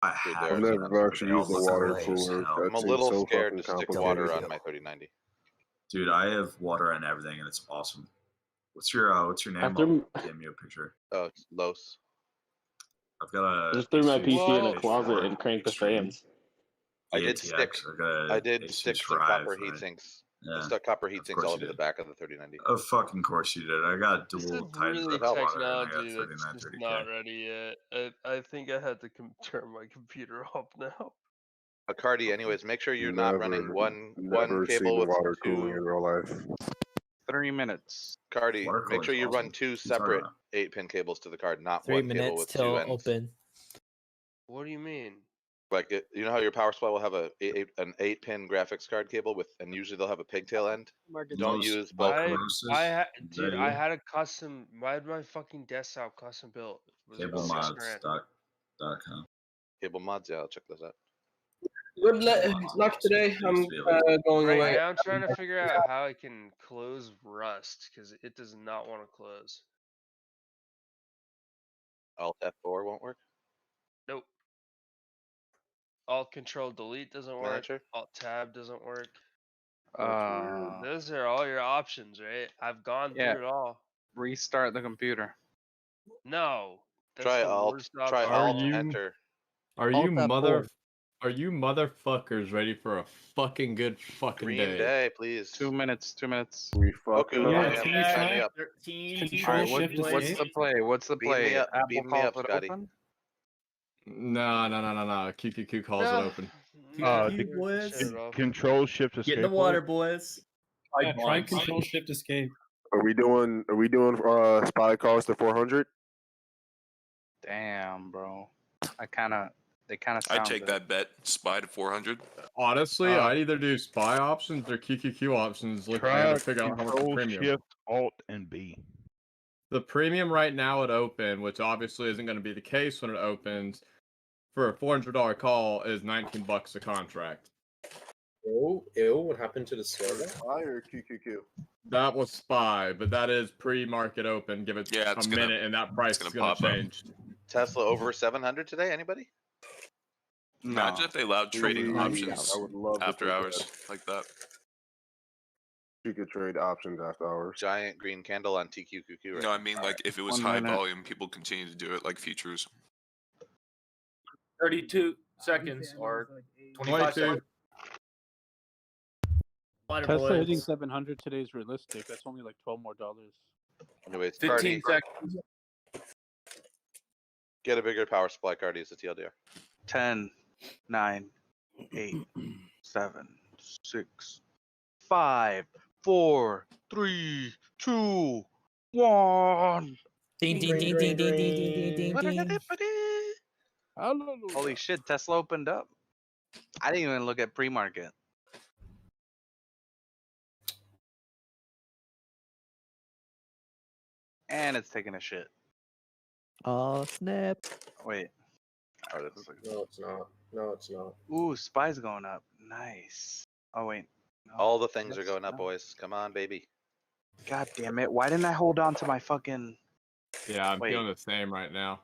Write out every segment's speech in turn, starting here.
I Dude, have I've never actually used the water cooler. I'm a little scared to stick water on my 3090. Dude, I have water and everything, and it's awesome. What's your name? After- I'll give you a picture. Oh, it's Los. I've got a. Just threw my Asus PC in a H4 closet and cranked the Extreme fans. I did ATX. stick. I've got a I did Asus stick some Drive, copper right? heatsinks. Yeah. I stuck copper heatsinks course all you over the did. back of the 3090. Of fucking course you did. I got This dual is Titans really of water, and I got technology that's 3930K. just not ready yet. I think I had to turn my computer off now. Cardi, anyways, make sure you're not running one Never seen cable with water cooling in two. real life. 3 minutes. Cardi, Water make sure cooling's you run awesome. two What are you talking separate about? 8-pin cables to the card, not 3 one cable minutes with till two ends. open. What do you mean? Like you know how your power supply will have an 8-pin graphics card cable with, and usually they'll have a pigtail end. Don't Most use bulk. Dude, I had a custom. I had my fucking desktop custom built. It was $6 grand. Cablemods.com. Cable mods, yeah, I'll check those out. Good luck today. I'm going Right away. now, I'm trying to figure out how I can close Rust because it does not want to close. Alt F4 won't work. Nope. Alt Control Delete doesn't work. Manager? Alt Tab doesn't work. Those are all your options, right? I've gone through it all. Restart the computer. No. That's Try the Alt. worst Try option. Alt Enter. Are you motherfuckers ready for a fucking good fucking Green day? day, please. 2 minutes. 2 minutes. We Okay, fucking sign me up. 13, All right, Shift what's the play? What's the Beam play? me up, Apple beam me up, calls it Scotty. open? No. QQQ calls it open. Control Shift Escape. Get in the water, boys. Try Control Shift Escape. Are we doing spy calls to 400? Damn, bro. They kind of I'd take that bet. Spy to 400. Honestly, I'd either do spy options or QQQ options. Looking Try to figure out how much the Control premium. Shift Alt and B. The premium right now at open, which obviously isn't going to be the case when it opens, for a $400 call is $19 a contract. Ew, what happened to the server? Spy or QQQ? That was spy, but that is pre-market open. Give it a minute, and that price is going to change. Tesla over 700 today. Anybody? Imagine if they allowed trading options I would love to after take hours that. like that. You could trade options after hours. Giant green candle on TQQQ. Right No, I mean like if it was 1 high minute. volume, people continue to do it like futures. 32 seconds or 25 seconds. Water, Tesla boys. hitting 700 today is realistic. That's only like $12 more. Anyways, 15 Cardi, seconds. get a bigger power supply, Cardi, is the TLDR. 10, 9, 8, 7, 6, 5, 4, 3, 2, 1. Ding, ding, ding, ding, ding, ding, ding, ding, ding. Holy shit, Tesla opened up. I didn't even look at pre-market. And it's taking a shit. Oh, snap. Wait. Oh, this is like No, it's not. No, it's not. Ooh, SPY's going up. Nice. Oh, wait. No, all the things are that's going up, not- boys. Come on, baby. God damn it. Why didn't I hold on to my fucking... Yeah, I'm Wait. feeling the same right now.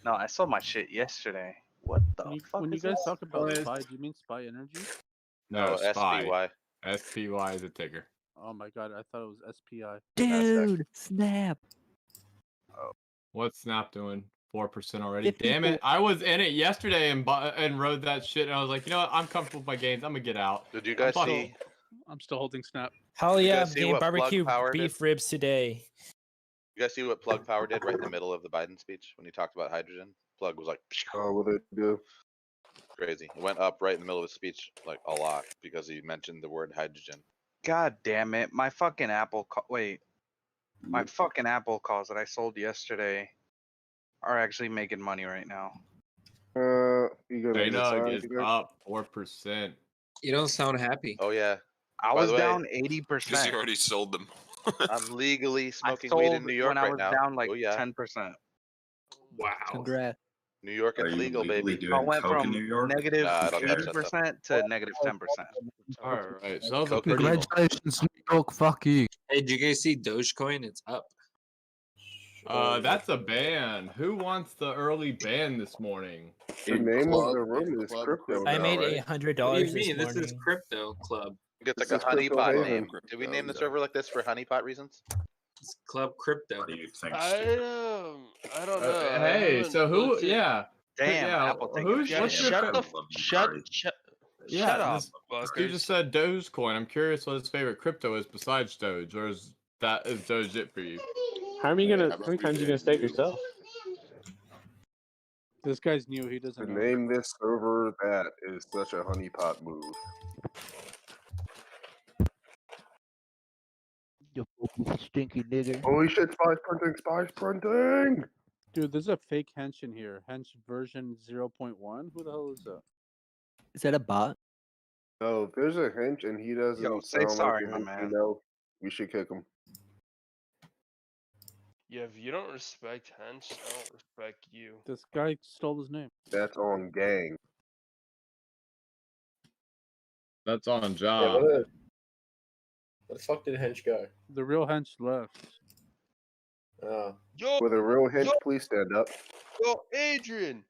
No, I sold my shit yesterday. What the fuck When you is guys this? talk about SPY, do you mean SPY Energy? No, Oh, spy. SPY. SPY is a ticker. Oh my god, I thought it was SPI. Dude, snap. What's Snap doing? 4% already. 54. Damn it! I was in it yesterday and rode that shit, and I was like, you know what? I'm comfortable with my gains. I'm gonna get out. Did you guys see? I'm still holding Snap. Hell You yeah, guys see getting what Plug barbecue Power beef did? ribs today. You guys see what Plug Power did right in the middle of the Biden speech when he talked about hydrogen? Plug was like, Oh, what they do? crazy. It went up right in the middle of his speech like a lot because he mentioned the word hydrogen. God damn it. My fucking Apple wait. My fucking Apple calls that I sold yesterday are actually making money right now. You got Daynug is up 4%. You don't sound happy. Oh yeah. I By was the way, down Because 80%. you already sold them. I'm legally I smoking weed in sold New York when I right was now. down like Oh yeah. 10%. Wow. Congrats. New York, Are it's you legal, legally baby. I doing went coke in from New York? negative Nah, I don't touch that stuff. 80% to negative 10%. All right, so that was a Coke is pretty. legal. Congratulations, New York. Fuck you. Hey, did you guys see Dogecoin? It's up. That's a ban. Who wants the early ban this morning? The name of the room is crypto. I now, made right? $800 What do you this mean? This morning. is crypto club. It's This like a is Crypto honeypot Haven. name. Did we name the server like this for honeypot reasons? It's club crypto. What do you think? I don't know. I Hey, haven't so who? looked at- Yeah. Damn, yeah. Apple taking Who's a Yeah, what's shit. your shut fa- the Love you, shut Barry. shut Yeah, shut up, You just fuckers. said Dogecoin. I'm curious what his favorite crypto is besides Doge, or is Doge it for you? How many times are you gonna say it yourself? This guy's new. He To doesn't know. name this server that is such a honeypot move. You stinky nigger. Holy shit, spies printing! Dude, there's a fake hench in here. Hench version 0.1. Who the hell is that? Is that a bot? So if there's a hench and he doesn't Yo, say sound sorry, like my a hench, man. you know, we should kick him. Yeah, if you don't respect Hench, I don't respect you. This guy stole his name. That's on gang. That's on Yeah, job. where the fuck did Hench go? The real hench left. Yo, With a real hench, please stand up. yo, Adrian.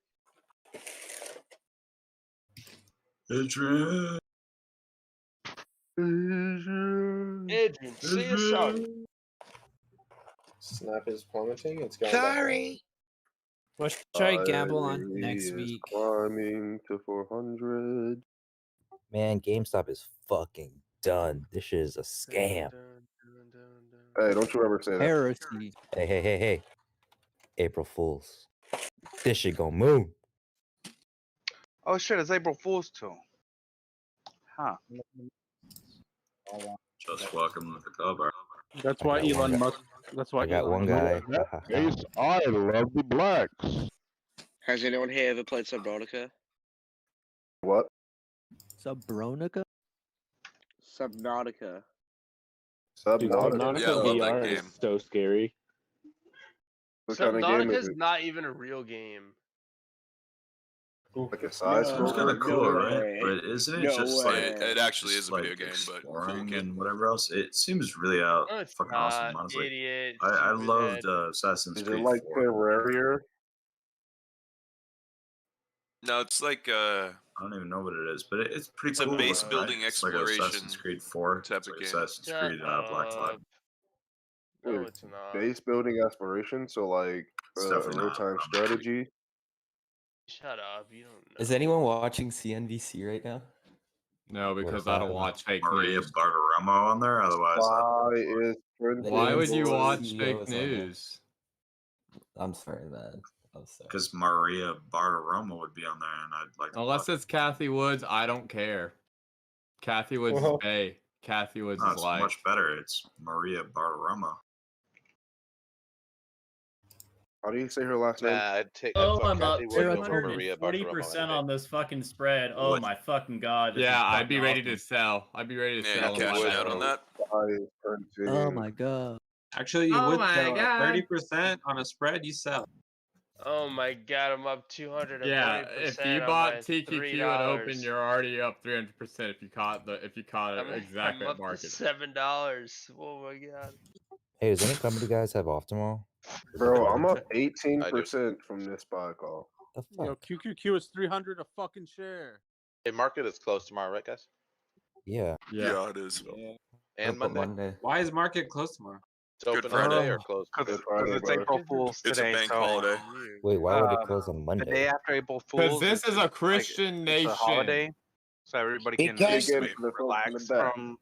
Adrian. Adrian, say us out. Snap is plummeting. It's going. Sorry. What should I gamble on next Is week? Climbing to 400. Man, GameStop is fucking done. This shit is a scam. Hey, don't you ever say that. Heresy. Hey. April Fools. This shit gonna move. Oh shit, it's April Fool's too. Huh. Just welcome to the cover. That's why I got one Elon guy. Musk. That's why I got Elon one guy. I love the blacks. Has anyone here ever played Subnautica? What? Subronica? Subnautica. Dude, Subnautica? Yeah, I love that VR game. is so scary. What kind of game Subnautica is is it? not even a real game. Like a size It's scroller? kind of cool, right? way. But isn't it No just way. like It actually just is a video like game, but for a exploring kid. and whatever else? It seems really out No, it's fucking not. awesome, honestly. Idiot. I stupid loved head. Assassin's Is it Creed like 4. Terraria? No, it's like I don't even know what it is, but it's pretty It's a cool. base looking, right? building It's like exploration Assassin's Creed 4 type it's of like game. Assassin's Shut Creed Black Flag. up. No, Dude, it's not. Base building aspiration, so like It's definitely not. real-time strategy. Shut up. You don't know. Is anyone watching CNBC right now? No, because I don't watch fake Maria news. Bartiromo on there, otherwise Why is printing Why would you Influencer watch CEO fake is on there. news? I'm sorry, man. I'm sorry. because Maria Bartiromo would be on there, and I'd like to Unless watch. it's Kathy Woods, I don't care. Kathy Woods is Well- gay. Kathy Woods No, is it's like. much better. It's Maria Bartiromo. How do you say her last name? Nah, I'd take. Oh, I'd fuck I'm up Kathy Wood over 240% Maria Bartiromo. on this fucking spread. Oh What? my fucking god. this Yeah, is I'd be fucking ready awesome. to sell. I'd be ready to Yeah, sell. you on cash my out on own. that. Why is printing? Oh my god. Actually, you Oh would my sell God. 30% on a spread. You sell. Oh my god, I'm up 230%. Yeah, if you on bought my TQQ at open, $3. you're already up 300% if you caught it I'm exactly up at to market. $7. Oh my god. Hey, does any company guys have off tomorrow? Bro, I'm up 18% from this buy call. The Yo, fuck? QQQ is 300 a fucking share. Hey, market is closed tomorrow, right, guys? Yeah. Yeah, it is. And Monday. Why is market closed tomorrow? It's open Good all day Friday. or closed? Because Good Friday, it's brother. April Fool's It's a today, bank so holiday. Wait, why would it close on the Monday? day after April Because Fool's. this is a Christian it's nation. a holiday, so everybody can Again, just for the folks in the relax back. from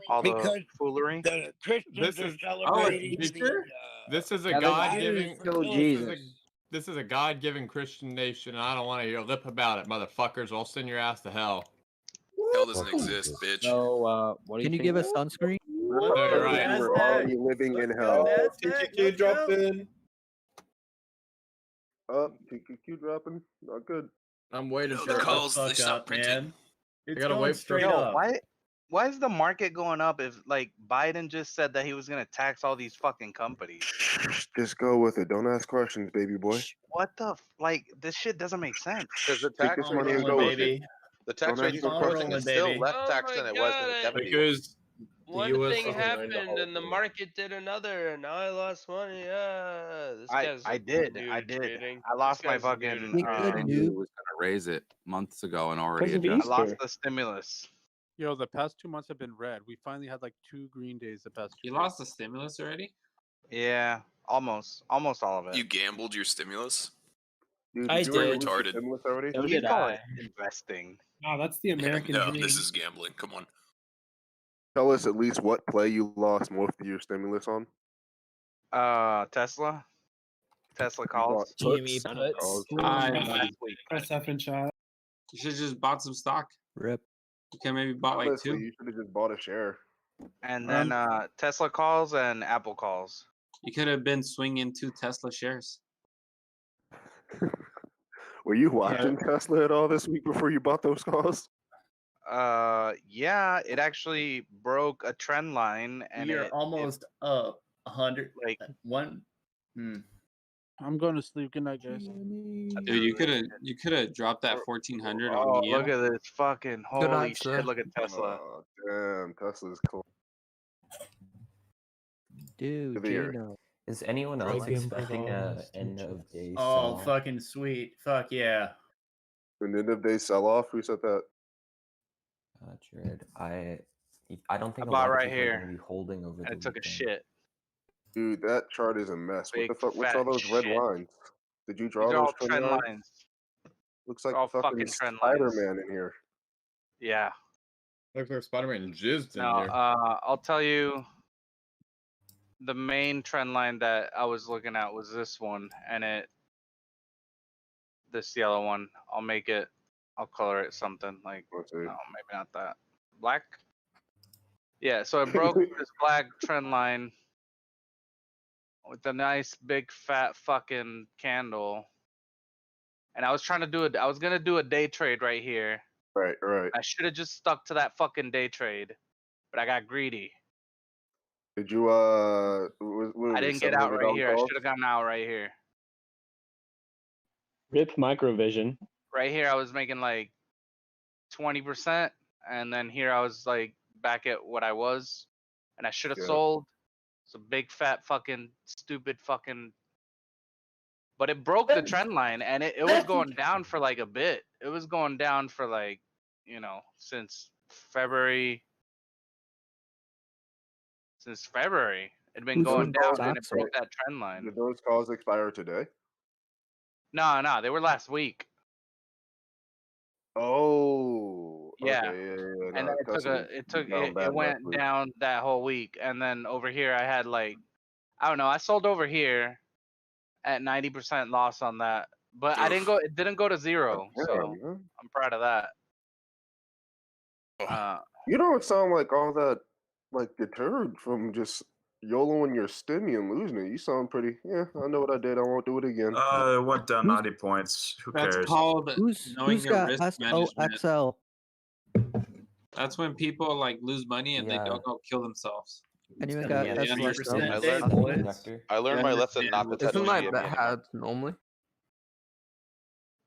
all the foolery. The Christians This are is- celebrating it's the, This is a Yeah, they God-given. kill This is a, Jesus. this is a God-given Christian nation, and I don't want to hear a lip about it, motherfuckers. I'll send your ass to hell. Hell doesn't Fuck exist, Jesus. bitch. So, what do Can you think? give us sunscreen? No, you're right. We're already living in hell. TTK dropped in. Up, TQQ dropping. Not good. I'm waiting No, for the it. calls, fuck they stop up, printing. man. It's gotta going wait for- straight Yo, up. why is the market going up if like Biden just said that he was gonna tax all these fucking companies? Just go with it. Don't ask questions, baby boy. What the like? This shit doesn't make sense. Because the Take tax this rate money and is go with it. baby. The tax Don't rate ask for no printing questions, is still baby. less Oh tax my than it was in God, the 70s. Because one US thing is happened and the market did another, and I lost money. This guy's I did. trading. I lost my This guy's new fucking. to Good trading. noob. was gonna raise it months ago and already Because of adjusted. I lost Easter. the stimulus. Yo, the past 2 months have been red. We finally had like 2 green days the past 2 You days. lost the stimulus already? Yeah, almost all of it. You gambled your stimulus? Dude, I did you already did. lose the Retarded. stimulus already? So You did call I. it investing. No, that's the American No, dream. this is gambling. Come on. Tell us at least what play you lost most of your stimulus on. Tesla. Tesla You calls. bought GME puts, puts. calls. Last week. Press F and shot. You should just bought some stock. Rip. You can maybe bought like Honestly, 2. you should have just bought a share. And then Tesla calls and Apple calls. You could have been swinging 2 Tesla shares. Were you watching Tesla at all this week before you bought those calls? Yeah, it actually broke a trend line, and We are it almost up 100. like one. I'm going to sleep. Good night, guys. Dude, you could have dropped that 1400 oh, on Neo. look at this fucking holy night, shit! sir. Look at Tesla. Oh, damn, Tesla's cool. Dude, Good to hear. Gino. Is anyone else expecting a end of day Oh, sell? fucking sweet. Fuck yeah. An end of day sell off? Who said that? Jared, I don't think I a bought lot of right people are here, gonna be holding over and the it took a weekend. shit. Dude, that chart is a mess. What Big the fuck? What's all fat those red shit. lines? Did you draw These are those all trend lines? lines. Looks like all fucking fucking trend lines. Spider-Man in here. Yeah. Looks like Spider-Man jizzed in No, here. I'll tell you. The main trend line that I was looking at was this one, and this yellow one. I'll color it something like, Let's see. no, maybe not that. Black? Yeah, so it broke this black trend line with a nice big fat fucking candle. And I was gonna do a day trade right here. Right. I should have just stuck to that fucking day trade, but I got greedy. Did you I didn't get out right here. I calls? should have gotten out right here. Rip Microvision. Right here I was making like 20%, and then here I was like back at what I was, and I should have Yeah. sold. It's a big fat fucking stupid fucking, but it broke the trend line, and it was going down for like a bit. It was going down for like, since February. It'd been Who's going those down, and it stocks broke are- that trend line. Did those calls expire today? No, they were last week. Oh. Yeah. Okay, yeah. And No, then Tesla it went down that whole week, and then over here I had like, I don't know, I sold over here at 90% loss on that, but it didn't go to zero, Yeah, so man. I'm proud of that. You don't sound like all that like deterred from just YOLOing your stimmy and losing it. You sound pretty. Yeah, I know what I did. I won't do it again. It went down 90 points. Who That's cares? called knowing Who's your got risk management. SOXL? That's when people like lose money and they Yeah. don't go kill themselves. Anyone Yeah, got yeah, SOXL? I learned my lesson not to touch Isn't my GME bet anymore. had normally?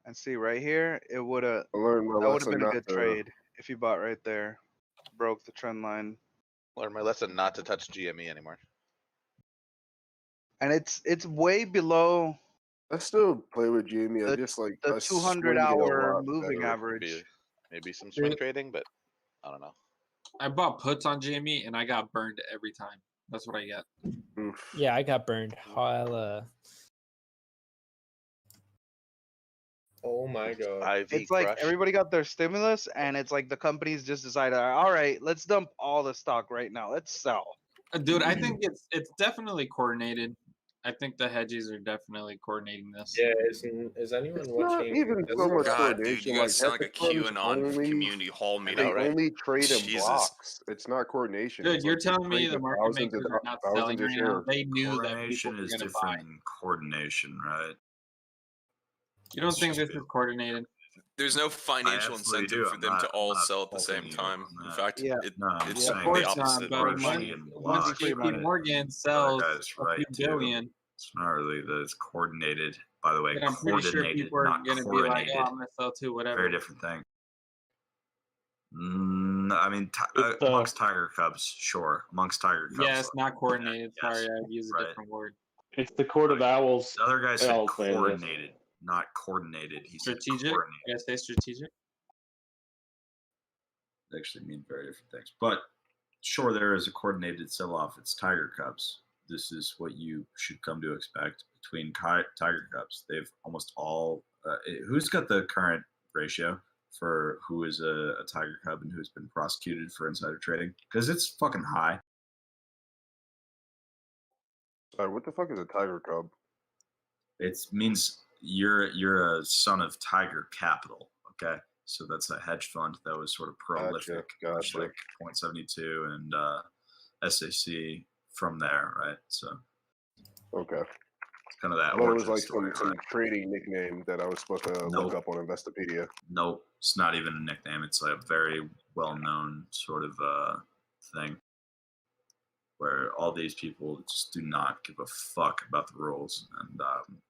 And see right here, it would have I learned my that would have lesson been a not good to- trade if you bought right there. Broke the trend line. Learned my lesson not to touch GME anymore. And it's way below I still play with Jamie. I the, just like the I swing it a 200-hour lot moving better. average. Maybe some swing trading, but I don't know. I bought puts on GME and I got burned every time. That's what I get. Yeah, I got burned. Oh my god. IV It's like crush. everybody got their stimulus, and it's like the companies just decided, all right, let's dump all the stock right now. Let's sell. Dude, I think it's definitely coordinated. I think the hedges are definitely coordinating this. Yeah, is anyone It's not watching? even so much God, dude, coordination. you guys sound like a hedge funds QAnon community hall They meeting. only trade in Jesus. blocks. It's not coordination. Dude, It's you're like they telling me trade the in market thousands makers of- are not thousands selling of right now? shares. They knew that people Coordination were is going to different buy. than coordination, right? You don't think this is coordinated? There's no financial absolutely incentive do. for I'm them to not- all I'm not sell at the faulting same you time. on In that. fact, Yeah. No, I'm it's saying Of course the not, opposite. but partially when, and once partially. JP Morgan sells That guy's a right, few too. billion, It's not really that it's coordinated. By the way, then I'm pretty sure coordinated, people are not going to be like, coordinated. oh, I'm going to sell too, whatever. Very different thing. No, I mean, amongst Tiger Cubs, sure. Amongst Tiger Cubs. Yeah, it's not coordinated. Yes, Sorry, I've used a right. different word. It's the Court of Owls. The other guy They said all play this. coordinated, not coordinated. He said Strategic? coordinated. You guys say strategic? They actually mean very different things. But sure, there is a coordinated sell-off. It's Tiger Cubs. This is what you should come to expect between Tiger Cubs. They've almost all. Who's got the current ratio for who is a Tiger Cub and who's been prosecuted for insider trading? Because it's fucking high. Sorry, what the fuck is a Tiger Cub? It means you're a son of Tiger Capital. Okay, so that's a hedge fund that was sort of prolific, Gotcha. like 0.72 and SAC from there, right? So Okay. it's kind of that. I thought it was origin like story, some right? trading nickname that I was supposed to look up on Investopedia. Nope, it's not even a nickname. It's like a very well-known sort of thing where all these people just do not give a fuck about the rules, and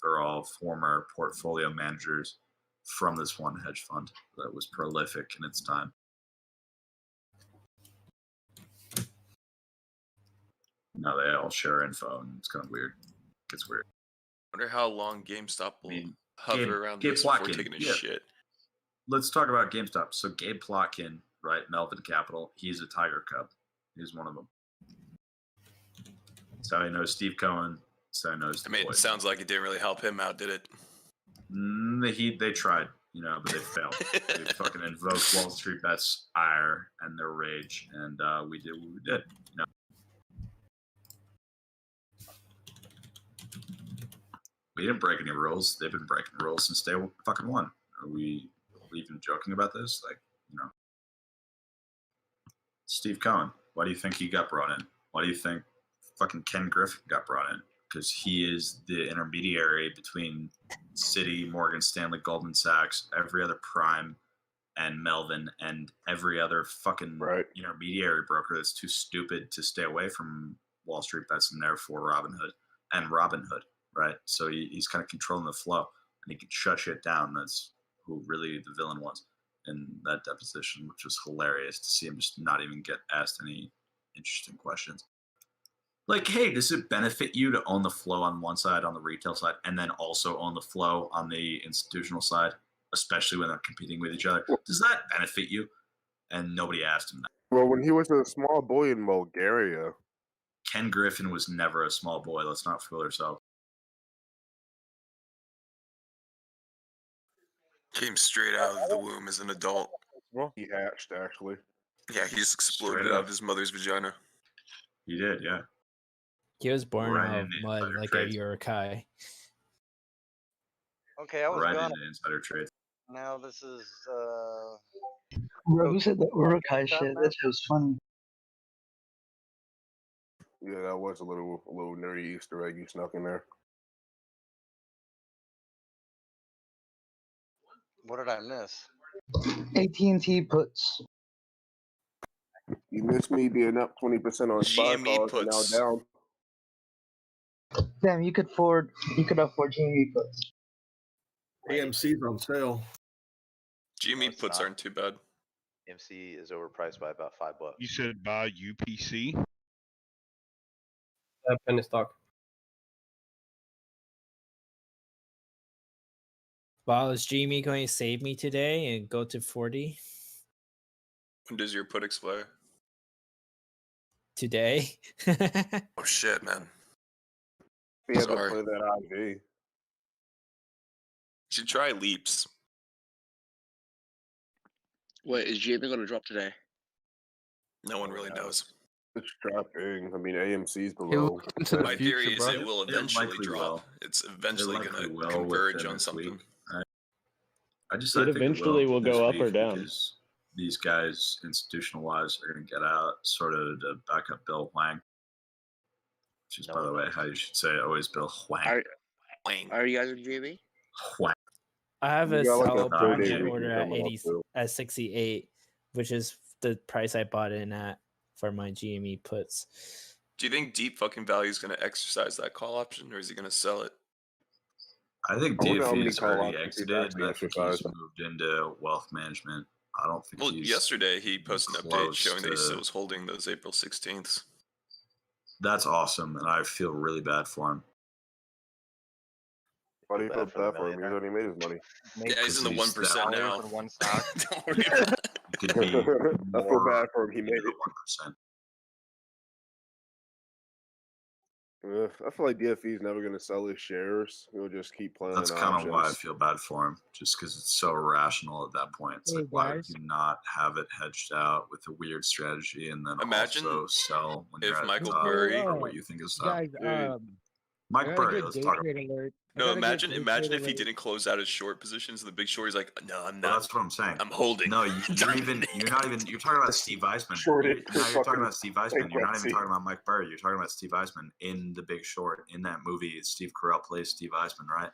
they're all former portfolio managers from this one hedge fund that was prolific in its time. Now they all share info, and it's kind of weird. It gets weird. Wonder how long GameStop will hover Gabe- around Gabe this before Plotkin, taking a yeah. shit. Let's talk about GameStop. So Gabe Plotkin, right, Melvin Capital, he's a Tiger Cub. He's one of them. That's how he knows Steve Cohen. That's how he knows. I mean, it sounds like it didn't really help him out, did it? They tried, but they failed. They fucking invoked Wall Street Bet's ire and their rage, and we did what we did. We didn't break any rules. They've been breaking rules since day fucking one. Are we even joking about this? Steve Cohen, why do you think he got brought in? Why do you think fucking Ken Griffin got brought in? Because he is the intermediary between Citi, Morgan Stanley, Goldman Sachs, every other prime, and Melvin, and every other fucking intermediary broker that's too stupid to stay away from Wall Street Bets and therefore Robinhood, right? So he's kind of controlling the flow, and he can shut shit down. That's who really the villain was in that deposition, which was hilarious to see him just not even get asked any interesting questions. Like, hey, does it benefit you to own the flow on one side, on the retail side, and then also own the flow on the institutional side, especially when they're competing with each other? Does that benefit you? And nobody asked him that. Well, when he was a small boy in Bulgaria. Ken Griffin was never a small boy. Let's not fool ourselves. Came straight out of the womb as an adult. Well, he hatched, actually. Yeah, he just exploded Straight out up. of his mother's vagina. He did, yeah. He was born Right out of in the mud insider like trades. a Urukai. Okay, I was Right gone. into insider trades. Now this is Bro, who said the Urukai shit? That shit was funny. Yeah, that was a little nerdy Easter egg you snuck in there. what did I miss? AT&T puts. You missed me being up 20% on spy GME calls and now puts. down. Damn, you could afford GME puts. AMC's on sale. No, GME it's puts not. aren't too bad. MC is overpriced by about $5. You said buy UPC? Penny stock. Wow, is Jamie going to save me today and go to 40 When does your put expire? today? Oh shit, man. We had to Sorry. play that IV. You should try leaps. Wait, is GME going to drop today? No one really knows. It's dropping. I mean, AMC's below. My theory is it will eventually likely drop. will. It's eventually It likely going to will converge within on this something. week. I It think eventually will this go up week or down. because these guys, institutional wise, are going to get out sort of to back up Bill Huang. Which is, by the way, how you should say it. Always Bill Huang. Are you guys in GME? Huang. I have a We got like a sell 4-day bracket weekend order at coming up, 80 too. at 68, which is the price I bought in at for my GME puts. Do you think Deep fucking Value is going to exercise that call option, or is he going to sell it? I think I wonder how many DFE's call already options he's exited. actually I think he's exercised. moved into wealth management I don't think. Well, he's yesterday he posted an update close showing that he to- still was holding those April 16th. That's awesome, and I feel really bad for him. Why do you feel bad for the bad for him? He's already made his money. Yeah, he's in the He's 1% that- now. For one stock. Don't worry about it. It could be I feel bad for him. He made into it. the 1%. I feel like DFE's never going to sell his shares. He'll just keep playing. That's kind of why I feel bad for him, just because it's so irrational at that point. It's Hey, like, why would guys. you not have it hedged out with a weird strategy and then Imagine also sell when if you're at Michael the top Burry- for what you think is top? Guys, Mike I got a Burry, good let's day talk about trade alert. I No, got a good imagine day imagine trade if he alert. didn't close out his short positions in the big short. He's like, no, I'm Well, not. that's what I'm saying. I'm holding. No, you're talking about Steve Eisman. Shorted Now you're talking fucking about Steve Eisman. You're not even bankruptcy. talking about Mike Burry. You're talking about Steve Eisman in The Big Short. In that movie, Steve Carell plays Steve Eisman, right?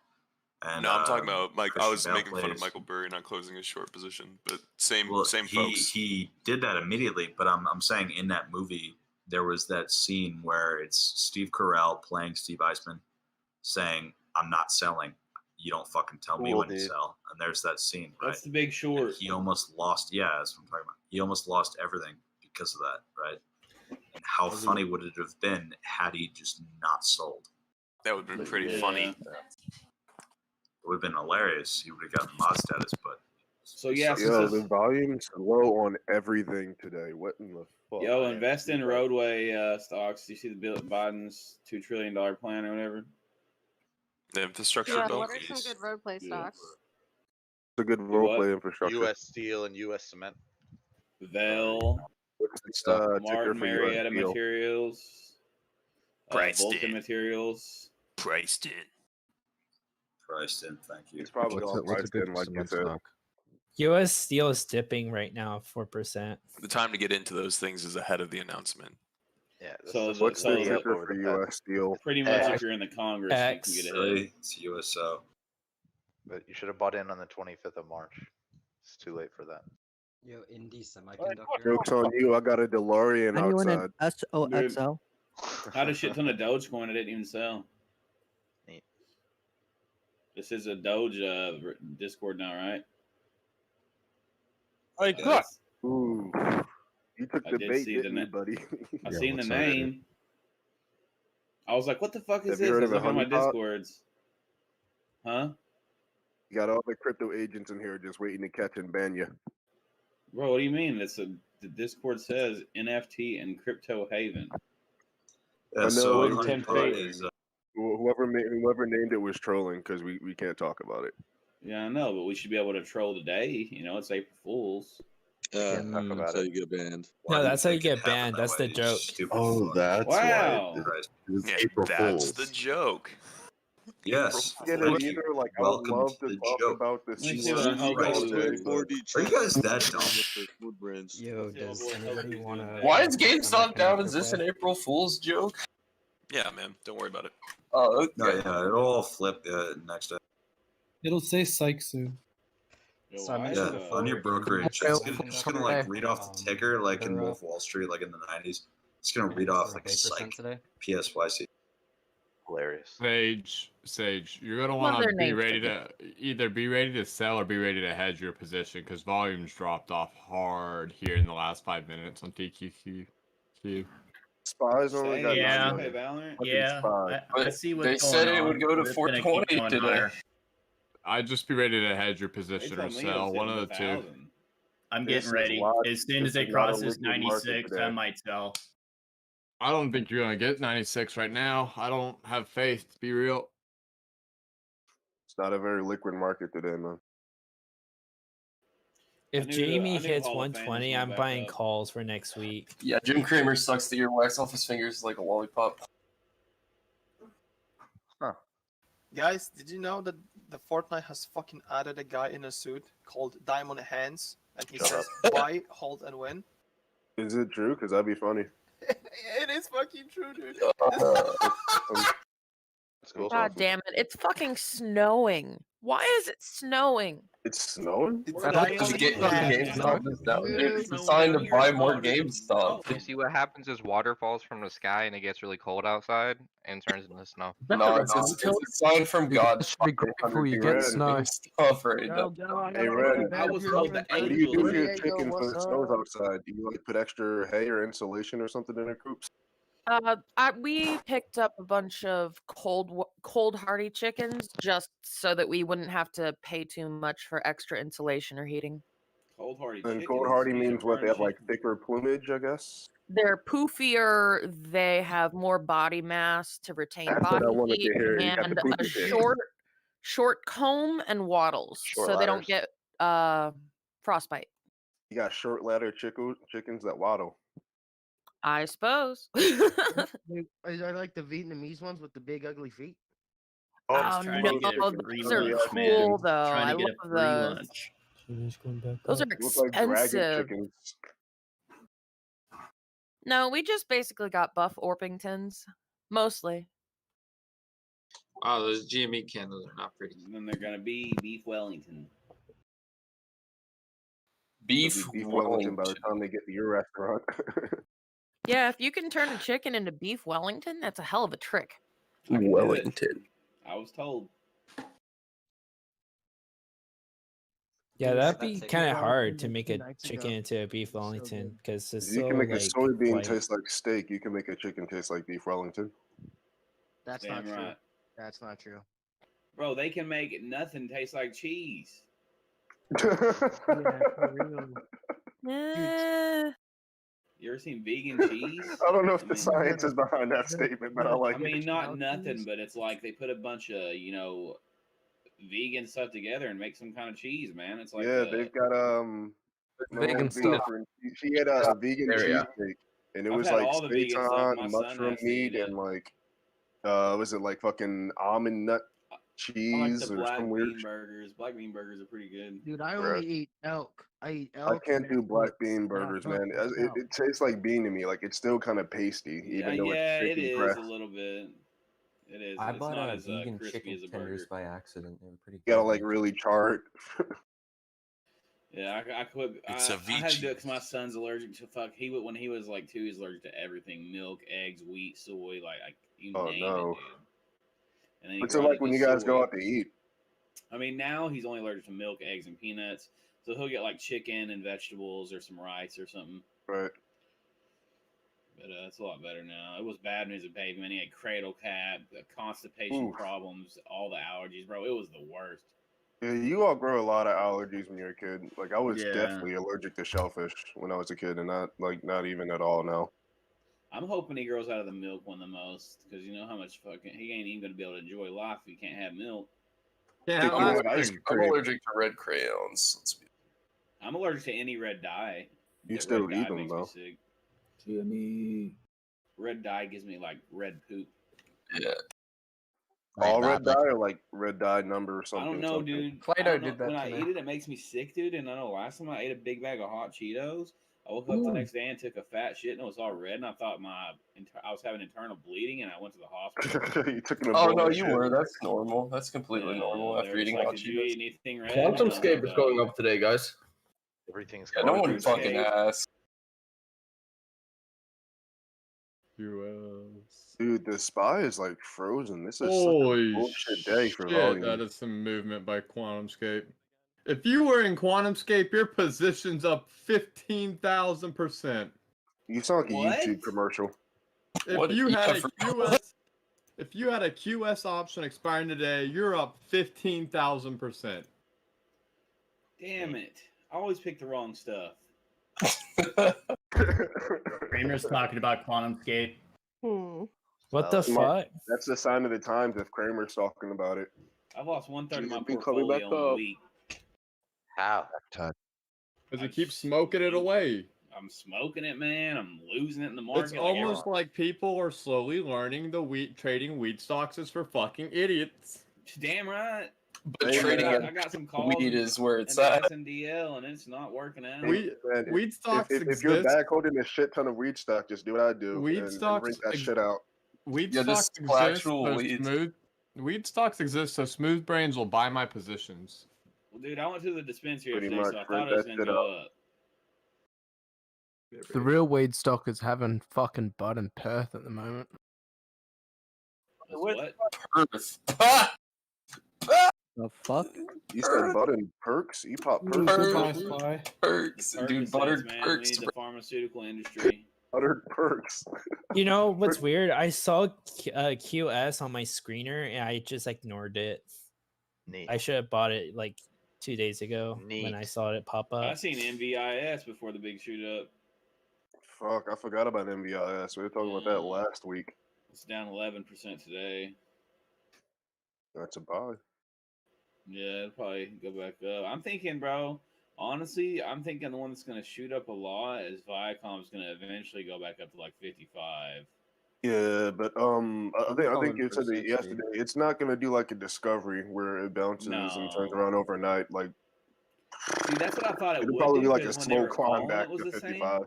And No, I'm talking about Mike. I Christian was Bale making fun of plays- Michael Burry not closing his short position, but same Well, same he, folks. he did that immediately, but I'm saying in that movie there was that scene where it's Steve Carell playing Steve Eisman, saying, "I'm not selling. You don't fucking tell me Cool, when to dude. sell." And there's that scene, right? That's The Big Short. He almost lost. Yeah, that's what I'm talking about. He almost lost everything because of that, right? And how funny would it have been had he just not sold? That would have been pretty Yeah. funny. It would have been hilarious. He would have gotten mod status, but So yeah, Yo, since the volume's low on everything today. What in the fuck? yo, invest in roadway stocks. Do you see the Biden's $2 trillion plan or whatever? The infrastructure Yeah, bill. what are some good roleplay stocks? It's a good What? roleplay infrastructure. U.S. Steel and U.S. Cement. Vail, What's the ticker Martin for US Marietta Steel? Materials, Priced Vulcan in. Materials. Priced in. Priced in. Thank you. It's probably all priced in, like you said. U.S. Steel is dipping right now, 4%. The time to get into those things is ahead of the announcement. Yeah. So is What's the way up ticker over for the past. US Steel? Pretty much, X. if you're in the Congress, X. you can get ahead. Really? It's USO. But you should have bought in on the 25th of March. It's too late for that. Yo, Indie Semiconductor. Joke's on you. I got a DeLorean Anyone in outside. SOXL? Had a shit ton of Dogecoin. I didn't even sell. Neat. This is a Doge Discord now, right? Hey, Yes. Ooh. You took I the did bait, see the didn't you, na- buddy? I Yeah, seen the what's up, name. I was like, "What the fuck is Have you this?" I heard was of a looking at my honeypot? Discords. Huh, You got all the crypto agents in here just waiting to catch and ban you. bro? What do you mean? The Discord says NFT and crypto haven. Yeah, I know so it's honeypot trolling. is Whoever named it was trolling because we can't talk about it. Yeah, I know, but we should be able to troll today. You know, it's April Fools. Can't talk about it. You get banned. why No, do you that's how you think it get happened banned. that That's the way, you joke. stupid Oh, fuck? that's Wow. why. Christ. It's Yeah, April that's Fools. the joke. Yes. Get Thank it you. either. Like, I Welcome would love to to the talk joke. about this. Let me see shit what all Christ, day, dude. but Are you guys that dumb? Yo, does anybody want to? Why is GameStop down? Is this an April Fool's joke? Yeah, man. Don't worry about it. Oh, okay. No, yeah, it'll all flip next day. It'll say psych soon. Yo, So I why mentioned is, Yeah, before, on your brokerage, Okay, it's gonna like read off the ticker like in they're, Wolf Wall Street, like in the 90s. It's gonna read for off a like vape percent psych today. PSYC. Hilarious. Sage, you're gonna Love want their to be names, ready Ticket. to either be ready to sell or be ready to hedge your position because volumes dropped off hard here in the last 5 minutes on TQQ. Spies only got Yeah. 9 Hey, million. Valorant. Fucking Yeah, Spy. I see what's they said it would go to 420 today. I'd just be ready to hedge your They position or told me it sell. was One hitting of the two. 1,000. I'm This getting is ready. lot- As soon this as they is a lot of cross this liquid market 96, today. I might sell. I don't think you're gonna get 96 right now. I don't have faith. To be real. It's not a very liquid market today, man. If I knew Jamie hits Hall of Fame 120, was I'm back buying up. calls for next week. Yeah, Jim Cramer sucks the earwax off his fingers like a lollipop. Guys, did you know that the Fortnite has fucking added a guy in a suit called Diamond Hands, and he Shut says buy, hold, and win? Is it true? Because that'd be funny. It is fucking true, dude. That's cool. God damn it! It's fucking snowing. Why is it snowing? It's snowing? It's a sign to buy more GameStop. You see what happens is water falls from the sky and it gets really cold outside and turns into snow. No, it's a sign from God. Be grateful you get snow. Stuff right now. Hey, Red, I was told the what do you do angels. with your chickens when it snows outside? Do you like put extra hay or insulation or something in their coops? We picked up a bunch of cold hardy chickens just so that we wouldn't have to pay too much for extra insulation or heating. Cold hardy. And cold hardy means what? They have like thicker plumage, I guess. They're poofier. They have more body mass to retain That's what I body wanted to heat, hear. You got and the a poofy thing. short comb and wattles, Short so they don't ladders. get frostbite. You got short ladder chickens that waddle. I suppose. I like the Vietnamese ones with the big ugly feet. Oh trying no, to get a free those are lunch, man. cool though. Trying I to get love a free those. lunch. Those are Look like dragon expensive. chickens. No, we just basically got buff Orpingtons, mostly. Wow, those GME candles are not pretty. And then they're gonna be beef Wellington. Beef Wellington by the time they get to your restaurant. Yeah, if you can turn a chicken into beef Wellington, that's a hell of a trick. Wellington. I was told. Yeah, that'd be kind of hard to make a chicken into a beef Wellington because it's You so can make a like soybean white. taste like steak. You can make a chicken taste like beef Wellington. That's Damn not true. right. That's not true. Bro, they can make nothing taste like cheese. Yeah, for real. You ever seen vegan cheese? I don't know if the science is behind that statement, but I like I mean, it. not nothing, but it's like they put a bunch of, vegan stuff together and make some kind of cheese, man. It's like Yeah, they've got my Vegan old stuff. girlfriend, she had a vegan There, yeah. cheesecake, and it I've was had like all the vegan stuff. seitan, My son mushroom has to eat meat, it. and like was it like fucking almond nut I like cheese the or black some weird bean burgers. Black bean burgers are pretty good. Dude, I Bruh. only eat elk. I eat I elk. can't and do that's black it. bean And I burgers, fuck man. myself. It tastes like bean to me. Like it's still kind of pasty, even though Yeah, it's it chicken is breast. a little bit. It is. I It's bought not a as vegan crispy chicken as a tenders burger. by accident. They were pretty You gotta good. like really char it. Yeah, I quit. It's I a had to do it because Vici. my son's allergic to when he was like 2, he's allergic to everything: milk, eggs, wheat, soy, like you Oh name no! it, dude. And then he What's it brought like when you to guys go soy. out to eat? I mean, now he's only allergic to milk, eggs, and peanuts. So he'll get like chicken and vegetables or some rice or something. Right. But it's a lot better now. It was bad when he was a baby, man. He had cradle cap, constipation Oof. problems, all the allergies, bro. It was the worst. Yeah, you all grow a lot of allergies when you're a kid. Like I was Yeah. definitely allergic to shellfish when I was a kid, and not even at all now. I'm hoping he grows out of the milk one the most, because you know how much fucking he ain't even gonna be able to enjoy life if he can't have milk. Yeah, I'm allergic I'm allergic to red crayons. Let's be I'm allergic to any red dye. You That still red dye eat them, makes though. me sick. Jimmy. Red dye gives me like red poop. yeah. All red dye or like red dye number or I something. don't know, something. dude. Play-Doh I don't did know. that When to I me. eat it, it makes me sick, dude. And I know last time I ate a big bag of hot Cheetos, I woke up the next day and took a fat shit and it was all red, and I thought I was having internal bleeding, and I went to the hospital. You took an Oh bowl no, of you shit. were. That's normal. That's completely Yeah, normal they after were just eating like, hot "Did you Cheetos. eat anything red?" And I was QuantumScape is like, going up today, guys. Everything's Yeah, no going one RuneScape. fucking asked. US. Dude, the spy is like frozen. This is such a Holy bullshit day for shit, volume. that is some movement by QuantumScape. If you were in QuantumScape, your position's up 15,000%. You sound like a What? YouTube commercial. If you had a QS option expiring today, you're up 15,000%. Damn it! I always pick the wrong stuff. Kramer's talking about QuantumScape. What the fuck? That's the sign of the times if Kramer's talking about it. I've lost 1/3 of my Be coming back portfolio in a up. week. How? Because you keep smoking it away. I'm smoking it, man. I'm losing it in the market. It's almost like people are slowly learning trading weed stocks is for fucking idiots. Damn right. But trading I got some calls weed is where it's in the at. SNDL, and it's not working out. Weed stocks if you're exist. back holding a shit ton of weed stock, just do what I do. Weed and stocks drink that shit out. Weed Yeah, stocks just exist actual so weed. weed stocks exist, so smooth brains will buy my positions. Well, dude, I went to the dispensary Pretty yesterday, much, so I rent thought it was that gonna shit go up. The real weed stock is having fucking bud in Perth at the moment. What? Perth. The fuck? You said bud and perks? You pop perks? Perks, dude, buttered man. perks. We need the pharmaceutical industry. Buttered perks. You know what's weird? I saw QS on my screener and I just ignored it. Neat. I should have bought it like 2 days ago when I saw it pop I up. seen MVIS before the big shoot up. Fuck, I forgot about MVIS. We were talking about that last week. It's down 11% today. That's a buy. Yeah, it'll probably go back up. I'm thinking, bro. Honestly, I'm thinking the one that's going to shoot up a lot is Viacom's going to eventually go back up to like 55. Yeah, but I think you said it yesterday. It's not gonna do like a discovery where it bounces and turns around overnight. Like, See, that's what I thought it it'll would probably do, be like a 'cause when they slow were climb falling, back it was to the same. 55.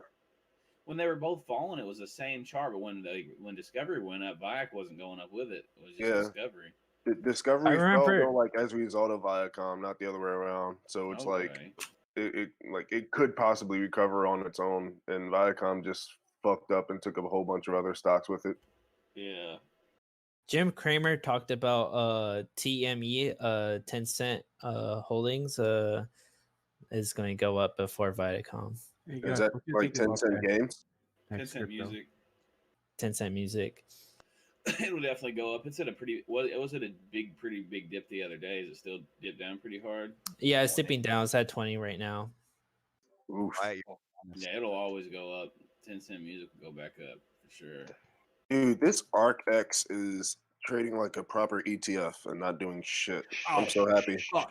When they were both falling, it was the same chart, but when Discovery went up, Viac wasn't going up with it. It was just Yeah. Discovery. Discovery fell remember- though, like as a result of Viacom, not the other way around. So it's like it could possibly recover on its own, and Viacom just fucked up and took up a whole bunch of other stocks with it. Yeah. Jim Cramer talked about TME 10-cent holdings is going to go up before Viacom. Is that like 10-cent games? 10-cent music. 10-cent music. It'll definitely go up. It's at a pretty. Well, it was at a pretty big dip the other day. Is it still dipped down pretty hard? Yeah, it's dipping down. It's at 20 right now. Oof. Yeah, it'll always go up. 10-cent music will go back up for sure. Dude, this ARC-X is trading like a proper ETF and not doing shit. I'm so happy. That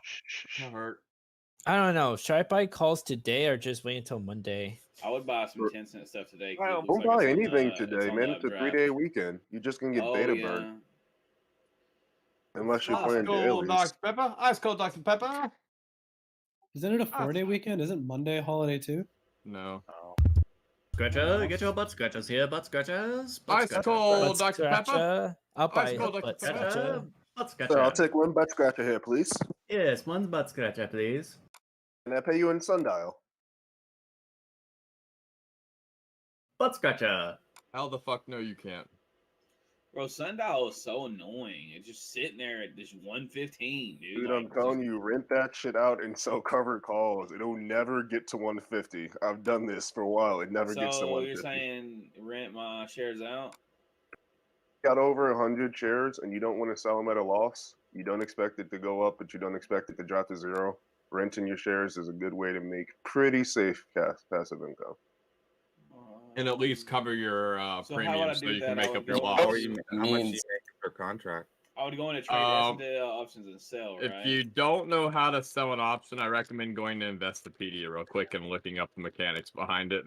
hurt. I don't know. Should I buy calls today or just wait until Monday? I would buy some 10-cent stuff today. 'cause it looks Don't like buy it's on anything the- today, on man. the It's a updraft. 3-day weekend. You're just gonna get beta burn. Unless you're playing Cold dailies. Dr. Pepper. Ice cold Dr. Pepper. Isn't it a 4-day weekend? Isn't Monday a holiday too? No. Scratcher, get your butt scratchers here, butt scratchers. Ice cold Butt Dr. Pepper. scratcher. I'll buy Ice it. cold Dr. Butt Pepper. scratcher. Butt So scratcher. I'll take one butt scratcher here, please. Yes, one butt scratcher, please. And I pay you in sundial. Butt scratcher. How the fuck no you can't? Bro, Sundial is so annoying. It's just sitting there at this 115, dude. Dude, Like, I'm telling you, rent that shit out and sell covered calls. It'll never get to 150. I've done this for a while. It never gets to so 150. you're saying rent my shares out? Got over 100 shares and you don't want to sell them at a loss. You don't expect it to go up, but you don't expect it to drop to zero. Renting your shares is a good way to make pretty safe passive income. And at least cover your So how would I premium so do you that? can I make would up your go- loss. How much do you make per contract? I would go into trade S&D options and sell, right? If you don't know how to sell an option, I recommend going to Investopedia real quick and looking up the mechanics behind it.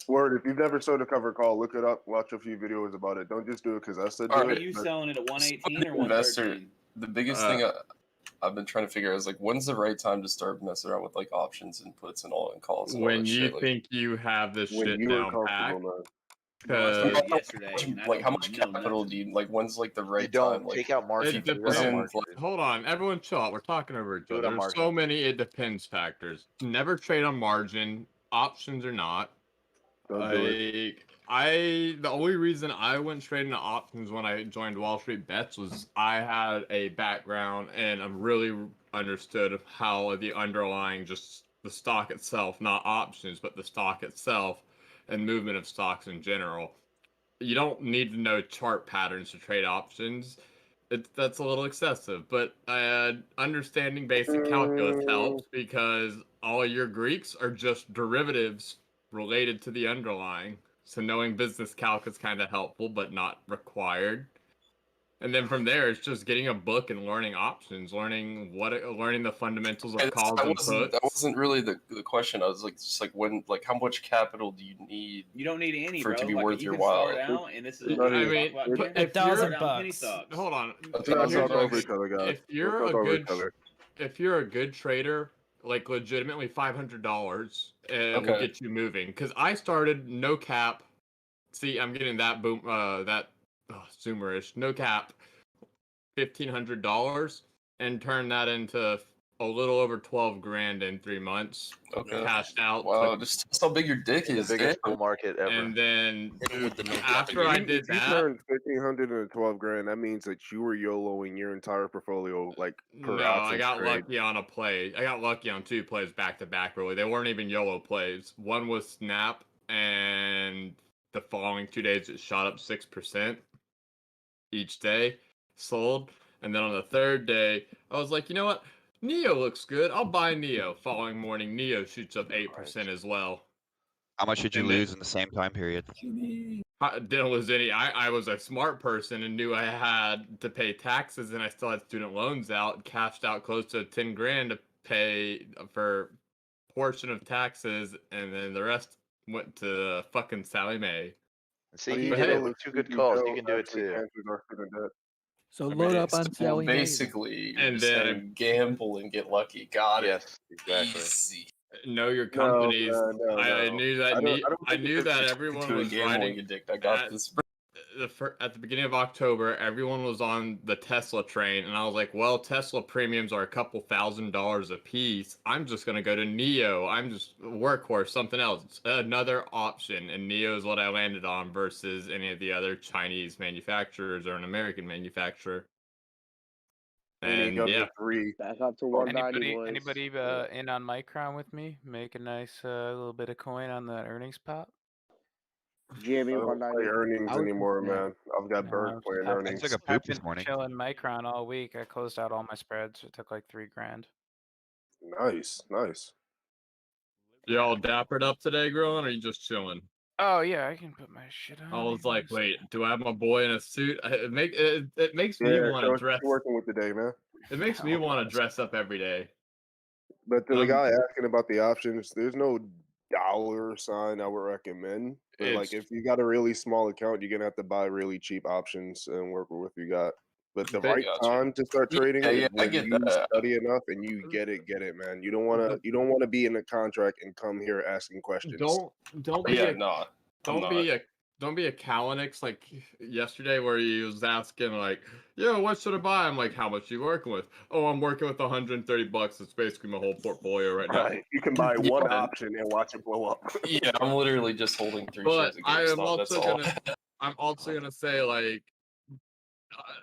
Word, if you've never sold a cover call, look it up. Watch a few videos about it. Don't just do it because I said do Are it. you but- selling it at 118 or Investor, 113? the biggest thing I've been trying to figure out is like when's the right time to start messing around with like options and puts and all and calls. And all When that you shit. think you have this When shit you were down pat. comfortable, man. Because Yesterday, and I Like how don't much know capital nothing. do you like? When's like the right don't time? Like, take out margin. it Take out depends. margin. Hold on, everyone chill out. We're talking over each Do it other. on There's so margin. many it depends factors. Never trade on margin, options or not. Don't do it. The only reason I went straight into options when I joined Wall Street Bets was I had a background and I really understood how the underlying just the stock itself, not options, but the stock itself and movement of stocks in general. You don't need to know chart patterns to trade options. That's a little excessive, but understanding basic calculus helps because all your Greeks are just derivatives related to the underlying. So knowing business calc is kind of helpful, but not required. And then from there, it's just getting a book and learning options, learning the fundamentals of calls and puts. That wasn't really the question. I was like, just like when, like how much capital do you need? You don't need any, for it bro. to be like, worth you your can while. Start out, and this is It's what not we even- talk about it- here. $1,000 Penny stocks. Hold on. Let's Here's not talk the over thing. each other, guys. If you're Let's a talk over good, each other. if you're a good trader, like legitimately $500, will Okay. get you moving. Because I started no cap. See, I'm getting that boom, that zoomerish, no cap. $1,500 and turned that into a little over 12 grand in 3 months. Okay. Cashed out. Wow, just that's how big your dick is. The biggest damn. bull market ever. And then with the no after I did If you that, turned 1,500 into 12 grand, that means that you were YOLOing your entire portfolio like per no, options I got trade. lucky on a play. I got lucky on 2 plays back to back. Really, they weren't even YOLO plays. One was snap, and the following 2 days it shot up 6% each day. Sold, and then on the 3rd day, I was like, you know what? Neo looks good. I'll buy Neo. Following morning, Neo shoots up 8% as well. How much did you And then- lose in the same time period? I didn't lose any. I was a smart person and knew I had to pay taxes, and I still had student loans out. Cashed out close to 10 grand to pay for portion of taxes, and then the rest went to fucking Sally Mae. See, he did it with 2 good calls. You can do it too. So I load mean, up on it's Sally Mae. basically, And and then- then gamble and get lucky. Got it. Yes, exactly. Easy. Know your companies. no, I no. knew that. I don't I think knew it's that to everyone a was gambling riding. addict. I got at this. At the beginning of October, everyone was on the Tesla train, and I was like, well, Tesla premiums are a couple $1,000s a piece. I'm just gonna go to Neo. I'm just workhorse, something else, another option, and Neo is what I landed on versus any of the other Chinese manufacturers or an American manufacturer. And yeah, Back up to 190. Anybody in on Micron with me? Make a nice little bit of coin on the earnings pop. Jimmy, I don't play earnings anymore, man. I've got burned playing earnings. I've been chilling Micron all week. I closed out all my spreads. It took like 3 grand. Nice, nice. you all dappered up today, growing, or you just chilling? Oh yeah, I can put my shit on. I was like, wait, do I have my boy in a suit? It makes me Yeah, want so to dress. you're working with today, man. It makes me want to dress up every day. But to the guy asking about the options, there's no dollar sign I would recommend. But like, if you got a really small account, you're gonna have to buy really cheap options and work with what you got. But the right time to start trading is I when get you that. study enough and you get it, man. You don't wanna be in a contract and come here asking questions. Don't be Yeah, a, no. don't be a Kalinix like yesterday where he was asking like, yo, what should I buy? I'm like, how much you working with? Oh, I'm working with $130. It's basically my whole portfolio right now. Right. You can buy one option and watch it blow up. Yeah, I'm literally just holding 3 But shares of I am GameStop. That's also all. I'm also gonna say like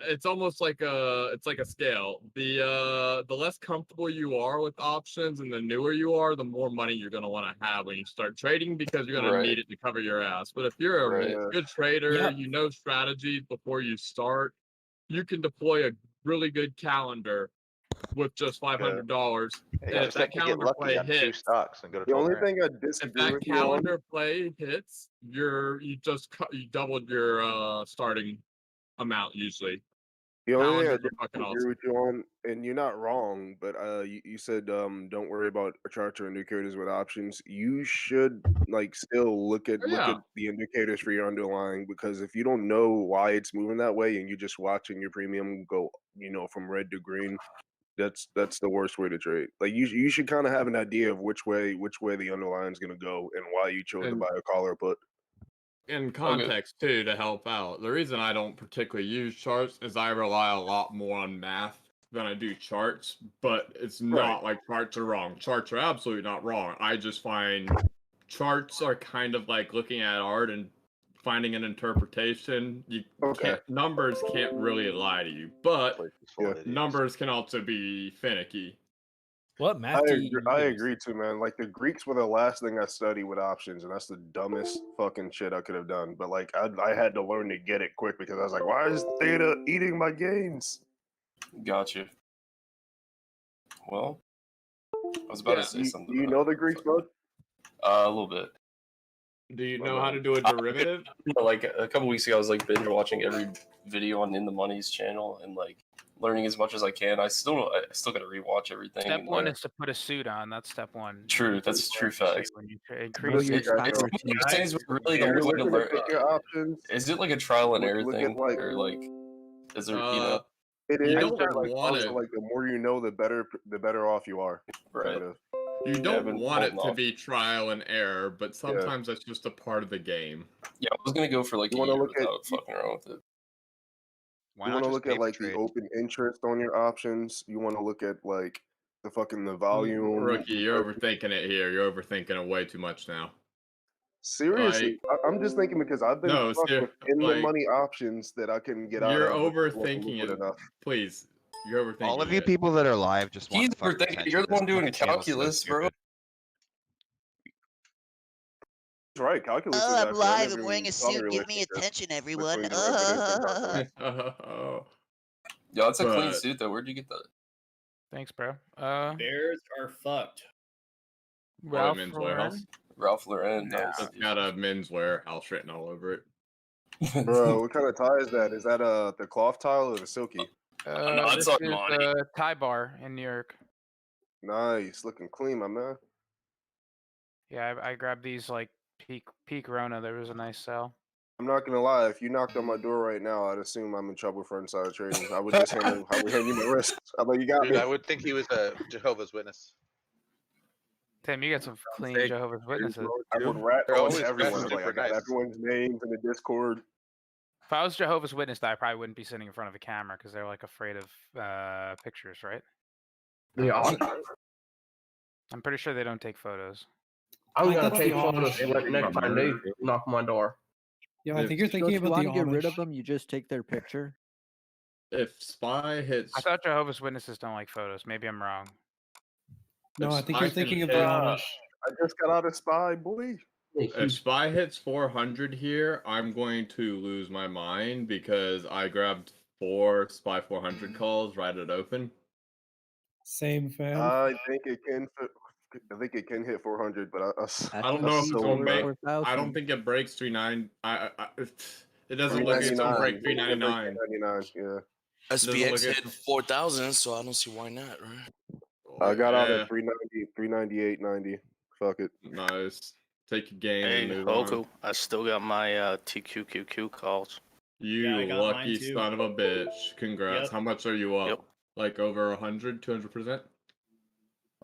it's almost like a scale. The less comfortable you are with options and the newer you are, the more money you're gonna want to have when you start trading because you're gonna need it to cover your ass. But if you're a good trader, you know strategies before you start, you can deploy a really good calendar with just $500. And if that calendar play hits, stocks and go to The 12 only grand. thing I if disagree that with you on, calendar play hits, you doubled your starting amount usually. the only thing I Calendars are fucking disagree awesome. with you on, and you're not wrong, but you said don't worry about charts or indicators with options. You should like still look at the indicators for your underlying, because if you don't know why it's moving that way and you're just watching your premium go, from red to green, that's the worst way to trade. Like you should kind of have an idea of which way the underlying is gonna go and why you chose to buy a call or put. In context too, to help out, the reason I don't particularly use charts is I rely a lot more on math than I do charts, but it's not like charts are wrong. Charts are absolutely not wrong. I just find charts are kind of like looking at art and finding an interpretation. Numbers can't really lie to you, but numbers can also be finicky. What math do you I use? agree too, man. Like the Greeks were the last thing I studied with options, and that's the dumbest fucking shit I could have done. But like I had to learn to get it quick because I was like, why is theta eating my gains? Gotcha. Well, I was about to say something. You know the Greeks, bud? A little bit. Do you know how to do a derivative? Like a couple weeks ago, I was like binge watching every video on In the Money's channel and like learning as much as I can. I still gotta rewatch everything. Step 1 is to put a suit on. That's step 1. True, that's true facts. When you increase your Things really the only way to learn. Is it like a trial and error thing, or like is there It You is, don't but like want also it. like the more you know, the better off you are. Right. kind of. You don't been want it holding to off. be trial and error, but sometimes that's just a part of the game. Yeah, I was gonna go for like a wanna year look at- without fucking around with it. You want to look at like the open interest on your options. You want to look at like the volume. Rookie, you're overthinking it here. You're overthinking it way too much now. Seriously, I'm just thinking because I've been No, fucked with in the money options that I can get out of. You're because it wasn't overthinking liquid it. enough. Please, you're overthinking All of you it. people that are live just want He's to fuck overthinking. attention. You're the This one doing fucking channel's so calculus, bro. stupid. That's right, calculus. Oh, is I'm after. I live. never I'm wearing even a saw the suit. Give me relationship attention, everyone. between derivatives and Oh. Yo, that's a clean But- suit though. Where'd you get that? Thanks, bro. Bears are fucked. Ralph men's Lauren? warehouse. Ralph Lauren. Nice. It's got a menswear house written all over it. Bro, what kind of tie is that? Is that the cloth tile or the silky? No, it's This like is money. a Thai bar in New York. Nice, looking clean, my man. Yeah, I grabbed these like peak Rona. There was a nice sale. I'm not gonna lie. If you knocked on my door right now, I'd assume I'm in trouble for insider trading. I would just hand you my wrist. I'm like, you got Dude, me. I would think he was a Jehovah's Witness. Tim, you got some clean Fake Jehovah's Witnesses. I would rat They're on always everyone. dressed Like, I super got nice. everyone's names in the Discord. If I was Jehovah's Witness, I probably wouldn't be sitting in front of a camera because they're like afraid of pictures, right? They are. I'm pretty sure they don't take photos. I was I gonna think take the photos Amish- like next time they knock on my door. Yeah, I think you're thinking If you about want the to get rid Amish. of them, you just take their picture. If Spy hits, I thought Jehovah's Witnesses don't like photos. Maybe I'm wrong. No, I think you're thinking of the hit- Amish. I just got out of Spy, boy. if Spy hits 400 here, I'm going to lose my mind because I grabbed 4 Spy 400 calls right at open. Same fam. I think it can. I think it can hit 400, but I don't know if it's gonna break. I don't think it breaks 390. It doesn't look like it's gonna break 399. 399. Yeah. SPX hit 4,000, so I don't see why not, right? I got out Yeah. at 390, 398.90. Fuck it. Nice. Take your game Hey, and move Hoku, on. I still got my TQQQ calls. You Yeah, I got mine lucky too. son of a bitch. Congrats. Yep. How much are you up? Yep. Like over 100, 200%?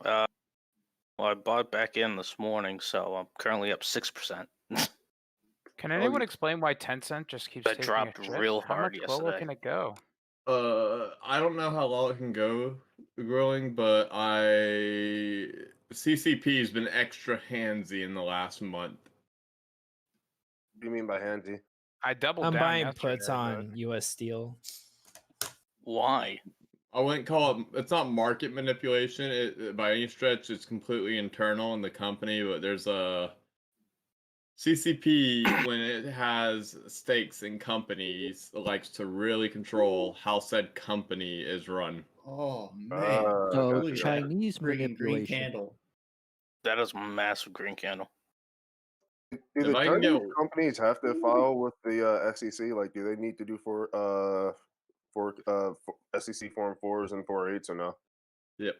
Well, I bought back in this morning, so I'm currently up 6%. Can anyone explain why Tencent just keeps That taking dropped a shit? real How hard much lower yesterday. can it go? I don't know how low it can go growing, but CCP has been extra handsy in the last month. What do you mean by handsy? I doubled I'm down buying yesterday, puts on U.S. Steel. Why? I wouldn't call it. It's not market manipulation by any stretch. It's completely internal in the company. But there's a CCP when it has stakes in companies likes to really control how said company is run. Oh man. So Look at that Chinese green manipulation. candle. That is a massive green candle. Do If the I can Chinese get- companies have to file with the SEC? Like, do they need to do for SEC Form 4s and 4.8s or no? Yep,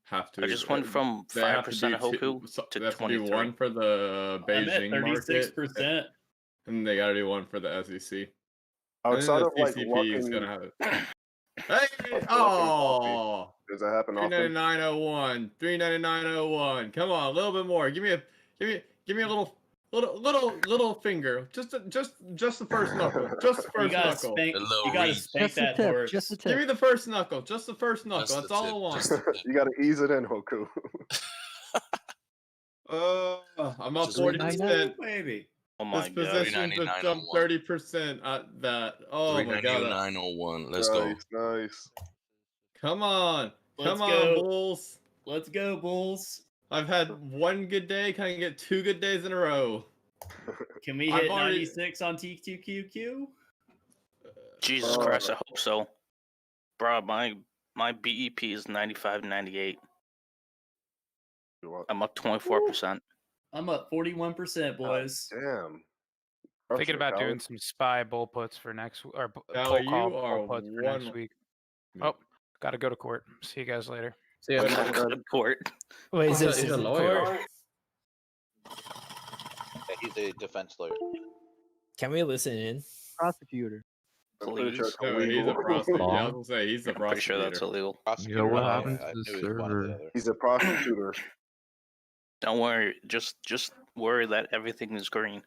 have to. I just went from They have 5% do of Hoku they to have to do 23. one for the I'm at Beijing market, 36%. and they got to do one for the SEC. Outside of like CCP is walking, gonna have it. Hey! Oh! does that happen often? 399.01. 399.01. Come on, a little bit more. Give me a little finger. Just the first knuckle. Just the You first gotta knuckle. spank. You gotta spank that horse. Just a Give me tip. the first knuckle. Just the first knuckle. Just That's the all tip, I want. just the tip. You got to ease it in, Hoku. I'm up Just 40%. Baby. Oh my This god. position just jumped 30% at that. Oh my god. 399.01. Let's go. Nice. Come on. Let's Come on, go. Bulls. Let's go, Bulls. I've had one good day. Can I get 2 good days in a row? Can we I've hit already- 96 on TQQQ? Jesus Oh. Christ, I hope so. Bro, my BEP is 95.98. I'm up 24%. I'm up 41%, boys. Damn. Thinking about doing some spy bull puts for next or Cal, bull call you are bull puts for next one- week. Oh, gotta go to court. See you guys later. See ya. Go to court. Wait, is He's this a in lawyer. court? Yeah, he's a defense lawyer. Can we listen in? Prosecutor. I'm pretty sure Please. it's No, he's a illegal. prosecutor. Yeah, I was gonna say he's a I'm pretty sure prosecutor. that's illegal. Prosecutor, what I- happens I to the knew it was one or the server? other. He's a prosecutor. Don't worry. Just worry that everything is green.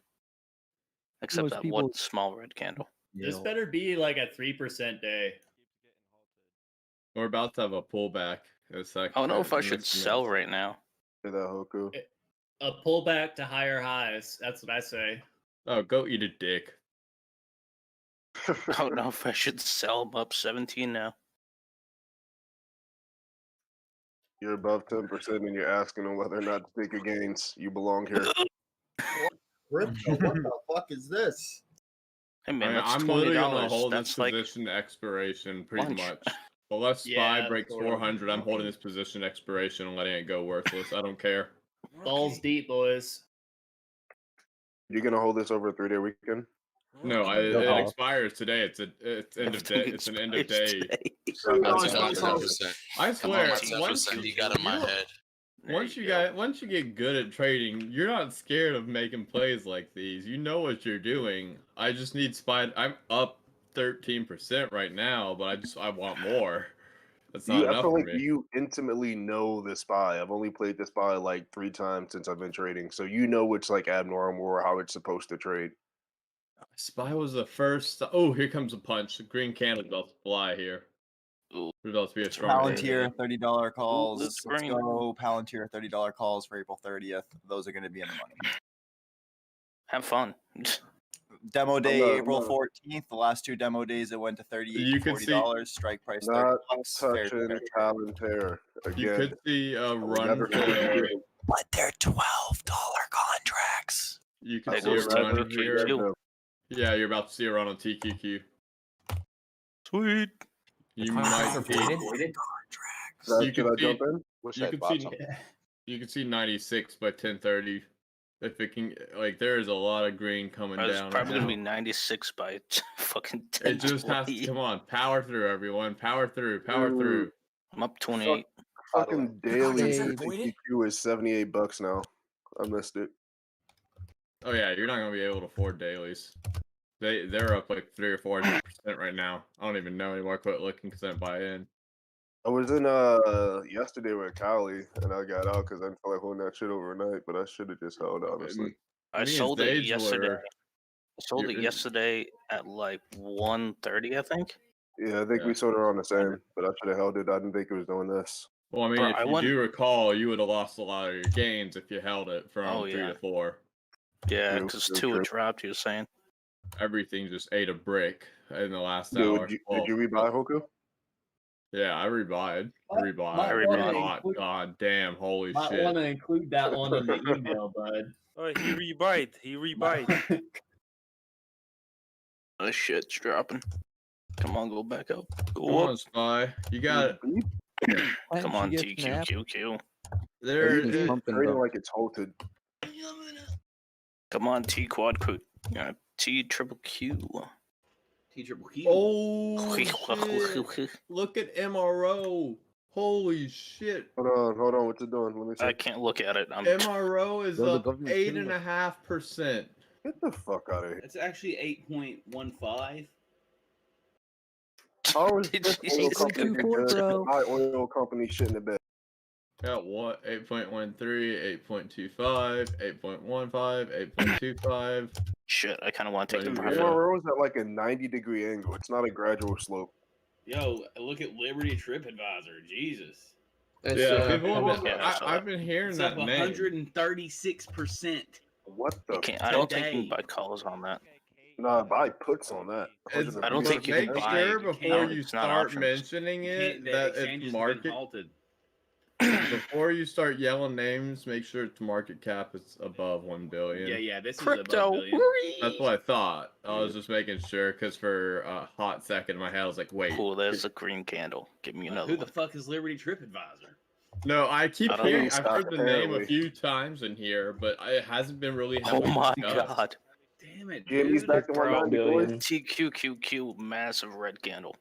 Except Most that people- one small red candle. This better be like a 3% day. We're about to have a pullback in a second. I don't know if I should sell right now. That Hoku. A pullback to higher highs. That's what I say. Oh, go eat a dick. I don't know if I should sell. I'm up 17 now. You're above 10% and you're asking them whether or not to take a gains. You belong here. What the fuck is this? Hey man, that's I'm literally gonna $20. hold That's this like position to expiration pretty lunch. much. Unless Yeah, SPY breaks sort of. 400, I'm holding this position to expiration and letting it go worthless. I don't care. Balls deep, boys. You're gonna hold this over a 3-day weekend? No, it expires today. It's end of day. It's an end of day. I swear, once you got in my head. once you get good at trading, you're not scared of making plays like these. You know what you're doing. I just need SPY. I'm up 13% right now, but I want more. That's not I enough feel for like me. you intimately know the SPY. I've only played the SPY like 3 times since I've been trading, so you know it's like abnormal or how it's supposed to trade. SPY was the first. Oh, here comes a punch. The green candle about to fly here. There's about to be a strong Palantir $30 calls. it's Let's green. go. Palantir $30 calls for April 30th. Those are going to be in the money. Have fun. Demo day not- April 14th. The last 2 demo days it went to $38 You to could see- $40. Strike price Not $30. Fair touching trade. Palantir again. You could see a run never for. forget. But they're $12 contracts. You could There see a goes run TQQ. here. Yeah, you're about to see a run on TQQ. Sweet. You might see. You Should I could see. jump in? Wish You I could bought see. something. You could see 96 by 10:30. If it can, like, there is a lot of green coming It's down. probably right gonna be now. 96 by fucking 10. It just has to come on. Power through, everyone. Power through. Power through. I'm up 28. Fucking daily Hey. TQQ is $78 now. I missed it. Oh yeah, you're not gonna be able to afford dailies. They're up like 300 or 400% right now. I don't even know anymore. I quit looking because I didn't buy in. I was in yesterday with Kali and I got out because I didn't feel like holding that shit overnight, but I should have just held honestly. I Me and sold it Sage yesterday. were- I sold it you're- yesterday at like 1:30, I think. Yeah, I think we sort of on the same, but I should have held it. I didn't think it was doing this. Well, I mean, Bro, if I you went- do recall, you would have lost a lot of your gains if you held it from Oh, 3 yeah. to 4. Yeah, True, because true, 2 true. had dropped, you were saying. Everything just ate a brick in the last Dude, hour. did Well, you rebuy Hoku? Yeah, I rebuyed. Rebuy. Might wanna God, God damn, holy Might shit. want to include that one in the email, bud. Oh, he rebuyed. He rebuyed. This shit's dropping. Come on, go back up. Go Come up. on, Spy. You got it. Come on, TQQQ. There It's is. trading like it's halted. Come on, T quad Q. T triple Q. T triple Q. Oh, shit. Look at MRO. Holy shit. Hold on. What's it doing? Let me see. I can't look at it. I'm MRO is Yo, the up government's killing us. 8.5%. Get the fuck out of here. It's actually 8.15. How is Did this you oil see company the good? bro? My oil company shit in the bed. Got what? 8.13, 8.25, 8.15, 8.25. Shit. I kind of want to take the Right profit. here. MRO is at like a 90-degree angle. It's not a gradual slope. Yo, look at Liberty TripAdvisor. Jesus. Yeah, people have been, Yeah, I saw I've been hearing It's that up name. 136%. What the? I don't think you Today. can buy calls on that. Nah, buy puts on that. It's, I don't think you make can buy. sure before you it's not start options. mentioning it that exchange it's has been market. halted. Before you start yelling names, make sure its market cap is above 1 billion. Yeah, this is Crypto. above billion. That's what I thought. I was just making sure because for a hot second in my head I was like, wait. Cool. There's a green candle. Give me another Who the one. fuck is Liberty TripAdvisor? No, I keep I don't hearing. know. I've heard the name a Apparently. few times in here, but it hasn't been really. Oh heavily my discussed. god. Damn it, Jimmy's dude. back to 190, boys. TQQQ. Massive red candle.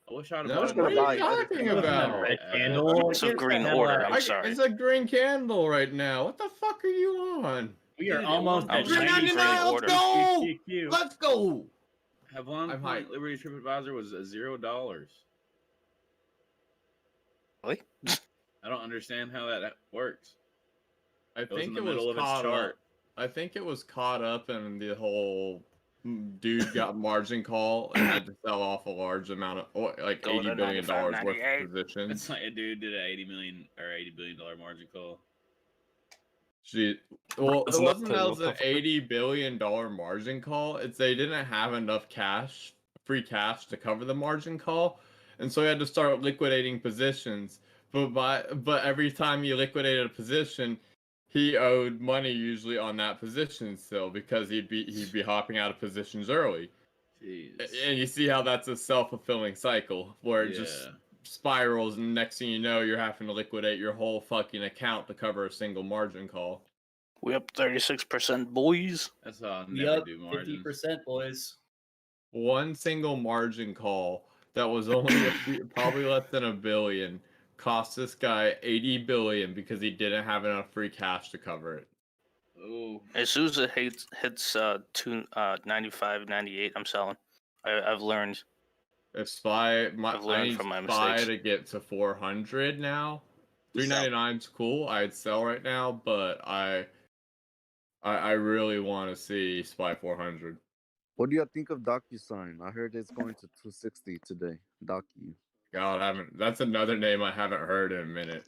I wish I'd have No, bought what are more. you talking about? Red candle. It's a green Get the order. hell I'm out. sorry. It's a green candle right now. What the fuck are you on? We are Dude, almost I'm at saying 90 green Let's order. go! QQQ. Let's go! At one I'm point, hyped. Liberty TripAdvisor was $0. Really? I don't understand how that works. I was in think the it middle was of its caught chart. up. I think it was caught up in the whole dude got margin call and had to sell off a large amount of like Go to $80 billion worth of 95.98. positions. It's like a dude did an $80 billion margin call. Gee, well, That's it wasn't that it nothing. was an $80 billion margin call. It's they didn't have enough cash, free cash to cover the margin call, and so he had to start liquidating positions. But every time he liquidated a position, he owed money usually on that position still because he'd be hopping out of positions early. Jeez. And you see how that's a self-fulfilling cycle where it just spirals, and next thing you know, you're having to liquidate your whole fucking account to cover a single margin call. We up 36%, boys. That's how I We never up do margins. 50%, boys. One single margin call that was only probably less than $1 billion cost this guy $80 billion because he didn't have enough free cash to cover it. Oh. As soon as it hits 95.98, I'm selling. I've learned. If SPY, I've learned I need from my SPY mistakes. to get to 400 now. 399 is cool. I'd sell right now, but I really want to see SPY 400. What do you think of DocuSign? I heard it's going to 260 today. Docu. God, that's another name I haven't heard in a minute.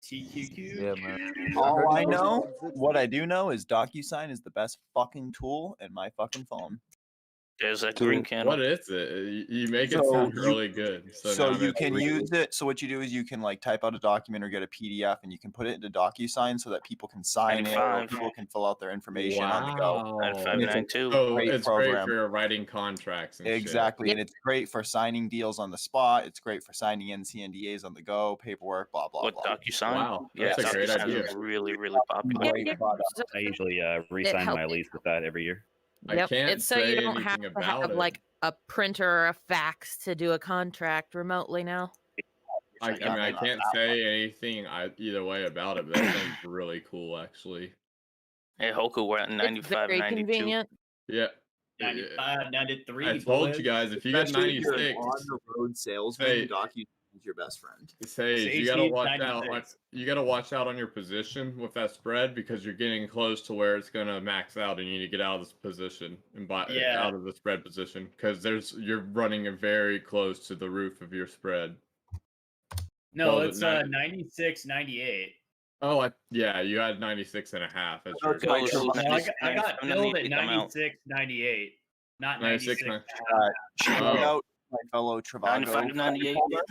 TQQ. Yeah, man. All I know, what I do know is DocuSign is the best fucking tool in my fucking phone. There's that green candle. What is it? You make it So sound you- really good. So now you I'm can intrigued. use it. So what you do is you can like type out a document or get a PDF, and you can put it into DocuSign so that people can sign it, or 95. people can fill out their information on the go. Wow. And it's a 9592. So great it's great program. for writing contracts and Exactly, shit. and it's great for signing deals on the spot. It's great for signing NDAs on the go, paperwork, blah blah What, blah. DocuSign? Wow, Yeah, that's a great DocuSign idea. is really, really popular. Great product. I usually re-sign my helps. lease with that every year. I Yep. can't It's so you say don't have anything to have about it. like a printer or a fax to do a contract remotely now. I mean, I can't say anything either way about it, but that sounds really cool, actually. Hey, Hoku, we're at It's 95, very 92. convenient. Yeah. 95, 93. I told boys. you guys, if you get Especially if you're an 96, on-the-road salesman, Say- DocuSign is your best friend. Sage, you Sage gotta needs watch out. 96. You gotta watch out on your position with that spread because you're getting close to where it's gonna max out, and you need to get out of this position and buy Yeah. out of the spread position because you're running it very close to the roof of your spread. No, Well, it's the 96, 98. Oh, yeah, you had 96.5. That's Okay. right. Go, No, I got billed at 98, I'm out. 96, 98. Not 96, 96. Shout Oh. out my fellow Travago 95, 98. bag holder.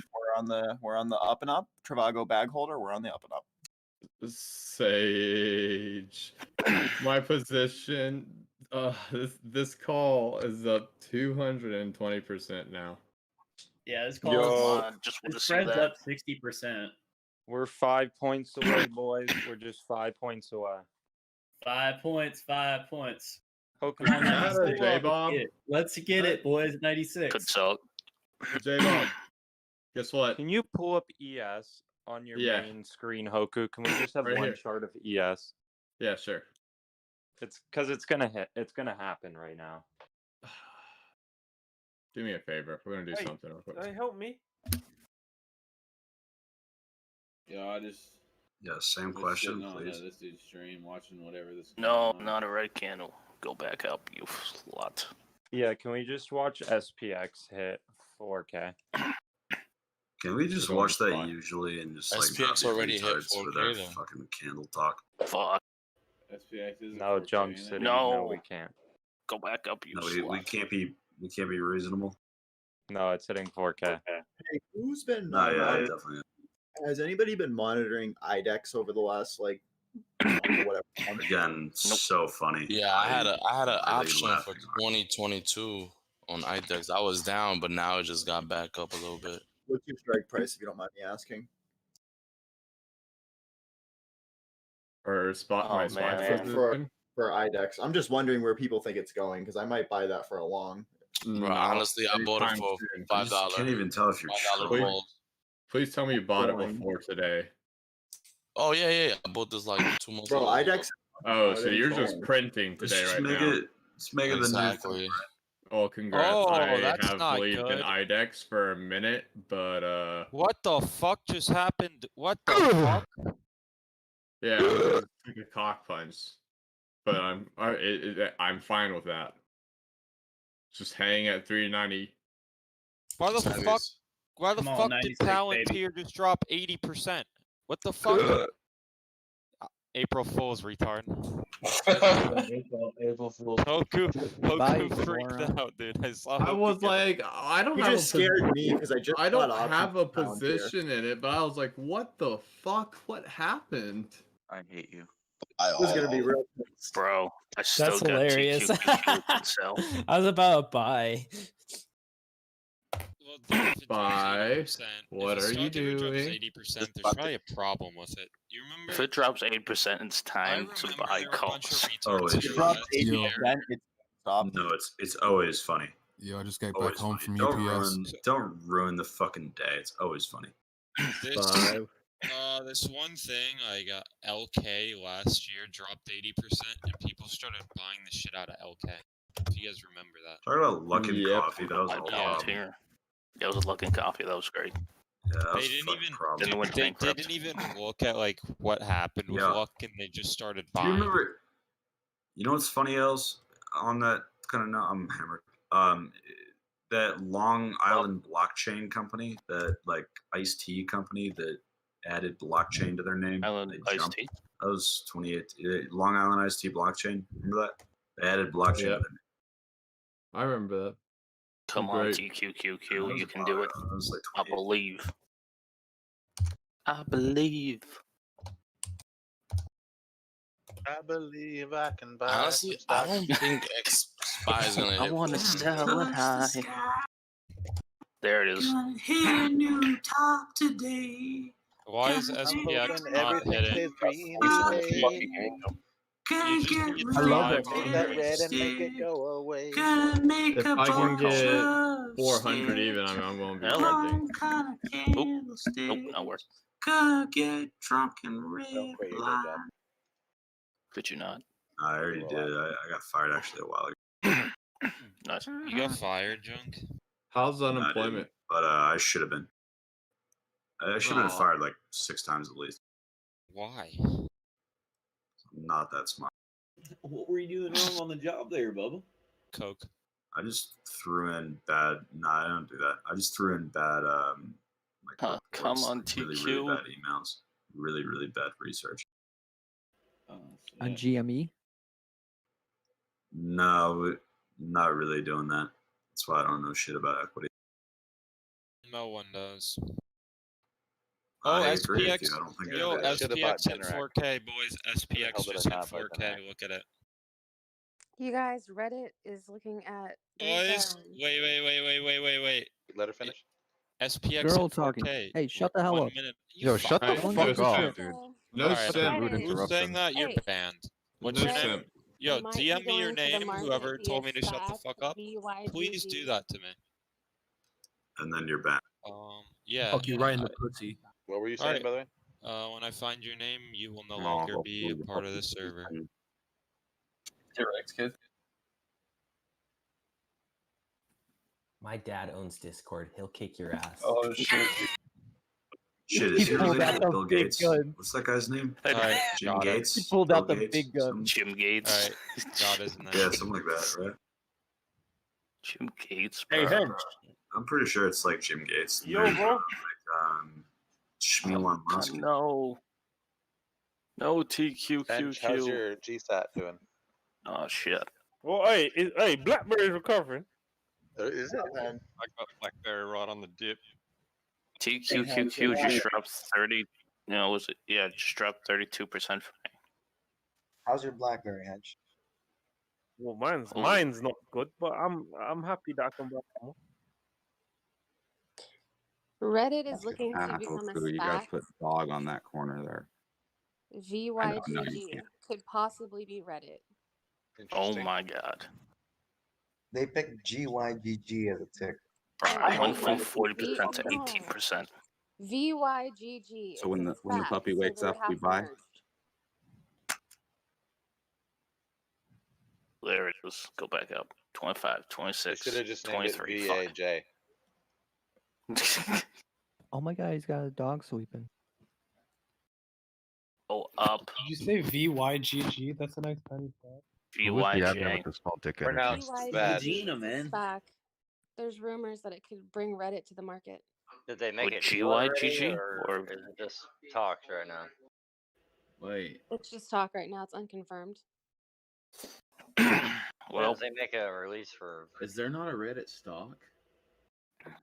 We're on the up and up. Travago bag holder. We're on the up and up. Sage, my position. This call is up 220% now. Yeah, this call Yo, is just the want to see spread's that. up 60%. We're 5 points away, boys. We're just 5 points away. 5 points, 5 points. Hoku, Come on, Is that a 96. J-Bob? Let's get it, boys. 96. Could suck. J-Bob, guess what? can you pull up ES on your Yeah. main screen, Hoku? Can we just have Right one here. chart of ES? Yeah, sure. It's because it's gonna hit. It's gonna happen right now. Do me a favor. We're gonna do Hey, something real quick. help me. Yeah, I just. Yeah, same just question, sitting on, please. this dude's stream, watching whatever this. No, not a red candle. Go back up, you slut. Yeah, can we just watch SPX hit 4K? Can we just We're watch that going usually and just like SPX not be already hit retards for their 4K then. fucking candle talk? Fuck. SPX is No, Junk City. No. No, we can't. Go back up, you No, slut. we can't be reasonable. No, it's hitting 4K. Hey, who's been? No, yeah, definitely. Has anybody been monitoring IDEX over the last like whatever? Again, so funny. Yeah, I had an really option for laughing. 2022 on IDEX. I was down, but now it just got back up a little bit. What's your strike price, if you don't mind me asking? Or spot Oh, my spot man. position. For IDEX, I'm just wondering where people think it's going because I might buy that for a long. Bro, honestly, I bought it anytime for soon. $5. Can't even tell if you're $5 trolling. gold. Please tell me you bought it Going. before today. Oh yeah. I bought this like 2 months Bro, ago. IDEX. Oh, so they're you're just trolling. printing today Just right make now. it. Just make it the new Exactly. thing. Oh, congrats. Oh, I that's have not believed in good. IDEX for a minute, but What the fuck just happened? What the fuck? yeah, it took a cock punch. But I'm fine with that. just hang at 390. Why the That fuck? is- Why the Come on, fuck did 96, Palantir just drop 80%? What the fuck? April Fool's retard. April Fool's. Hoku freaked out, dude. I saw. I Hoku was get- like, I don't You have just a scared me because I just I don't bought have a options down here. position in it, but I was like, what the fuck? What happened? I hate you. It was gonna be real. Bro, I still That's got hilarious. TQQQ to sell. I was about to buy. Well, dude, if it drops Bye. 80%, What if a are you stock ever drops doing? 80%, there's probably a problem with it. You remember? If it drops 8%, it's time to remember buy there were a bunch of calls. retards Always who It were drops last 80%. year. It's stop. No, it's always funny. Yo, I just got Always back home funny. from UPS. Don't ruin the fucking day. It's always funny. This one thing, like LK last year dropped 80%, and people started buying the shit out of LK. If you guys remember that. Talk about Luckin Yep. Coffee. That was a problem. Here. Yeah, it was a Luckin Coffee. That was great. Yeah, that was They a didn't fucking even. problem. Then went They bankrupt. didn't even look at like what happened with Yeah. Luck, and they just started Do you buying. remember? You know what's funny, Els? On that kind of note, I'm hammered. That Long Island blockchain company, that like iced tea company that added blockchain to their name. Island They Iced jumped. Tea? That was 28. Long Island iced tea blockchain. Remember that? They added blockchain to Yeah. their name. I remember that. Come on, Great. TQQQ. You can do it. That was like I 28. believe. I believe. I believe I can buy. Honestly, I don't think Spy is gonna I hit. want to sell it high. There it is. new top today. Why is SPX not everything hitting? stays green Fucking today. angel. You just need I love five that Make that red and make it go away. If I can get 400 even, I'm going to be Hello. Kind Nope, not work. Could get drunk and Don't quit your day job. Could you not? I already did. I got fired actually a while ago. Nice. You got fired, Junk? How's No, I didn't, unemployment? but I should have been. I should have been fired like 6 times at least. Why? I'm not that smart. What were you doing wrong on the job there, Bubba? Coke. I just threw in bad. No, I don't do that. I just threw in bad. Like Come reports, on, like, really, TQ. really bad emails. Really, really bad research. On GME? No, not really doing that. That's why I don't know shit about equity. No one does. I Oh, agree with SPX. you. I don't think Yo, I Should've bought SPX hit Generac. 4K, boys. SPX hell did just I hit not buy 4K. Generac? Look at it. You guys, Reddit is looking at. Boys, wait. Let her finish. SPX Girl hit talking. 4K. Hey, shut the hell 1 up. minute. Yo, shut the Hey, fuck no off, simp. dude. No Alright, simp. Rude who's saying interruption. that? You're Hey. banned. What's No your name? simp. Yo, You might be DM me your going to the name, market whoever via told me to shut the SPAC, fuck up. VYGG. Please do that to me. And then you're back. Yeah. Fuck you right in the pussy. What were you saying, Alright. by the way? When I find your name, you will no Oh, longer be a part of the server. Direct kid. My dad owns Discord. He'll kick your ass. Oh shit. Shit, is he pulled related out to the Bill big Gates? gun. What's that guy's name? Alright, Jim got it. Gates? He pulled Bill out the Gates? big gun. Jim Gates. Alright, got his name. Yeah, something like that, right? Jim Gates. Hey, bro. Hedge. I'm pretty sure it's like Jim Gates. Yo, Like, bro. Shmuel Musk. No. No Bench, how's TQQQ. your GSAT doing? Oh shit. Well, hey, Blackberry's recovering. Is it? I got Blackberry right on the dip. TQQQ just dropped 30. No, was it? Yeah, it just dropped 32% for me. How's your BlackBerry, Hedge? Well, mine's not good, but I'm happy that I can buy more. Reddit is looking I to have no become a clue. You guys SPAC. put dog on that corner there. no, you VYGG can't. could possibly be Reddit. Oh my god. They picked GYGG as a tick. Bro, I went from V- 40% to no. 18%. VYGG. So when is the a SPAC, puppy so wakes they would up, we have to buy. merge. There it is. Go back up. 25, You 26, should have just named it 23. Fuck. VAJ. Oh my god, he's got a dog sweeping. Go up. Did you say VYGG? That's a nice penny. GYJ. the small dick Pronounced GYG bad. Gina, man. back. There's rumors that it could bring Reddit to the market. Did they make it GYGG or is it just talks right now? Wait. It's just talk right now. It's unconfirmed. Well, did they make a release for? Is there not a Reddit stock?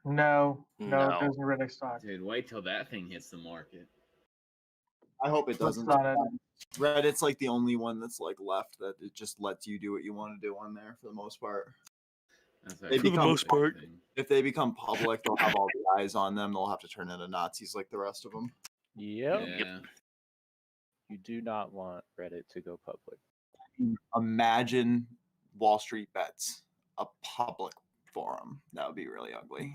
No, No. there's a Reddit stock. Dude, wait till that thing hits the market. I hope it doesn't. not it. Reddit's like the only one that's like left that it just lets you do what you want to do on there for the most part. If they become public, they'll have all the eyes on them. They'll have to turn into Nazis like the rest of them. Yep. Yeah. You do not want Reddit to go public. Imagine Wall Street Bets, a public forum. That would be really ugly.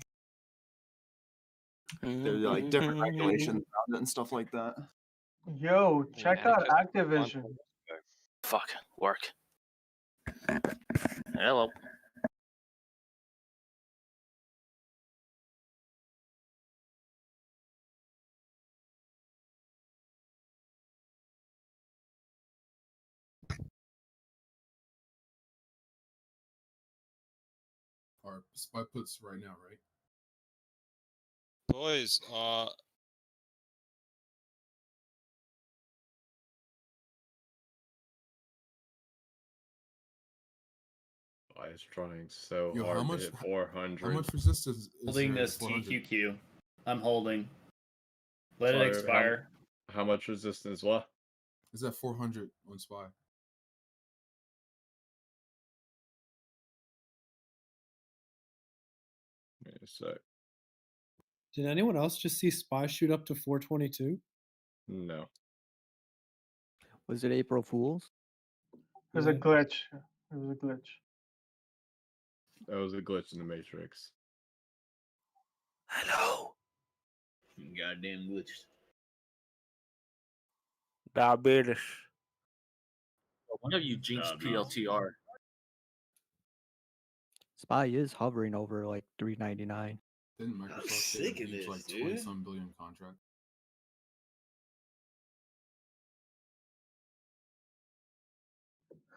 There's like different regulations around it and stuff like that. Yo, check out Activision. Fuck, work. Hello. Or spy puts right now, right? Boys, I was trying so Yo, hard how much? to hit 400. How much resistance is Holding there this at 400? TQQ. I'm holding. Let it Sorry, expire. How much resistance? What? Is that 400 on spy? Wait a sec. Did anyone else just see Spy shoot up to 422? No. Was it April Fool's? It was a glitch. It was a glitch. That was a glitch in the Matrix. Hello. Goddamn glitch. Diabetes. One of you jinxed PLTR. Spy is hovering over like 399. Didn't Microsoft say sick it of needs this, like dude. 20-some billion contract?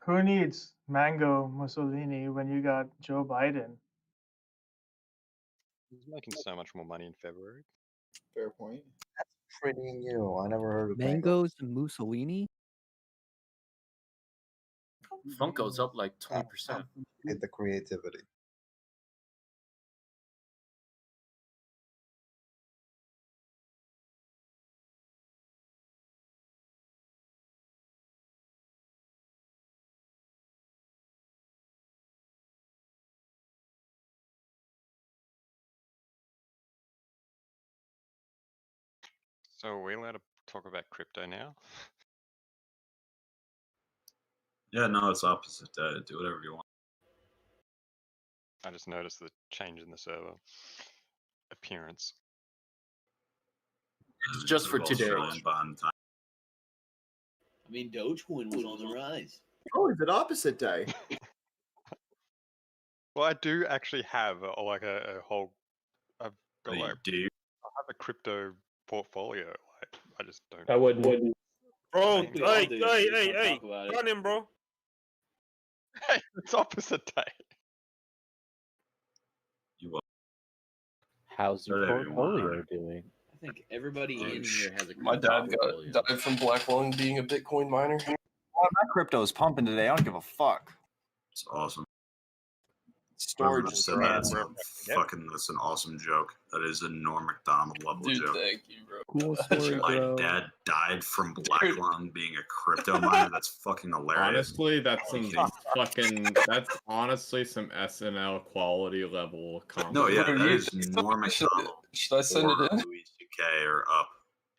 Who needs Mango Mussolini when you got Joe Biden? He's making so much more money in February. Fair point. That's pretty new. I never heard of Mango. Mangoes and Mussolini? Funko's up like 20%. Get the creativity. So are we allowed to talk about crypto now? Yeah, no, it's opposite. Do whatever you want. I just noticed the change in the server appearance. It's just for today. I mean, Dogecoin was on the rise. Oh, it's an opposite day. Well, I do actually have a whole. I've got like. Do you? I have a crypto portfolio. Like, I just don't. I wouldn't. Bro, Thank hey, run him, bro. Hey, it's opposite day. You will. How's your Whatever you want. portfolio doing? I think everybody in here has a My dad died from black lung being a Bitcoin miner. Well, my crypto is pumping today. I don't give a fuck. It's awesome. Storage Whoever just is said great. that's that's an awesome joke. That is a Norm Macdonald level Dude, joke. thank you, bro. Cool story, My bro. dad died from black lung being a crypto miner. That's fucking hilarious. Honestly, that's some fucking. That's honestly some SNL quality level comedy. No, yeah, that is Norm Macdonald. Should I send it in? Louis C.K. or up.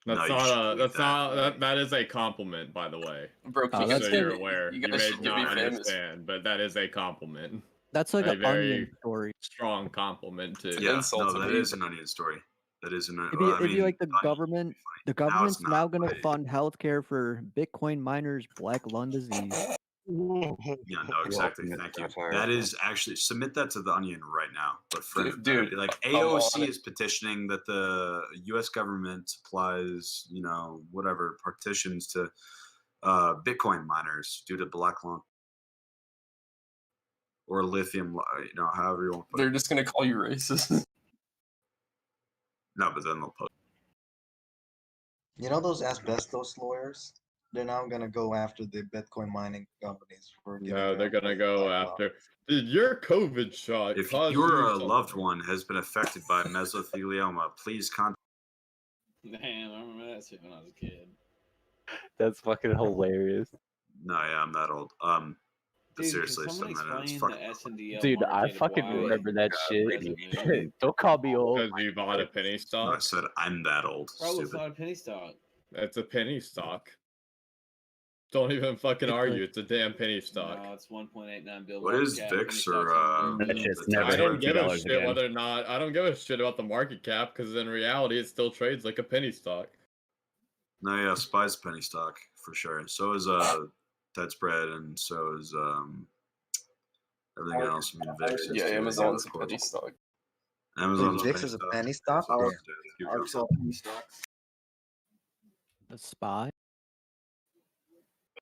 That's No, you not should a. tweet That's not. That is a compliment, by the way. Bro, can you so guys you're get- aware. you You, guys may should get not me famous. understand, but that is a compliment. That's like a an very onion story. strong compliment to. Yeah, no, that is an onion story. That is an. It'd be, it'd be like the onion. government. The government's now going to fund healthcare for Bitcoin miners' black lung disease. Yeah, no, exactly. Thank you. That is actually submit that to the Onion right now. But for Dude, like I'm on AOC it. is petitioning that the U.S. government supplies, whatever partitions to Bitcoin miners due to black lung. or lithium, however you want to put They're just gonna call you racist. No, but then they'll post. You know those asbestos lawyers? They're now gonna go after the Bitcoin mining companies for giving No, they're their gonna employees go black clout. after. Dude, your COVID shot. If caused your you something. loved one has been affected by mesothelioma, please contact. Damn, I remember that shit when I was a kid. That's fucking hilarious. No, yeah, I'm that old. But Dude, seriously, can someone someone it's explain fucking. the SNDL Dude, I market of fucking why remember that it doesn't shit. move? Don't call me old. Because you bought a penny No, stock. I said I'm that old. Bro, it's Stupid. not a penny stock. It's a penny stock. Don't even fucking argue. It's a damn penny stock. No, it's 1.89 billion. What is VIX or That shit's the never I tax don't rate? give a $2 shit again. whether or not. I don't give a shit about the market cap because in reality, it still trades like a penny stock. No, yeah, SPY's penny stock for sure. So is that spread, and so is everything else. I mean, VIX is Yeah, too, Amazon's of a course. penny stock. Amazon's VIX is a penny stock? So Damn. yeah. ARK's all penny stocks. The SPY.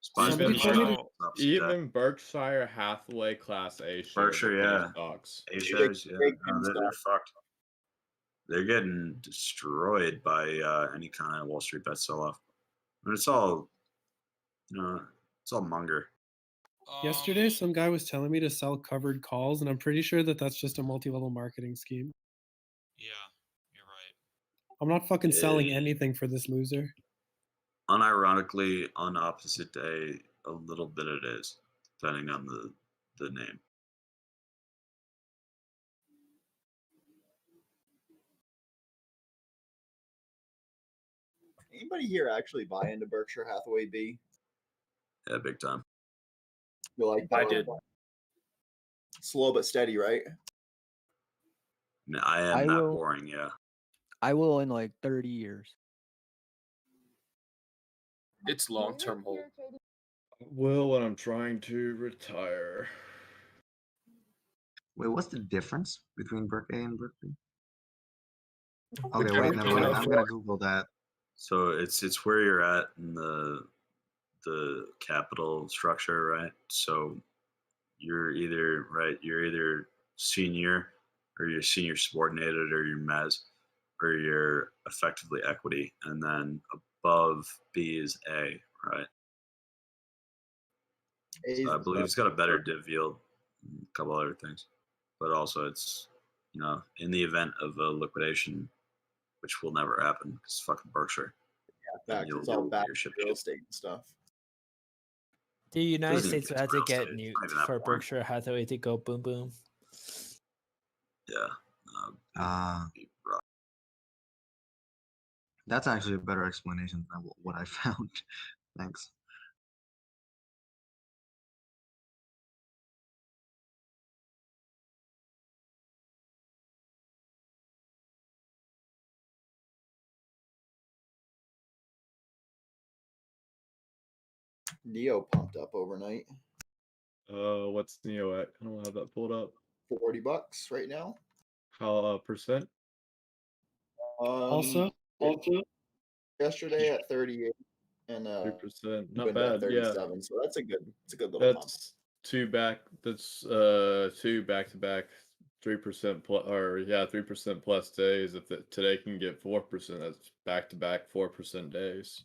SPY's Somebody penny told me stock. Even Berkshire Hathaway Class A shares Berkshire, are penny yeah. stocks. A shares, yeah, no, they're fucked. They're getting destroyed by any kind of Wall Street bet sell-off. I mean, it's all, it's all munger. yesterday some guy was telling me to sell covered calls, and I'm pretty sure that that's just a multi-level marketing scheme. Yeah, you're right. I'm not fucking selling anything for this loser. Unironically, on opposite day, a little bit it is, depending on the name. Anybody here actually buy into Berkshire Hathaway B? Yeah, big time. You like I did. Slow but steady, right? No, I am I that will- boring, yeah. I will in like 30 years. It's long-term hold. Will when I'm trying to retire. Wait, what's the difference between Berk A and Berk B? The Okay, wait, never mind. capital- I'm gonna Google that. So it's where you're at in the capital structure, right? So you're either senior, or you're senior subordinated, or you're mezz, or you're effectively equity, and then above B is A, right? So I believe it's got a better div yield, and a couple other things, but also it's in the event of a liquidation, which will never happen because fucking Berkshire. Yeah, fact, it's all back to real estate and stuff. The United Doesn't even States get would have to to real get estate. It's not even nuked that for boring. Berkshire Hathaway to go boom boom. Yeah. That's actually a better explanation than what I found. Thanks. Neo pumped up overnight. What's Neo at? I don't have that pulled up. $40 right now. How percent? Also, yesterday at 38 and 3%. Not Monday at bad. Yeah. 37. So that's a good little pump. That's two back to back 3% plus, or yeah, 3% plus days. If today can get 4%, that's back to back 4% days.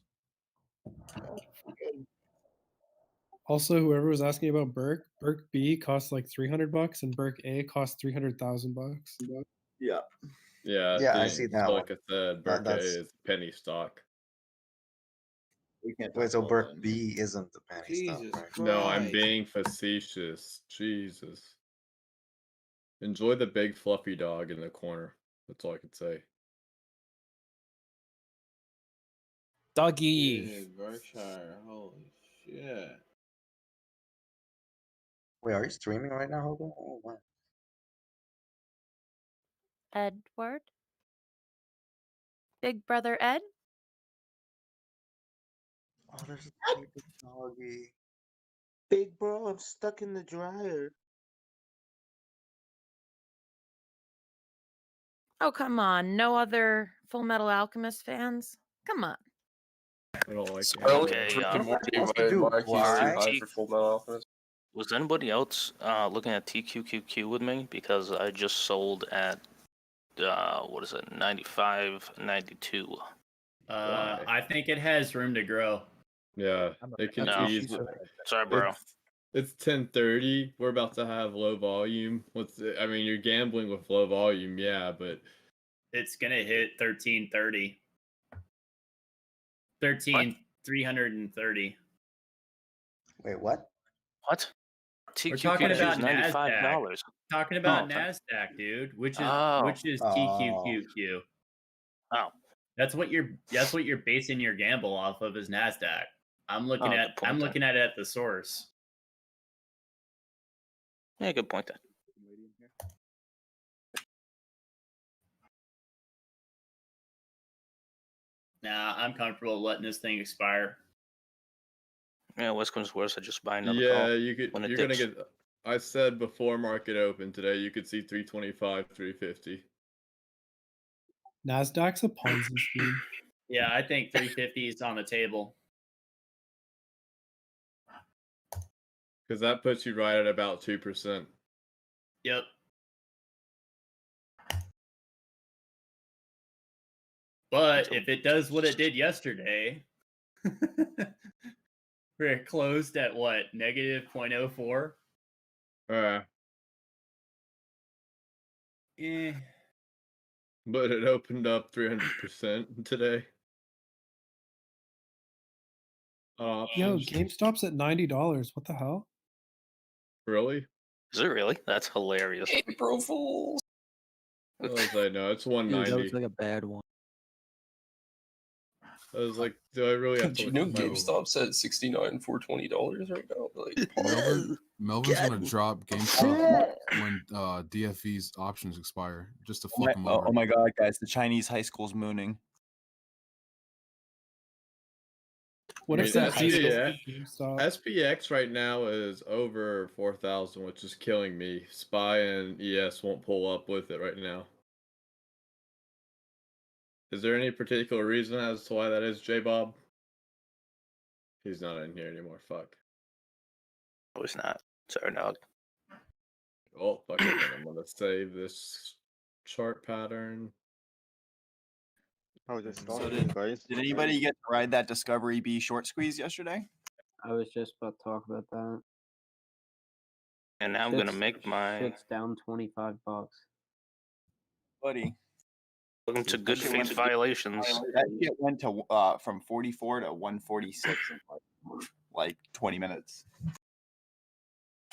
also, whoever was asking about Berk B costs like $300, and Berk A costs $300,000. Yeah. Yeah, Yeah, I think- see that so one. like I said, That- Berkey that's- is penny stock. We can't Wait, talk so about Berk that. B isn't the penny Jesus stock, right? No, I'm Christ. being facetious. Jesus. Enjoy the big fluffy dog in the corner. That's all I could say. Doggy. Dude, Berkshire, holy shit. Wait, are you streaming right now, Hobo? Oh, wow. Edward? Big brother Ed? Oh, there's a baby doggy. Big bro, I'm stuck in the dryer. Oh, come on. No other Full Metal Alchemist fans? Come on. I don't like Okay, anime. Rick and Morty supposed to do? by Mark, he's too Why? high for Full Metal Alchemist. Was anybody else looking at TQQQ with me? Because I just sold at what is it, 95.92. I think it has room to grow. Yeah, it can No. easily. Sorry, bro. It's 10:30. We're about to have low volume. I mean, you're gambling with low volume, yeah, but It's gonna hit 1330. 13,330. Wait, what? What? We're TQQQ talking is about $95. NASDAQ. Talking about Oh, NASDAQ, dude. Which is Oh. TQQQ. Oh. That's what you're basing your gamble off of is NASDAQ. I'm looking Oh, at good point, then. looking at it at the source. Yeah, good point then. Nah, I'm comfortable letting this thing expire. Yeah, worst comes to worst, I just buy another yeah, call you could. when it You're gonna dips. get. I said before market open today, you could see 325, 350. Nasdaq's a Ponzi scheme. Yeah, I think 350 is on the table. Because that puts you right at about 2%. Yep. But if it does what it did yesterday, where it closed at what, negative 0.04? Eh. But it opened up 300% today. Yo, Options. GameStop's at $90. What the hell? Really? Is it really? That's hilarious. April Fools. I was like, no, it's Dude, 190. that was like a bad one. I was like, do I really have Do to you look know at my GameStop's at $69 for $20 right now? Like, Melvin's gonna drop GameStop when DFE's options expire, just to fuck him over. Oh my god, guys, the Chinese high school's mooning. What if the the high school SPX, SPX right now is over 4,000, which is killing me. SPY and ES won't pull up with it right now. Is there any particular reason as to why that is, J-Bob? He's not in here anymore, fuck. No, it's not. Sorry, dog. Oh, fuck it, then I'm gonna save this chart pattern. So did anybody get to ride that Discovery B short squeeze yesterday? I was just about to talk about that. And now I'm gonna make my Shit's down $25. Buddy. welcome to good That shit faith went to- violations. That shit went to from 44 to 146 in like 20 minutes.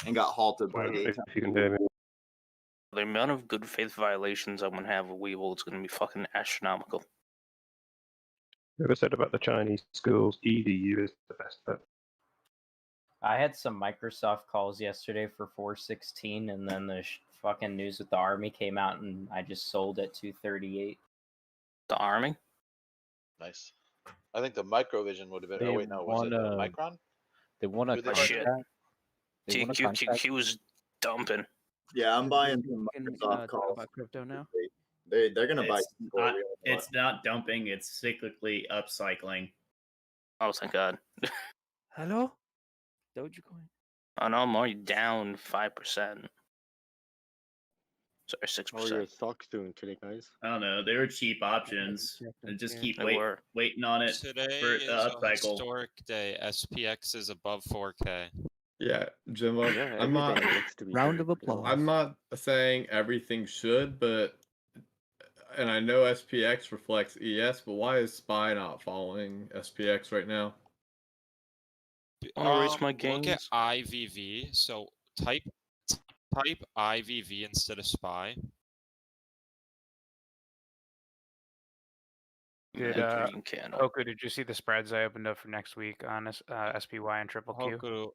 And got halted by daytime. The amount of good faith violations I'm gonna have with Weevil is gonna be fucking astronomical. Whoever said about the Chinese schools, EDU is the best bet. I had some Microsoft calls yesterday for 416, and then the fucking news with the army came out, and I just sold at 238. The army? Nice. I think the Microvision would have been. They Oh wait, no, was it the won, Micron? They won a Who they Shit. contract. They won a contract. TQQQ is dumping. Yeah, I'm buying some Microsoft talk calls. about crypto now. They're gonna buy. It's not dumping, it's cyclically upcycling. Oh, thank God. Hello? Dogecoin? Oh no, I'm already down 5%. Sorry, 6%. How are your stocks doing today, guys? I don't know. They were cheap options. And just keep They were. waiting on it Today for is the a upcycle. historic day. SPX is above 4K. Yeah, Jimbo, Yeah, I'm not. everything looks to be Round good, of applause. I'm not saying everything should, but and I know SPX reflects ES, but why is SPY not following SPX right now? I'm gonna raise my Look gains. at IVV. So type IVV instead of SPY. Did, green candle. Hoku, did you see the spreads I opened up for next week on SPY and Triple Q? Hoku,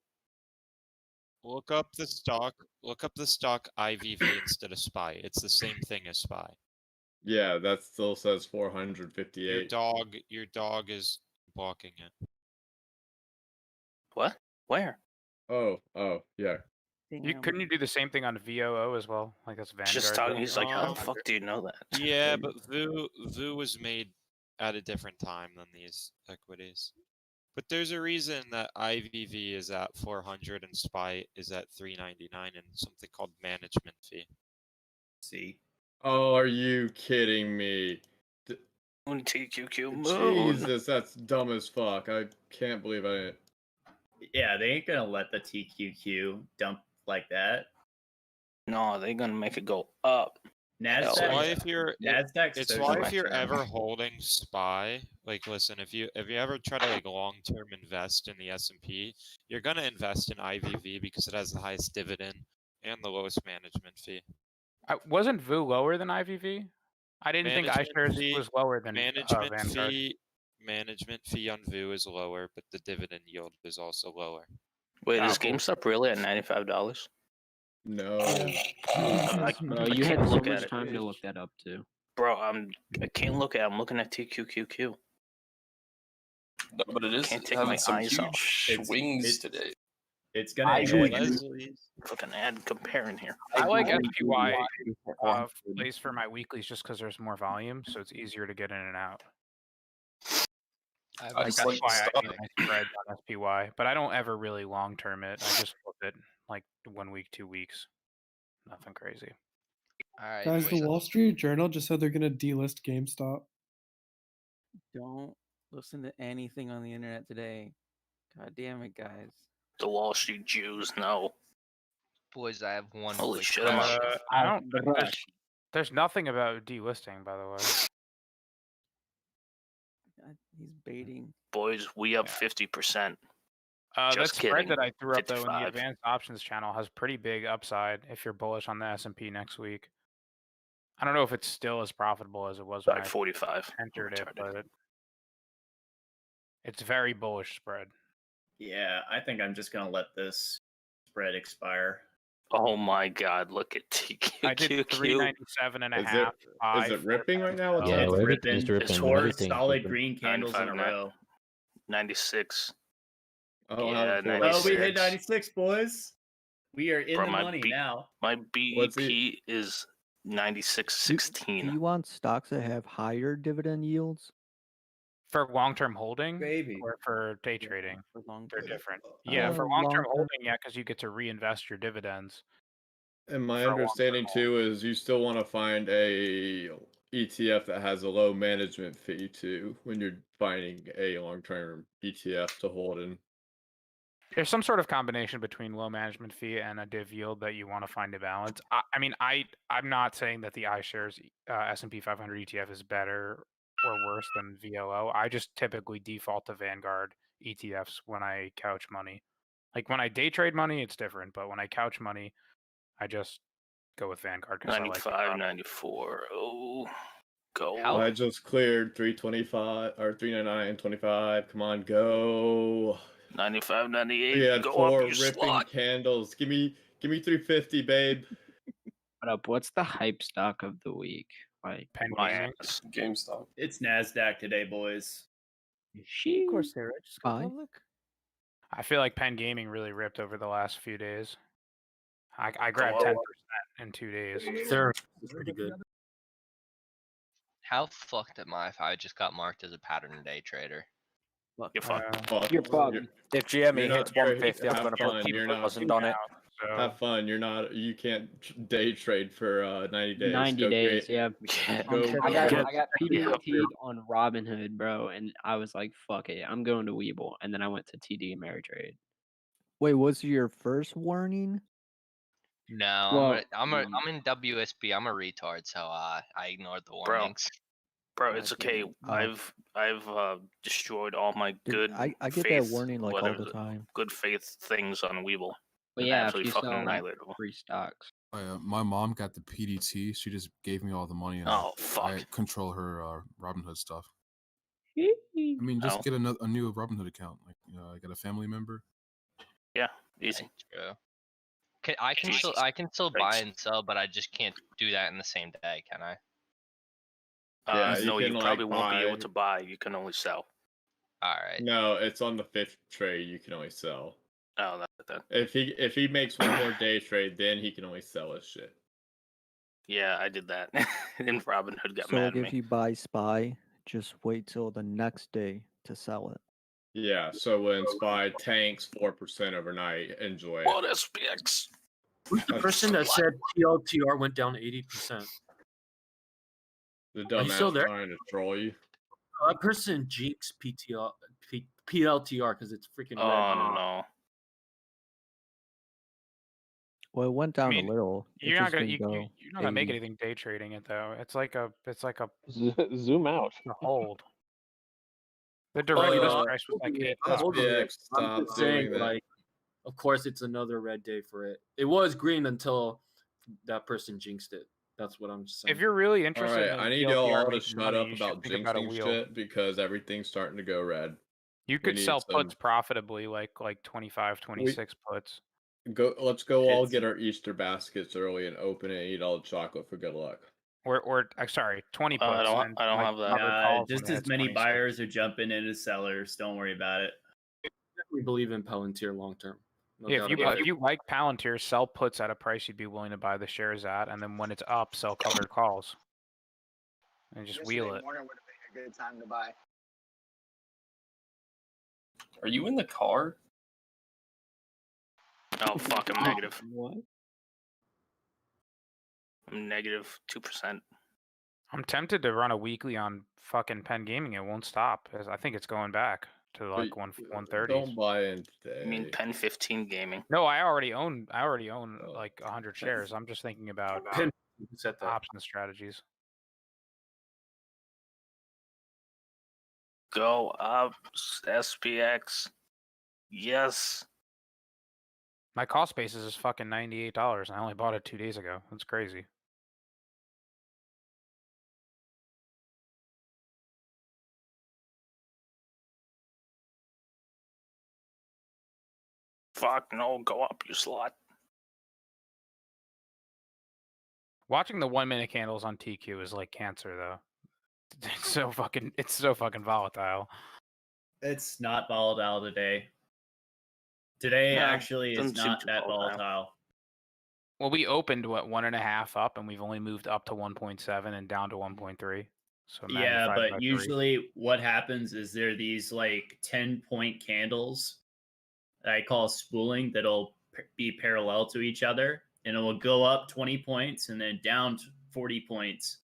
look up the stock. Look up the stock IVV instead of SPY. It's the same thing as SPY. Yeah, that still says 458. Your dog is blocking it. What? Where? Oh, yeah. Couldn't you do the same thing on VOO as well? Like that's Vanguard. Just talking. He's like, how the fuck do you know that? Yeah, but VOO was made at a different time than these equities. But there's a reason that IVV is at 400 and SPY is at 399 and something called management fee. See. Oh, are you kidding me? TQQ mode. Jesus, that's dumb as fuck. I can't believe I didn't. Yeah, they ain't gonna let the TQQ dump like that. No, they're gonna make it go up. Nasdaq. It's why if you're Nasdaq's it's so why if much you're better. ever holding SPY, like listen, if you ever try to like long term invest in the S&P, you're gonna invest in IVV because it has the highest dividend and the lowest management fee. Wasn't VU lower than IVV? I didn't think iShares was lower than management Vanguard. management fee on VU is lower, but the dividend yield is also lower. Wait, Oh, is cool. GameStop really at $95? No. Bro, you I had can't so look much at it. time to look that up too. Bro, I can't look at it. I'm looking at TQQQ. No, but it is Can't take having my some eyes huge off. swings today. It's gonna I go fucking ad comparing here. I like SPY place for my weeklies just because there's more volume, so it's easier to get in and out. I That's like why I stock. think I spread on SPY, but I don't ever really long term it. I just flip it like 1 week, 2 weeks. Nothing crazy. All right, Guys, the Wall Street Journal just said they're gonna delist GameStop. Don't listen to anything on the internet today. God damn it, guys. The Wall Street Jews, no. boys, I have one. Holy quick shit, I'm question. I don't. There's nothing about delisting, by the way. God, he's baiting. Boys, we up 50%. That Just spread kidding. that I threw up though in the 55. advanced options channel has pretty big upside if you're bullish on the S&P next week. I don't know if it's still as profitable as it was when Like I 45. entered it, but it's very bullish spread. Yeah, I think I'm just gonna let this spread expire. Oh my god, look at TQQQ. I did 397 and a Is half. is it ripping right now? What's Yeah, up? it's ripping. It's ripping. It's four Everything's solid ripping. green candles in a 95, row. 96. Oh, Yeah, how- Oh, we hit 96. 96, boys. We are in Bro, the my money B- now. My What's BEP is Do 96.16. you want stocks that have higher dividend yields? For long-term holding Baby. or for day trading? For long They're term. different. Yeah, for long-term long-term. holding, yeah, because you get to reinvest your dividends. And my For a long-term understanding too is you still want to find a ETF that has a low management fee too when you're finding a long-term ETF to hold in. There's some sort of combination between low management fee and a div yield that you want to find a balance. I'm not saying that the iShares S&P 500 ETF is better or worse than VLO. I just typically default to Vanguard ETFs when I couch money. Like when I day trade money, it's different, but when I couch money, I just go with Vanguard because I like the 95, product. 94. Oh, go. How- I just cleared 325 or 399.25. Come on, go. 95, 98. We had Go four up, you ripping slut. candles. Give me 350, babe. What up? What's the hype stock of the week? Like, Penn My Gaming. ass. GameStop. It's Nasdaq today, boys. Of course, Sarah. Just go Fine. public. I feel like Penn Gaming really ripped over the last few days. I grabbed Hello. 10% in 2 days. Sarah is pretty good. How fucked am I if I just got marked as a pattern day trader? You're fucked. Fuck. You're fucked. If GME You're hits not- 150, I'm have gonna fun, put you're people not- wasn't done it. So Have fun. You can't day trade for 90 days. 90 Go days, great. yeah. Go I got great. PDT'd on Robinhood, bro, and I was like, fuck it, I'm going to Weeble. And then I went to TD Ameritrade. Wait, was your first warning? No, Well, I'm in WSB. I'm a retard, so I ignored the Bro. warnings. Bro, it's okay. Oh. I've destroyed all my Dude, good I get that faith, warning like all whatever the time. good faith things on Weeble. But and yeah, if absolutely you fucking sell annihilated them. free stocks. My mom got the PDT. She just gave me all the money, and Oh fuck. I control her Robinhood stuff. I I mean, just Oh. get a new Robinhood account. Like, I got a family member. Yeah, easy. True. I can still buy and sell, but I just can't do that in the same day, can I? Yeah, No, you can, probably like, won't be able buy- to buy. You can only sell. All right. No, it's on the 5th trade. You can only sell. Oh, that's that. If he makes one more day trade, then he can only sell his shit. Yeah, I did that. And Robinhood got So mad like at if me. you buy SPY, just wait till the next day to sell it. Yeah, so when SPY tanks 4% overnight, enjoy it. What SPX? Who's the person that said PLTR went down 80%? The Are you still dumbass there? trying to troll you. That person jinx PLTR because it's freaking red. Oh no. Well, it went down mean, a little. You're It not just gonna didn't go you're not gonna make 80. anything day trading it though. It's like a Zoom out. a hold. The direct list Uh, price was like yeah, 8 I'm bucks. holding it. SPX, I'm stop just doing saying, that. like, of course, it's another red day for it. It was green until that person jinxed it. That's what I'm just saying. If you're really All interested right, in I need y'all PLTR all to making shut money, up you about should think about a jinxing wheel. shit because everything's starting to go red. You We could need sell some. puts profitably, like 25, 26 puts. Let's go all It's- get our Easter baskets early and open it and eat all the chocolate for good luck. Or sorry, 20 puts. I don't and, have like, that. covered calls Just when it as hits many 26. buyers are jumping into sellers. Don't worry about it. We believe in Palantir long term. No Yeah, doubt if about it. you like Palantir, sell puts at a price you'd be willing to buy the shares at, and then when it's up, sell covered calls. And just wheel it. Morning would have been a good time to buy. Are you in the car? Oh fuck, I'm negative. What? I'm negative 2%. I'm tempted to run a weekly on fucking Penn Gaming. It won't stop. I think it's going back to like But 130. Don't buy in today. I mean Pen 15 gaming. No, I already own like 100 shares. I'm just thinking about Penn set that. option strategies. Go up, SPX. Yes. My cost basis is fucking $98, and I only bought it 2 days ago. That's crazy. Fuck no, go up, you slut. Watching the 1 minute candles on TQ is like cancer, though. It's so fucking volatile. It's not volatile today. Today Yeah, actually is doesn't seem not too that volatile. volatile. Well, we opened 1.5 up, and we've only moved up to 1.7 and down to 1.3. So Yeah, magnified by but 3. usually what happens is there are these like 10-point candles that I call spooling that'll be parallel to each other, and it will go up 20 points and then down 40 points.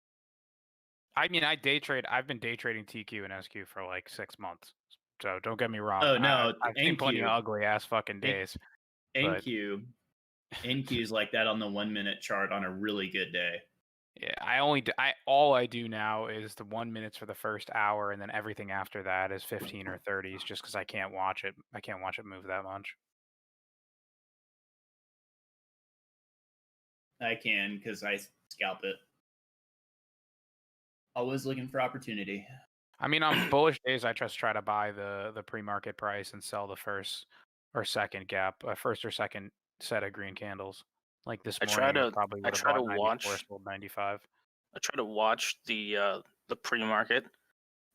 I mean, I've been day trading TQ and SQ for like 6 months. So don't get me wrong. Oh no, I've seen plenty of NQ. ugly ass fucking days. but NQ's like that on the 1 minute chart on a really good day. yeah, all I do now is the 1 minutes for the first hour, and then everything after that is 15 or 30s, just because I can't watch it. I can't watch it move that much. I can because I scalp it. Always looking for opportunity. I mean, on bullish days, I just try to buy the pre-market price and sell the first or second set of green candles. Like this I morning, try to probably I would have try to bought 94, watch sold 95. I try to watch the pre-market,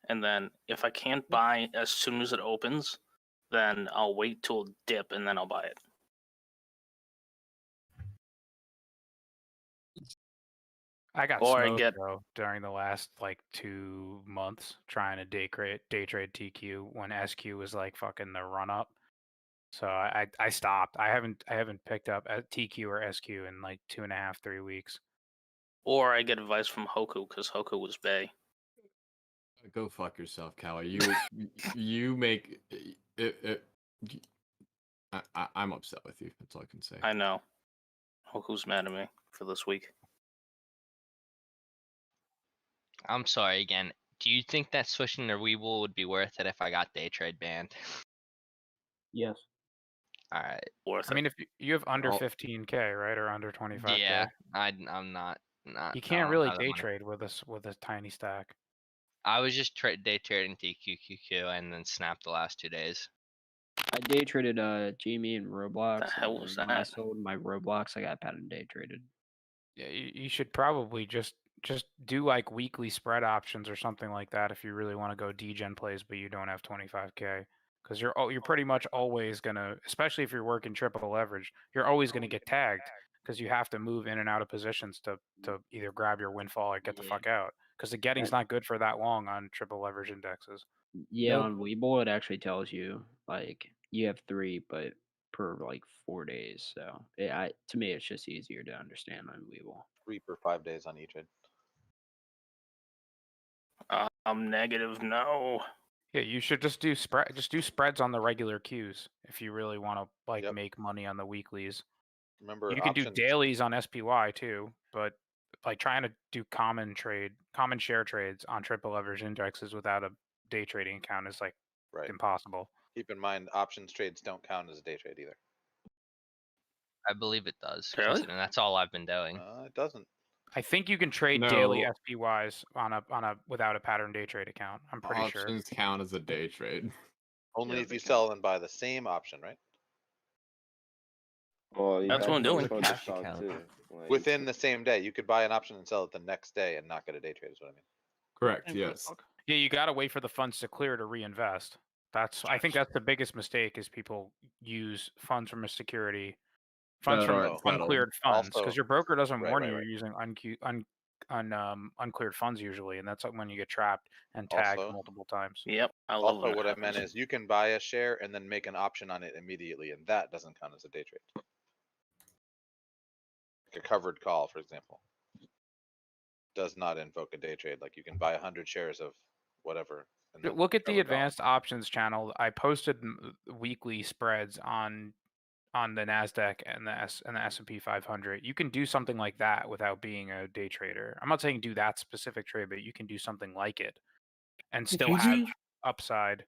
and then if I can't buy as soon as it opens, then I'll wait till it dip and then I'll buy it. I got Or I smoked get- though during the last like 2 months trying to day trade TQ when SQ was like fucking the run up. So I stopped. I haven't picked up a TQ or SQ in like 2.5, 3 weeks. Or I get advice from Hoku because Hoku was Bay. Go fuck yourself, Callie. You make it. I'm upset with you. That's all I can say. I know. Hoku's mad at me for this week. I'm sorry again. Do you think that switching to Weeble would be worth it if I got day trade banned? Yes. All right. Worth I mean, if you have under Oh. 15K, right, or under 25K, Yeah, I'm not. you can't I really don't have the day money. trade with a tiny stack. I was just day trading TQQQ and then snapped the last 2 days. I day traded Jamie and Roblox. The hell and was then when I that? sold my Roblox, I got pattern day traded. Yeah, you should probably just do like weekly spread options or something like that if you really want to go degen plays, but you don't have 25K. Because you're pretty much always gonna, especially if you're working triple leverage, you're always gonna get tagged because you have to move in and out of positions to either grab your windfall or get the fuck out. Because the getting's not good for that long on triple leverage indexes. Yeah, Nope. on Webull it actually tells you like you have 3, but per like 4 days. So to me, it's just easier to understand on Webull. 3 per 5 days on each. I'm negative. No. Yeah, you should just do spreads on the regular queues if you really want to like make money on the weeklies. Remember, You can do options. dailies on SPY too, but like trying to do common share trades on triple leverage indexes without a day trading account is like impossible. Keep in mind, options trades don't count as a day trade either. I believe it does. Really? And that's all I've been doing. It doesn't. I think you can trade daily No. SPYs on a without a pattern day trade account. I'm pretty sure. Options count as a day trade. Only if you sell and buy the same option, right? Well, That's what I'm doing. Within the same day, you could buy an option and sell it the next day and not get a day trade. Is what I mean. Correct. Yes. Yeah, you got to wait for the funds to clear to reinvest. I think that's the biggest mistake is people use funds from a security, funds from uncleared funds, because your broker doesn't warn you you're using uncleared funds usually, and that's when you get trapped and tagged multiple times. Yep. Also, what I meant is you can buy a share and then make an option on it immediately, and that doesn't count as a day trade. Like a covered call, for example, does not invoke a day trade. Like you can buy 100 shares of whatever. Look at the advanced options channel. I posted weekly spreads on the Nasdaq and the S&P 500. You can do something like that without being a day trader. I'm not saying do that specific trade, but you can do something like it and still have upside.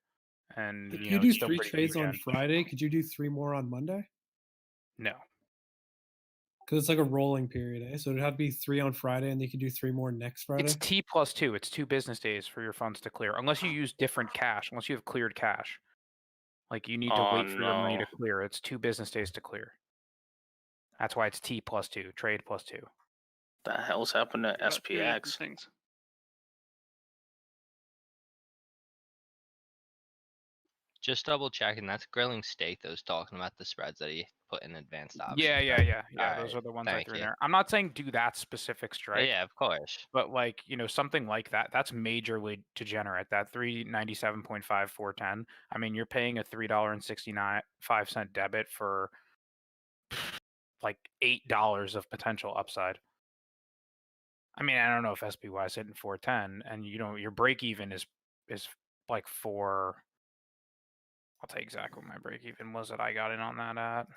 And If you you know, do it's still 3 pretty trades huge on end. Friday, could you do 3 more on Monday? No. Because it's like a rolling period, eh? So it'd have to be 3 on Friday, and you could do 3 more next Friday. It's T+2. It's 2 business days for your funds to clear, unless you use different cash. Unless you have cleared cash, like you need to wait for your money to clear. It's 2 business days to clear. That's why it's T+2. Trade +2. The hell's happened to SPX? Things. Just double checking. That's Grilling Steak that was talking about the spreads that he put in advanced options. Yeah. All Those right, are the ones I thank threw in you. there. I'm not saying do that specific strike. Yeah, of course. But like, you know, something like that, that's majorly degenerate. That 397.5 410. I mean, you're paying a $3.65 debit for like $8 of potential upside. I mean, I don't know if SPY is hitting 410, and you know your break even is like 4. I'll tell you exactly what my break even was that I got in on that at.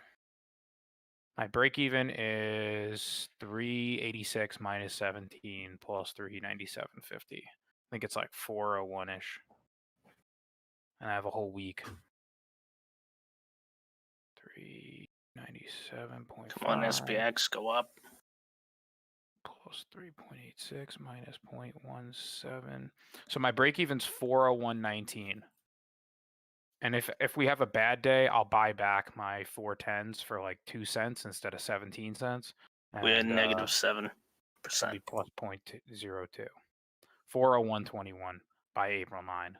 My break even is 386 minus 17 plus 397.50. I think it's like 401 ish. And I have a whole week. 397.5. Come on, SPX, go up. Plus 3.86 minus 0.17. So my break even's 401.19. And if we have a bad day, I'll buy back my 410s for like 2 cents instead of 17 cents. We had And, negative 7%. Be plus 0.02. 401.21 by April 9.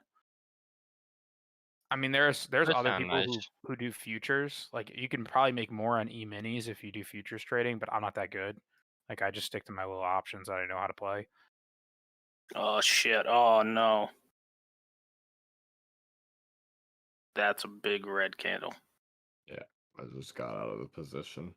I mean, there's That other sound people nice. who do futures. Like you can probably make more on E-minis if you do futures trading, but I'm not that good. Like I just stick to my little options that I know how to play. Oh, shit. Oh, no. That's a big red candle. Yeah, I just got out of the position.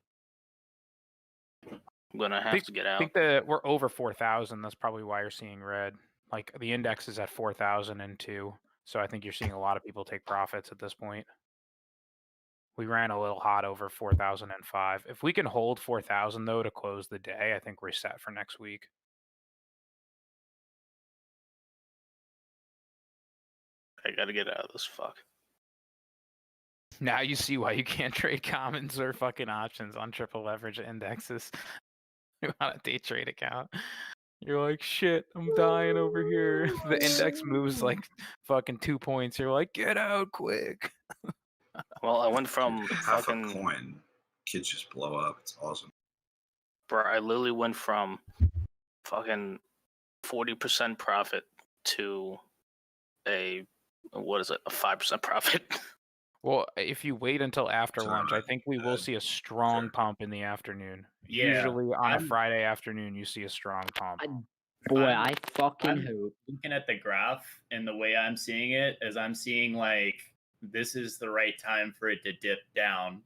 I'm going to have to get I out. think that we're over 4,000. That's probably why you're seeing red. Like the index is at 4,002. So I think you're seeing a lot of people take profits at this point. We ran a little hot over 4,005. If we can hold 4,000 though to close the day, I think we're set for next week. I got to get out of this fuck. Now you see why you can't trade commons or fucking options on triple leverage indexes. You want a day trade account. You're like, shit, I'm dying over here. The index moves like fucking 2 points. You're like, get out quick. Well, I went from half a fucking... coin. Kids just blow up. It's awesome. Bro, I literally went from fucking 40% profit to a, what is it, a 5% profit. Well, if you wait until after lunch, I think we will see a strong pump in the afternoon. Yeah, Usually on a Friday afternoon, you see a strong pump. Boy, I fucking I'm hope. looking at the graph, and the way I'm seeing it is I'm seeing like this is the right time for it to dip down.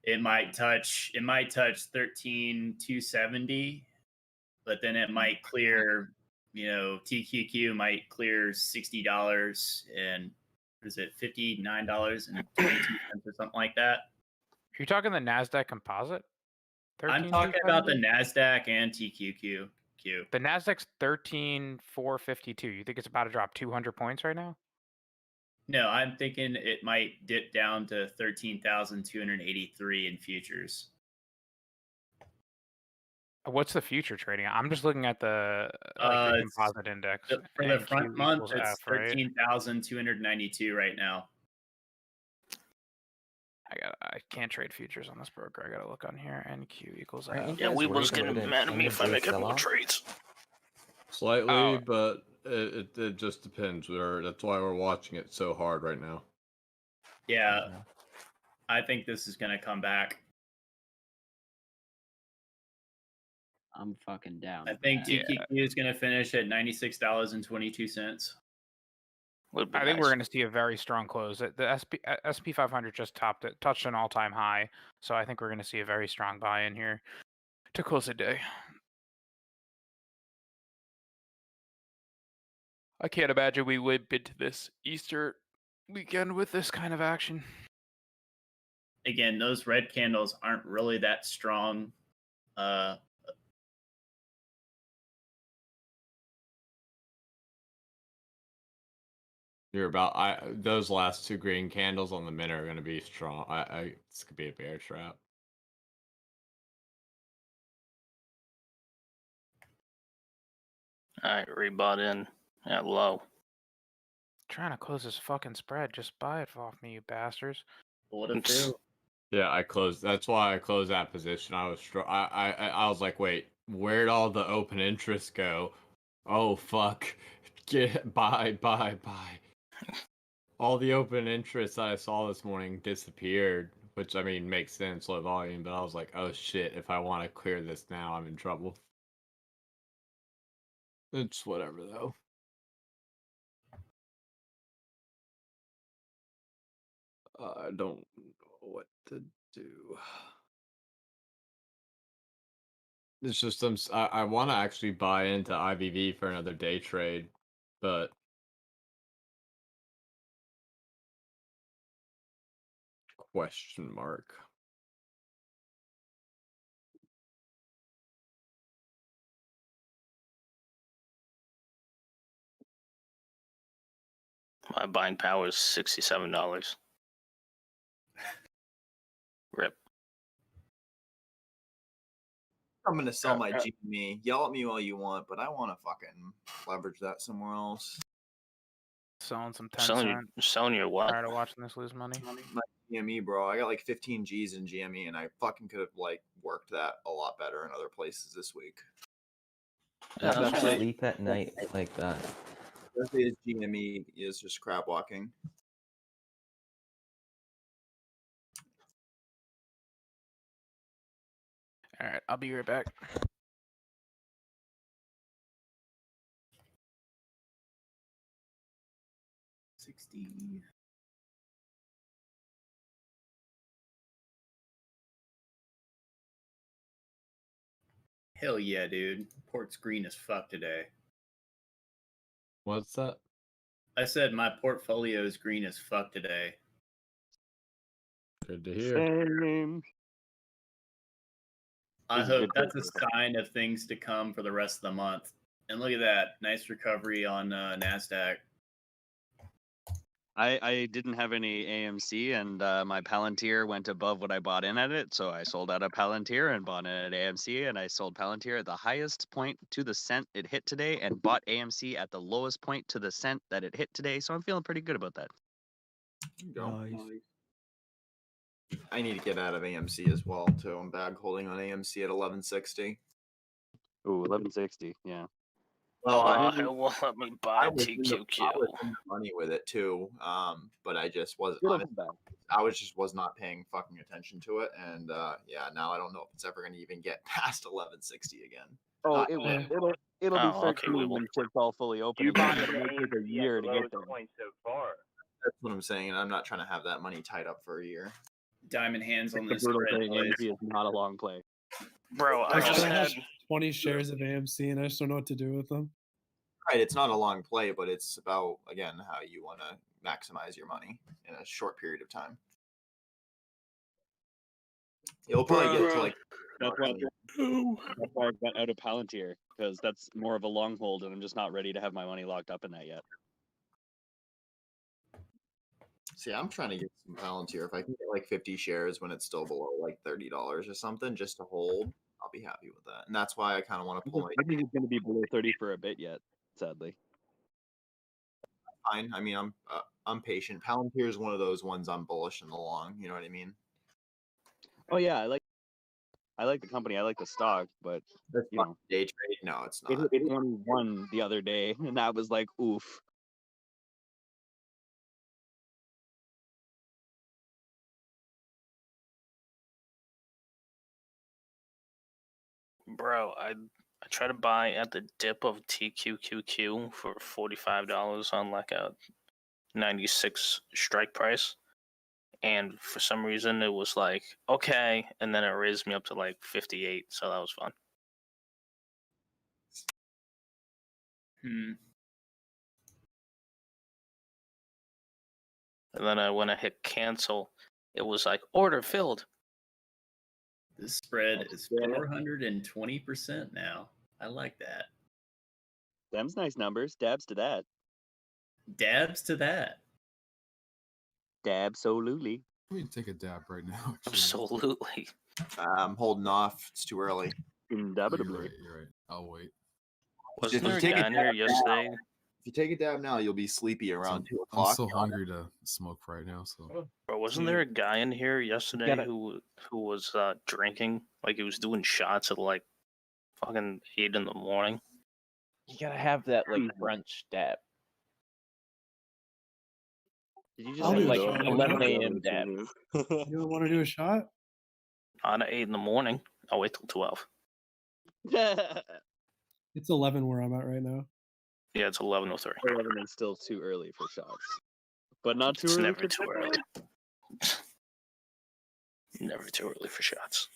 It might touch 13,270, but then it might clear, TQQ might clear $60 and what is it, $59.22 or something like that. Are you talking the Nasdaq Composite? I'm talking about the Nasdaq and TQQ. The Nasdaq's 13,452. You think it's about to drop 200 points right now? No, I'm thinking it might dip down to 13,283 in futures. What's the future trading? I'm just looking at the composite index. For the and front Q month, equals it's F, right? 13,292 right now. I can't trade futures on this broker. I gotta look on here. NQ equals Right, F. yeah, Weeble's getting mad at me if I make any more trades. Slightly, but it just depends. That's why we're watching it so hard right now. Yeah, I think this is gonna come back. I'm fucking down. I think TQQ is gonna finish at $96.22. I think we're going to see a very strong close. The SP 500 just touched an all-time high, so I think we're going to see a very strong buy-in here to close the day. I can't imagine we would bid to this Easter weekend with this kind of action. Again, those red candles aren't really that strong. Those last two green candles on the minute are going to be strong. This could be a bear trap. All right, rebought in at low. Trying to close this fucking spread. Just buy it off me, you bastards. What it do? Yeah, I closed. That's why I closed that position. I was I was like, wait, where'd all the open interest go? Oh fuck! Buy. All the open interest I saw this morning disappeared, which I mean makes sense, low volume. But I was like, oh shit! If I want to clear this now, I'm in trouble. It's whatever though. I don't know what to do. It's just I want to actually buy into IVV for another day trade, but question mark. My buying power is $67. Rip. I'm gonna sell my GME. Yell at me all you want, but I want to fucking leverage that somewhere else. Selling some 10 selling your what? Tired of watching this lose money. My GME, bro. I got like 15 G's in GME, and I fucking could have like worked that a lot better in other places this week. How about to sleep at night like that? Thursday's GME is just crab walking. All right, I'll be right back. Hell yeah, dude. Port's green as fuck today. What's that? I said my portfolio is green as fuck today. Good to hear. Same. I hope that's a sign of things to come for the rest of the month. And look at that. Nice recovery on NASDAQ. I didn't have any AMC, and my Palantir went above what I bought in at it, so I sold out of Palantir and bought in at AMC, and I sold Palantir at the highest point to the cent it hit today, and bought AMC at the lowest point to the cent that it hit today, so I'm feeling pretty good about that. Nice. I need to get out of AMC as well too. I'm bag holding on AMC at 1160. Ooh, 1160, yeah. Well, it won't let me buy I was in the TQQ. money with it too, but I just wasn't. It'll Honestly, come back. I was not paying fucking attention to it, and yeah, now I don't know if it's ever going to even get past 1160 again. Oh, it will. It'll be Oh, okay, 13 we will. when shit's all fully open. You bought again. the It might take a AMC year at to the get lowest there. point so far. That's what I'm saying, and I'm not trying to have that money tied up for a year. Diamond hands on The this brutal spread, thing, boys. AMC is not a long play. Bro, I I just still have had 20 shares of AMC, and I just don't know what to do with them. Right, it's not a long play, but it's about again how you want to maximize your money in a short period of time. You'll probably get to like. That's why I got out of Palantir, because that's more of a long hold, and I'm just not ready to have my money locked up in that yet. See, I'm trying to get some Palantir. If I can get like 50 shares when it's still below like $30 or something, just to hold, I'll be happy with that. And that's why I kind of want to pull my. I think it's going to be below 30 for a bit yet, sadly. Fine. I mean, I'm patient. Palantir is one of those ones I'm bullish in the long. You know what I mean? Oh yeah, I like the company. I like the stock, but you know, day trade. No, it's not. It 21 the other day, and that was like, oof. Bro, I tried to buy at the dip of TQQQ for $45 on like a 96 strike price, and for some reason it was like okay, and then it raised me up to like 58, so that was fun. And then when I hit cancel, it was like order filled. This spread is 420% now. I like that. Them's nice numbers. Dabs to that. Dabs to that. Absolutely. Let me take a dab right now. Absolutely. I'm holding off. It's too early. Indubitably. You're right. I'll wait. Wasn't there a guy in here yesterday? If you take a dab now, you'll be sleepy around 2 o'clock. I'm so hungry to smoke right now. So. Bro, wasn't there a guy in here yesterday who was drinking? Like he was doing shots at like fucking 8 in the morning. You gotta have that like brunch dab. Did you I'll do like a shot. 11 a.m. dab? You want to do a shot? On at 8 in the morning. I'll wait till 12. It's 11 where I'm at right now. Yeah, it's 11:03. 11 is still too early for shots, but not too It's early. never too early. Never too early for shots.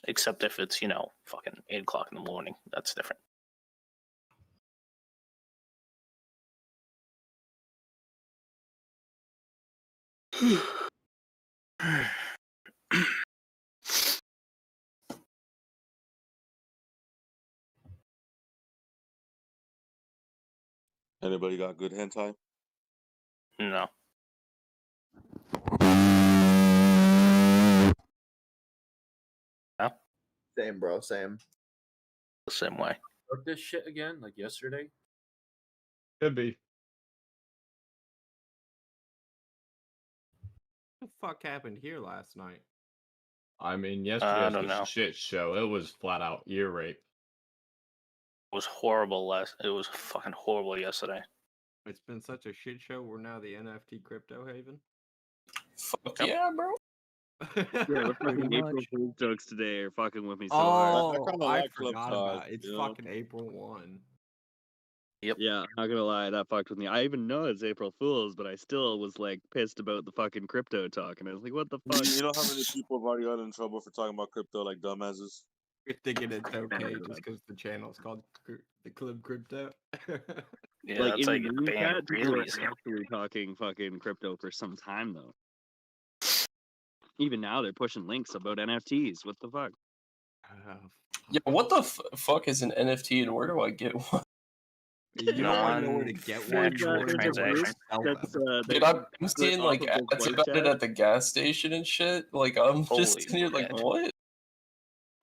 Except if it's, fucking 8 o'clock in the morning. That's different. Anybody got good hentai? No. Yeah. Same, bro. Same. The same way. Broke this shit again, like yesterday. Could be. What the fuck happened here last night? I mean, I yesterday don't was a know. shit show. It was flat out ear rape. It was horrible It was fucking horrible yesterday. It's been such a shit show. We're now the NFT crypto haven. Fuck yeah, bro. Yeah, the fucking Pretty April much. Fool's jokes today are fucking with me so hard. I forgot about it. It's fucking April 1. Yep. Yeah, not gonna lie, that fucked with me. I even know it's April Fool's, but I still was like pissed about the fucking crypto talk, and I was like, "What the fuck?" You know how many people have already gotten in trouble for talking about crypto like dumbasses? You're thinking it's okay just because the channel's called the Club Crypto. Yeah, Like that's in like the a group band chat, people really are easy. actually talking fucking crypto for some time though. Even now, they're pushing links about NFTs. What the fuck? Yeah, what the fuck is an NFT and where do I get one? You don't want to know where to get one. Non-factual You wanna know where to transaction. sell That's them. Dude, I'm seeing like ads about it at the gas station and shit. Like I'm Holy just sitting here like, shit. what?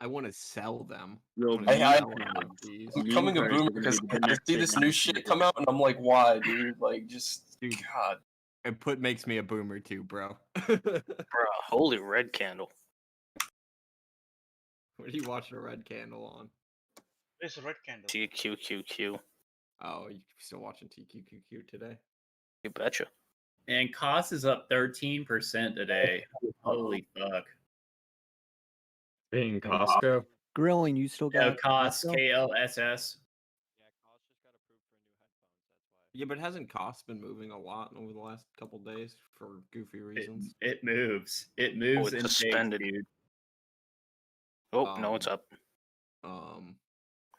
I want to sell them. Yo, I wanna sell NFTs. I'm becoming a boomer because I see this new shit come out and I'm like, why, dude? Like, just God. It makes me a boomer too, bro. Bro, holy red candle. What are you watching a red candle on? It's a red candle. TQQQ. Oh, you still watching TQQQ today? You betcha. And cost is up 13% today. Holy fuck. Being Costco. Grilling, you still got cost Costco? KLSS. Yeah, but hasn't cost been moving a lot over the last couple days for goofy reasons? It moves. It moves it's in phase, suspended. dude. Oh, no, it's up.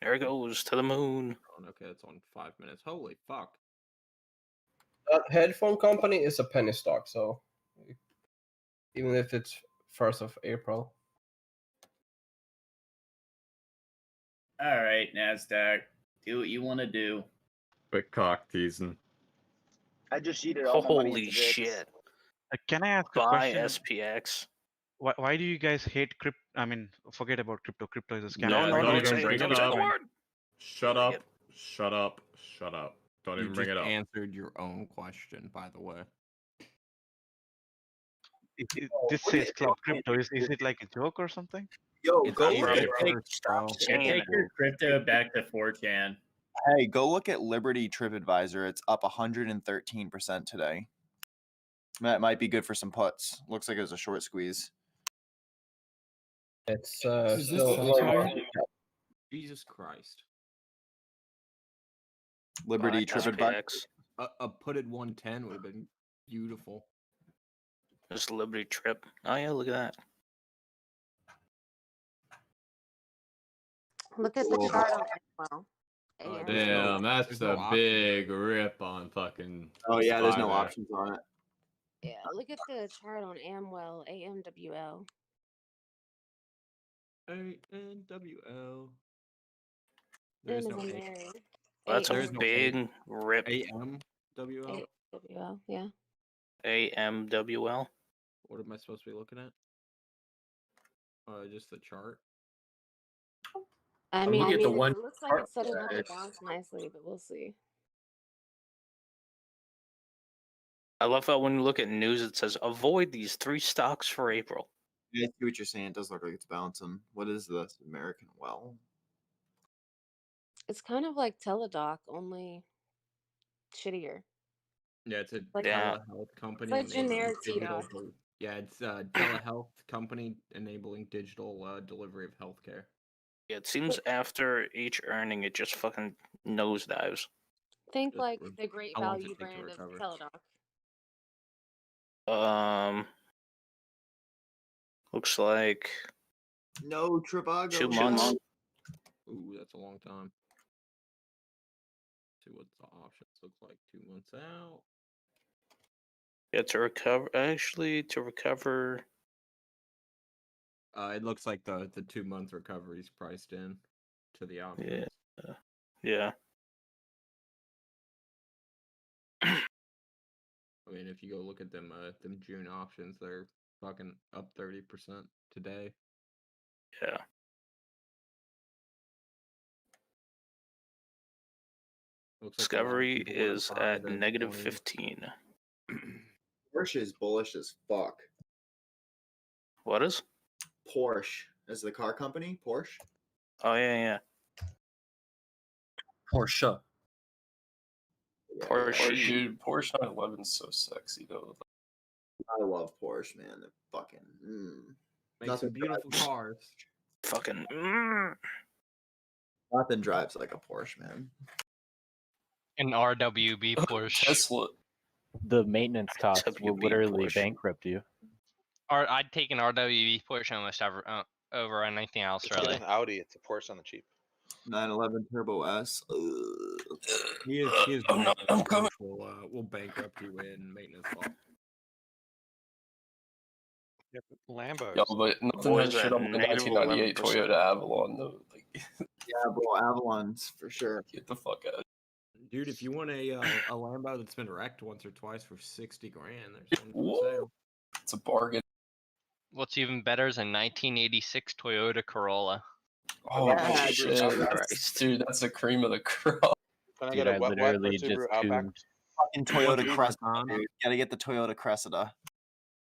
There it goes to the moon. Okay, it's on 5 minutes. Holy fuck. That headphone company is a penny stock, so even if it's 1st of April. All right, NASDAQ. Do what you want to do. Quick cock teasing. I just cheated all my money Holy into VIX. shit. Can I ask a Buy question? SPX. Why do you guys hate crypto? I mean, forget about crypto. Crypto is a scam. No, Don't even bring it up. word. Shut up. Shut up. Shut up. Don't You even bring just it up. answered your own question, by the way. This says Club Crypto. Is it like a joke or something? Yo, It's go a look at reverse, bro. Take your crypto back to 4chan. Hey, go look at Liberty TripAdvisor. It's up 113% today. That might be good for some puts. Looks like it was a short squeeze. It's Is this still satire? Jesus Christ. Liberty TripAdvisor. A putted 110 would have been beautiful. This Liberty Trip. Oh yeah, look at that. Look at the chart on Amwell. Damn, that's there's a no big rip on fucking. Oh yeah, there's no Spy there. options on it. Yeah, look at the chart on Amwell, AMWL. ANWL. There's no Amazon A. Mary. That's a There's no big rip. AMWL. AMWL, yeah. AMWL. What am I supposed to be looking at? Just the chart. I mean, looking at the one it looks like it's setting up to bounce nicely, but we'll see. I love how when you look at news, it says avoid these 3 stocks for April. Yeah, I see what you're saying. It does look like it's bouncing. What is this? American Well? It's kind of like Teladoc, only shittier. Yeah, it's a Like- telehealth company. It's like enabling generic digital Tdoc. Yeah, it's a telehealth company enabling digital delivery of healthcare. Yeah, it seems after each earning, it just fucking nosedives. Think Just like would- the great how long does value it take to brand of recover? Teladoc. Looks like No, Trivago. 2 months. Ooh, that's a long time. See what the options look like 2 months out. Yeah, to recover. Actually, to recover. It looks like the 2-month recovery is priced in to the options. Yeah. I mean, if you go look at them June options, they're fucking up 30% today. Yeah. Looks like Discovery a lot of people is went high at to negative 20. 15. Porsche is bullish as fuck. What is? Porsche is the car company. Porsche. Oh yeah. Porsche. Porsche. Dude, Porsche 911 is so sexy though. I love Porsche, man. They're fucking. Make Nothing some beautiful drives- cars. Fucking. Nothing drives like a Porsche, man. An RWB Porsche. Tesla. The maintenance costs will WB literally Porsche. bankrupt you. Or I'd take an RWB Porsche almost over anything else, Just really. get an Audi. It's a Porsche on the cheap. 911 Turbo S. He is I'm coming. Will bankrupt you in maintenance costs. Lambos. Yo, but nothing What that is shit that, on the negative 1998 11%? Toyota Avalon though. Like, Yeah, bro, Avalons for sure. get the fuck out. Dude, if you want a Lambo that's been wrecked once or twice for 60 grand, there's one for Whoa. sale. It's a bargain. What's even better is a 1986 Toyota Corolla. Oh Yeah, shit, dude, that's a cream of the crop. Can I Dude, get a I wet for literally Subaru just Outback? tuned. Fucking Toyota Dude, Cressida, Tom. dude. Gotta get the Toyota Cressida.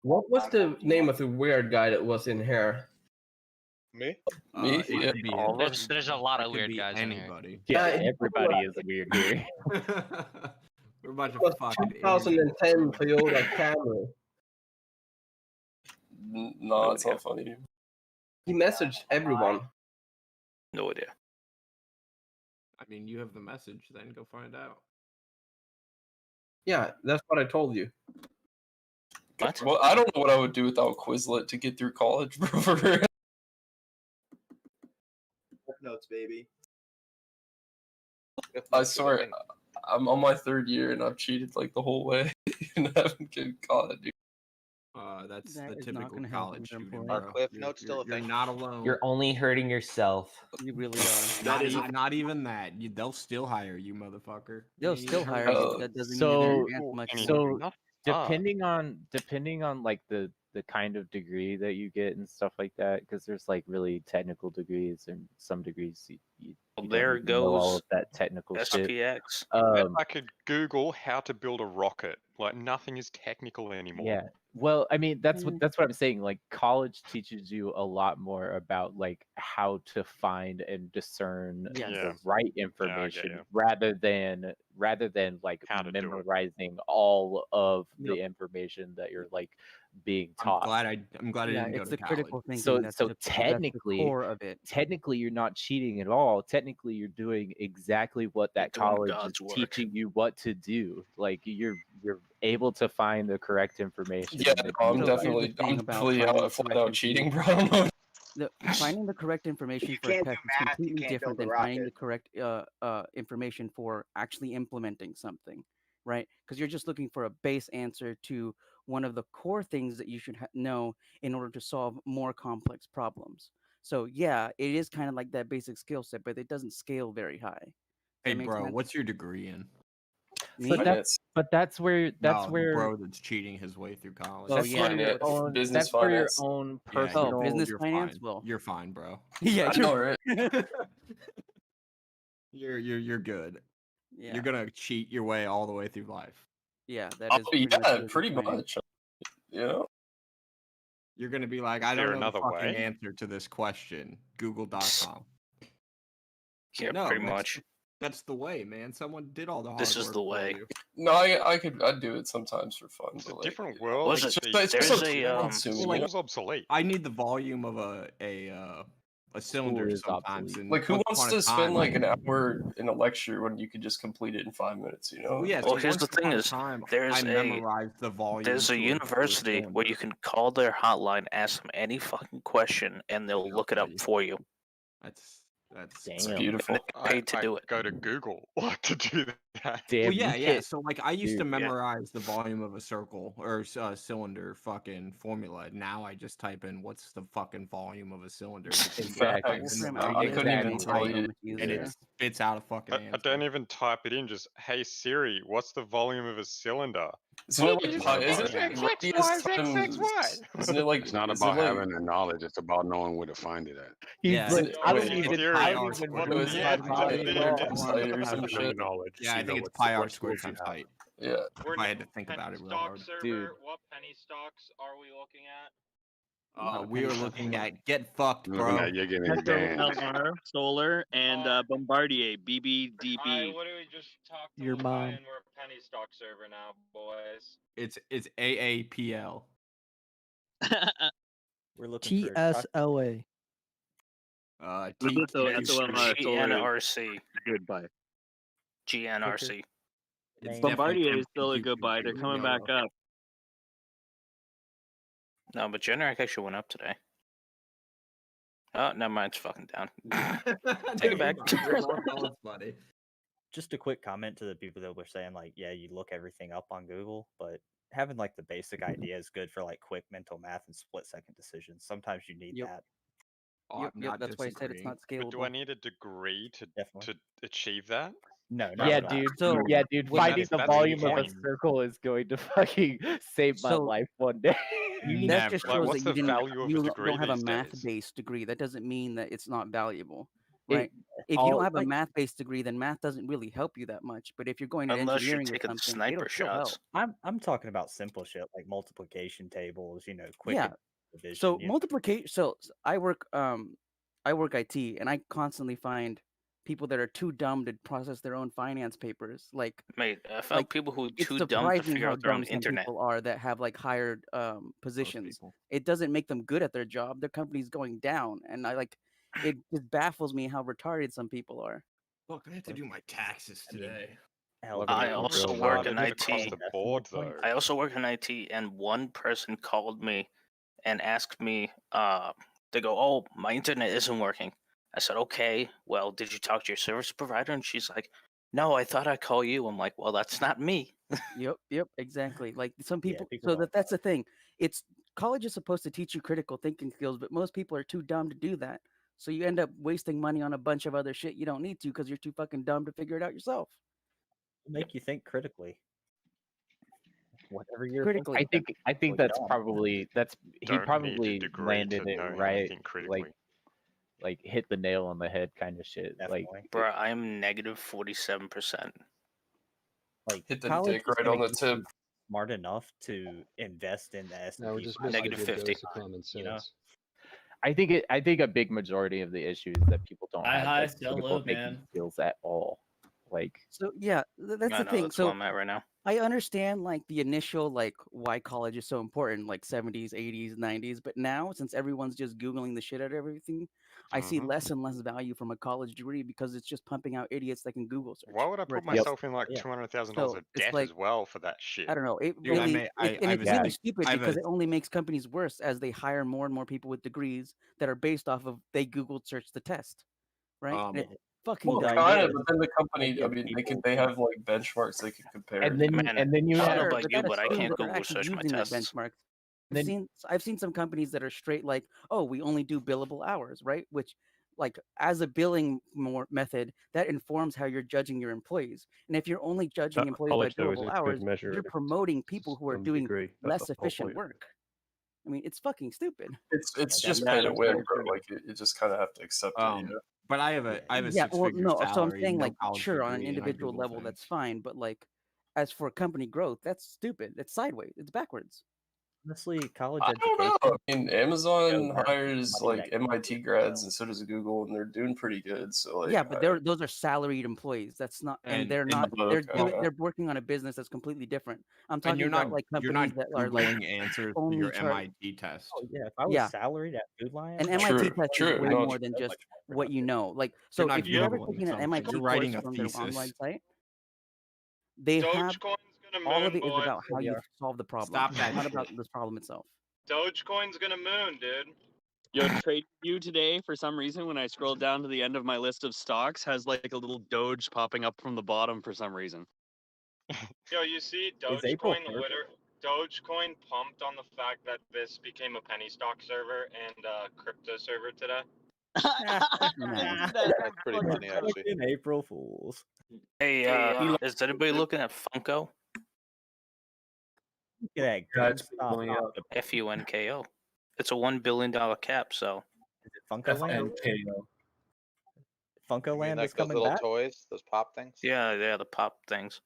What was the name of the weird guy that was in here? Me? Me? It Yeah. could be All of anybody. us? There's a lot It of could weird be guys in here. anybody. Yeah, Yeah, everybody is weird here. We're a bunch It was of fucking 2010 Toyota Camry. No, it's not funny. He messaged everyone. No idea. I mean, you have the message, then go find out. Yeah, that's what I told you. What? Well, I don't know what I would do without Quizlet to get through college, bro. Notes, baby. I swear, I'm on my 3rd year and I've cheated like the whole way and I haven't gotten caught, dude. That's That the is not typical gonna help college your student, employee. bro. Are Cliff You're- Notes still a you're thing? not alone. You're only hurting yourself. You really are. not even that. They'll still hire you, motherfucker. They'll You still ain't hire hurt you, yourself. but that doesn't mean So, you're gonna much more. so depending on like the kind of degree that you get and stuff like that, because there's like really technical degrees and some degrees you don't There even know all goes of that technical shit. SPX. I could Google how to build a rocket. Like nothing is technical anymore. Yeah. Well, I mean, that's what I'm saying. Like college teaches you a lot more about like how to find and discern Yes. the right Yeah, I get information you. rather than like How to do it. memorizing all of the Yep. information that you're like being I'm taught. glad I Yeah, didn't go it's to the critical college. thinking. So that's so the technically core of it. technically you're not cheating at all. Technically you're doing exactly what that doing college God's is work. teaching you what to do. Like you're able to find the correct information. Yeah, and make no, the I'm right definitely, thing I'm about definitely finding the flat correct out cheating, bro. I don't know. Finding the correct information you for a can't do test is math, you completely can't different build a than finding the rocket. correct information for actually implementing something, right? Because you're just looking for a base answer to one of the core things that you should know in order to solve more complex problems. So yeah, it is kind of like that basic skill set, but it doesn't scale very high. Does Hey, that make bro, sense? what's your degree in? Me? But that's where No, the bro that's cheating his way through college. Oh, that's yeah, where I know your what it is. own Business that's where your finance. own Yeah, personal business you're finance? fine. Well. You're fine, bro. Yeah, I know, right? You're good. yeah, You're gonna cheat your way all the way through life. yeah. That Oh, is pretty much yeah, what it's pretty explaining. much. Yeah. You're gonna be like, I there don't know the another fucking way? answer to this question. Google.com. Yeah, No, pretty that's- much. That's the way, man. Someone did all the hard This is work the for way. you. No, I'd do it sometimes for fun. It's a But like, different world. Was It's it- the- it's there's so a, time-consuming, like- you know? School's obsolete. I need the volume of a cylinder is sometimes. obsolete. And Like, who once wants upon a to spend time, like an hour in a lecture when you could just complete it in 5 minutes? You know? Well, yeah, Well, so here's once the thing upon a is, time, there's I a- memorized the volume. There's a to university where you can call their hotline, ask them any fucking question, and they'll look it up for you. That's It's Damn. beautiful. And they're paid to do it. Go to Google to do that. Damn, Well, you yeah. can't- So, like, I used to dude, yeah. memorize the volume of a circle or cylinder fucking formula. Now I just type in what's the fucking volume of a cylinder. Exactly. I couldn't even tell you. And it spits out a fucking I answer. don't even type it in. Just hey Siri, what's the volume of a cylinder? Isn't it like isn't it luckiest times- Isn't it like It's not is about it like, having the knowledge; it's about knowing where to find it at. He's Yeah, like, it- I don't wait, even Siri, I don't what's even the know answer my to body this? at all. website or some shit? Yeah, I think it's pi r squared times height. Yeah. If I had to think about it real hard. Dude. What penny stocks are we looking at? We are looking at get fucked, Looking bro. at you're getting Petro banned. LR, Solar, and Bombardier BBDB. What do we just talk to Your Levi mom. and we're a penny stock server now, boys. It's AAPL. We're looking for TSLA. GNRC. Goodbye. GNRC. Bombardier is still a good buy. They're coming back up. No, but Generac actually went up today. Oh, never mind. It's fucking down. Take it back. Just a quick comment to the people that were saying, like, yeah, you look everything up on Google, but having like the basic idea is good for like quick mental math and split-second decisions. Sometimes you need that. Yep, that's why I said it's not But scalable. do I need a degree to achieve that? No, Yeah, dude. So, yeah, dude. well, Finding that's- the that's the volume of a point. circle is going to fucking save my So- life one day. That just Like, shows what's that you the value of a you degree don't have a these days? math-based degree. That doesn't mean that it's not valuable, It- right? If you all- don't have a like- math-based degree, then math doesn't really help you that much. But if you're going to Unless you're engineering or taking something, sniper it'll still help. shots. I'm talking about simple shit like multiplication tables, quick Yeah. division, So yeah. multiplication. So I work IT, and I constantly find people that are too dumb to process their own finance papers. Like, Mate, I found like people who are it's too dumb to surprising figure how out their own dumb some internet. people are that have like higher positions. people. It doesn't make them good at their job. Their company's going down, and it just baffles me how retarded some people are. Look, I have to do my taxes today. I also work in IT. across the board though. I also work in IT, and one person called me and asked me, they go, "Oh, my internet isn't working." I said, "Okay, well, did you talk to your service provider?" And she's like, "No, I thought I'd call you." I'm like, "Well, that's not me." Yep, exactly. Like some people. people So don't that's the thing. It's college is supposed to teach you critical thinking skills, but most people are too dumb to do that. So you end up wasting money on a bunch of other shit you don't need to because you're too fucking dumb to figure it out yourself. Make you think critically. Whatever you're Critically. I think that's probably he Don't need a probably degree landed to it know right. anything critically. Like hit the nail on the head kind of shit. Like Bro, I am negative 47%. Like Hit the college dick is right gonna on the get you tip. smart enough to invest in the S&P. No, we're just missing a Negative good 50. dose of common You know? I think a big majority of the issue is that people don't have High, like, sell critical low, thinking man. skills at all. Like So yeah, that's I the know, thing. that's So where I'm at right now. I understand like the initial like why college is so important, like 70s, 80s, 90s, but now since everyone's just googling the shit out of everything, I see less and less value from a college degree because it's just pumping out idiots that can Google search. Why would I put myself in like $200,000 So of it's debt like, as well for that shit? I don't know. It Dude, really, I and have it's a really sick- stupid I have because a- it only makes companies worse as they hire more and more people with degrees that are based off of they Googled search the test, right? And it's fucking Well, dumb. kind of, but then the company, I mean, they have like benchmarks they can compare. And then Man, you I don't have know about you, that but I assumes can't that they're Google actually search my using that tests. benchmark. Then- I've seen some companies that are straight like, oh, we only do billable hours, right? Which, like, as a billing method, that informs how you're judging your employees. And if you're only judging employees by college, though, is a billable good hours, measure you're of promoting people who are some doing degree. That's less the whole efficient point. work. I mean, it's fucking stupid. It's just pay to win, bro. Like you just kind of have to accept it. You know? But I have a Yeah, well, six-figure no. So I'm salary, saying, no like, college sure, on an degree, and I individual Google level, things. that's fine. But like, as for company growth, that's stupid. It's sideways. It's backwards. Honestly, college I don't know. education. I mean, Amazon Yeah, hires money like that MIT grads, and so does Google, and they're doing pretty good. So like, Yeah, but those are salaried employees. That's not, and they're not. They're they're working on a business that's completely different. I'm talking And you're about not like you're companies not that are like Googling answers to only your charge. MIT test. Oh yeah, if I was Yeah. salaried at Food Lion, An like, MIT test is way no, more than just what you know. Like, so not if you're ever Googling taking an something, MIT you're course writing a from their thesis. online site, they have all of it is about how you solve the problem. Stop that not shit. about this problem itself. Dogecoin's gonna moon, dude. Yo, TradeView today, for some reason, when I scroll down to the end of my list of stocks, has like a little Doge popping up from the bottom for some reason. Yo, you see Is April Dogecoin Dogecoin pumped on the fact that this became a penny stock server and crypto server today. That's pretty funny, actually. Fucking April Fools. Hey, is anybody looking at Funko? Look at that GameStop. FUNKO. It's a $1 billion cap, so. Is it Funko Land? Funko You mean Land like is those coming little back. toys, those pop things? Yeah, the pop things.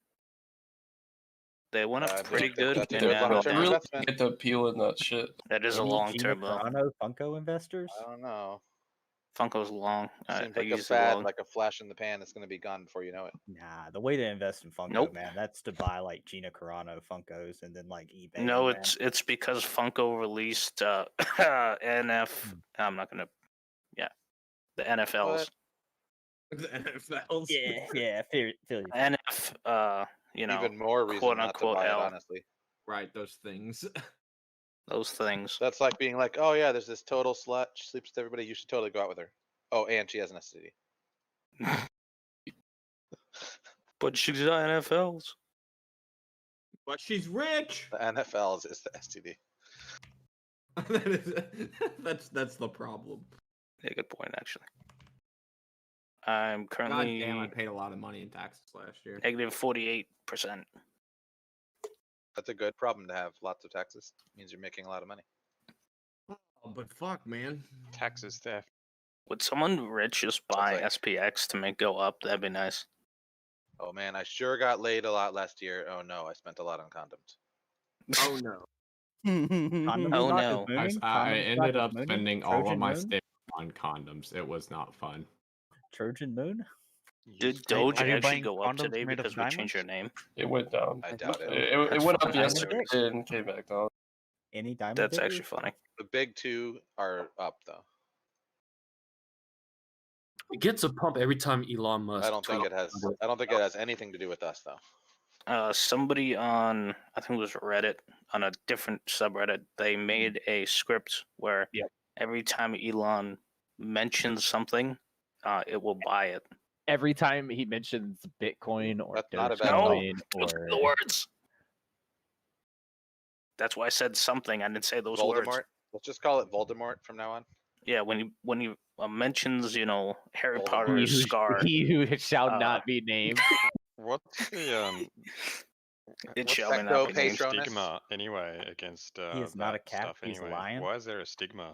They went up I pretty think good. that's a and good now long-term they're down. investment. get the appeal in that shit. That is a Any long Gina term though. Carano Funko investors? I don't know. Funko's long. Seems I like a use it fad, long. like a flash in the pan. It's gonna be gone before you know it. Nah, the way to invest in Funko, Nope. man, that's to buy like Gina Carano Funkos and then like eBay. No, them, man. it's because Funko released NF. I'm not gonna. Yeah, the NFLs. The NFLs. Yeah, feel you. NF. Even more reason quote not to unquote buy it, L. honestly. Right, those things. Those things. That's like being like, oh yeah, there's this total slut. She sleeps with everybody. You should totally go out with her. Oh, and she has an STD. But she's got NFLs. But she's rich. The NFLs is the STD. That's the problem. Yeah, good point actually. I'm God currently damn, I paid a lot of money in taxes last year. negative 48%. That's a good problem to have. Lots of taxes means you're making a lot of money. Oh, but fuck, man. Taxes theft. Would someone rich just buy SPX to make go up? That'd be nice. Oh man, I sure got laid a lot last year. Oh no, I spent a lot on condoms. Oh no. Condoms Oh stock is no. mooning? I Condom stock ended is up mooning? spending all of Trojan my moon? staples on condoms. It was not fun. Trojan moon? Did Are Doge you actually buying go up condoms today made of because we changed our diamonds? name? It went down. I doubt it. It That's went up funny. yesterday and came back down. Any diamond That's diggers? actually funny. The big two are up though. It gets a pump every time Elon Musk. I don't think it has. I don't think it has anything to do with us though. Somebody on, I think it was Reddit, on a different subreddit, they made a script where every time Elon mentions something, it will buy it. Every time he mentions Bitcoin or That's not a bad thought. Dogecoin or The words. That's why I said something. I didn't say those Voldemort. words. Let's just call it Voldemort from now on. Yeah, when he mentions, Harry Voldemort. Potter's scar, he who shall not be named. What's the it what's shall the not be named. Patronus? stigma anyway against He is not a that cat, stuff he's a anyway? lion. Why is there a stigma?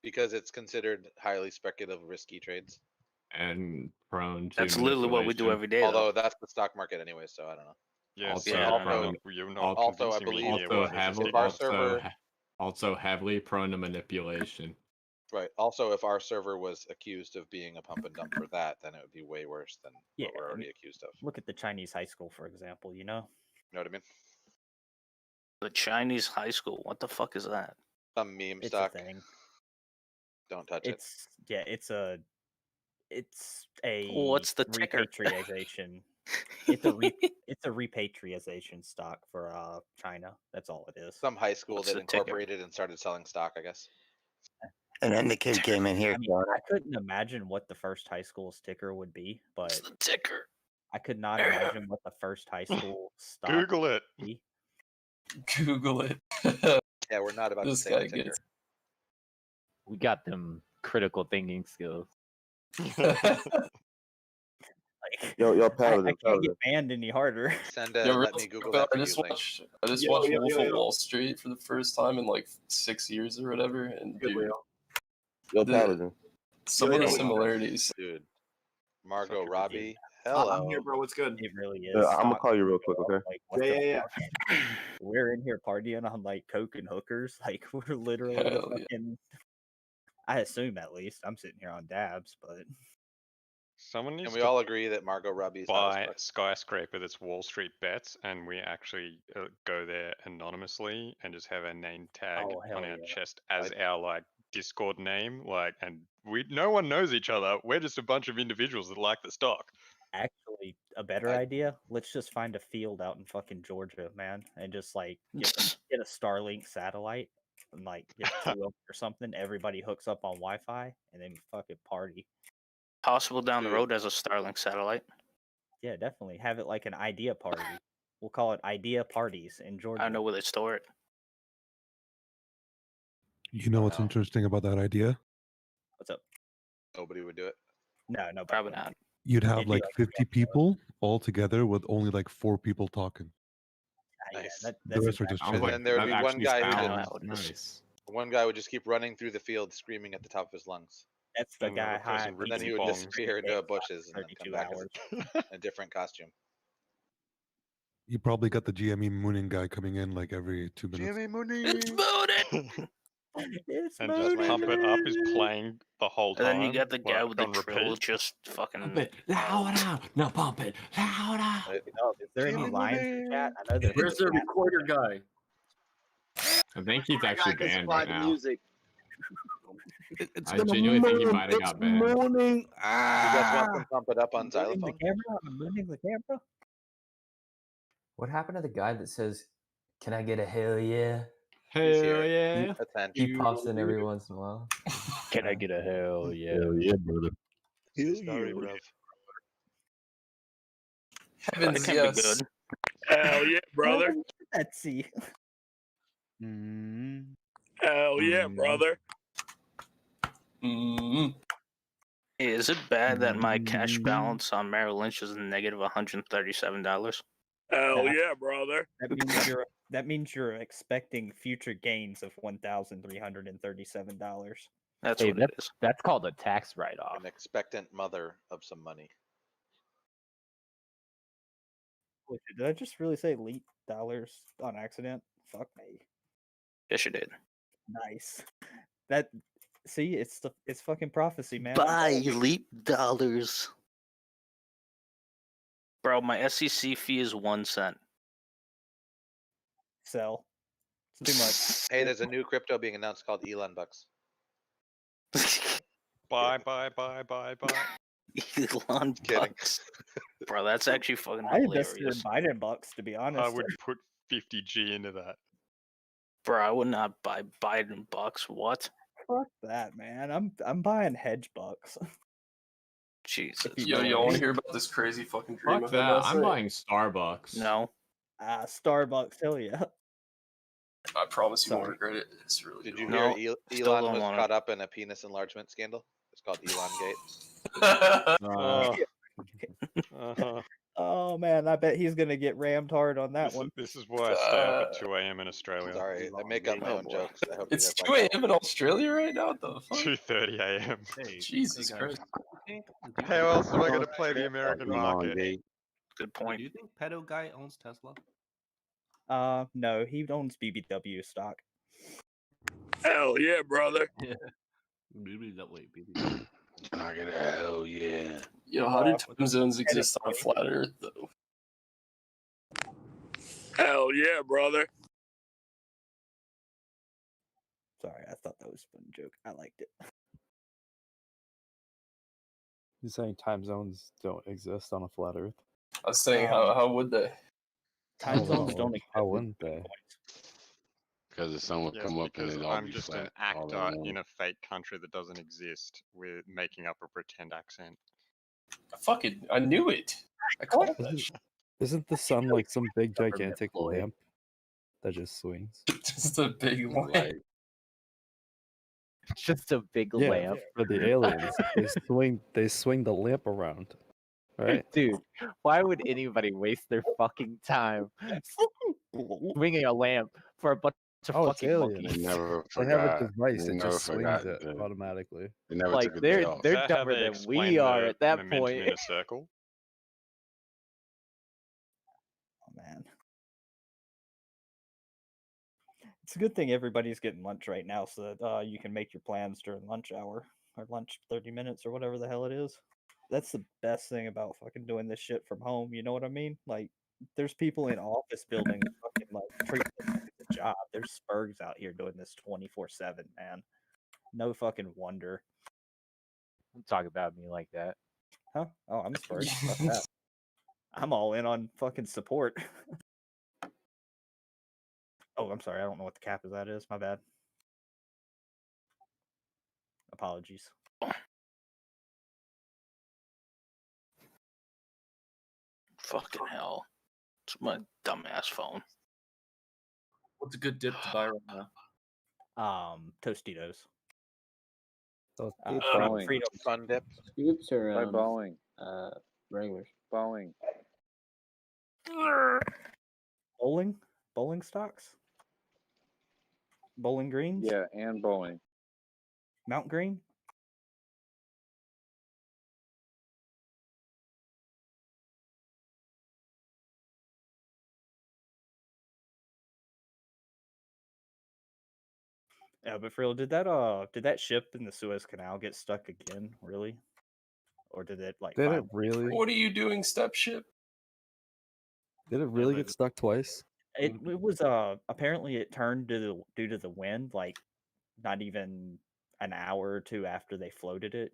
Because it's considered highly speculative, risky trades. And prone to That's literally what we do manipulation. every day. Although that's the stock market anyway, so I don't know. Yes, Also, Yeah, I don't prone, know. you're not Also, I convincing me believe here also, why there's a heavily, if our stigma. server, also heavily prone to manipulation. right? Also, if our server was accused of being a pump and dump for that, then it would be way worse than Yeah, what we're I already mean, accused of. look at the Chinese high school, for example, You know what I mean? The Chinese high school. What the fuck is that? Some meme It's stock. a thing. Don't touch it. It's a What's the ticker? repatriation. It's a repatriation stock for China. That's all it is. Some high school What's that the ticker? incorporated and started selling stock, I guess. And then the kid came in here. I mean, I couldn't imagine what the first high school's ticker would be, What's but the ticker? I could not imagine what the first high school stock Google it. would be. Google it. Yeah, we're not about This to say guy the ticker. gets. We got them critical thinking skills. Yo, I Paladin, can't get banned any harder. Send Yo, let real me Google quick, that I for just you, Link. watched Wolf of Wall Street for the first time in like 6 years or whatever, and dude, Yo, the- Paladin. some of the similarities. Dude. Margot Such a Robbie. I'm Hello. here, bro. What's good? It really is. I'm gonna stock call you real quick, market, okay? Like, what Yeah, the yeah, fuck? We're in here partying on like coke and hookers. Like we're literally the Hell yeah. fucking. I assume at least I'm sitting here on dabs, but Someone needs And we to all agree that Margot Robbie's buy a skyscraper that's Wall Street Bets, and we actually go there anonymously and just have a name tag Oh, hell on our yeah. chest as our like Discord name, and no one knows each other. We're just a bunch of individuals that like the stock. actually, a better idea. Let's just find a field out in fucking Georgia, man, and just like get a Starlink satellite and like get two of them or something. Everybody hooks up on Wi-Fi and then fucking party. Possible down the road as a Starlink satellite. Yeah, definitely have it like an idea party. We'll call it idea parties in Georgia. I know where they store it. You know what's interesting about that idea? What's up? Nobody would do it. No, probably not. You'd have It'd be like like 50 people all together with only like 4 people talking. Nice. The rest are just And chilling. then there would be one guy who sounds just, nice. one guy would just keep running through the field screaming at the top of his lungs. That's the Another guy high. person And then he would disappear into bushes and then come 32 back hours. as a different costume. You probably got the GME mooning guy coming in like every 2 minutes. GME mooning. It's mooning. It's And just pump it up is playing the whole And time. then you got the guy like, with the on drill repeat. just fucking. Pump it louder. No, pump it louder. Is there any lines in chat? I know there's. Where's the recorder guy? I think he's actually banned right now. Music. It's I gonna genuinely think he moon, might have it's got banned. mooning. You guys want Ah! to pump it up on Moving the xylophone? camera. I'm moving the camera. What happened to the guy that says, "Can I get a hell yeah"? Hell yeah. He pops in every once in a while. Can I get a hell yeah? Hell yeah, brother. Sorry, bruv. Heavens, can yes. be good. Hell yeah, brother. Let's see. Hell yeah, brother. Hey, is it bad that my cash balance on Merrill Lynch is negative $137? Hell yeah, brother. That means you're expecting future gains of $1,337. That's Hey, what it is. that's called a tax write-off. An expectant mother of some money. Did I just really say elite dollars on accident? Fuck me. Yes, you did. Nice. That see, it's fucking prophecy, man. Buy leap dollars. Bro, my SEC fee is 1 cent. Sell. It's too much. Hey, there's a new crypto being announced called Elon Bucks. Buy. Elon Kidding. Bucks. Bro, that's actually fucking I invested in hilarious. Biden bucks, to be honest. I would put 50G into that. Bro, I would not buy Biden bucks. What? Fuck that, man. I'm buying hedge bucks. Jesus. Yo, y'all want to hear about this crazy fucking dream? Fuck I had that. last I'm night? buying Starbucks. No. Starbucks, hell yeah. I promise you won't Sorry. regret it. It's really Did good. you No, hear still Elon don't was want it. caught up in a penis enlargement scandal? It's called Elon Gate. Oh man, I bet he's gonna get rammed hard on that one. This is why I stay up at 2 a.m. in Australia. Sorry, I make up my own jokes. I hope It's you 2 guys like a.m. in Australia right now? What the fuck? 2:30 a.m. Jesus Christ. How else am I going to play the American market? Good point. Do you think pedo guy owns Tesla? No, he owns BBW stock. Hell yeah, brother. Can I get a hell yeah? Yo, how do time zones exist on a flat Earth, though? Hell yeah, brother. Sorry, I thought that was a fun joke. I liked it. You're saying time zones don't exist on a flat Earth? I was saying, how would they? Time zones don't exist. How wouldn't they? Because the sun will Yes, come up and because it'll all I'm be just flat. an all actor at once. in a fake country that doesn't exist. We're making up a pretend accent. I knew it. I called that shit. Isn't the sun like some big gigantic lamp that just swings? Just a big lamp. Just a big Yeah, lamp. for the aliens, they swing the lamp around, right? Dude, why would anybody waste their fucking time swinging a lamp for a bunch of Oh, it's fucking aliens. monkeys? They never They have forgot. a device They that never just swings forgot. it automatically. They never Like took a day they're off. they're Is that how dumber they than explain we are the at that momentum point. in a circle? Oh man. It's a good thing everybody's getting lunch right now so that you can make your plans during lunch hour or lunch 30 minutes or whatever the hell it is. That's the best thing about fucking doing this shit from home, you know what I mean? Like there's people in office buildings fucking like treating it like it's a job. There's spurgs out here doing this 24/7, man. No fucking wonder. Don't talk about me like that. Huh? Oh, I'm a spurg. Fuck that. I'm all in on fucking support. Oh, I'm sorry. I don't know what the cap of that is. My bad. Apologies. Fucking hell. It's my dumbass phone. What's a good dip to buy right now? Tostitos. Boeing. Freedom. Fun dip. Scoops or By Boeing. regulars? Boeing. Bowling stocks? Bowling Greens? Yeah, and Boeing. Mount Green? Yeah, but for real, did that ship in the Suez Canal get stuck again? Really? Or did it like? Did it really? What are you doing, step ship? Did it really get stuck twice? It was apparently it turned due to the wind, like not even an hour or two after they floated it.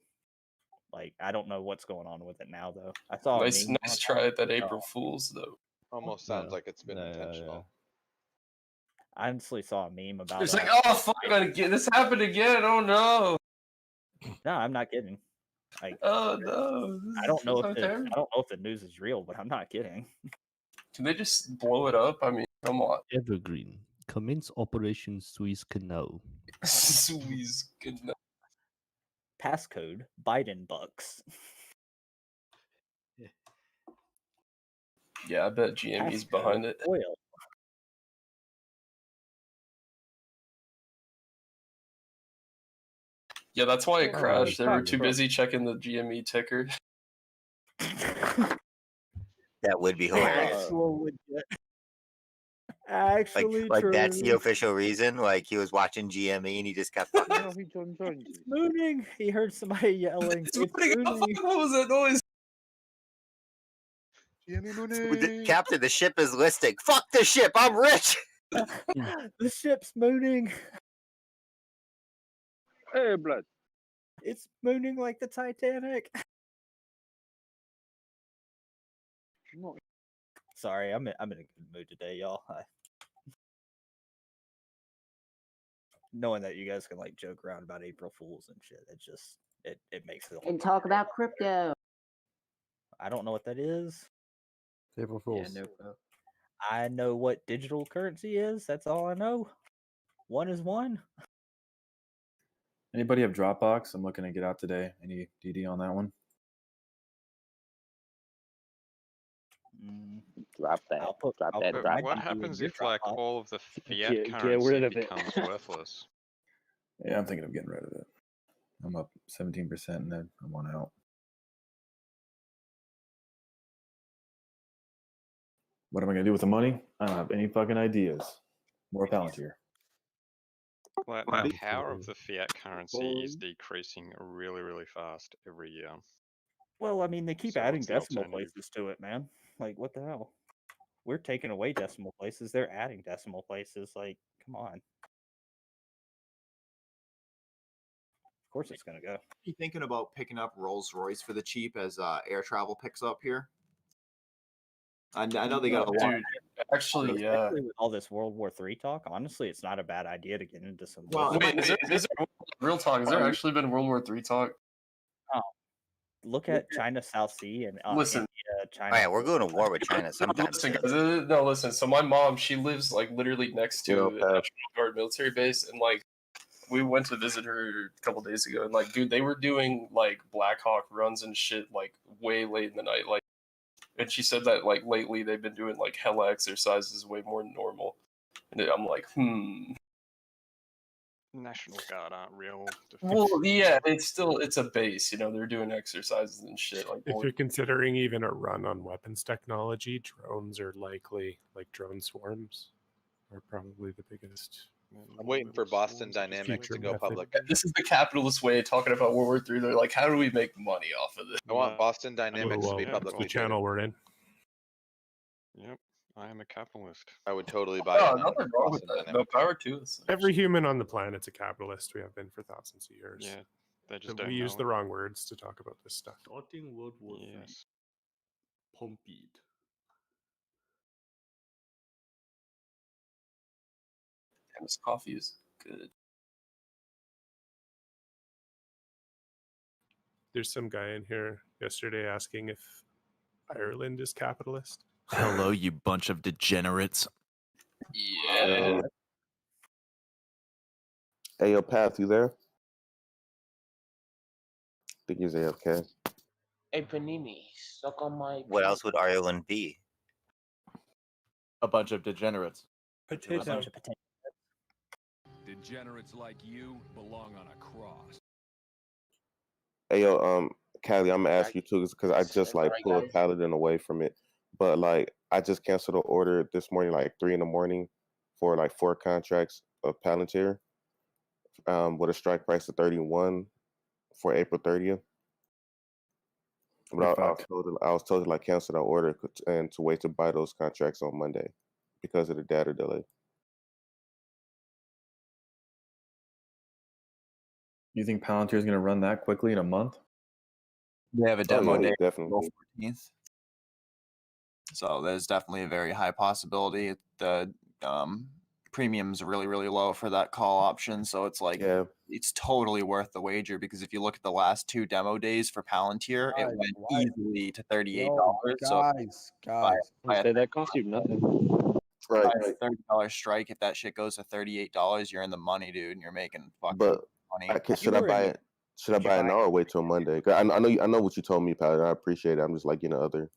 Like I don't know what's going on with it now though. I saw a Nice, meme nice on try at that April Fool's though. Almost sounds like it's been intentional. I honestly saw a meme about It's it. like, oh fuck, this happened again. Oh no. No, I'm not kidding. Like, oh no. I don't know So if terrible. I don't know if the news is real, but I'm not kidding. Can they just blow it up? I mean, come on. Evergreen. Commence Operation Suez Canal. Suez Canal. Passcode Biden bucks. Yeah, I bet GME's behind it. Oil. Yeah, that's why it Oh, crashed. They were fuck, too bro. busy checking the GME ticker. That would be hilarious. Actual legit. Actually, like that's the true. official reason. Like he was watching GME and he just got fucking. No, he joined. It's mooning. He heard somebody yelling. It's mooning. What was that noise? Captain, the ship is listing. Fuck the ship. I'm rich. The ship's mooning. Hey, blood. It's mooning like the Titanic. Sorry, I'm in a good mood today, y'all. Knowing that you guys can like joke around about April Fools and shit, it makes it. And talk about crypto. I don't know what that is. April Fools. Yeah, no. I know what digital currency is. That's all I know. One is one. Anybody have Dropbox? I'm looking to get out today. Any DD on that one? Drop that. Drop that. But Drop what that. happens if like all of the fiat Get currency rid of it. becomes worthless? Yeah, I'm thinking of getting rid of it. I'm up 17% and then I'm on out. What am I gonna do with the money? I don't have any fucking ideas. More Palantir. Like the power of the fiat currency is decreasing really, really fast every year. Well, I mean, they keep So adding what's the decimal alternative? places to it, man. Like, what the hell? We're taking away decimal places. They're adding decimal places. Like, come on. Of course it's gonna go. You thinking about picking up Rolls Royce for the cheap as air travel picks up here? I know they got a lot. Dude, actually, yeah. Especially with all this World War III talk, honestly, it's not a bad idea to get into some. Well, Wait, is there real talk? Has there actually been World War III talk? Look at China South Sea and Listen. India, China. Oh yeah, we're going to war with China sometime. Listen, guys, no, listen. So my mom, she lives like literally next to a National Guard military base, and like we went to visit her a couple days ago, and like, dude, they were doing like Black Hawk runs and shit like way late in the night, like. And she said that like lately they've been doing like hella exercises way more than normal, and I'm like, National Guard aren't real. Well, yeah, it's a base, you know. They're doing exercises and shit. Like, If you're considering even a run on weapons technology, drones are likely, like drone swarms, are probably the biggest. I'm waiting for Boston Dynamics to go public. This is the capitalist way of talking about World War III. They're like, how do we make money off of this? I want Boston Dynamics to be It's publicly the channel traded. we're in. Yep, I am a capitalist. I would totally buy No, it. nothing wrong with that. No power to us. Every human on the planet's a capitalist. We have been for thousands of years. Yeah, they just And don't we use know the it. wrong words to talk about this stuff. Starting World War III. Yes. Pompied. Damn, this coffee is good. There's some guy in here yesterday asking if Ireland is capitalist. Hello, you bunch of degenerates. Yeah. Hey, yo, Path, you there? I think he's AFK. Hey, Panini, suck on my. What else would Ireland be? A bunch of degenerates. Potato. Degenerates like you belong on a cross. Hey, yo, Callie, I'm gonna ask you too, because I just like pulled Paladin away from it. But like, I just canceled an order this morning, like 3 a.m, for like 4 contracts of Palantir, with a strike price of 31 for April 30th. But I was told to like cancel that order and to wait to buy those contracts on Monday because of the data delay. You think Palantir is going to run that quickly in a month? They have a demo day definitely. April 14th. So there's definitely a very high possibility. The premium's really, really low for that call option. So it's like, it's totally worth the wager, because if you look at the last 2 demo days for Palantir, it went easily to $38. Say that cost you nothing. Right. Buy a $30 strike. If that shit goes to $38, you're in the money, dude, and you're making fucking But money. should I buy it? Should I buy it now or wait till Monday? 'Cause I know what you told me, Paladin. I appreciate it. I'm just like, other.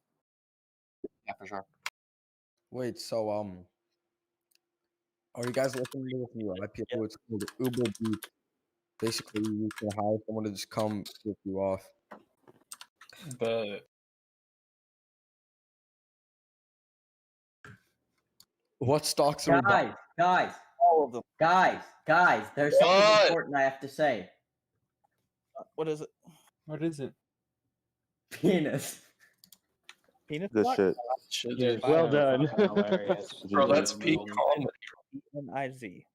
Yeah, for sure. Wait, so are you guys looking to new IPO? It's called Uber Beat. Basically, you can hire someone to just come pick you off. But What stocks are we buying? Guys, All of them. guys, there's something important I have to say. What is it? What is it? Penis. Penis. Good what? shit. Well done. Bro, that's peak comedy. N-I-Z.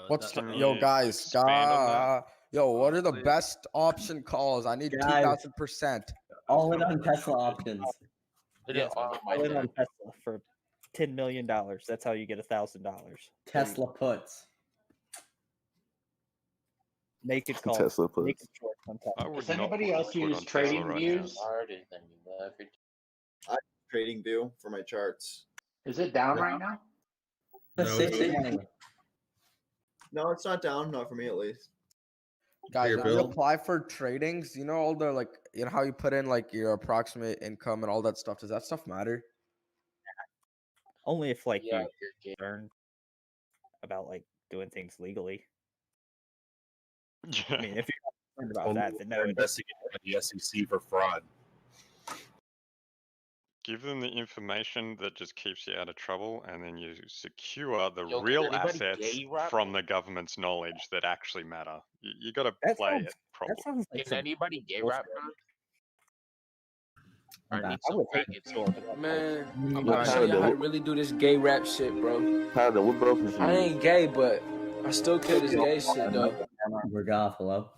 What's that- yo yeah, guys? expand on that. Yo, what are the Please. best option calls? I need Guys. 2,000%. All in on Tesla options. Yes, all in on Tesla for $10 million. That's how you get $1,000. Tesla puts. Naked calls. Tesla puts. Naked shorts on I Tesla. would Does not anybody put else my foot use on Tesla trading right views? I trading view for my charts. Is it down right now? No, it's not down. Not for me, at least. Guys, Your when you bill? apply for tradings, you know all the like, you know how you put in like your approximate income and all that stuff. Does that stuff matter? Only if like you're concerned about like doing things legally. I mean, if you're concerned about that, then no. it doesn't investigating the SEC for fraud. Give them the information that just keeps you out of trouble, and then you secure the Yo, can real anybody assets gay rap from the government's knowledge that actually matter. You got to That play sounds- it properly. That sounds like Can some anybody gay bullshit. rap? I I need some would take faggots. it for it. Man, I'm about to show you how to really do this gay rap shit, bro. Tyler, what brokers you use? gay, but I still kill this gay shit though. Hello.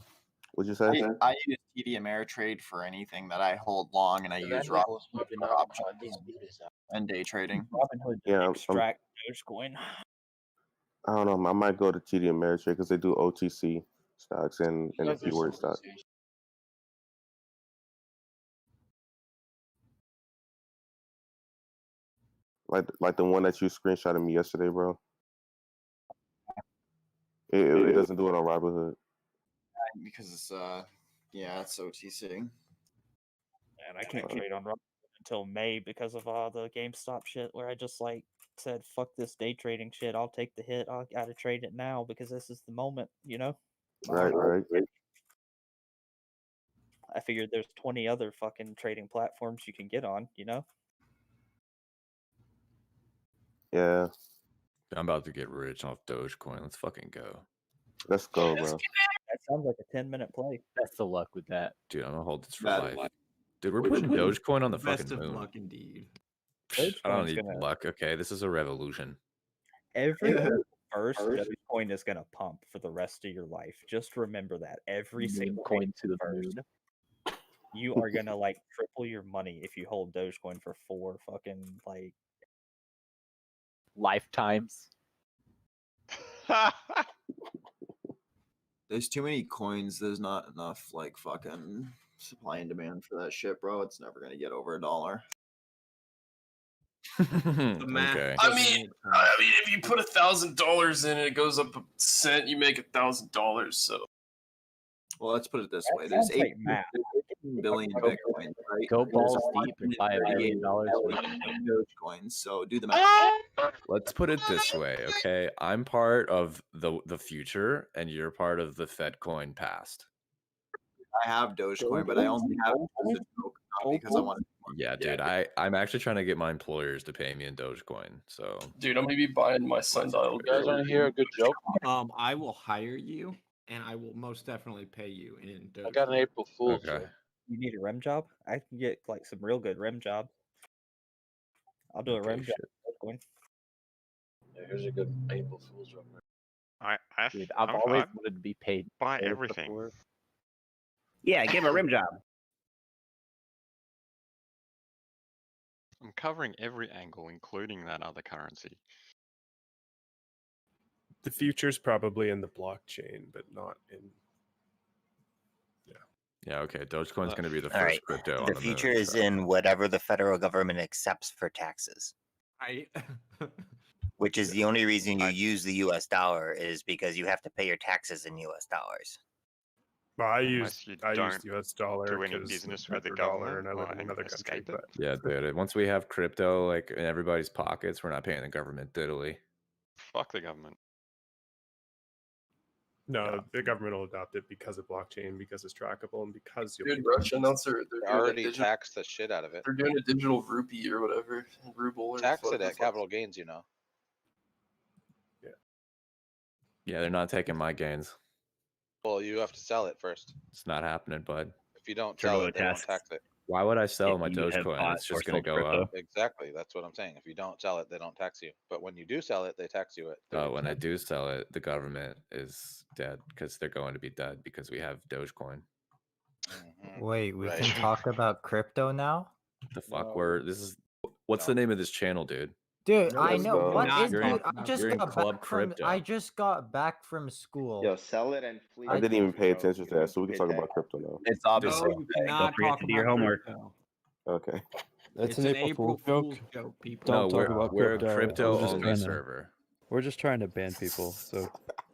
What'd you say? I use TD Ameritrade for anything that I hold long, and I use Robinhood for options and day trading. Robinhood Yeah, extract Dogecoin. I don't know. I might go to TD Ameritrade because they do OTC stocks and a few word stocks. Like the one that you screenshotted me yesterday, bro. It doesn't do it on Robinhood. Because it's it's OTC. And I can't trade on Robinhood until May because of all the GameStop shit where I just like said, fuck this day trading shit. I'll take the hit. I gotta trade it now because this is the moment, you know? Right. I figured there's 20 other fucking trading platforms you can get on, you know? Yeah. I'm about to get rich off Dogecoin. Let's fucking go. Let's go, bro. That sounds like a 10-minute play. Best of luck with that. Dude, I'm gonna hold this for Bad life. Dude, we're putting Dogecoin on the Best fucking of moon. luck indeed. I don't Dogecoin's need gonna- luck. Okay, this is a revolution. Every first Dogecoin is gonna pump for the rest of your life. Just remember that. Every single Coin to the first. moon. You are gonna like triple your money if you hold Dogecoin for 4 fucking like Lifetimes. There's too many coins. There's not enough like fucking supply and demand for that shit, bro. It's never gonna get over $1. Okay. I mean, if you put $1,000 in it, it goes up a cent. You make $1,000. So, well, let's put it this way: That there's sounds like 18 math. billion Bitcoin. Right? Go There's balls deep and buy $1 billion worth. Dogecoins. So do the math. Let's put it this way, okay? I'm part of the future, and you're part of the Fed coin past. I have Dogecoin, but I only have it not because I want to. Yeah, dude. I'm actually trying to get my employers to pay me in Dogecoin. So dude, I'm gonna be buying my sundial. You guys want to hear a good joke? I will hire you, and I will most definitely pay you in Dogecoin. I got an April Fool's. okay. You need a rim job? I can get like some real good rim job. I'll do a Okay, rim job. shit. with Dogecoin. Yeah, here's a good April Fool's joke. Dude, I've always wanted to be paid. buy fair everything. before. Yeah, give a rim job. I'm covering every angle, including that other currency. The future's probably in the blockchain, but not in. Yeah, okay. Dogecoin's going to be the All first right. crypto on The the future moon, is so. in whatever the federal government accepts for taxes, which is the only reason you use the U.S. dollar is because you have to pay your taxes in U.S. dollars. Well, I Unless used you US don't dollar do any 'cause business the with the dollar, government and I live or in another country. escape it. But Yeah, dude. Once we have crypto like in everybody's pockets, we're not paying the government diddly. Fuck the government. No, the government will adopt it because of blockchain, because it's trackable, and because you'll. Dude, Russia announced they're They doing a already digital, taxed the shit out of it. they're doing a digital rupee or whatever, ruble or Tax fuck it the at fuck. capital gains, you know. Yeah, they're not taking my gains. Well, you have to sell it first. It's not happening, bud. If you don't sell it, they won't TurboTax. tax it. Why would I sell If my you have Dogecoin? bought It's or just going to sold go crypto. up. Exactly. That's what I'm saying. If you don't sell it, they don't tax you. But when you do sell it, they tax you it. When I do sell it, the government is dead because they're going to be dead because we have Dogecoin. Wait, we Right. can talk about crypto now? The fuck? What's the name of this channel, dude? Dude, I let's know go. what Not is You're in- dude. I just you're in got Club back from Crypto. I just got back from school. Yo, sell it and flee. I didn't even pay attention to that, so we can talk about crypto now. It's obviously. No, you cannot forget talk to do your about homework. crypto. Okay. It's It's an April Fool's joke. joke, people. Don't No, talk about we're a crypto. crypto We're just only trying to- server. We're just trying to ban people, so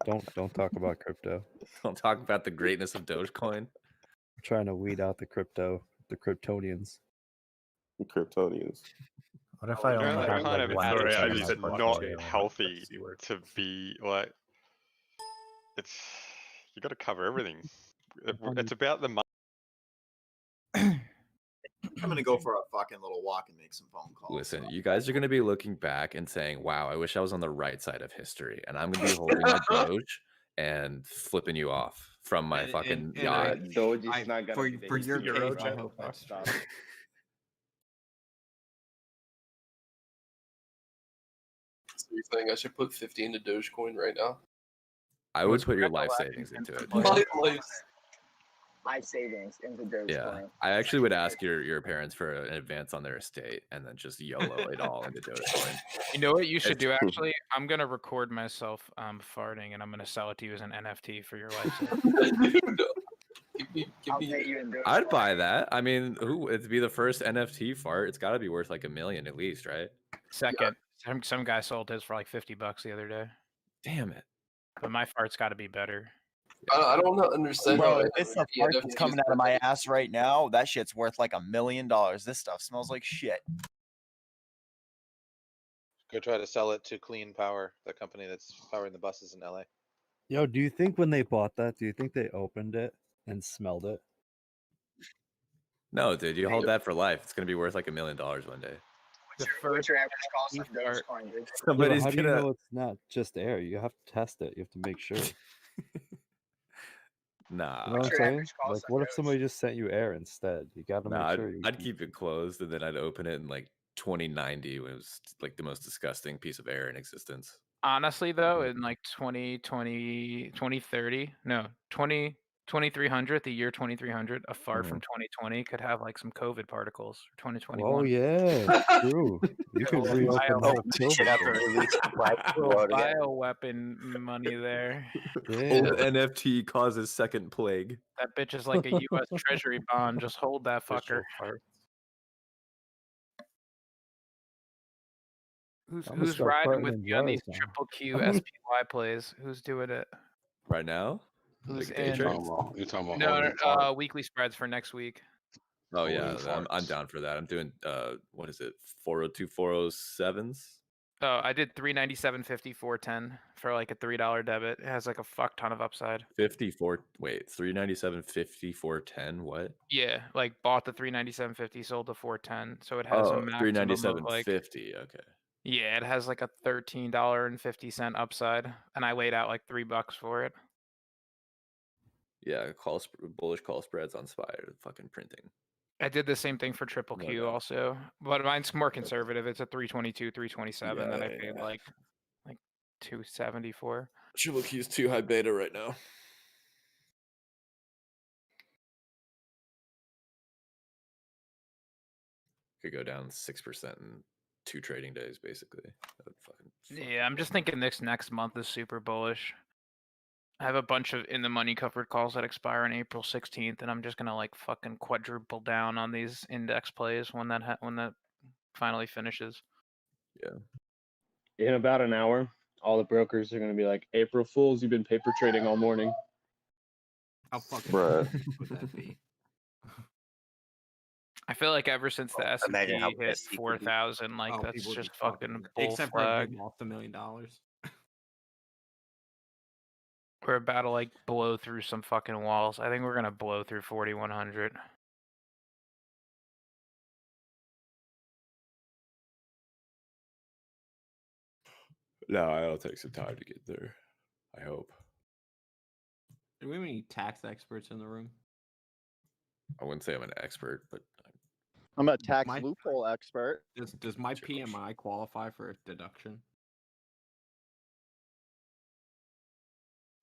don't talk about crypto. Don't talk about the greatness of Dogecoin. We're trying to weed out the Kryptonians. The Kryptonians. What if I only It's have kind like of one very percent of my not portfolio? healthy to be like. It's you got to cover everything. It's about the money. I'm gonna go for a fucking little walk and make some phone calls. Listen, you guys are going to be looking back and saying, wow, I wish I was on the right side of history. And I'm going to be holding my Doge and flipping you off from my fucking yacht. Doge is not gonna for be the your history, case, bro. I hope Let's not. stop. So you think I should put 50 into Dogecoin right now? I would put your life savings into it. My savings into Dogecoin. Yeah, I actually would ask your parents for an advance on their estate and then just YOLO it all into Dogecoin. You know what you should It's- do actually? I'm gonna record myself farting and I'm gonna sell it to you as an NFT for your life. I'll pay you in Dogecoin. I'd buy that. I mean, it'd be the first NFT fart. It's got to be worth like $1 million at least, right? Second, some guy sold his for like $50 the other day. Damn it! But my fart's got to be better. I don't understand. Bro, how if it's the fart that's coming out of my ass right now, that shit's worth like $1 million. This stuff smells like shit. Go try to sell it to Clean Power, the company that's powering the buses in LA. Yo, do you think when they bought that, do you think they opened it and smelled it? No, dude, you hold that for life. It's gonna be worth like $1 million one day. What's your average cost of Dogecoin, dude? Somebody's how do you gonna. know it's not just air? You have to test it. You have to make sure. Nah. You know what I'm saying? Like, what if somebody just sent you air instead? You got to make Nah, sure. I'd keep it closed and then I'd open it in like 2090 when it was like the most disgusting piece of air in existence. Honestly, though, in like 2030, no, 2300, the year 2300, a fart from 2020 could have like some COVID particles. Or 2021. Oh yeah, true. You could reopen that bioweapon money there. Old NFT causes second plague. That bitch is like a U.S. Treasury bond. Just hold that fucker. Who's riding with me on these triple Q SPY plays? Who's doing it? Right now? Who's Like day in? trades? You're talking about No, weekly spreads for next week. Oh yeah, I'm down for that. I'm doing what is it? 402 407s? Oh, I did 397.50 410 for like a $3 debit. It has like a fuck ton of upside. 54 wait, 397 5410 what? Yeah, like bought the 397.50, sold the 410, so it has a maximum of like 397.50. Okay. yeah, it has like a $13.50 upside, and I laid out like $3 for it. Yeah, bullish call spreads on SPY are fucking printing. I did the same thing for triple Q also, but mine's more conservative. It's a 322, 327 that I paid like 274. Triple Q's too high beta right now. Could go down 6% in 2 trading days, basically. That would fucking Yeah, I'm just thinking next month is super bullish. I have a bunch of in the money covered calls that expire on April 16th, and I'm just gonna like fucking quadruple down on these index plays when that finally finishes. Yeah. In about an hour, all the brokers are going to be like, April Fools, you've been paper trading all morning. How fucking Bruh. would that be? I feel like ever since the S&P imagine how hit pissed he would be. 4,000, like Oh, that's people would just be fucking bull except for if flag. they lost $1 million. We're about to like blow through some fucking walls. I think we're gonna blow through 4100. No, it'll take some time to get there. I hope. Do we have any tax experts in the room? I wouldn't say I'm an expert, but I'm a tax My- loophole expert. Does my PMI qualify for a deduction?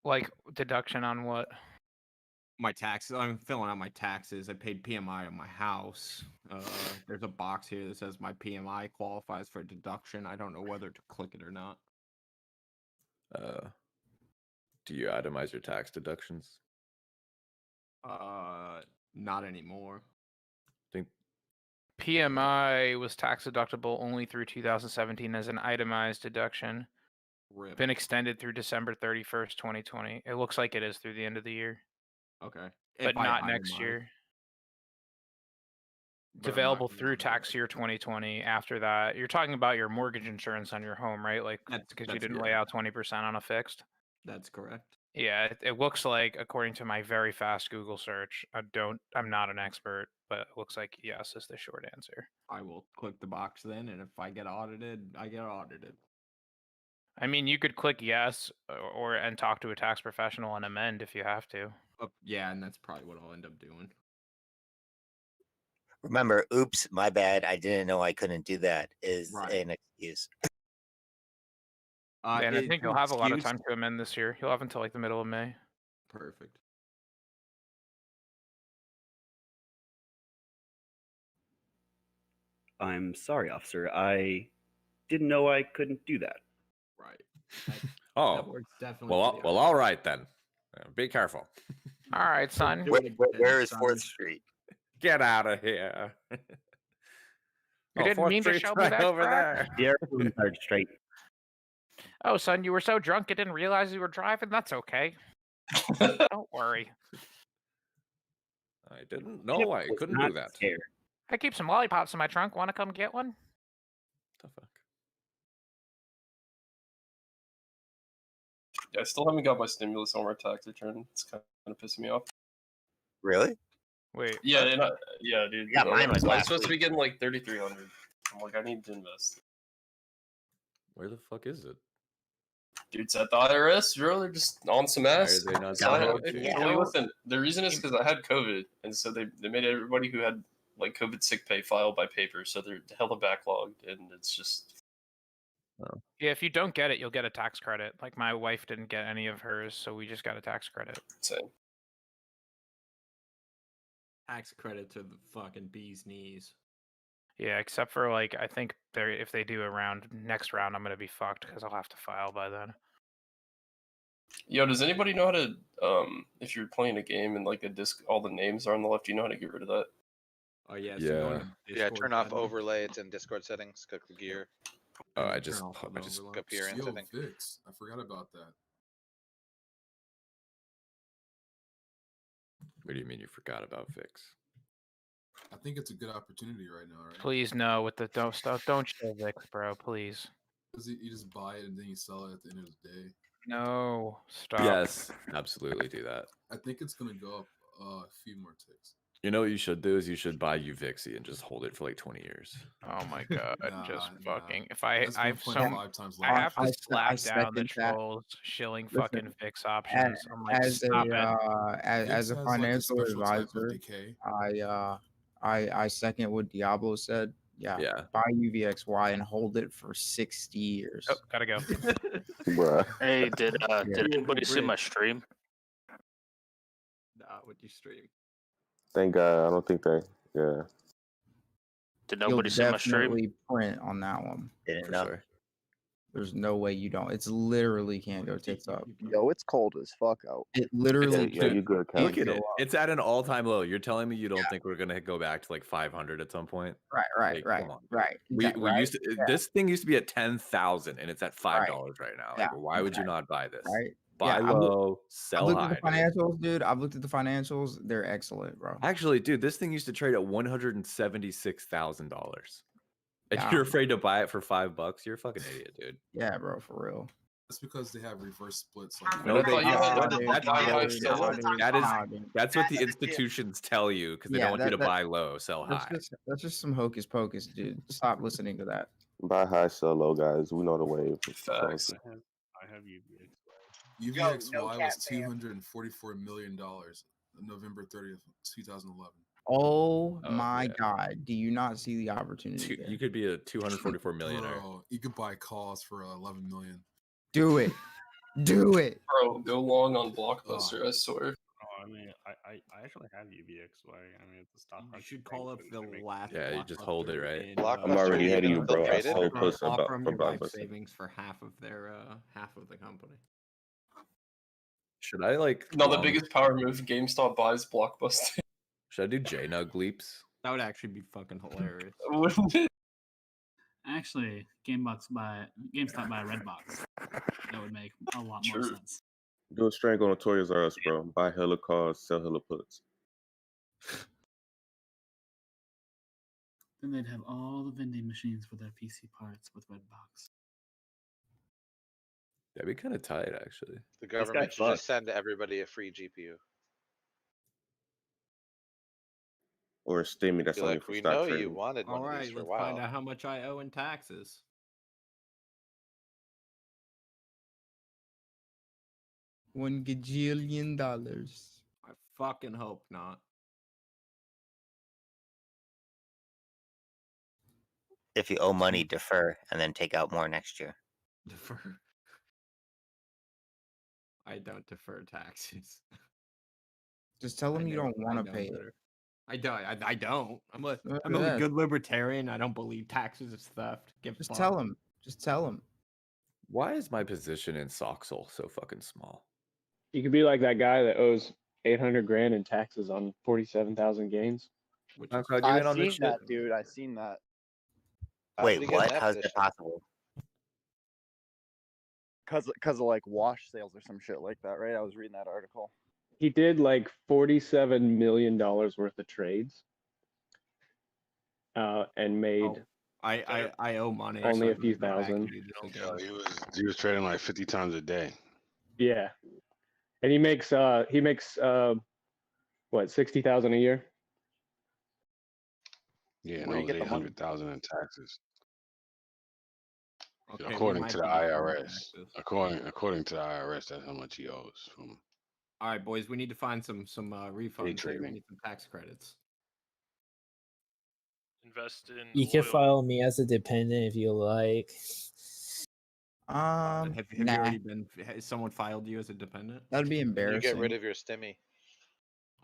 Like deduction on what? My taxes. I'm filling out my taxes. I paid PMI on my house. There's a box here that says my PMI qualifies for deduction. I don't know whether to click it or not. do you itemize your tax deductions? Not anymore. Think PMI was tax deductible only through 2017 as an itemized deduction. Rip. Been extended through December 31st, 2020. It looks like it is through the end of the year, Okay. but If I not next itemize, year. It's but I'm not available gonna through do tax that. year 2020. After that, you're talking about your mortgage insurance on your home, right? Like because you didn't lay out 20% on a fixed. That's correct. Yeah, it looks like, according to my very fast Google search, I'm not an expert, but it looks like yes is the short answer. I will click the box then, and if I get audited, I get audited. I mean, you could click yes and talk to a tax professional and amend if you have to. Yeah, and that's probably what I'll end up doing. Remember, oops, my bad. I didn't know I couldn't do that is Right. an excuse. And I think you'll have a lot of excuse- time to amend this year. You'll have until like the middle of May. Perfect. I'm sorry, officer. I didn't know I couldn't do that. Right. Oh, That works definitely. well, all right then. Be careful. All right, son. Where is 4th Street? Get out of here. You didn't mean to show me that over crack? there. Yeah, 3rd Street. Oh, son, you were so drunk you didn't realize you were driving? That's okay. Don't worry. I didn't know I couldn't do that. I keep some lollipops in my trunk. Want to come get one? The fuck? Yeah, I still haven't got my stimulus on my tax return. It's kind of pissing me off. Really? Wait. Yeah, yeah, dude. Yeah, mine was I'm last supposed to be week. getting like 3,300. I'm like, I need to invest. Where the fuck is it? Dude, it's at the IRS, bro. They're just on some ass. Why are they not Sign telling up. you? Yeah, listen, the reason is because I had COVID, and so they made everybody who had like COVID sick pay file by paper, so they're hella backlogged, and it's just. Yeah, if you don't get it, you'll get a tax credit. Like my wife didn't get any of hers, so we just got a tax credit. Same. Tax credit to the fucking bee's knees. Yeah, except for like I think if they do a next round, I'm gonna be fucked because I'll have to file by then. Yo, does anybody know how to if you're playing a game and like a disc, all the names are on the left? Do you know how to get rid of that? Oh yeah. Yeah, turn off overlay. It's in Discord settings. Click the gear. Oh, I just go appearance. I think. Fix. I forgot about that. What do you mean you forgot about Fix? I think it's a good opportunity right now, right? Please no with the don't show Vix, bro. Please. Because you just buy it and then you sell it at the end of the day. No, stop. Yes, absolutely do that. I think it's gonna go up a few more ticks. You know what you should do is you should buy Uvixi and just hold it for like 20 years. Oh my god, just fucking. If That's I've 1.5 times I have to larger. slap I down the second that. trolls shilling Listen, fucking Vix options. I'm like, as stop it. as a has, like, a financial special type of advisor, decay. I second what Diablo said. Yeah, buy UVXY and hold it for 60 years. Oh, gotta go. Bruh. Hey, did anybody see my stream? Nah, what you stream? Thank God. I don't think they. Yeah. Did You'll nobody see my stream? definitely print on that one. Didn't for know. sure. There's no way you don't. It's literally can't go tits up. Yo, it's cold as fuck out. It literally Yeah, you good, Cal. Look at it. It's at an all-time low. You're telling me you don't think we're gonna go back to like 500 at some point? Right, Come on. right. We Right, used to. yeah. This thing used to be at 10,000 and it's at $5 right now. Like, Yeah, why would you not buy this? Right. Buy Yeah, low, I've sell looked high. at the financials, dude. I've looked at the financials. They're excellent, bro. Actually, dude, this thing used to trade at $176,000. And Yeah. you're afraid to buy it for $5? You're a fucking idiot, dude. Yeah, bro, for real. That's because they have reverse splits. No, I thought you had that's, to that's, buy high, that's, sell low. that's what the institutions tell you because they Yeah, don't want you to that- buy low, sell high. That's just some hocus pocus, dude. Stop listening to that. Buy high, sell low, guys. We know the wave. Facts. I have UVXY. UVXY no was cap, $244 million November 30th, 2011. Oh, Oh, my yeah. God. Do you not see the opportunity there? You could be a 244 millionaire. Bro, you could buy calls for 11 million. Do it. Do it. Bro, go long on Blockbuster, I swear. Oh, I mean, I actually have UVXY. I mean, it's a stock. You should call up the last. Yeah, you just hold it, right? in, I'm already ahead of you, bro. I Blockbuster sold puts offer about them for your life Blockbuster. savings for half of the company. Should I like? No, the long- biggest power move, GameStop buys Blockbuster. Should I do JNUG leaps? That would actually be fucking hilarious. Wouldn't it? Actually, GameStop by Redbox. That would make a lot more True. sense. Do a strangle on Toys R Us, bro. Buy hella calls, sell hella puts. Then they'd have all the vending machines for their PC parts with Redbox. That'd be kind of tight, actually. The government should just send everybody a free GPU. Or a stimmy that's Be only like, for we stock know you trading. wanted one All of right, these for a let's find while. out how much I owe in taxes. $1 gajillion. I fucking hope not. If you owe money, defer and then take out more next year. Defer. I don't defer taxes. Just tell them you don't want to pay it. I don't. I don't. I'm a Look I'm at a that. good libertarian. I don't believe taxes is theft. Give Just fuck. tell them. Just tell them. Why is my position in Soxel so fucking small? You could be like that guy that owes 800 grand in taxes on 47,000 gains. I've seen that, dude. I've seen that. How did he Wait, get in what? that How's that position? possible? Cause of like wash sales or some shit like that, right? I was reading that article. He did like $47 million worth of trades, and made I owe money. only so a I'm few gonna go back and thousand. do this again. Yo, he was trading like 50 times a day. Yeah, and he makes what, 60,000 a year? Yeah, and Where that you was get the money? 800,000 in taxes. Okay, we according might to the be wrong on IRS. taxes. According to the IRS, that's how much he owes from All right, boys, we need to find some refunds. Here. We trading. need some tax credits. Invest in You can file me as a dependent if you like. Have you Nah. already been? Has someone filed you as a dependent? That'd be You embarrassing. get rid of your stimmy.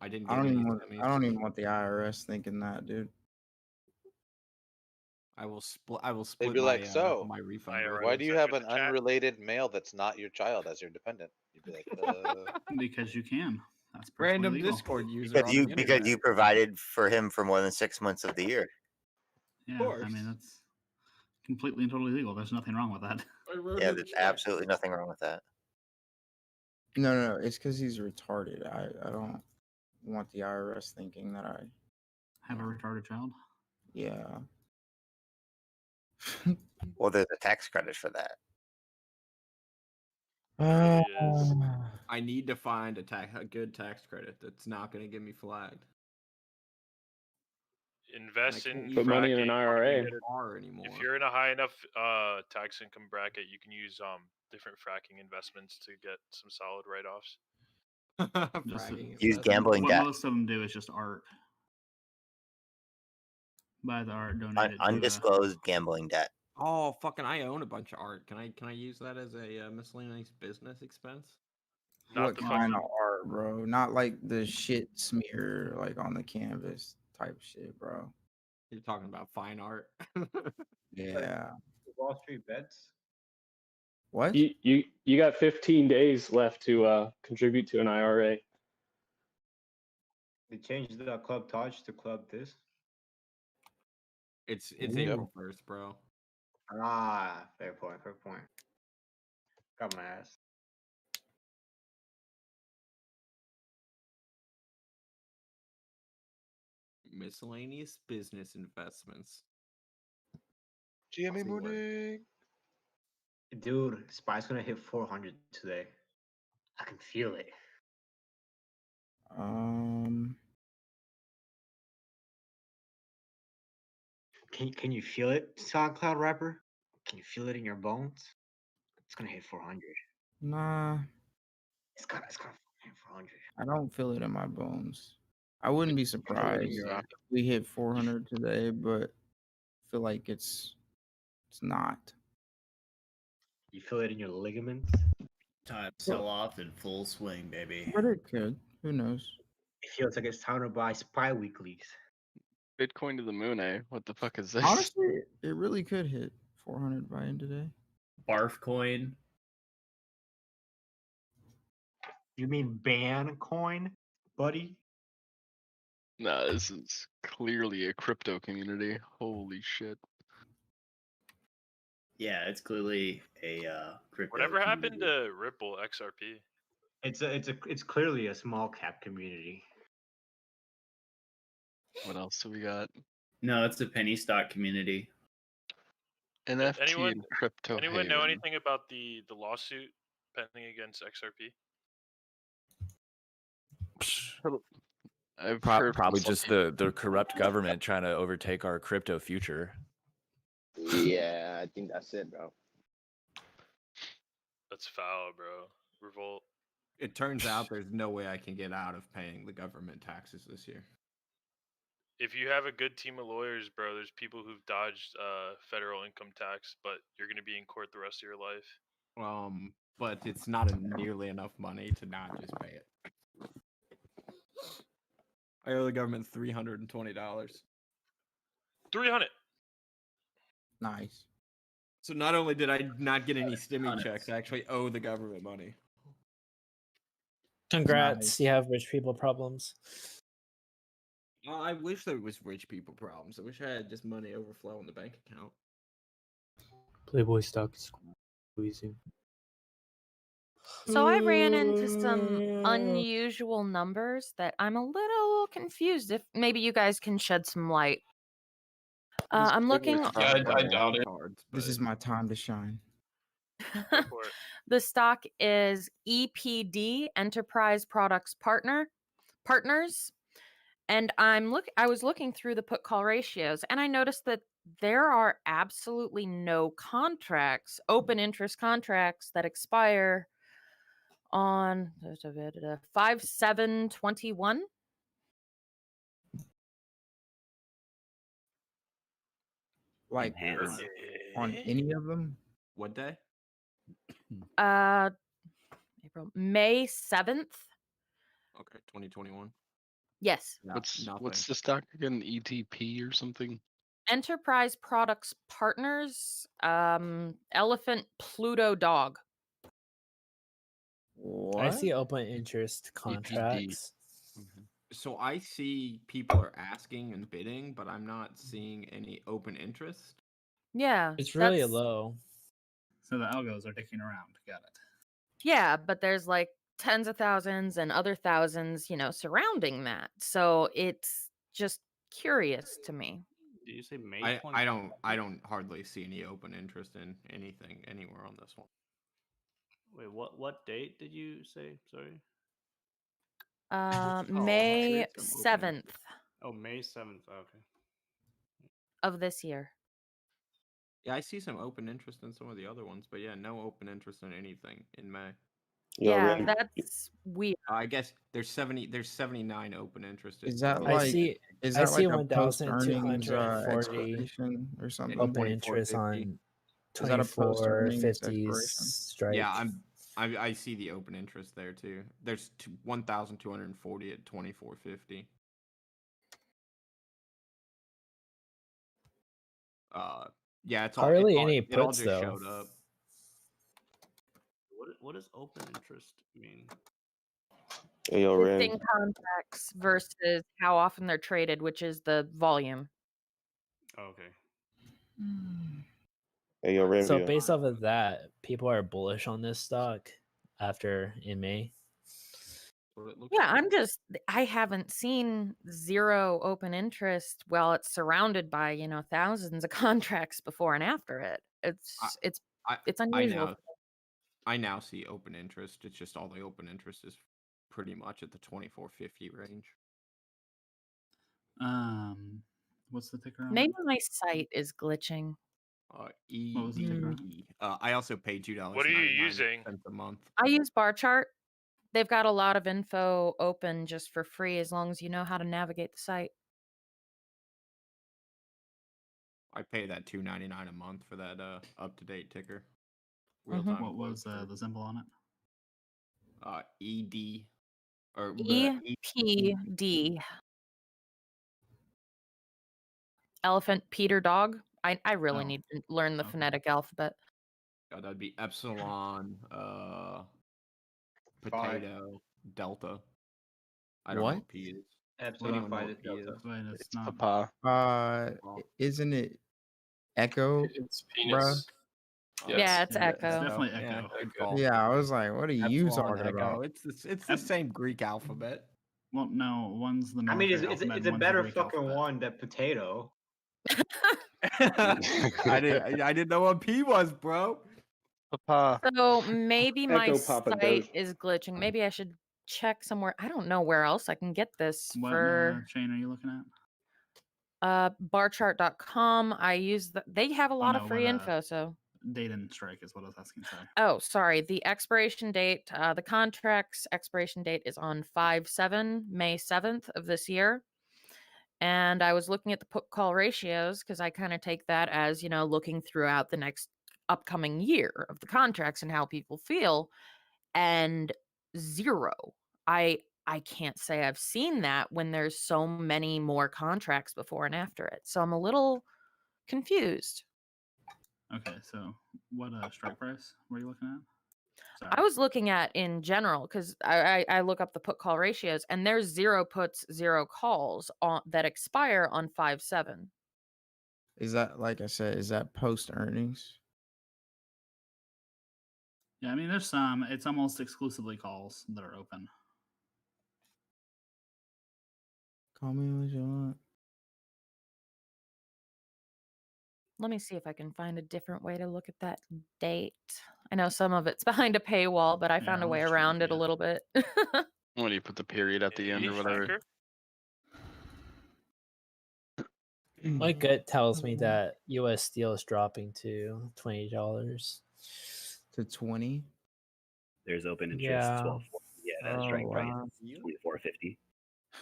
I didn't. I Get don't any even want. stimmies. I don't even want the IRS thinking that, dude. I will split. I will They'd split. be like, my, so, my refund. why do you have an unrelated male that's not your child as your dependent? You'd be like, Because you can. That's Random perfectly legal. Discord user. Because on you the because internet. you provided for him for more than 6 months of the year. Yeah, I mean that's completely and totally legal. There's nothing wrong with that. Yeah, there's absolutely nothing wrong with that. No. It's because he's retarded. I don't want the IRS thinking that I Have a retarded child. Yeah. Well, there's a tax credit for that. I need to find a good tax credit that's not going to get me flagged. Invest in Put money in an fracking. IRA. If you're in a high enough tax income bracket, you can use different fracking investments to get some solid write-offs. Use gambling what debt. most of them do is just art. Buy the art, donate it to, Undisclosed gambling debt. Oh, fucking! I own a bunch of art. Can I use that as a miscellaneous business expense? What kind of art, bro? Not like the shit smear like on the canvas type shit, bro. You're talking about fine art. Yeah. Wall Street bets. What? You got 15 days left to contribute to an IRA. They changed the Club Taj to Club this. It's Yep. April 1st, bro. Ah, fair point. Fair point. Got my ass. Miscellaneous business investments. GME morning. Dude, SPY's gonna hit 400 today. I can feel it. Can you feel it, SoundCloud rapper? Can you feel it in your bones? It's gonna hit 400. Nah, It's gonna hit 400. I don't feel it in my bones. I wouldn't be surprised if we hit 400 today, but I feel like it's not. You feel it in your ligaments? Time to sell off in full swing, baby. But it could. Who knows? It feels like it's time to buy SPY weeklies. Bitcoin to the moon, eh? What the fuck is this? Honestly, it really could hit 400 by end today. Barf coin. You mean ban coin, buddy? Nah, this is clearly a crypto community. Holy shit. Yeah, it's clearly a crypto. Whatever happened to Ripple XRP? It's clearly a small cap community. What else do we got? No, it's a penny stock community. NFT and crypto. Anyone know haven. anything about the lawsuit pending against XRP? I've heard Probably just the corrupt government trying to overtake our crypto future. Yeah, I think that's it, bro. That's foul, bro. Revolt. It turns out there's no way I can get out of paying the government taxes this year. If you have a good team of lawyers, bro, there's people who've dodged federal income tax, but you're gonna be in court the rest of your life. But it's not nearly enough money to not just pay it. I owe the government $320. 300. Nice. So not only did I not get any stimmy checks, I actually owe the government money. Congrats, you have rich people problems. I wish there was rich people problems. I wish I had just money overflow in the bank account. Playboy stock is squeezing. So I ran into some unusual numbers that I'm a little confused. If maybe you guys can shed some light. I'm looking. I doubt it. This is my time to shine. The stock is EPD, Enterprise Products Partners, and I was looking through the put call ratios, and I noticed that there are absolutely no contracts, open interest contracts that expire on 5/7/21. Like on any of them? What day? May 7th. Okay, 2021. Yes. What's the stock again? ETP or something? Enterprise Products Partners, Elephant Pluto Dog. I see open interest contracts. So I see people are asking and bidding, but I'm not seeing any open interest. Yeah. It's really low. So the algos are ticking around. Got it. Yeah, but there's like tens of thousands and other thousands, surrounding that. So it's just curious to me. Did you say May? I don't hardly see any open interest in anything anywhere on this one. Wait, what date did you say? Sorry. May 7th Oh, May 7th. Okay. of this year. Yeah, I see some open interest in some of the other ones, but yeah, no open interest in anything in May. Yeah, that's weird. I guess there's 79 open interest. Is that I like see. is I that see like a post-earnings 1,240 expiration or something? open interest on Is that a 2450s expiration? strike. Yeah, I see the open interest there too. There's 1,240 at 2450. Yeah, it's all Hardly it all, any it all puts, just though. showed up. What does open interest mean? Hey, yo, Randy. Existing contracts versus how often they're traded, which is the volume. Okay. Hey, yo, Randy. So based off of that, people are bullish on this stock after in May. Yeah, I haven't seen zero open interest while it's surrounded by, thousands of contracts before and after it. It's It's I unusual. now see open interest. It's just all the open interest is pretty much at the 2450 range. What's the ticker on Maybe it? my site is glitching. What was the ticker on it? I also pay $2. What are you using? A month? I use bar chart. They've got a lot of info open just for free as long as you know how to navigate the site. I pay that $2.99 a month for that up to date ticker. What was the symbol on it? ED or EPD. Elephant, Peter, dog. I really need to learn the phonetic alphabet. That'd be epsilon, potato, delta. I don't know what P is. Epsilon, Anyone know Phi, what P is? But it's Papa. Isn't it Echo? It's bruh? penis. Yeah, it's It's Echo. definitely Yeah, Echo. good call. Yeah, I was like, what are you Epsilon, talking Echo. about? It's the same Greek alphabet. Well, no, one's the I mean, military it's alphabet, a one's the better Greek fucking alphabet. one than potato. I didn't know what P was, bro. Papa. So maybe my Echo Papa site Ghost. is glitching. Maybe I should check somewhere. I don't know where else I can get this What for chain are you looking at? barchart.com. I use they have a lot of no, free what, info, so Date and strike is what I was asking. Sorry. oh, sorry. The expiration date, the contract's expiration date is on 5/7, May 7th of this year. And I was looking at the put call ratios because I kind of take that as, looking throughout the next upcoming year of the contracts and how people feel. And 0. I can't say I've seen that when there's so many more contracts before and after it. So I'm a little confused. Okay, so what strike price were you looking at? Sorry. I was looking at in general because I look up the put call ratios and there's 0 puts, 0 calls that expire on 5/7. Is that, like I said, is that post earnings? Yeah, I mean, there's some. It's almost exclusively calls that are open. Call me what you want. Let me see if I can find a different way to look at that date. I know some of it's behind a paywall, but I found a way around it a little bit. What do you put the period at the end or whatever? My gut tells me that U.S. steel is dropping to $20. To 20? There's open interest. Yeah. 12. Yeah, that strike price wow. is 24.50.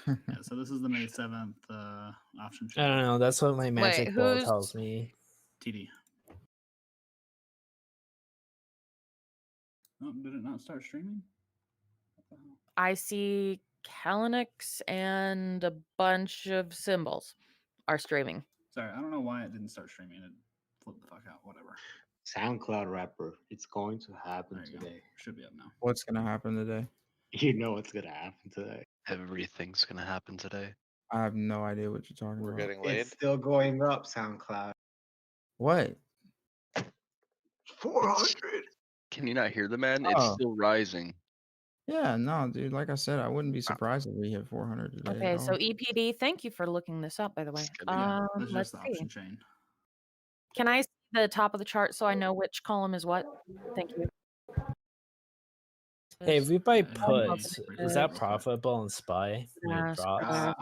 Yeah, so this is the May 7th option I don't know. That's what my magic ball who's- tells me. TD. Oh, did it not start streaming? What the hell? I see Kalinix and a bunch of symbols are streaming. Sorry, I don't know why it didn't start streaming. It flipped the fuck out. Whatever. SoundCloud rapper. It's going to happen There you go. today. Should be up now. What's gonna happen today? You know what's gonna happen today. Everything's gonna happen today. I have no idea what you're talking We're about. getting laid. It's still going up, SoundCloud. What? 400. Can you not hear the man? It's Oh. still rising. Yeah, no, dude. Like I said, I wouldn't be surprised if we hit 400 today. Okay, at so all. EPD, thank you for looking this up, by the way. Yeah, this is Let's just the see. option chain. Can I see the top of the chart so I know which column is what? Thank you. Hey, if we buy Yeah, puts, yeah. is that profitable in SPY when it drops? Ah!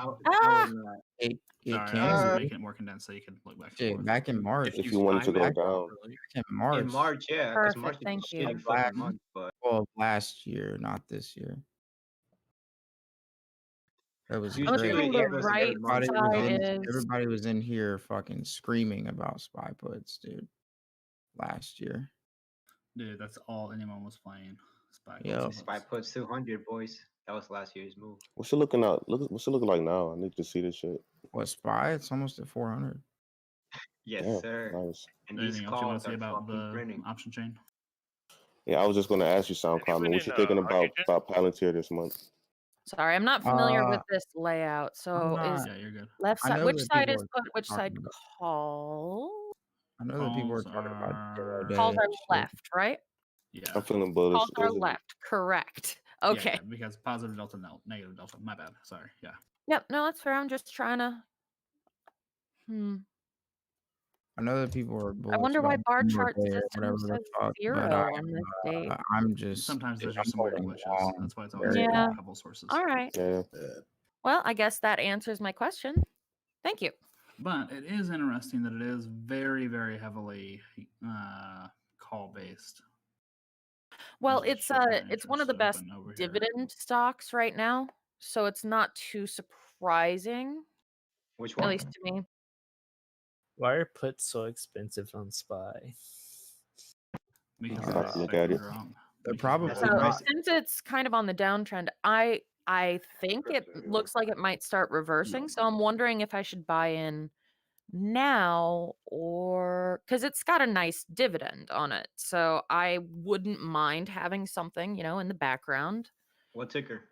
It Sorry, I can. was making it more condensed so you could look back. and Shit, forth. back in March. If you wanted to go back down. in March. In March, yeah. 'cause Perfect, March is thank a you. big fucking month, but Well, last year, not this year. It was Usually great. they Assuming give the us a right good month. Everybody was in here fucking screaming about spy puts, dude. Last year. Dude, that's all anyone was playing. Spy Yo. Puts. Spy puts 200, boys. That was last year's move. What's it looking out? What's it looking like now? I need to see this shit. What spy? It's almost at 400. Yes, Damn, sir. nice. And these Anything else you want calls to say are about fucking the printing. option chain? Yeah, I was just gonna ask you, SoundCloud, man, what you thinking about Palantir this month? Sorry, I'm not familiar with this layout. So I'm is Yeah, you're good. left I side, know which that side people is are put, which talking side about- call? I know that people are Calls talking about are- zero Calls day are shit. left, right? Yeah. I'm feeling bullish. Calls are Is it- left, correct. Yeah, Okay. yeah, because positive delta, no, negative delta. My bad. Sorry. Yeah. Yep, no, that's fair. I'm just trying to I know that people are bullish I wonder why about bar Monday chart or system whatever the says fuck, but 0 on this date. I'm just Sometimes there's I'm just some weird holding glitches. on That's why it's always very good to Yeah. have a couple sources. All right. Yeah. Well, I guess that answers my question. Thank you. But it is interesting that it is very, very heavily call based. Well, There's a it's shit ton of it's one of interest the best open over here. dividend stocks right now, so it's not too surprising, Which at one? least to me. Why are puts so expensive on SPY? Because I'll they're have to look expecting at it. to grow. They're Because probably they're- So not. since it's kind of on the downtrend, I think it looks like it might start reversing. So I'm wondering if I should buy in now or because it's got a nice dividend on it. So I wouldn't mind having something, in the background. What ticker?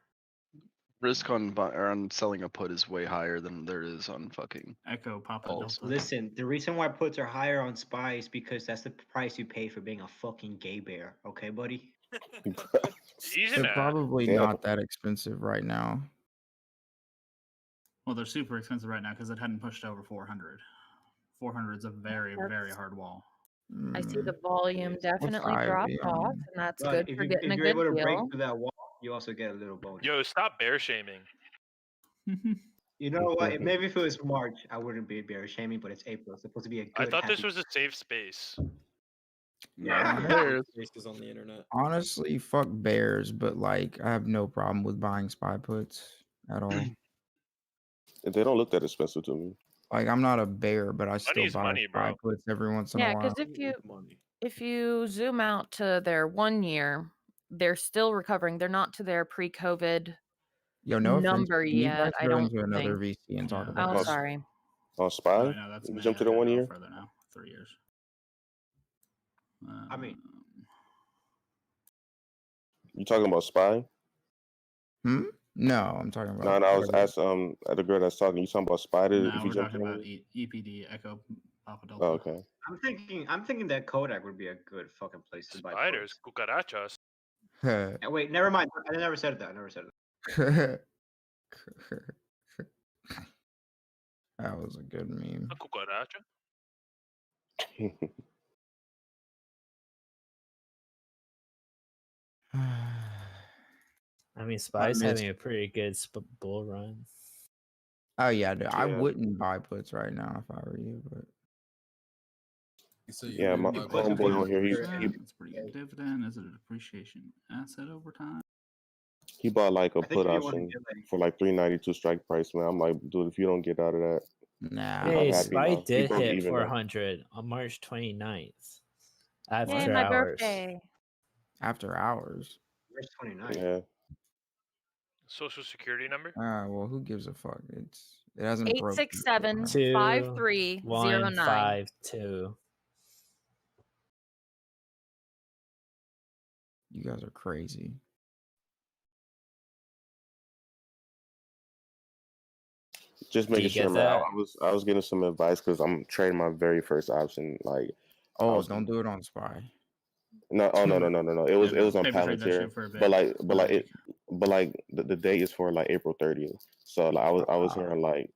Risk on selling a put is way higher than there is on fucking Echo Papa calls. Delta. Listen, the reason why puts are higher on SPY is because that's the price you pay for being a fucking gay bear. Okay, buddy? They're probably Yeah. not that expensive right now. Well, they're super expensive right now because it hadn't pushed over 400. 400 is a very, very hard wall. I see the volume definitely I dropped be off, on? and that's But good if, for you, getting if a you're good able to break deal. through that wall, you also get a little bonus. Yo, stop bear shaming. You know what? Maybe if it was March, I wouldn't be bear shaming, but it's April. It's supposed to be a good. I thought this happy- was a safe space. Spaces on the internet. Honestly, fuck bears, but like I have no problem with buying SPY puts at all. They don't look that expensive to me. Like I'm not a bear, but I still Money's buy money, SPY bro. puts every once in a Yeah, while. because if you zoom out to their 1 year, they're still recovering. They're not to their pre-COVID Yo, no offense, number can you guys yet. I go don't into another think. VC and talk Yeah. about Oh, this? sorry. On SPY? Oh, no, that's You me. jump to I the gotta 1 go year? further now. 3 years. I mean, You talking about SPY? No, I'm talking about. No, I was whatever. asking the girl that's talking. You talking about SPY? No, If you we're jump to talking the about 1 year? EPD, Echo Papa Delta. Oh, okay. I'm thinking that Kodak would be a good fucking place to buy. Spiders, cucarachas. Wait, never mind. I never said that. I never said that. That was a good meme. A cucaracha. I mean, SPY's having a pretty good bull run. Oh yeah, dude, I Yeah. wouldn't buy puts right now if I were you, but Yeah, my homeboy on here, That's pretty good dividend. Is it a depreciation asset over time? he bought like a think put if you wanna option get, like- for like 392 strike price, man. I'm like, dude, if you don't get out of that, nah. I'm Hey, happy SPY now. He did broke hit even now. 400 on March 29th. Yay, After my hours. birthday. after hours. Where's 29? Yeah. Social security number? Well, who gives a fuck? It hasn't broke. 867-5309. 2152. You guys are crazy. Just Do you making sure, get man. that? I was getting some advice because I'm trading my very first option. Like, I Oh, was don't do it on SPY. no, oh no. It was on paper trade that Palantir, shit for a bit. but the date is for like April 30th. So like, I was hearing like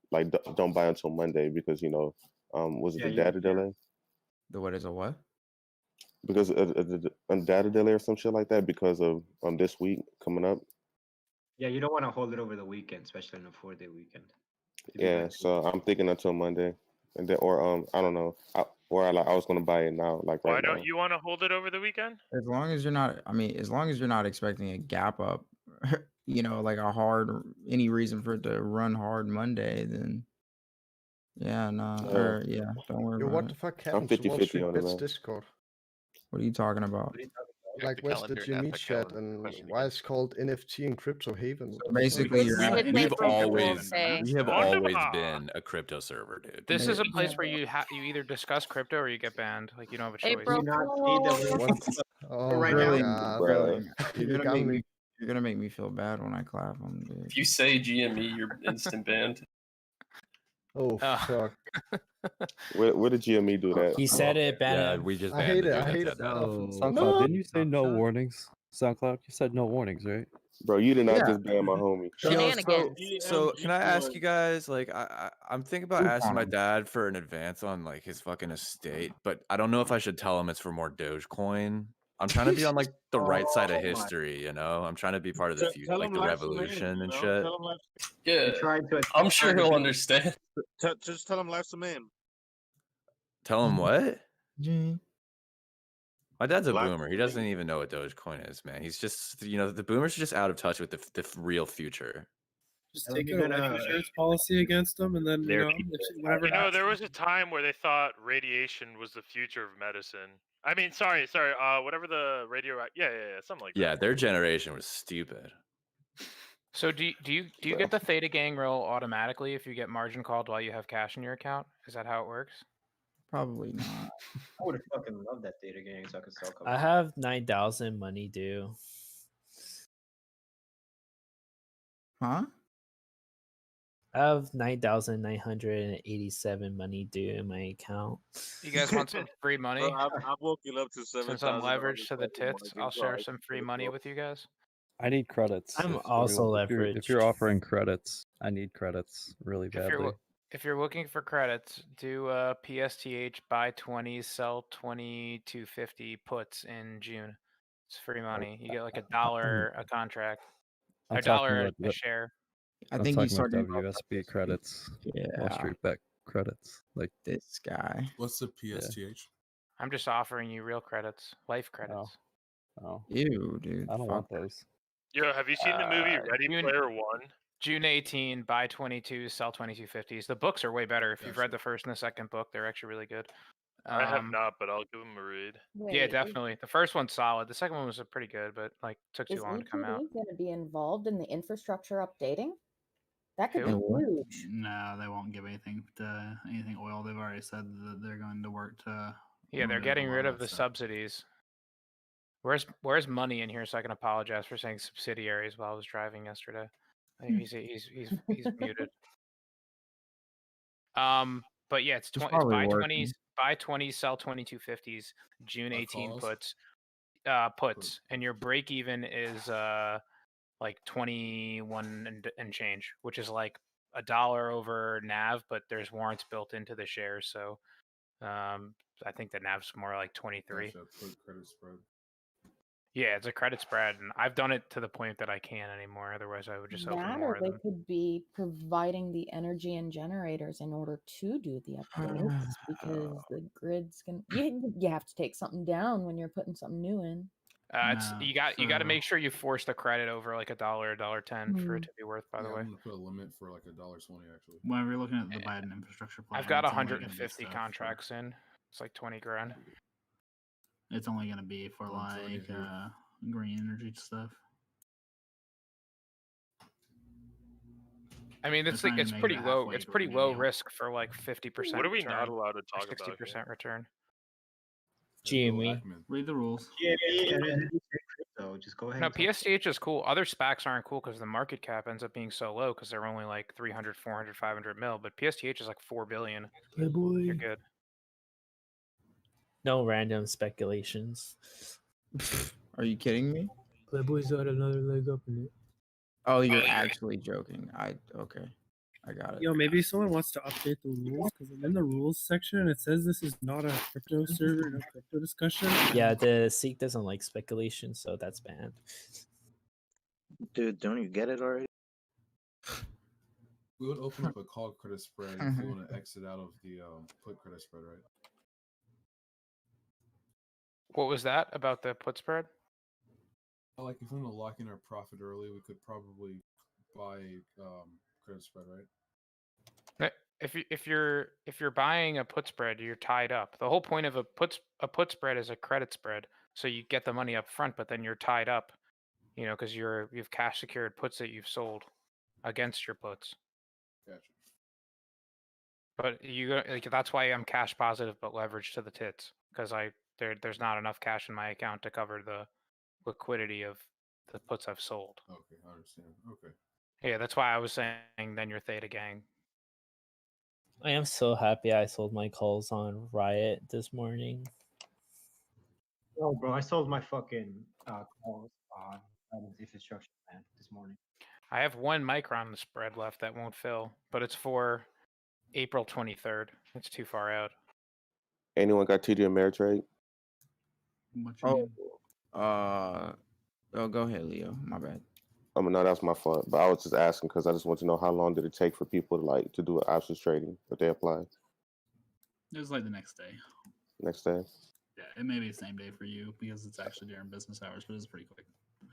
don't buy until Monday because was it the data delay? The what is a what? Because a data delay or some shit like that because of this week coming up. Yeah, you don't want to hold it over the weekend, especially on a 4-day weekend. Yeah, so I'm thinking until Monday, and then I don't know, I was gonna buy it now, like Why right don't now. you want to hold it over the weekend? As long as you're not, as long as you're not expecting a gap up, like any reason for it to run hard Monday, then yeah, no, don't worry Yo, about what it. the fuck I'm happened to Wall 50-50 Street on it, Bets man. Discord? What are you talking about? Like, where's the GME chat and why it's called NFT and Crypto Haven? What the fuck? Basically, We've always we have always been a crypto server, dude. This is a place where you either discuss crypto or you get banned. Like you don't have a choice. April Fools. Oh, right my now, God. bro. You're gonna make me feel bad when I clap them, dude. If you say GME, you're instant banned. Oh, fuck. Where did GME do that? He said it, ban Yeah, him. we just I banned hate the it. dude I that hate said it. that. No. SoundCloud, didn't you say no warnings? SoundCloud, you said no warnings, right? Bro, you did not Yeah. just ban my homie. So can I ask you guys? Like, I'm thinking about asking my dad for an advance on like his fucking estate, but I don't know if I should tell him it's for more Dogecoin. I'm trying to be on like the right side of history, you know. I'm trying to be part of the future, like the revolution and shit. Yeah, I'm sure he'll understand. Just tell him life's a man. Tell him what? Gee. My dad's a Life- boomer. He doesn't even know what Dogecoin is, man. He's just, you know, the boomers are just out of touch with the real future. Just take a life insurance policy against them, and then whatever. You know, there was a time where they thought radiation was the future of medicine. I mean, sorry. Whatever the yeah, something like that. Yeah, their generation was stupid. So do you get the Theta Gang roll automatically if you get margin called while you have cash in your account? Is that how it works? Probably not. I would have fucking loved that data gang so I could sell. I have 9,000 money due. Huh? I have 9,987 money due in my account. You guys want some free money? Bro, I've woken up to 7,000. Since I'm leveraged to the tits, I'll share some free money with you guys. I need credits. I'm If also you're- If you're leveraged. offering credits, I need credits really badly. If you're looking for credits, do PSTH buy 20, sell 2250 puts in June. It's free money. You get like $1 a contract, I'm a talking dollar about a the- share. I'm think he's talking talking about about WSB credits. Wall Yeah. Street bet credits. Like this guy. What's the PSTH? I'm just offering you real credits, life credits. Oh. Ew, dude. I don't fuck want those. Yo, have you seen the movie Ready June- Player One? June 18, buy 22, sell 2250s. The books are way better. If you've read the first and the second book, they're actually really good. I have not, but I'll give them a read. Yeah, definitely. The first one's solid. The second one was pretty good, but like took too Is long to come out. going to be involved in the infrastructure updating? That could Who? be huge. No, they won't give anything to anything oil. They've already said that they're going to work to. Yeah, they're remove getting a lot rid of of the that stuff. subsidies. Where's money in here so I can apologize for saying subsidiaries while I was driving yesterday? I think he's muted. But yeah, it's probably buy working. 20s, buy 20s, sell 2250s, June 18 calls? puts, and your break even is like 21 and change, which is like $1 over NAV, but there's warrants built into the shares, so I think the NAV's more like 23. Credit spread. Yeah, it's a credit spread, and I've done it to the point that I can't anymore. Otherwise, I would just open That, more or of they them. could be providing the energy and generators in order to do the upgrades because the grid's gonna. You have to take something down when you're putting something new in. It's you got to make sure you force the credit over like $1, $1.10 for it Mhm. to be worth. By the way, I'm gonna put a limit for like $1.20 actually. Whenever you're looking at the Biden infrastructure plan, I've got it's only gonna be 150 stuff contracts in. It's like 20 grand. It's only going to be for I'm trying to like hear. green energy stuff. I mean, it's They're like trying it's to make pretty it low. halfway It's to pretty low renewable. risk for like 50%. What are we not return, allowed to or talk about? 60% return. GME. Read the rules. Yeah, crypto. Just go ahead. No, and talk. PSTH is cool. Other SPACs aren't cool because the market cap ends up being so low because they're only like 300, 400, 500 mil. But PSTH is like 4 billion. Yeah, boy. You're good. No random speculations. Are you kidding me? Playboy's got another leg up in it. Oh, you're actually joking. Okay. I got it. Yo, maybe someone wants to update the rules because I'm in the rules section and it says this is not a crypto server, no crypto discussion. Yeah, the Seek doesn't like speculation, so that's banned. Dude, don't you get it already? We would open up a call credit spread if you want to exit out of the put credit spread, right? What was that about the put spread? Like if we want to lock in our profit early, we could probably buy credit spread, right? If you're buying a put spread, you're tied up. The whole point of a put spread is a credit spread, so you get the money up front, but then you're tied up, you know, because you've cash secured puts that you've sold against your puts. Gotcha. But that's why I'm cash positive but leveraged to the tits because there's not enough cash in my account to cover the liquidity of the puts I've sold. Okay, I understand. Okay. Yeah, that's why I was saying then you're Theta Gang. I am so happy I sold my calls on Riot this morning. Yo, bro, I sold my fucking calls on infrastructure plan this morning. I have one micron spread left that won't fill, but it's for April 23rd. It's too far out. Anyone got TD Ameritrade? Go ahead, Leo. My bad. No, that's my fault. But I was just asking because I just want to know how long did it take for people to do options trading if they apply? It was like the next day. Next day. Yeah, it may be the same day for you because it's actually during business hours, but it's pretty quick.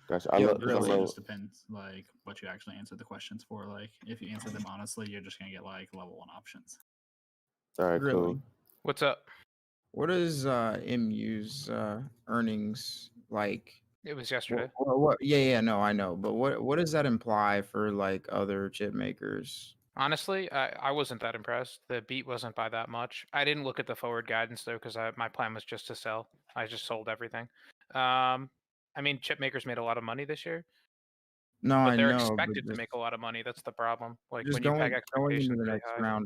Gotcha. It really just depends, like what you actually answer the questions for. Like if you answer them honestly, you're just gonna get like level 1 options. All right, cool. What's up? What is MU's earnings like? It was yesterday. What? Yeah, no, I know. But what does that imply for like other chip makers? Honestly, I wasn't that impressed. The beat wasn't by that much. I didn't look at the forward guidance though, because my plan was just to sell. I just sold everything. I mean, chip makers made a lot of money this year. No, but I they're know. expected to make a lot of money. That's the problem. Like Just when you peg going expectations into the really next high.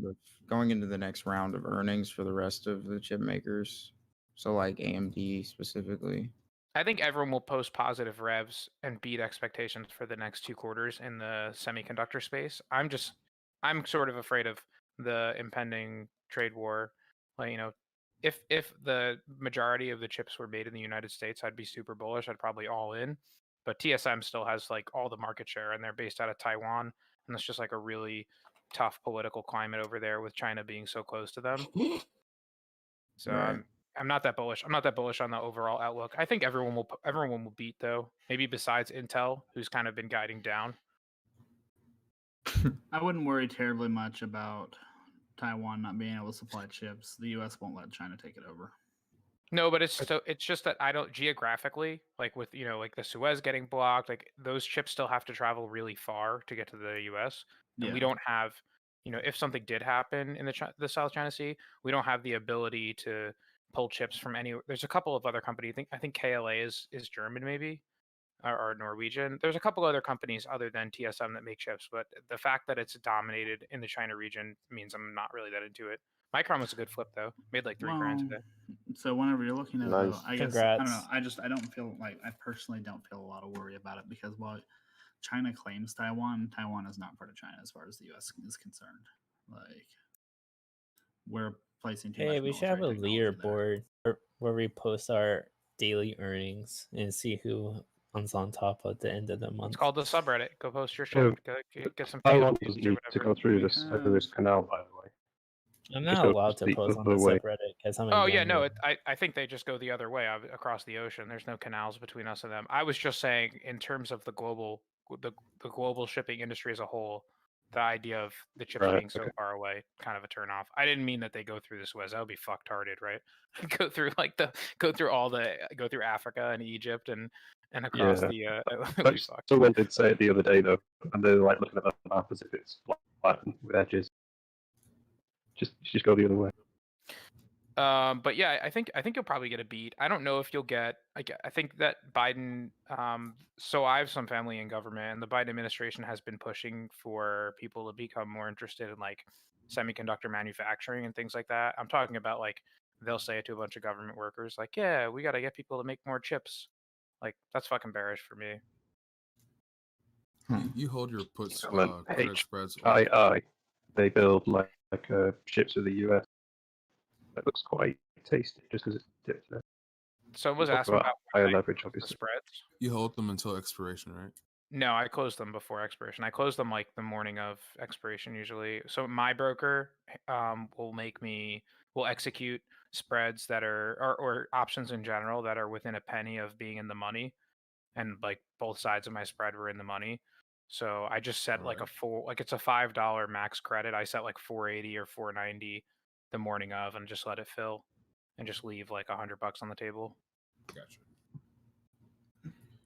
going into the next round of earnings for the rest of the chip makers. So like AMD specifically. I think everyone will post positive revs and beat expectations for the next 2 quarters in the semiconductor space. I'm sort of afraid of the impending trade war. Like, if the majority of the chips were made in the United States, I'd be super bullish. I'd probably all in. But TSM still has like all the market share, and they're based out of Taiwan, and it's just like a really tough political climate over there with China being so close to them. So Right. I'm not that bullish. I'm not that bullish on the overall outlook. I think everyone will beat though. Maybe besides Intel, who's kind of been guiding down. I wouldn't worry terribly much about Taiwan not being able to supply chips. The U.S. won't let China take it over. No, but it's just that I don't geographically, like with like the Suez getting blocked, like those chips still have to travel really far to get to the U.S. And we Yeah. don't have, if something did happen in the South China Sea, we don't have the ability to pull chips from any. There's a couple of other companies. I think KLA is German maybe, or Norwegian. There's a couple other companies other than TSM that make chips, but the fact that it's dominated in the China region means I'm not really that into it. Micron was a good flip though. Made like $3 grand today. So whenever you're looking at it, Nice. though, I guess I don't know. Congrats. I don't feel like I personally don't feel a lot of worry about it because while China claims Taiwan, Taiwan is not part of China as far as the U.S. is concerned. Like we're placing too Hey, much we should have a military technology there. leaderboard where we post our daily earnings and see who's on top at the end of the month. It's called the subreddit. Go post your So, shit. Get some how feedback long does it need to go through this canal, by the way? I'm Just not go allowed to the post on the other way. subreddit because I'm Oh a yeah, no. younger- I think they just go the other way across the ocean. There's no canals between us and them. I was just saying in terms of the global shipping industry as a whole, the idea of the chips Right, being so far away, kind of a turnoff. I didn't mean that they go through the Suez. That would be fucktarded, right? go through Africa and Egypt and across the. It would be fucked. Someone did say it the other day though, and they're like looking at the map as if it's flat with edges. Just go the other way. But yeah, I think you'll probably get a beat. I don't know if you'll get. I think that Biden. So I have some family in government, and the Biden administration has been pushing for people to become more interested in like semiconductor manufacturing and things like that. I'm talking about like they'll say it to a bunch of government workers, like, yeah, we got to get people to make more chips. Like that's fucking bearish for me. You hold your puts Well, credit spreads. HII, they build like ships with the US. That looks quite tasty, just because it's dipped there. So I was Talk asking about about higher when I leverage, closed the obviously. spreads. You hold them until expiration, right? No, I closed them before expiration. I closed them like the morning of expiration usually. So my broker will execute spreads that are or options in general that are within a penny of being in the money, and like both sides of my spread were in the money. So I just set like it's a $5 max credit. I set like 480 or 490 the morning of and just let it fill and just leave like $100 on the table. Gotcha.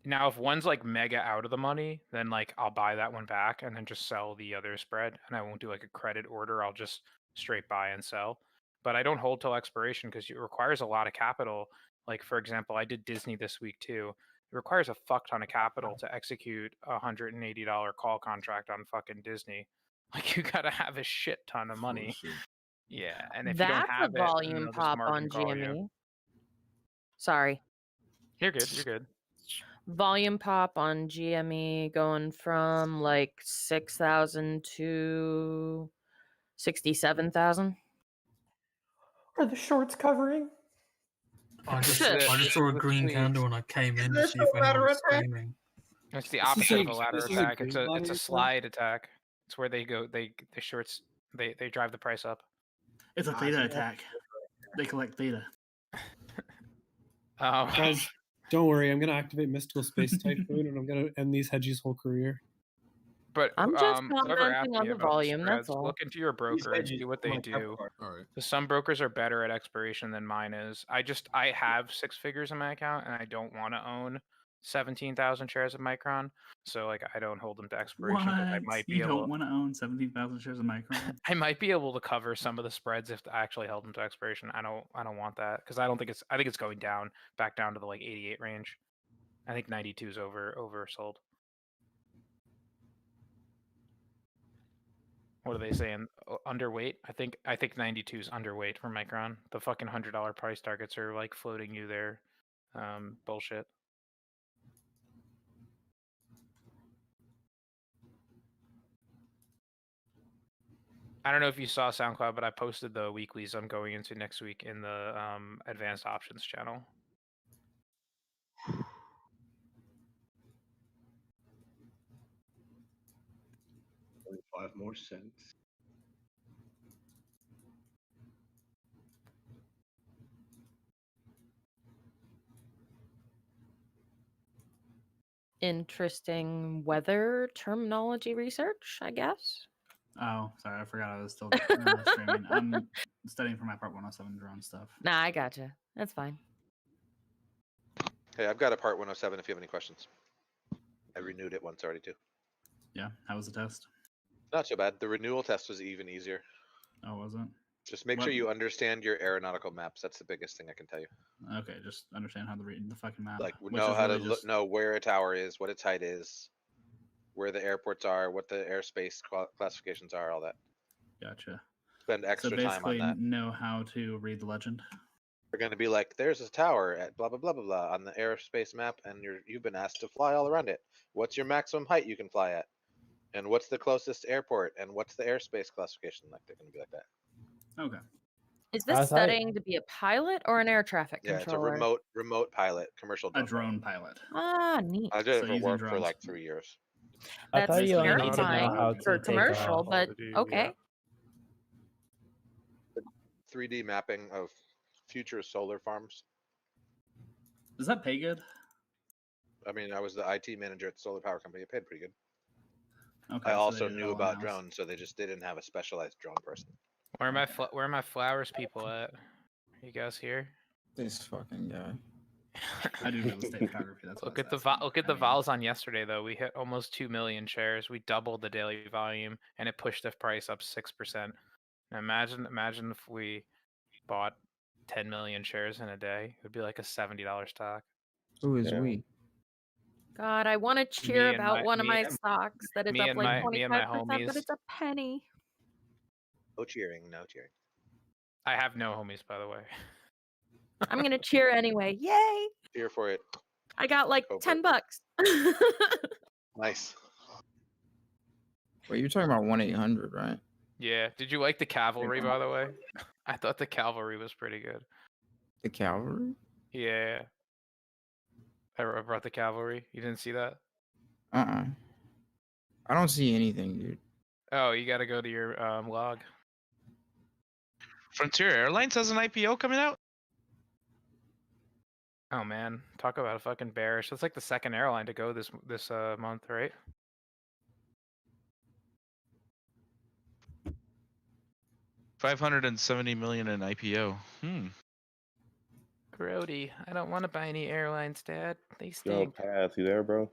Now, if one's like mega out of the money, then like I'll buy that one back and then just sell the other spread, and I won't do like a credit order. I'll just straight buy and sell. But I don't hold till expiration because it requires a lot of capital. Like for example, I did Disney this week too. It requires a fuck ton of capital to execute a $180 call contract on fucking Disney. Like you gotta have a shit ton of money. Yeah, and if you don't That's have a it, then volume they'll just pop margin on call you. GME. Sorry. You're good. You're good. volume pop on GME going from like 6,000 to 67,000. Are the shorts covering? I just saw a green candle when I came in to see if anyone was screaming. It's the This is opposite of a- a ladder this is a attack. green It's a body attack? slide attack. It's where they go. The shorts. They drive the price up. It's a theta attack. They collect theta. Oh, Guys, don't worry. I'm gonna activate Mystical Space Typhoon, and I'm gonna end these Hedgie's whole career. But I'm just whoever asked commenting on me the about volume, spreads, that's all. look into your broker and see what they do. So some brokers are better at expiration than mine is. I have 6 figures in my account, and I don't want to own 17,000 shares of Micron. So like I don't hold them to expiration. 'Cause I What? might be You able. don't want to own 17,000 shares of Micron? I might be able to cover some of the spreads if I actually held them to expiration. I don't want that because I think it's going down back down to the like 88 range. I think 92 is oversold. What are they saying? Underweight? I think 92 is underweight for Micron. The fucking $100 price targets are like floating you there. Bullshit. I don't know if you saw SoundCloud, but I posted the weeklies I'm going into next week in the advanced options channel. 25 more cents. Interesting weather terminology research, I guess. Oh, sorry, I forgot I was still streaming. I'm studying for my Part 107 drone stuff. Nah, I gotcha. That's fine. Hey, I've got a Part 107 if you have any questions. I renewed it once already too. Yeah, how was the test? Not so bad. The renewal test was even easier. Oh, was it? Just make sure you understand your aeronautical maps. That's the biggest thing I can tell you. Okay, just understand how to read the fucking map. Like which know is how to really just- know where a tower is, what its height is, where the airports are, what the airspace classifications are, all that. Gotcha. Spend extra so time on basically that. know how to read the legend. We're going to be like, there's a tower at blah blah blah blah blah on the airspace map, and you've been asked to fly all around it. What's your maximum height you can fly at? And what's the closest airport? And what's the airspace classification? Like they're going to be like that. Okay. Is this studying to be a pilot or an air traffic Yeah, it's a controller? remote pilot, commercial A drone pilot. Ah, neat. I did So it for using work for drones. like 3 years. I That's thought you only need to know terrifying how for to take commercial, off. but okay. 3D mapping of future solar farms. Does that pay good? I mean, I was the IT manager at the solar power company. It paid pretty good. Okay, I so also they did it knew all about in-house. drones, so they just didn't have a specialized drone person. Where are my flowers people at? You guys here? This fucking guy. I do real estate photography. That's Look at the vols on yesterday though. We hit almost 2 million shares. We doubled the daily volume, and it pushed the price up 6%. Now imagine if we bought 10 million shares in a day. It would be like a $70 stock. Who is we? God, I want to cheer and about my- one of me my and- stocks that it's me up and like my- me and my 25%, but homies. it's a penny. No cheering, no cheering. I have no homies, by the way. I'm gonna cheer anyway. Yay! Here for it. I got like Go for $10. Nice. Wait, you're talking about 1-800, right? Yeah. Did you like the cavalry, by the way? I thought the cavalry was pretty good. The cavalry? Yeah. I brought the cavalry. You didn't see that? I don't see anything, dude. Oh, you got to go to your log. Frontier Airlines has an IPO coming out. Oh man, talk about a fucking bearish. That's like the second airline to go this month, right? $570 million in IPO. Grody, I don't want to buy any airlines, Dad. They Yo, stink. Path, you there, bro?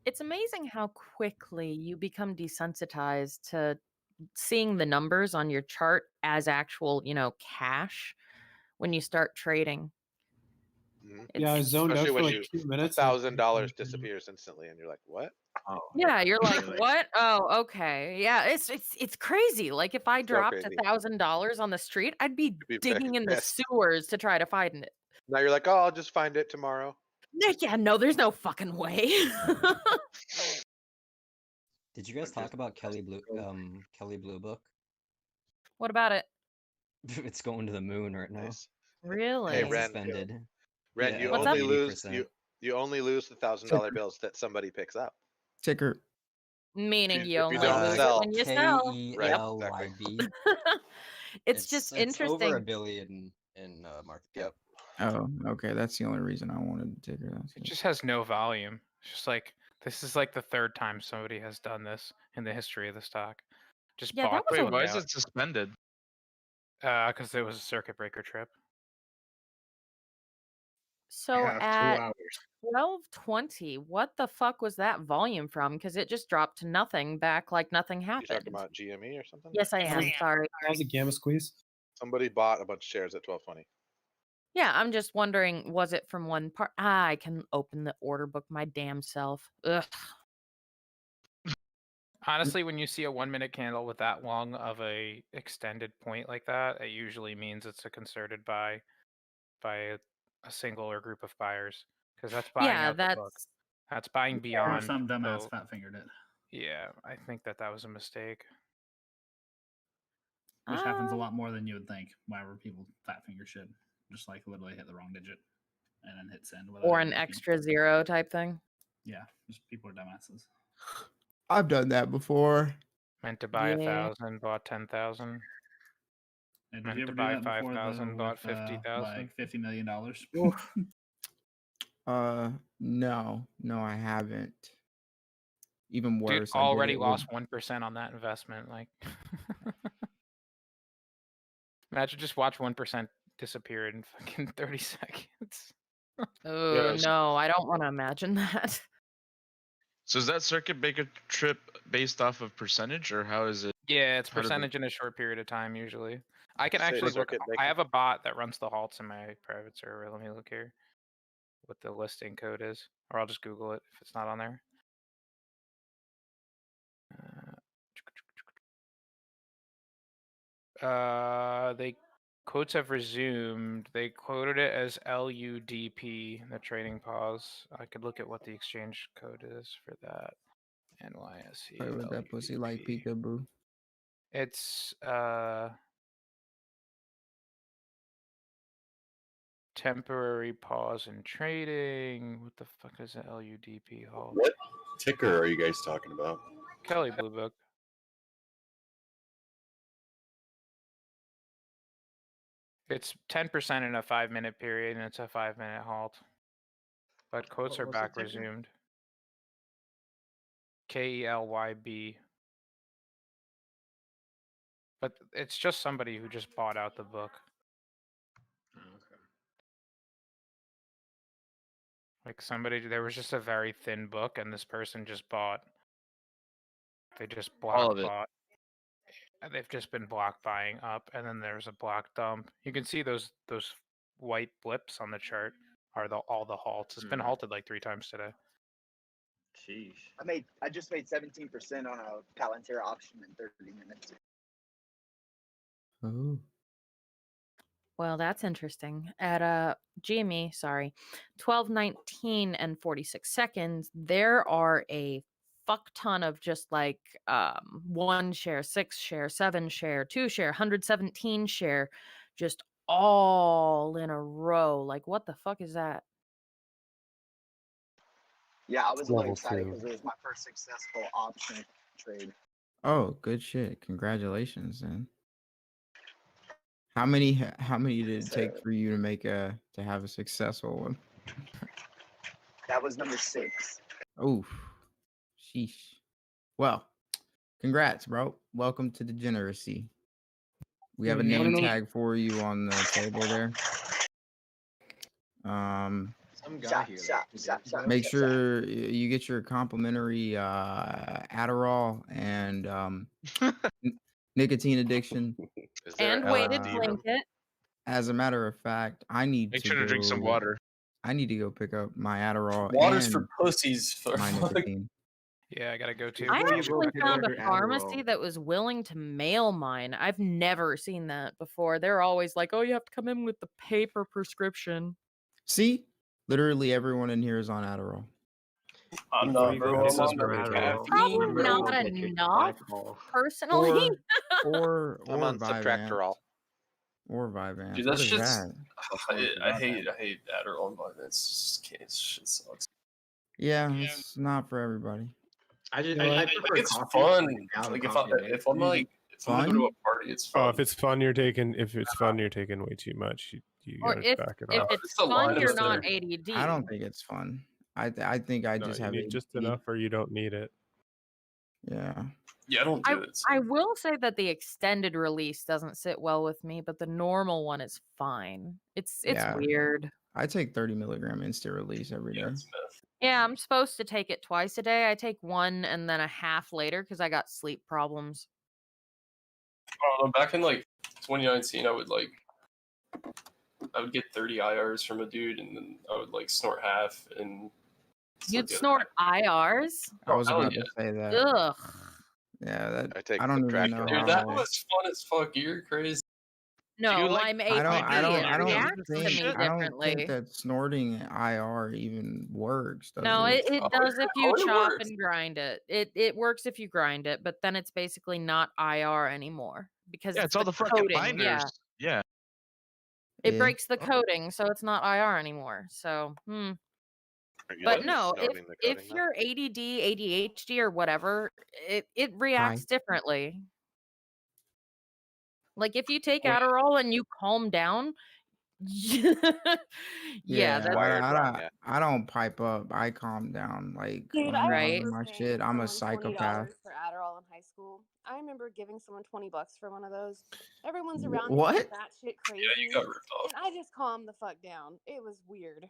It's amazing how quickly you become desensitized to seeing the numbers on your chart as actual, cash when you start trading. Yeah, I zoned out Especially for when like you 2 minutes. $1,000 disappears instantly, and you're like, "What?" Yeah, you're like, what? Oh, okay. Yeah, it's crazy. Like if I So dropped crazy. $1,000 on the street, I'd be be digging in the pissed. sewers to try to find it. Now you're like, "Oh, I'll just find it tomorrow." Yeah, no, there's no fucking way. Did you guys talk about Kelly Blue Book? What about it? It's going to the moon right now. Really? Hey, It's Ren. suspended. Ren, Yeah, you What's only up? lose 80%. you only lose the $1,000 bills that somebody picks up. Ticker. Meaning you If only you don't lose it sell, when you sell. right? KELYB. Exactly. It's just It's over interesting. $1 billion in market cap. Oh, okay. That's the only reason I wanted the ticker. It just has no volume. It's just like this is like the third time somebody has done this in the history of the stock. Just Yeah, that bought was the a- book Why is out. it suspended? Because it was a circuit breaker trip. So have 2 at hours. 12:20, what the fuck was that volume from? Because it just dropped to nothing back like nothing You happened. talking about GME or something? Yes, I am. Sorry. That was a gamma squeeze. Somebody bought a bunch of shares at 12:20. Yeah, I'm just wondering, was it from one part? I can open the order book my damn self. Ugh. Honestly, when you see a 1 minute candle with that long of a extended point like that, it usually means it's a concerted buy by a single or group of buyers, because that's buying Yeah, out the book. that's That's buying Or beyond. some dumbass the- fat fingered it, Yeah, I think that was a mistake. which happens a lot more than you would think. Whenever people fat finger shit, just like literally hit the wrong digit and then hit send. without or even an looking. extra zero type thing. Yeah, just people are dumbasses. I've done that before. Meant to buy Yeah. 1,000, bought 10,000. And did Meant you to ever do buy that before 5,000, bought with 50,000. like $50 million? No, I haven't. Even Dude worse, I did already it with- lost 1% on that investment. Like, imagine just watch 1% disappear in fucking 30 seconds. Oh Yeah, no, I don't want to imagine that. So is that circuit breaker trip based off of percentage, or how is it? Yeah, it's How does it- percentage in a short period of time usually. I can Say actually look. circuit I breaker. have a bot that runs the halts in my private server. Let me look here. What the listing code is, or I'll just Google it if it's not on there. They quotes have resumed. They quoted it as LUDP, the trading pause. I could look at what the exchange code is for that. NYSE. Play with that pussy like peekaboo. It's temporary pause in trading. What the fuck is an LUDP halt? What ticker are you guys talking about? Kelly Blue Book. It's 10% in a 5-minute period, and it's a 5-minute halt. But quotes What are was the back ticker? resumed. KELYB. But it's just somebody who just bought out the book. Like somebody, there was just a very thin book, and this person just bought. They just block of it. bought. And they've just been block buying up, and then there's a block dump. You can see those white blips on the chart are all the halts. It's been halted like 3 times today. Sheesh. I just made 17% on a Palantir option in 30 minutes. Oh. Well, that's interesting. At GME, sorry, 12:19 and 46 seconds, there are a fuck ton of just like 1 share, 6 share, 7 share, 2 share, 117 share, just all in a row. Like, what the fuck is that? Yeah, I was a little Level excited 2. because it was my first successful option trade. Oh, good shit. Congratulations, then. How many did it take for you to have a successful one? That was number 6. Oh, sheesh. Well, congrats, bro. Welcome to Degeneracy. We have a name tag for you on the table there. Some guy here. Make sure you get your complimentary Adderall and nicotine addiction. And weighted blanket. As a matter of fact, I need Make to sure to drink some water. I need to go pick up my Adderall. Water's and for pussies. For my nicotine. Yeah, I gotta go too. I actually found a Adderall. pharmacy that was willing to mail mine. I've never seen that before. They're always like, "Oh, you have to come in with the paper prescription." See, Literally everyone in here is on Adderall. I'm not, bro. I'm on Probably not enough, personally. Or I'm on Vyvanse. Subtractorol. Or Vyvanse. Dude, What that is shit's. that? I hate Adderall and Vyvanse. Shit sucks. Yeah, it's not for everybody. I just Like, it's fun. Like if I'm like if I'm gonna go to a party, it's fun. Oh, if it's fun, you're taking way too much. You Or gotta if back it if off. it's fun, you're not ADD. I don't think it's fun. I think I No, just you have need ADD. just enough, or you don't need it. Yeah. Yeah, I don't do it. I will say that the extended release doesn't sit well with me, but the normal one is fine. It's Yeah. weird. I take 30 milligram instant release every day. Yeah, I'm supposed to take it twice a day. I take one and then a half later because I got sleep problems. I don't know, back in like 2019, I would get 30 IRs from a dude, and then I would like snort half and. You'd snort IRs? I was hell about yeah. to say that. Ugh. Yeah, I take I don't even know. Dude, how that I- was fun as fuck. You're crazy. No, like- I'm I don't ADD. It reacts to me think differently. that snorting IR even works. Does No, it? it does if you it chop works. and grind it. It works if you grind it, but then it's basically not IR anymore because Yeah, it's all the fucking coating. binders. Yeah, Yeah. it Yeah. breaks the coating, so it's not IR anymore. So, Are you but like no, snorting the if coating now? you're ADD, ADHD, or whatever, it reacts differently. Like if you take Adderall and you calm down, yeah, that's I don't pipe up. I calm down. Like Dude, when I I'm Right. remember on my paying shit, I'm a someone $20 psychopath. for Adderall in high school. I remember giving someone $20 for one of those. Everyone's around What? me batshit crazy. Yeah, you got ripped off. And I just calmed the fuck down. It was weird.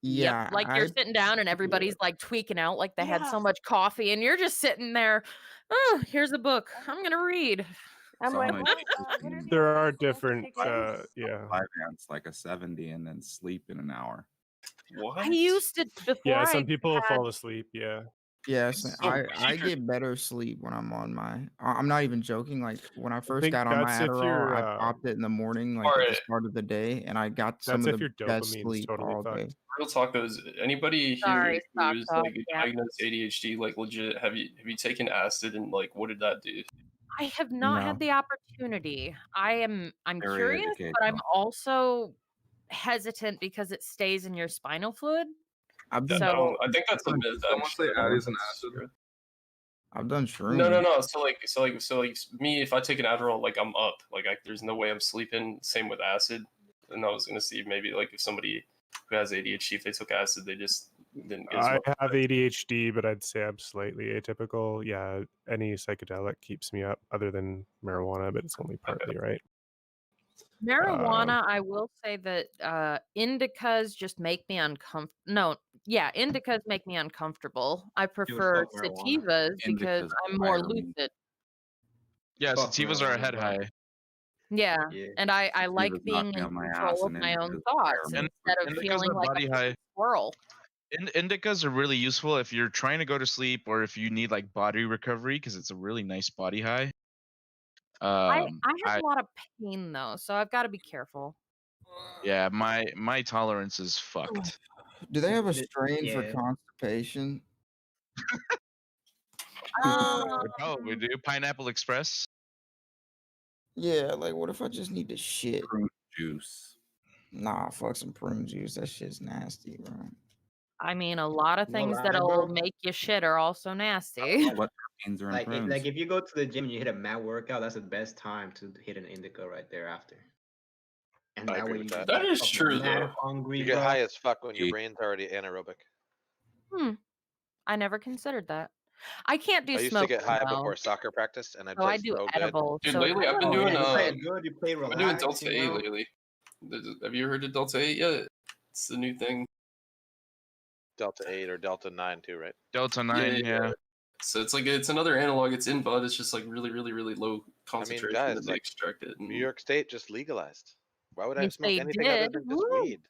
Yeah, Yep, like you're sitting down and everybody's like tweaking out like they had so much coffee and you're just sitting there. Oh, here's a book. I'm gonna read. I'm like, Some- when are the There other are ones supposed to different, kick in? yeah. Vyvanse like a 70 and then sleep in an hour. What? I used to before Yeah, some I people had, fall asleep. Yeah. Yes, So I get better sleep when I'm on my. I'm not even joking. Like when I first think got on my that's if Adderall, you're, I popped it in the morning, like at the start of the day, and I got some That's of if the your best dopamine's sleep totally all day. fucked. Real talk though, is anybody here Sorry, who's Stock like Talk, yeah. diagnosed ADHD, like legit, have you taken acid and like what did that do? I have not No. had the opportunity. I'm Very curious, but I'm educational. also hesitant because it stays in your spinal fluid. I've Yeah, done, I think that's a myth. Someone say actually. Addis and acid. I've done shrooms. No. So like me, if I take an Adderall, like I'm up. Like there's no way I'm sleeping. Same with acid. And I was gonna see maybe like if somebody who has ADHD, if they took acid, they just didn't get as I well. have ADHD, but I'd say I'm slightly atypical. Yeah, any psychedelic keeps me up, other than marijuana, but it's only partly right. Marijuana, I will say that indicas just make me uncomfortable. No, yeah, indicas make me uncomfortable. I prefer fuck marijuana. sativas because Indicas I'm more fire me. lucid. Yeah, Fuck sativas are a marijuana, head bro. high. Yeah, Yeah. and I like Sativas being knock me in on my ass control of and my own indicas thoughts fire me. instead of Indicas feeling are like body a high. squirrel. Indicas are really useful if you're trying to go to sleep or if you need like body recovery because it's a really nice body high. I have a lot of pain though, so I've got to be careful. Yeah, my tolerance is fucked. Do they have a strain for Yeah. constipation? Oh, we do Pineapple Express. Yeah, like what if I just need to shit? Prune juice. Nah, fuck some prune juice. That shit's nasty, bro. I mean, a lot of No things lie, that'll bro. make you shit are also nasty. What proteins are in prunes? Like if you go to the gym and you hit a mat workout, that's the best time to hit an indica right there after. And I that agree way with you that. get That is fucking true, mad though. hungry, You get bro. high as fuck when your brain's already anaerobic. I never considered that. I can't do I used to smoking get high though. before soccer practice, and I So I played do so good. edibles. Dude, So lately I've been Oh, doing yeah, you play good, you play I've been doing relaxed, Delta you 8 know? lately. Have you heard of Delta 8 yet? It's the new thing. Delta 8 or Delta 9 too, right? Delta 9, yeah. So it's like it's another analog. It's in bud. It's just like really, really, really low concentration guys, that they like, extract it. New York State just legalized. Why would I Yes, smoke they anything other did. than just Woo. weed?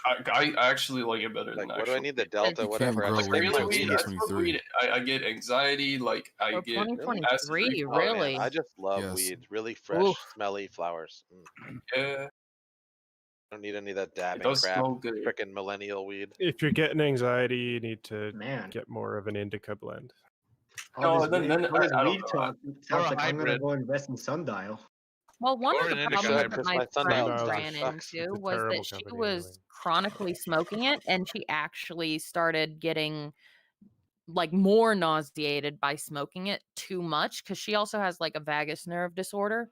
I actually like it better than Like, what do I actual need the weed. Delta, You whatever? I Like just regular like weed, weed. I smoke weed. I get anxiety. Like I Oh, get 2023, acid Oh, reflux. really? man, I just love Yes. weed. Really fresh, Oof. smelly flowers. Yeah. Don't need any of that dabbing does crap. smell good. Frickin' millennial weed. If you're getting anxiety, you need to Man. get more of an indica blend. All this then weed, all this I don't weed know. talk Or sounds a like I'm gonna hybrid. go invest in Sundial. Well, one Or of an the indica problems hybrid. that my My Sundial friend Sundial's ran sucks. into It's a was terrible that she company was anyway. chronically smoking it, and she actually started getting like more nauseated by smoking it too much because she also has like a vagus nerve disorder.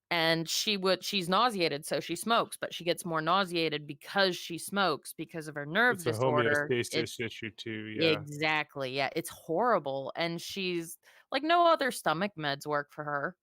And she's nauseated, so she smokes, but she gets more nauseated because she smokes because of her nerve It's a disorder. homeostasis issue too. Yeah. Exactly. Yeah, it's horrible. And she's like, no other stomach meds work for her.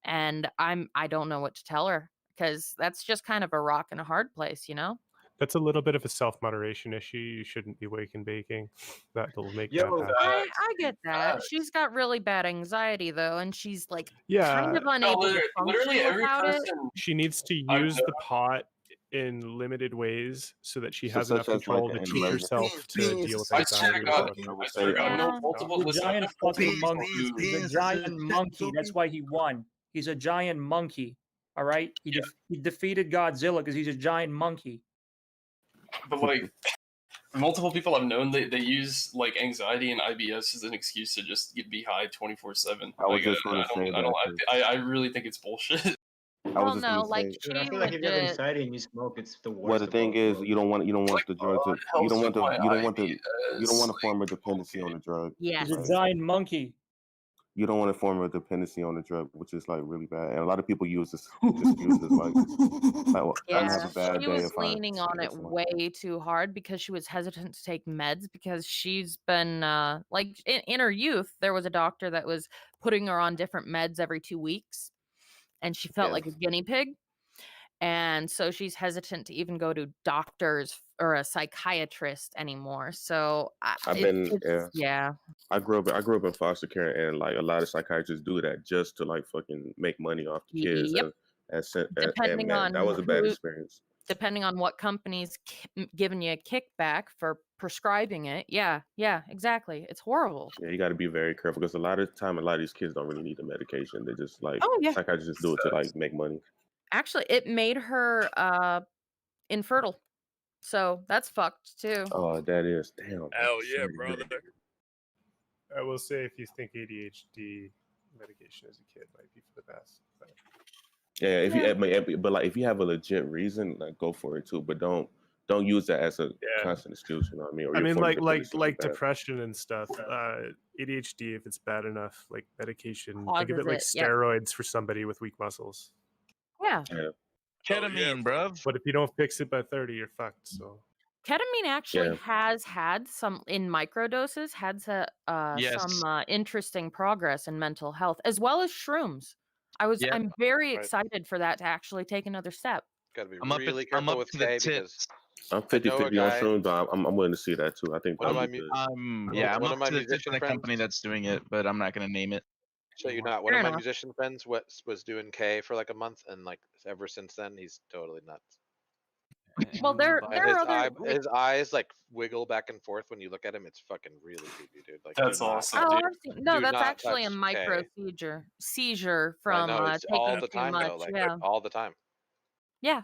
And I don't know what to tell her because that's just kind of a rock and a hard place, you know? That's a little bit of a self-moderation issue. You shouldn't be wake and baking. That'll make that Yo, happen. I get that. She's got really bad anxiety though, and she's like Yeah. kind of unable to literally function every without it. person She needs to I've use the known- pot in limited ways so that she So has enough such as, control like, to an teach emergency- herself to deal with I swear to anxiety. God, and stuff. I swear to God, I know Yeah. multiple. He's a Listen, I know giant multiple fucking people monkey. who- He's a giant monkey. That's why he won. He's a giant monkey. All right. He defeated Godzilla because he's a giant monkey. But like multiple people I've known, they use like anxiety and IBS as an excuse to just be high 24/7. I was Like, just gonna say I really think it's bullshit. I was Well, just no, gonna like say. Dude, I she feel like if you have legit. anxiety and you smoke, it's the worst. Well, the of thing both is, worlds. you don't want the drug to. You don't want the. You don't want the. You don't want to IBS, form a dependency on the drug. Yes. He's a Like, giant monkey. you don't want to form a dependency on the drug, which is like really bad. And a lot of people use this excuse as like well, I'm gonna have Yeah, a bad she day was if I leaning on it smoke some. way too hard because she was hesitant to take meds because she's been like in her youth there was a doctor that was putting her on different meds every 2 weeks and she felt like a guinea pig. And so she's hesitant to even go to doctors or a psychiatrist anymore. So I've been yeah. I grew up in foster care, and like a lot of psychiatrists do that just to like fucking make money off the kids. Yep. And Depending man, on that was a bad who- experience. Depending on what company's giving you a kickback for prescribing it. Yeah, exactly. It's horrible. Yeah, you got to be very careful because a lot of these kids don't really need the medication. They just like Oh, yeah. psychiatrists just do it to like make money. Actually, it made her infertile. So that's fucked too. Oh, that is damn. Hell yeah, brother. I will say, if you think ADHD medication as a kid might be for the best. But... Yeah, if you but like if you have a legit reason, like go for it too. But don't use that as a constant excuse. You know what I mean? Or I you'll mean, form a like dependency like that. depression and stuff. ADHD, if it's bad enough, like medication, think of Causes it like it, yep. steroids for somebody with weak muscles. Yeah. Ketamine, bruv. But if you don't fix it by 30, you're fucked. So Ketamine actually has had some in microdoses, had some interesting progress in mental health, as well as shrooms. I'm very excited for that to actually take another step. Gotta be really careful with K because I'm 50-50 on shrooms, but I'm willing to see that too. I think One of that'll my be good. I'm one up of my to the tip musician of the friends- company that's doing it, but I'm not gonna name it. So you not one Fair of my enough. musician friends was doing K for like a month, and like ever since then he's totally nuts. Well, there And are other. his eyes like wiggle back and forth when you look at him. It's fucking really creepy, dude. Like That's do not awesome, touch- Oh, dude. I've seen, no, do that's not actually a touch micro K. seizure I from know it's taking all the too time much. though, like Yeah, all the time. yeah,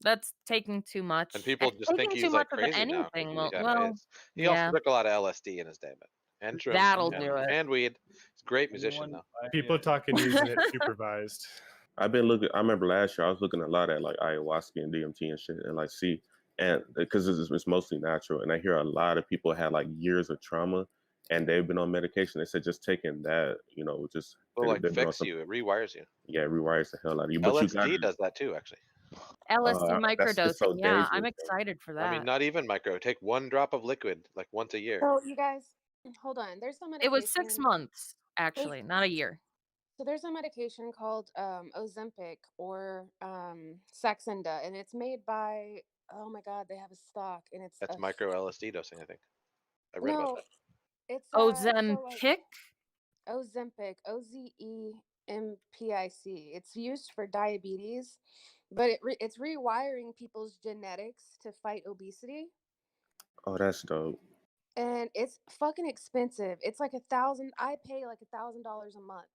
that's taking too much. And people just think taking he's too like much of crazy now. 'cause anything. he Well, kinda is. He also took a lot of LSD in his day, but and shrooms That'll and, do it. and weed. He's a great musician though. people talking using it supervised. I've been looking. I remember last year I was looking a lot at like ayahuasca and DMT and shit, and like and because it's mostly natural, and I hear a lot of people had like years of trauma, and they've been on medication. They said just taking that, just Well, like they've been on fix you, it rewires you. Yeah, it rewires the hell out of you. But LSD does that too, actually. LSD it's so microdosing. Yeah, I'm dangerous, excited for that. I mean, not even micro. Take 1 drop of liquid like once a year. So you guys, hold on. There's some medication. It was 6 months, actually, not a year. So there's a medication called Ozempic or Saxenda, and it's made by, oh my god, they have a stock, and it's That's micro LSD dosing, I think. I read about that. It's Ozempic. Ozempic, Ozempic. It's used for diabetes, but it's rewiring people's genetics to fight obesity, Oh, that's dope. and it's fucking expensive. It's like $1,000. I pay like $1,000 a month,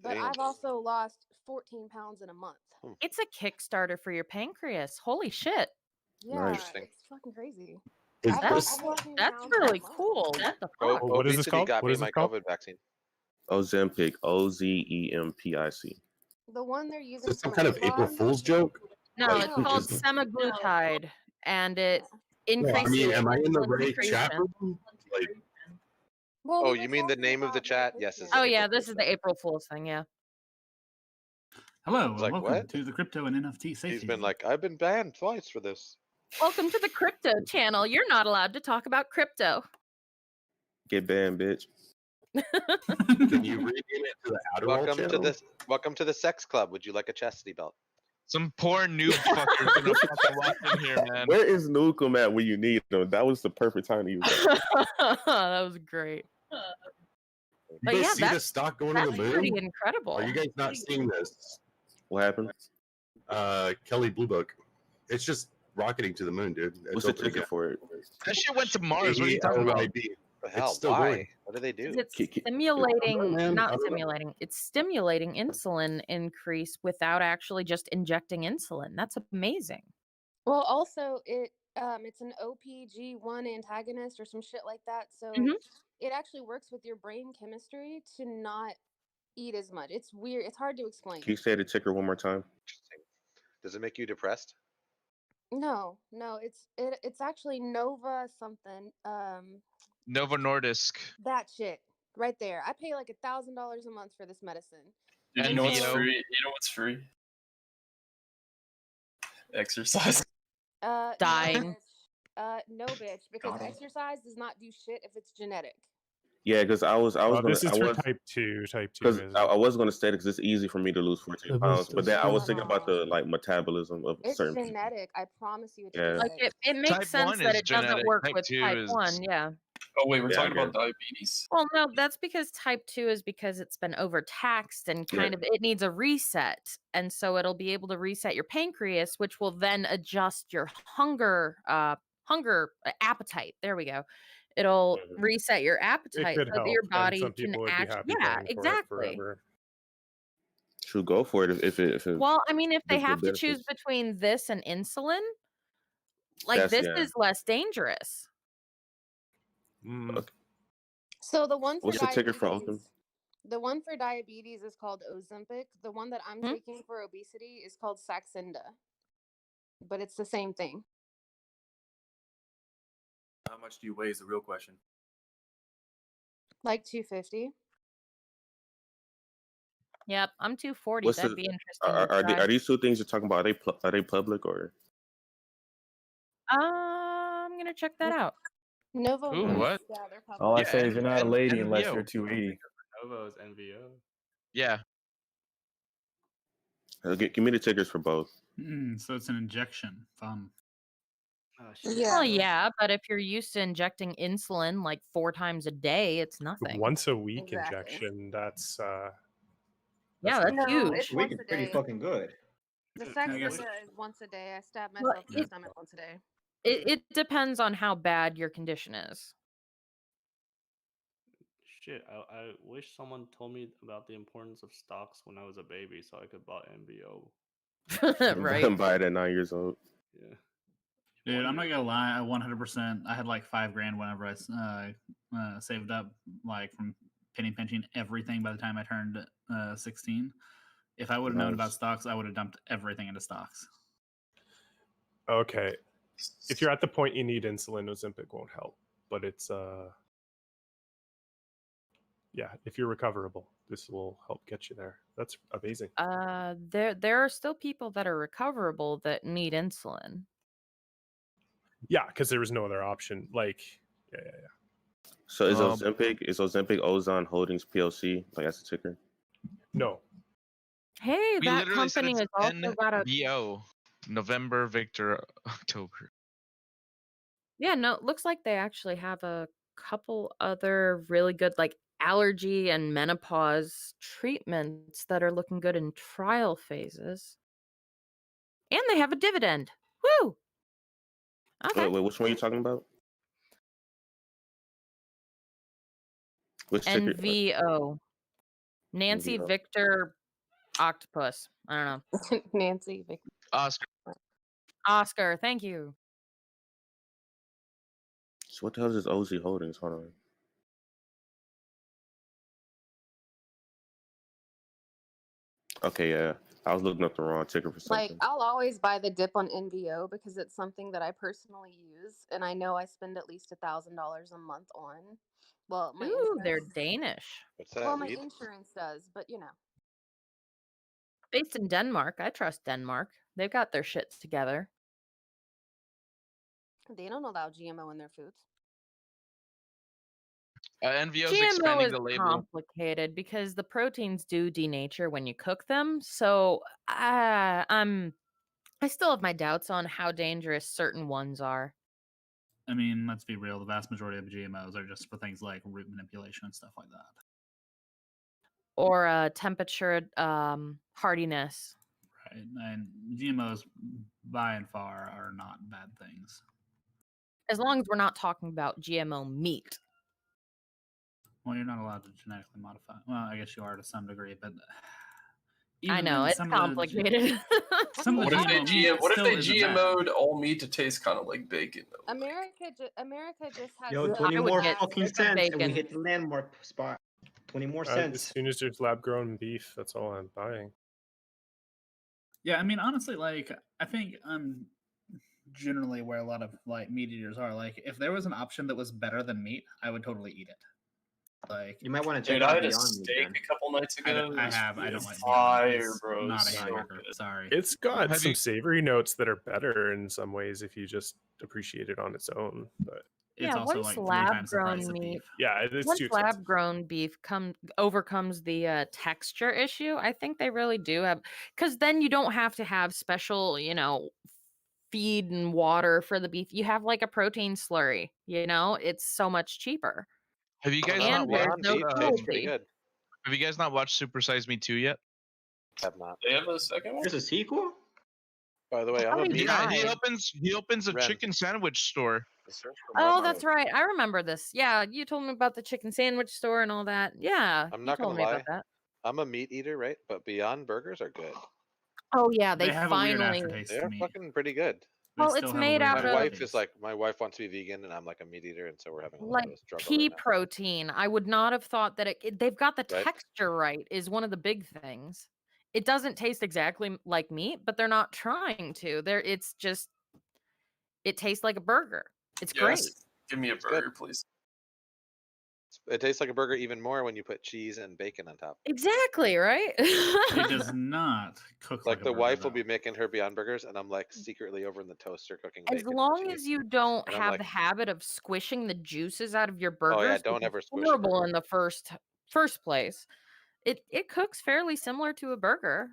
But I've also lost 14 pounds in a month. It's a Kickstarter for your pancreas. Holy shit. Yeah, Interesting. it's fucking crazy. That's, I've lost 14 that's pounds in a really month. cool. What the Oh, fuck? what is this Obesity called? got What me is my this called? COVID vaccine. Ozempic, OZEMPIC. The one they're using Is this some for kind my of April son- Fool's joke? No, Like, it's called is- semaglutide, and it No, increases. I mean, am I in the blood right secretion. chat room? Like, Well, Oh, we you were mean the talking name of the about chat? Yes. It's Oh the yeah, April this Fool's is the April Fool's thing. Yeah. Hello, It's and like, welcome what? to the Crypto and NFT Safety. He's been like, I've been banned twice for this. Welcome to the crypto channel. You're not allowed to talk about crypto. Get banned, bitch. can you rename it to the Adderall Welcome channel? to this. Welcome to the sex club. Would you like a chastity belt? Some poor noob fucker gonna fucking walk in here, man. Where is Nukem at when you need him? That was the perfect time to use that. That was great. You But guys yeah, see the that's stock going to that's the moon? pretty incredible. Are you guys not seeing this? What happened? Kelly Blue Book. It's just rocketing to the moon, dude. It's What's the opening ticker up. for it? That shit went to Mars. What are you talking about? ALYB. The hell? It's still Why? going. What do they do? It's I don't know, stimulating, man. I not don't know. stimulating. It's stimulating insulin increase without actually just injecting insulin. That's amazing. Well, also it's an OPG1 antagonist or some shit like that. So Mhm. it actually works with your brain chemistry to not eat as much. It's weird. It's hard to explain. Can you say the ticker one more time? Does it make you depressed? No, it's actually Nova something. Novo Nordisk. That shit right there. I pay like $1,000 a month for this medicine. Dude, you know what's NVO. free? You know what's free? Exercise. Dying. No, bitch, because exercise does not do shit if it's genetic. Yeah, because I was gonna. This is I for was, type 2. Type 2 because is I was going to say because it's easy for me to lose 14 pounds, but then I was thinking about No. the like metabolism of It's certain people. genetic. I promise you, it's Yeah. Like genetic. it makes Type sense 1 that is it doesn't genetic. work Type with 2 type is- 1. Yeah. Oh wait, we're Yeah, I talking about guess. diabetes. Well, no, that's because type 2 is because it's been overtaxed and Yeah. kind of it needs a reset. And so it'll be able to reset your pancreas, which will then adjust your hunger appetite. There we go. It'll reset your It appetite could so help. that your and body some can people would be actually. happy Yeah, paying for it exactly. forever. Should go for it if it. Well, I mean, if they the have to choose benefits. between this and insulin, like That's- this yeah. is less dangerous. Okay. So the one for What's the ticker for diabetes, Open? the one for diabetes is called Ozempic. The one that I'm taking for obesity is called Saxenda. But it's the same thing. How much do you weigh is the real question. Like 250. Yep, I'm 240. What's That'd the? be interesting. Are these two things you're talking about? Are they public or? I'm gonna check that out. Novo. Ooh, Nordisk, what? Yeah, they're public. All I Yeah, say is you're not a lady unless NVO. you're 280. Novo is NVO. Yeah. Give me the tickers for both. So it's an injection. Fun. Well, yeah, but if you're used to injecting insulin like 4 times a day, it's nothing. Once a week Exactly. injection. That's Yeah, that's No, huge. it's Week once is a pretty day. fucking good. The I guess- Saxenda is once a day. I stab Well, myself in the stomach once a day. It depends on how bad your condition is. Shit, I wish someone told me about the importance of stocks when I was a baby so I could buy NVO. Right. Buy it at 9 years old. Yeah. Dude, I'm not gonna lie. I 100%. I had like $5,000 whenever I saved up, like from penny pinching everything by the time I turned 16. If I would have known about Nice. stocks, I would have dumped everything into stocks. okay. If you're at the point you need insulin, Ozempic won't help. But it's yeah, if you're recoverable, this will help get you there. That's amazing. There are still people that are recoverable that need insulin. Yeah, because there was no other option. Like, yeah. So is Um, Ozempic Ozone Holdings PLC? Like that's the ticker. No. Hey, We that literally said company it's has also got a NVO. November, Victor, October. yeah. No, it looks like they actually have a couple other really good like allergy and menopause treatments that are looking good in trial phases, and they have a dividend. Woo! Okay. Wait, which one are you talking about? Which ticker? NVO. Nancy Yeah. Victor Octopus. I don't know. Nancy Victor. Oscar. Oscar, thank you. So what the hell is this OZ Holdings? Hold on. Okay, yeah. I was looking up the wrong ticker for Like, something. I'll always buy the dip on NVO because it's something that I personally use, and I know I spend at least $1,000 a month on. Well, my Ooh, they're insurance, Danish. What's that? well, my Weed? insurance does, but you know. Based in Denmark. I trust Denmark. They've got their shit together. They don't allow GMO in their foods. NVO's GMO expanding is the label. complicated because the proteins do denature when you cook them. So I still have my doubts on how dangerous certain ones are. I mean, let's be real. The vast majority of GMOs are just for things like root manipulation and stuff like that. Or temperature hardiness. Right. And GMOs, by and far, are not bad things. As long as we're not talking about GMO meat. Well, you're not allowed to genetically modify. Well, I guess you are to some degree, but I know, then it's complicated. Some of What the if they GMO meat what if still they isn't bad. GMO'd all meat to taste kind of like bacon? Though? America just has. Yo, such 20 I would more get fucking sick of cents, and we bacon. hit the landmark spot. 20 more As cents. soon as there's lab grown beef, that's all I'm buying. Yeah, I mean, honestly, like, I think I'm generally where a lot of like meat eaters are. Like, if there was an option that was better than meat, I would totally eat it. Like, You might want to check Dude, I out had a Beyond Meat steak then. a couple nights ago. I It was have. I don't like fire, Beyond. It's bro. not a So hamburger. good. Sorry. It's got Have some you- savory notes that are better in some ways if you just appreciate it on its own. But It's Yeah, also once like 3 lab times the price grown of meat, beef. yeah, it's once too expensive. lab grown beef overcomes the texture issue, I think they really do have, because then you don't have to have special, feed and water for the beef. You have like a protein slurry, it's so much cheaper. Have you guys And not there's watched? no Beef tastes pretty cruelty. good. Have you guys not watched Super Size Me 2 yet? Have not. They have a second one. There's a sequel? By the way, I'm a Probably meat Yeah, died. he opens a Ren. chicken sandwich store. Oh, that's right. I remember this. Yeah, you told me about the chicken sandwich store and all that. Yeah, I'm you not told gonna me lie. about that. I'm a meat eater, right? But Beyond Burgers are good. Oh yeah, They they have a weird finally. aftertaste to They're me. fucking pretty good. They Well, still it's have a made weird out My of wife aftertaste. is like, my wife wants to be vegan, and I'm like a meat eater, and so we're having a little like bit of struggle pea right now. protein. I would not have thought that they've got the Right. texture right is one of the big things. It doesn't taste exactly like meat, but they're not trying to. It's just it tastes like a burger. It's great. Yes. Give me a It's good. burger, please. It tastes like a burger even more when you put cheese and bacon on top. Exactly, right? It does not cook Like like a the burger, wife will though. be making her Beyond Burgers, and I'm like secretly over in the toaster cooking As bacon and long cheese. as you don't And I'm have like, the habit of squishing the juices out of your oh burgers, yeah, which don't is ever squish a horrible burger. in the first place. It cooks fairly similar to a burger.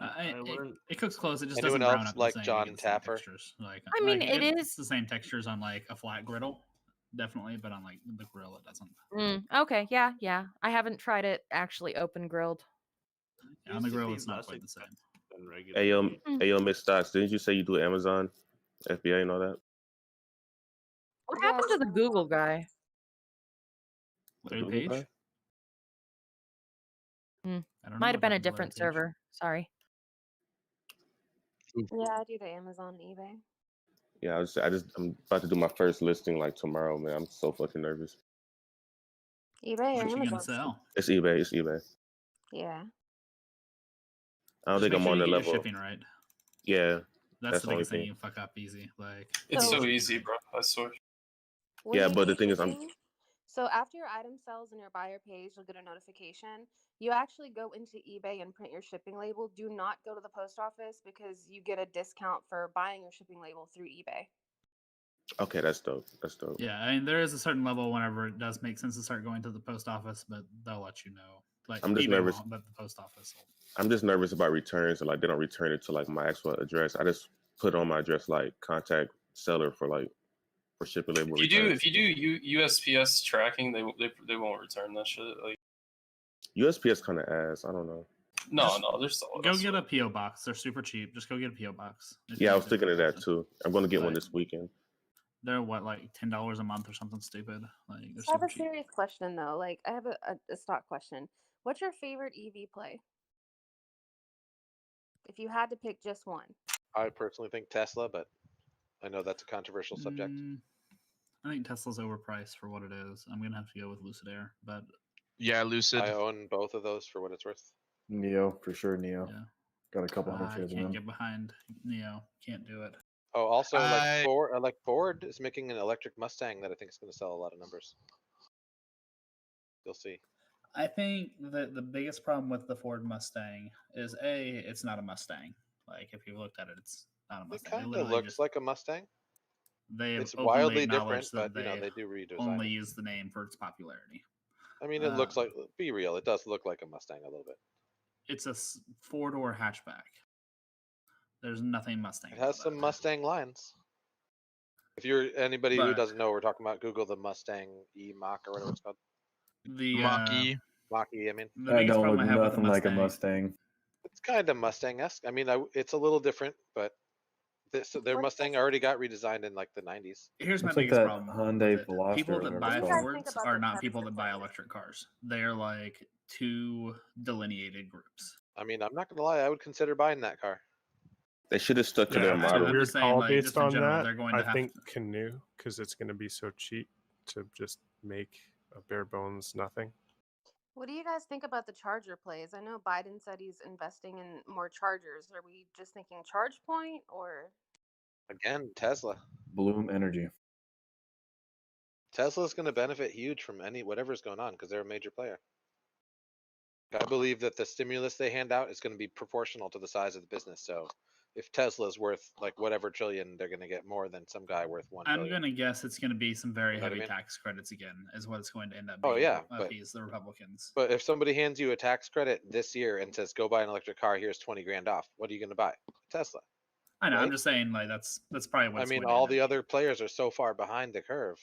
It cooks close. It just Anyone doesn't brown else up like the same. John You get the same Taffer? textures. Like, I mean, like, it it's is. the same textures on like a flat griddle, definitely, but on like the grill, it doesn't. Okay, yeah. I haven't tried it actually open grilled. Yeah, on the grill, it's not quite the same. Hey yo, Miss Stocks, didn't you say you do Amazon, FBA, and all that? What happened to the Google guy? Larry Google Page? guy? I don't know Might have what been a happened to Larry different Page. server. Sorry. Yeah, I do the Amazon and eBay. Yeah, I'm about to do my first listing like tomorrow, man. I'm so fucking nervous. eBay What or you gonna Amazon? sell? It's eBay. It's eBay. Yeah. I don't Just think make I'm sure on you the get your level. shipping right. Yeah, That's the the only biggest thing thing. you fuck up easy. Like It's So- so easy, bro. I swear. When Yeah, you but the do thing is, shipping, so after your item sells on your buyer page, you'll get a notification. You actually go into eBay and print your shipping label. Do not go to the post office because you get a discount for buying your shipping label through eBay. Okay, that's dope. That's dope. Yeah, I mean, there is a certain level whenever it does make sense to start going to the post office, but they'll let you know. Like I'm just eBay nervous. won't, but the post office will. I'm just nervous about returns, and like they don't return it to like my actual address. I just put on my address like contact seller for shipping label. If you do USPS tracking, they won't return that shit. Like USPS kind of ass. I don't know. no, they're solid. Go get a PO box. They're super cheap. Just go get a PO box. If Yeah, I you was need thinking of different that too. I'm gonna get one Like- this weekend. They're what, like $10 a month or something stupid. Like they're I have super a cheap. serious question though. Like I have a stock question. What's your favorite EV play? If you had to pick just one. I personally think Tesla, but I know that's a controversial subject. I think Tesla's overpriced for what it is. I'm gonna have to go with Lucid Air, but Yeah, Lucid. I own both of those for what it's worth. Neo for sure. Neo. Yeah. Got a couple hundred I shares in can't them. get behind Neo. Can't do it. Oh, also like Ford is making an electric Mustang that I think is going to sell a lot of numbers. You'll see. I think that the biggest problem with the Ford Mustang is it's not a Mustang. Like if you looked at it, it's not a It Mustang. kind of looks like a Mustang. They have It's openly wildly different, acknowledged but that they do redesign only it. use the name for its popularity. I mean, it looks like, be real, it does look like a Mustang a little bit. It's a 4-door hatchback. There's nothing Mustang. It has some Mustang lines. If you're anybody who But- doesn't know, we're talking about, Google the Mustang E-Mach or whatever it's called. The Mach-E. Mach-E, I mean. The That biggest don't problem look I have with the nothing like a Mustang. Mustang. It's kind of Mustang-esque. I mean, it's a little different, but their Mustang already got redesigned in like the 90s. Here's my It's like biggest that problem. Hyundai with it. Veloster People or that whatever buy it's called. Fords are not people that buy electric cars. They are like two delineated groups. I mean, I'm not going to lie, I would consider buying that car. They should have stuck to Yeah, their it's a model. I'm weird just saying, call like, based just in on general, that. they're going to I have think Canoe, because it's going to be so cheap to just make a bare bones nothing. What do you guys think about the charger plays? I know Biden said he's investing in more chargers. Are we just thinking ChargePoint or? Again, Tesla. Bloom Energy. Tesla's going to benefit huge from whatever's going on because they're a major player. I believe that the stimulus they hand out is going to be proportional to the size of the business. So if Tesla's worth like whatever trillion, they're going to get more than some guy worth 1 I'm billion. going to guess it's going to be some very You know what I heavy mean? tax credits again, is what it's going to end up being. Oh yeah, Appease the Republicans. but if somebody hands you a tax credit this year and says go buy an electric car, here's 20 grand off, what are you going to buy? Tesla. I know. I'm right? just saying, like that's probably what. I It's mean, going to all end up the other players are so far behind the curve.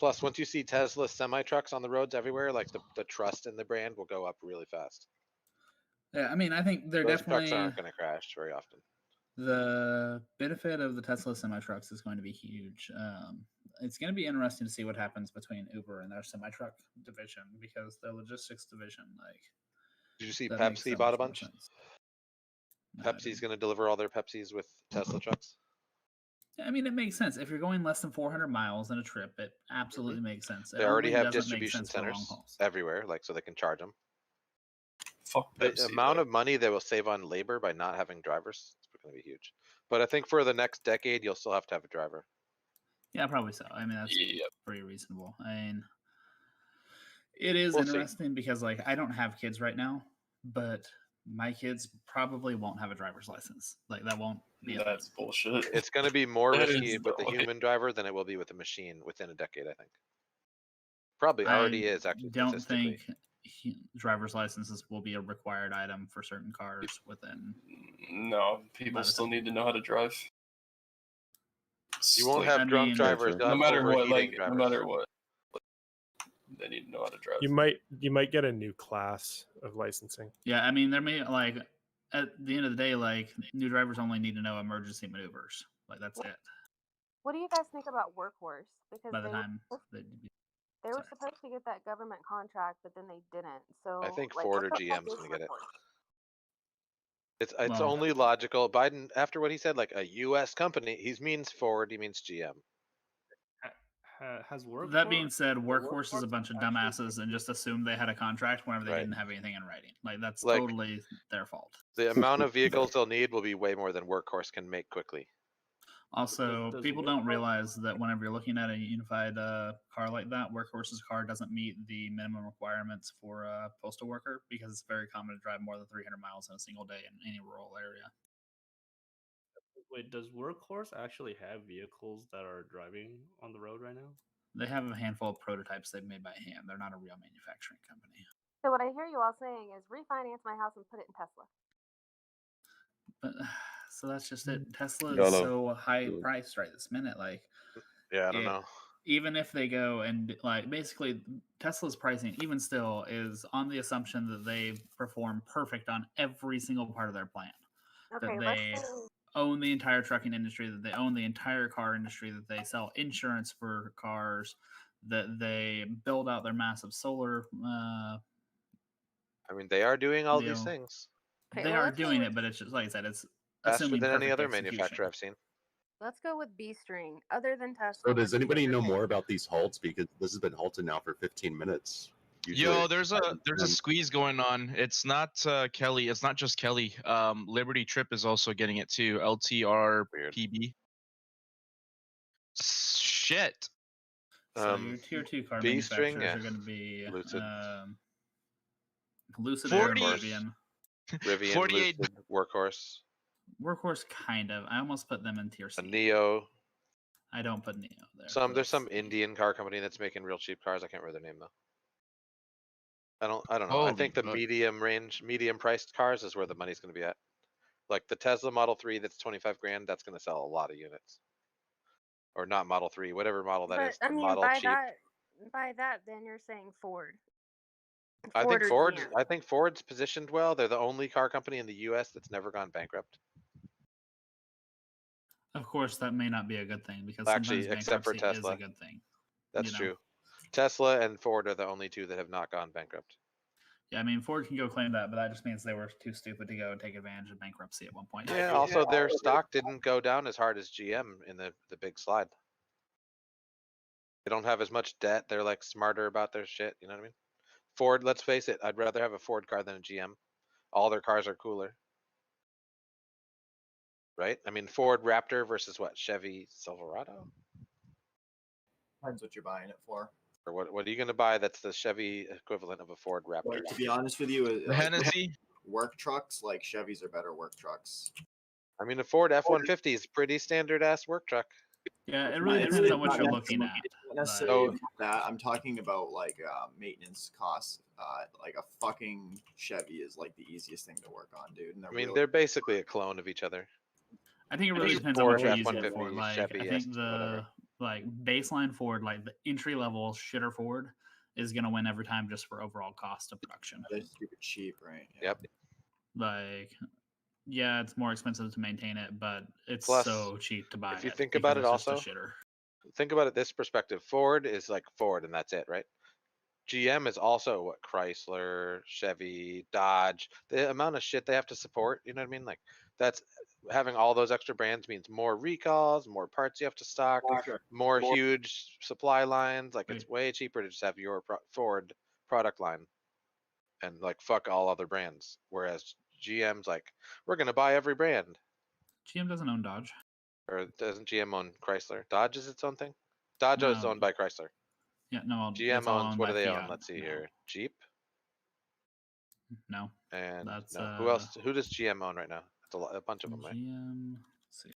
Plus, once you see Tesla semi-trucks on the roads everywhere, like the trust in the brand will go up really fast. Yeah, I mean, I think they're Those definitely trucks aren't going to crash very often. the benefit of the Tesla semi trucks is going to be huge. It's going to be interesting to see what happens between Uber and their semi truck division because their logistics division, like. Did you see that makes Pepsi so bought a much more bunch? sense. No, I Pepsi's going to deliver all their Pepsis with Tesla trucks. I mean, it makes sense. If you're going less than 400 miles in a trip, it absolutely makes sense. It They already only have doesn't make distribution sense for long centers hauls. everywhere, like so they can charge them. Fuck The Pepsi. amount of money they will save on labor by not having drivers is going to be huge. But I think for the next decade, you'll still have to have a driver. Yeah, probably so. I mean, that's Yep. pretty reasonable. I mean, it is We'll see. interesting because, like, I don't have kids right now, but my kids probably won't have a driver's license. Like, that won't be a thing. That's bullshit. It's going to be more That risky is with the the way- human driver than it will be with the machine within a decade, I think. Probably I already is, actually. don't statistically. think driver's licenses will be a required item for certain cars within. No, people By the still time- need to know how to drive. You won't Like, have I drunk mean- drivers. no matter what, like drivers. no matter what, they need to know how to drive. You might get a new class of licensing. Yeah, I mean, there may, like, at the end of the day, like, new drivers only need to know emergency maneuvers. Like, that's it. What do you guys think about Workhorse? Because By the they time were, they they were sorry. supposed to get that government contract, but then they didn't. So I think like, Ford what or the fuck GM's is going to get it. Workhorse? It's Well- only logical. Biden, after what he said, like a U.S. company, he means Ford, he means GM. Has Workhorse? That being said, Workhorse is a bunch of dumbasses and just assumed they had a contract whenever they Right. didn't have anything in writing. Like, that's Like- totally their fault. The amount of vehicles they'll need will be way more than Workhorse can make quickly. Also, does people don't Workhorse- realize that whenever you're looking at a unified car like that, Workhorse's car doesn't meet the minimum requirements for a postal worker because it's very common to drive more than 300 miles in a single day in any rural area. Wait, does Workhorse actually have vehicles that are driving on the road right now? They have a handful of prototypes they've made by hand. They're not a real manufacturing company. So what I hear you all saying is refinance my house and put it in Tesla. But so that's just it. Tesla is YOLO. so high priced right this minute. Like, Yeah, I don't it- know. even if they go and like basically Tesla's pricing even still is on the assumption that they perform perfect on every single part of their plan. Okay, That they let's say own the entire trucking industry, that they own the entire car industry, that they sell insurance for cars, that they build out their massive solar. I mean, they are doing all these deal. things Okay, They well, are let's go doing with- it, but it's just like I said, it's faster assuming than any perfect other execution. manufacturer I've seen. Let's go with B string. Other than Tesla. So does what's the anybody other know pick? more about these halts? Because this has been halted now for 15 minutes. Yo, there's a squeeze going on. It's not Kelly. It's not just Kelly. Liberty Trip is also getting it too. LTR PB. Shit. So your tier 2 car B string, manufacturers yeah. are going to be Lucid. Lucid Air, 40 Rivian. Rivian, 48 Lucid, Workhorse, Workhorse, kind of. I almost put them in tier a C. Neo. I don't put Neo there. There's some Indian car company that's making real cheap cars. I can't remember their name though. I don't know. I Holy think the fuck. medium priced cars is where the money's going to be at. Like the Tesla Model 3 that's 25 grand, that's going to sell a lot of units. Or not Model 3, whatever model that is. But I The mean, model by cheap. that, then you're saying Ford. I think or Ford. GM. I think Ford's positioned well. They're the only car company in the U.S. that's never gone bankrupt. Of course, that may not be a good thing because Actually, sometimes except for bankruptcy Tesla. is a good thing. That's you know? true. Tesla and Ford are the only two that have not gone bankrupt. Yeah, I mean, Ford can go claim that, but that just means they were too stupid to go and take advantage of bankruptcy at one point. Yeah. Also, their stock didn't go down as hard as GM in the big slide. They don't have as much debt. They're like smarter about their shit. You know what I mean? Ford. Let's face it. I'd rather have a Ford car than a GM. All their cars are cooler. Right? I mean, Ford Raptor versus what? Chevy Silverado? Depends what you're buying it for. Or what are you going to buy that's the Chevy equivalent of a Ford Raptor? Like, to be honest with you, Hennessy? Work trucks, like Chevys are better work trucks. I mean, a Ford F-150 is pretty standard ass work truck. Yeah, it really depends on what you're looking at. Not necessarily that. I'm talking about like maintenance costs. Like a fucking Chevy is like the easiest thing to work on, dude. And I mean, they're basically a clone of each other. I think it really depends on what you're using it for. Like, I think the baseline Ford, like the entry level shitter Ford, is gonna win every time just for overall cost of production. They're stupid cheap, right? Yep. Like, yeah, it's more expensive to maintain it, but it's Plus, so cheap to buy. If you it think about it, because it's also just a shitter. think about it this perspective. Ford is like Ford, and that's it, right? GM is also what Chrysler, Chevy, Dodge. The amount of shit they have to support, you know what I mean? Like that's having all those extra brands means more recalls, more parts you have to stock, more huge supply lines. Like it's way cheaper to just have your Ford product line and like fuck all other brands. Whereas GM's like, we're gonna buy every brand. GM doesn't own Dodge. Or doesn't GM own Chrysler? Dodge is its own thing? Dodge is No. owned by Chrysler. Yeah, no. GM it's all owns, owned what by do they Fiat. own? Let's see here. Jeep? No. And That's, no. Who else? Who does GM own right now? It's a bunch of them, right? GM. Let's see.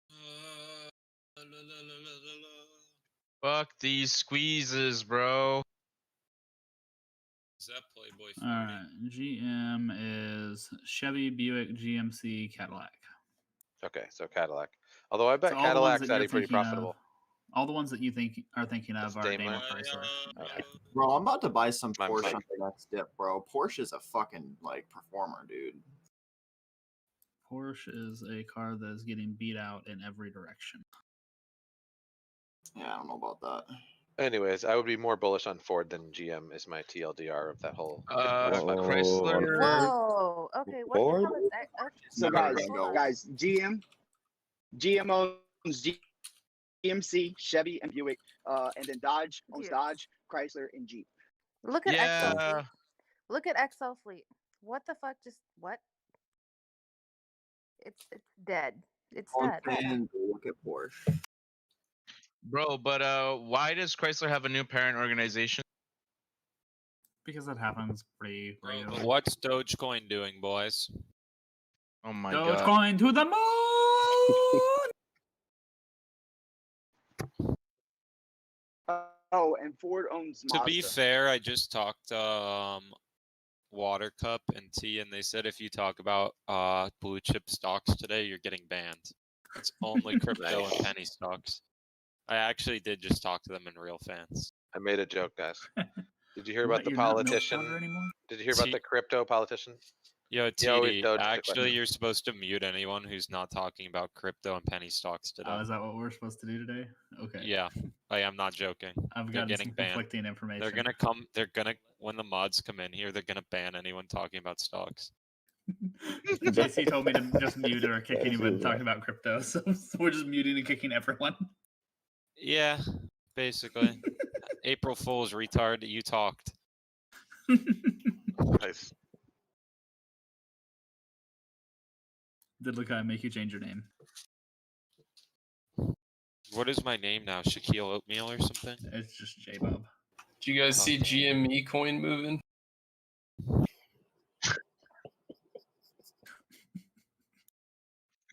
Fuck these squeezes, bro. Is that Playboy 40? All right. GM is Chevy, Buick, GMC, Cadillac. Okay, so Cadillac. Although I bet So all the ones Cadillac's that you're actually pretty thinking of- profitable. All the ones that you are thinking of are Daimler. Daimler Chrysler. Okay. Bro, I'm about to buy some My Porsche mistake. on the next dip, bro. Porsche is a fucking like performer, dude. Porsche is a car that is getting beat out in every direction. Yeah, I don't know about that. Anyways, I would be more bullish on Ford than GM is my TLDR of that whole. Chrysler. Whoa. Okay. What Ford? the hell is that? So Never guys, gonna go. guys, GM owns GMC, Chevy, and Buick, and then Dodge owns Dude. Dodge, Chrysler, and Jeep. Look at XL Yeah. Fleet. Look at XL Fleet. What the fuck? Just what? It's dead. It's dead. And look at Porsche. Bro, but why does Chrysler have a new parent organization? Because that happens pretty regularly. What's Dogecoin doing, boys? Oh my god. Dogecoin to the moon! Oh, and Ford owns Mazda. To be fair, I just talked to Water Cup and T, and they said if you talk about blue chip stocks today, you're getting banned. It's only crypto and penny stocks. I actually did just talk to them in real fans. I made a joke, guys. Did you hear What, about the you're not milk politician? powder anymore? Did you hear about the crypto politician? Yo, He always TD, dodged the actually, question. you're supposed to mute anyone who's not talking about crypto and penny stocks today. Oh, is that what we're supposed to do today? Okay. Yeah, I am not joking. I've They're gotten getting some banned. conflicting information. They're gonna, when the mods come in here, they're gonna ban anyone talking about stocks. JC told me to just mute or kick Yeah, anyone too, talking about crypto, so we're just muting and kicking everyone. Yeah, basically. April Fool's, retard, you talked. Nice. Did Lukai make you change your name? What is my name now? Shaquille Oatmeal or something? It's just J-Bob. Do you guys see GME coin moving?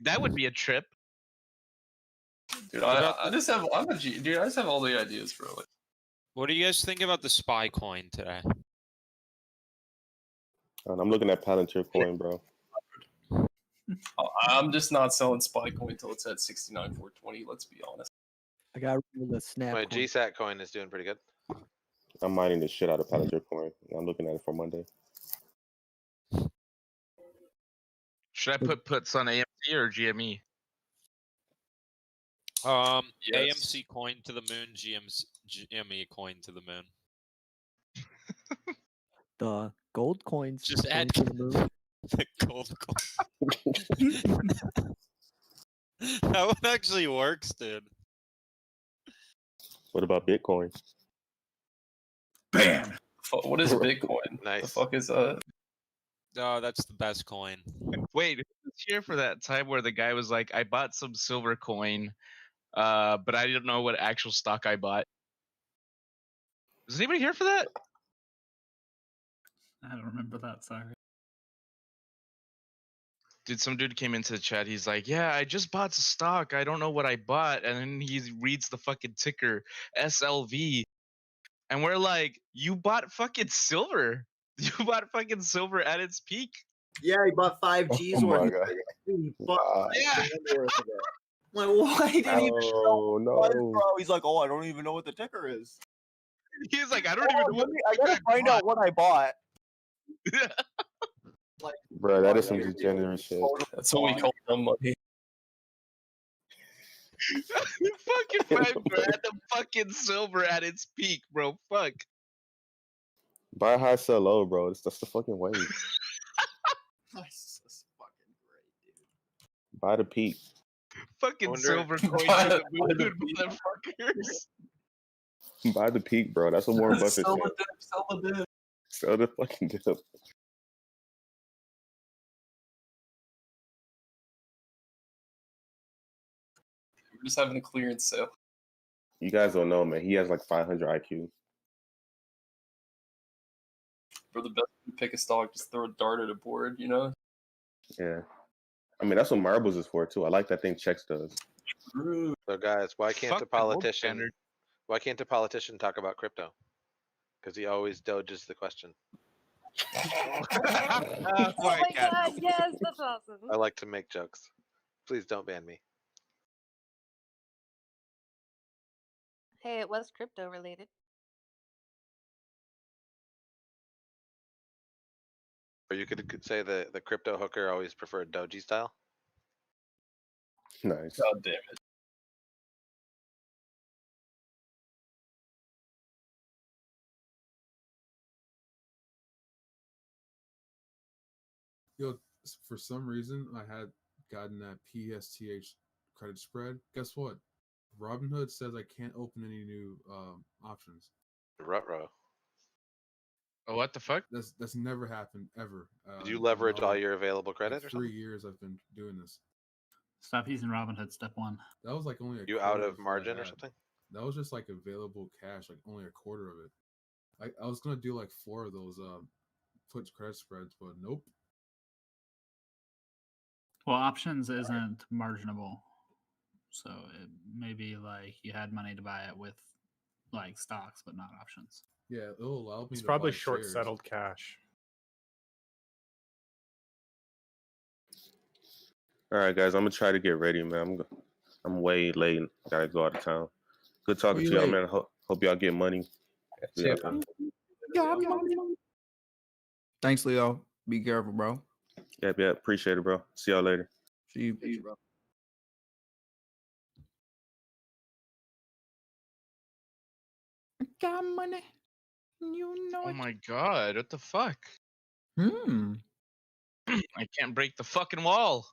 That would be a trip. Dude, I just have dude, I just have all the ideas, bro. Like, What do you guys think about the spy coin today? I'm looking at Palantir coin, bro. I'm just not selling spy coin until it's at 69,420. Let's be honest. I got rid of the snap. My coin. GSAT coin is doing pretty good. I'm mining the shit out of Palantir coin. I'm looking at it for Monday. Should I put puts on AMC or GME? Yes. AMC coin to the moon, GME coin to the moon. The gold coins. Just going add to the moon. the gold coin. That one actually works, dude. What about Bitcoin? Bam! What is Bitcoin? Nice. The fuck is that? Oh, that's the best coin. Wait, who's here for that time where the guy was like, I bought some silver coin, but I didn't know what actual stock I bought. Is anybody here for that? I don't remember that, sorry. Dude, some dude came into the chat. He's like, yeah, I just bought some stock. I don't know what I bought. And then he reads the fucking ticker, SLV. And we're like, you bought fucking silver. You bought fucking silver at its peak. Yeah, he bought 5G's Oh my worth. God. He bought God. $5 worth of it. Like, why did he even Oh, know what it was, no. bro? He's like, oh, I don't even know what the ticker is. He's like, I don't even know what I gotta find out what I bought. Bro, that is some degenerate shit. That's what we call dumb money. Fucking $5 grand of fucking silver at its peak, bro. Fuck. Buy high, sell low, bro. That's the fucking way. That's fucking great, dude. Buy the peak. Fucking Wonder- silver coin to the moon, motherfuckers. Buy the peak, bro. That's what Warren Buffett said. Sell the dip. Sell the fucking dip. We're just having a clearance sale. You guys don't know, man. He has like 500 IQ. For the best to pick a stock, just throw a dart at a board, you know? Yeah. I mean, that's what marbles is for, too. I like that thing Chex does. So guys, why can't Fuck a the gold politician? standard. Why can't a politician talk about crypto? Because he always dodges the question. Oh Oh my god, yes, that's awesome. I like to make jokes. Please don't ban me. Hey, it was crypto related. Or you could say the crypto hooker always preferred doji style. Nice. God damn it. Yo, for some reason, I had gotten that PSTH credit spread. Guess what? Robinhood says I can't open any new options. Ruh-roh. Oh, what the fuck? That's never happened ever. Did you leverage all your available like credit or 3 something? years I've been doing this. Stop using Robinhood, step one. That was like only a You out quarter of what I margin or had. something? That was just like available cash, like only a quarter of it. I was gonna do like 4 of those put credit spreads, but nope. Well, options isn't marginable. So it may be like you had money to buy it with like stocks, but not options. Yeah, it'll allow me It's to probably buy short shares. settled cash. All right, guys. I'm going to try to get ready, man. I'm way late. Got to go out of town. Good talking to y'all, man. Hope y'all get money. See y'all. Thanks, Leo. Be careful, bro. Yep. Appreciate it, bro. See y'all later. See you. Thank you, bro. Got money. You know Oh it. my god, what the fuck? Hmm. I can't break the fucking wall.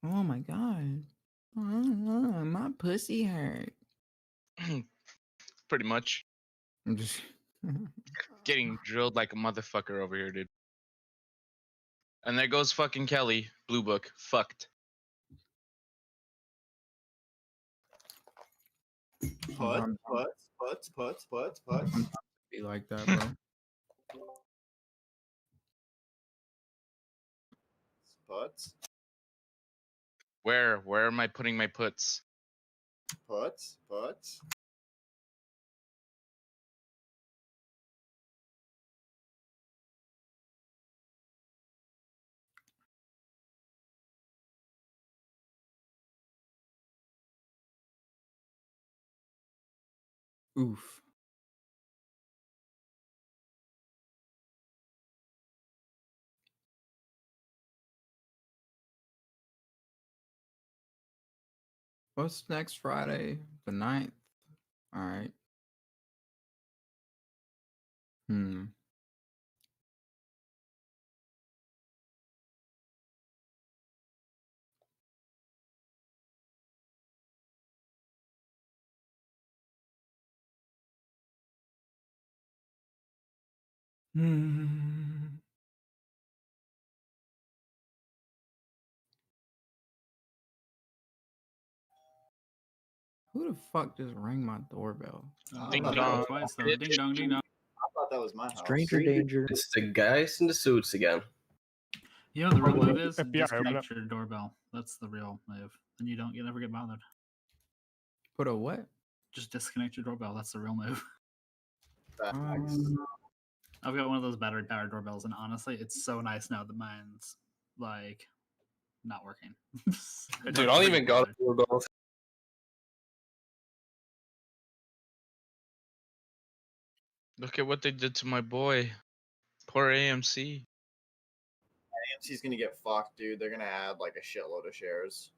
Oh my god. My pussy hurt. Pretty much. I'm just Getting drilled like a motherfucker over here, dude. And there goes fucking Kelly, Blue Book, fucked. Putts. Be like that, bro. Putts. Where am I putting my puts? Putts. Oof. What's next Friday? The 9th? All right. Who the fuck just rang my doorbell? Ding That dong. was twice though. Ding dong, ding dong. I thought that was my house. Stranger danger. It's the guys in the suits again. You know the real move is FBI, open disconnect up. your doorbell. That's the real move. Then you never get bothered. Put a what? Just disconnect your doorbell. That's the real move. Facts. I've got one of those battery powered doorbells, and honestly, it's so nice now that mine's like not working. Dude, I don't even got a doorbell. Look at what they did to my boy. Poor AMC. AMC's gonna get fucked, dude. They're gonna add like a shitload of shares.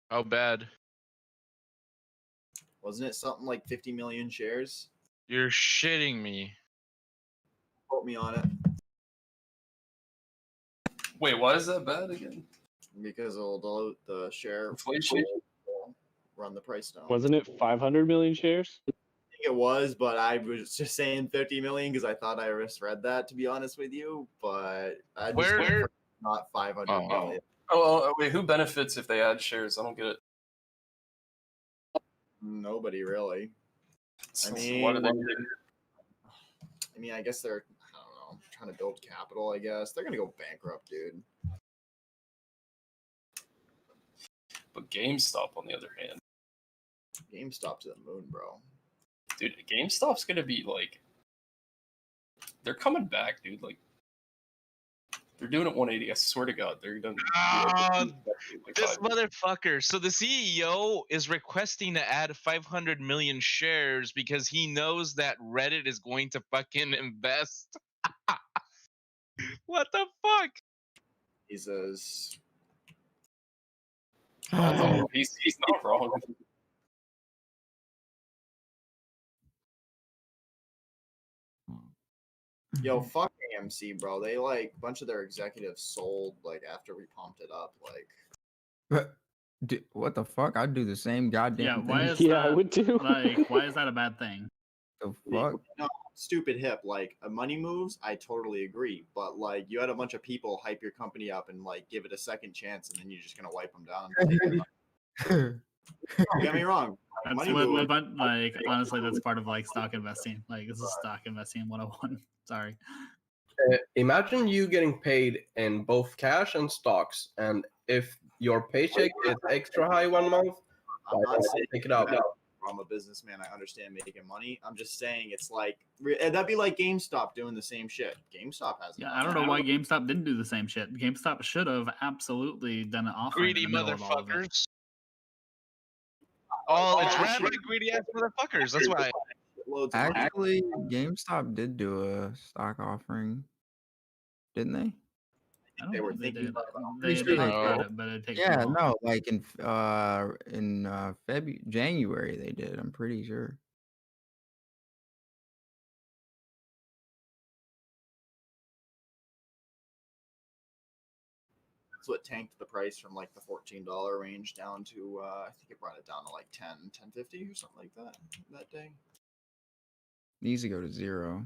How bad? Wasn't it something like 50 million shares? You're shitting me. Quote me on it. Wait, why is that bad again? Because it'll dilute the share. Inflation? Will run the price down. Wasn't it 500 million shares? I think it was, but I was just saying 50 million because I thought I misread that, to be honest with you. But I just went for not 500 million. Wait, who benefits if they add shares? I don't get it. Nobody really. So why do they do it? I mean, I guess they're, I don't know, trying to build capital, I guess. They're going to go bankrupt, dude. But GameStop, on the other hand. GameStop to the moon, bro. Dude, GameStop's going to be like... They're coming back, dude. Like, they're doing it 180. I swear to God, they're done. This motherfucker. So the CEO is requesting to add 500 million shares because he knows that Reddit is going to fucking invest. What the fuck? He says... He's not wrong. Yo, fuck AMC, bro. They like a bunch of their executives sold like after we pumped it up. Like, What the fuck? I'd do the same goddamn Yeah, thing. why is Yeah, I that? would too. Like, why is that a bad thing? The fuck? no, stupid hip. Like, money moves, I totally agree. But like, you had a bunch of people hype your company up and like give it a second chance, and then you're just gonna wipe them down. Don't get me wrong. That's Money what, move. like honestly, that's part of like stock investing. Like this is stock investing 101. Sorry. Imagine you getting paid in both cash and stocks, and if your paycheck is extra high one month, I'm why not not saying take it out? I'm a businessman. I understand making money. I'm just saying it's like that'd be like GameStop doing the same shit. GameStop hasn't. Yeah, I don't know why GameStop didn't do the same shit. GameStop should have absolutely done an offering. Greedy in the middle of all of it. motherfuckers. Oh, it's ran by greedy ass motherfuckers. That's why. Shitloads of money. Actually, GameStop did do a stock offering, didn't they? I don't They were think they thinking did. about They Pretty sure they talked about did. it, but it takes Yeah, too long. no, like in February, January they did. I'm pretty sure. That's what tanked the price from like the $14 range down to I think it brought it down to like 10.50 or something like that day. Needs to go to 0.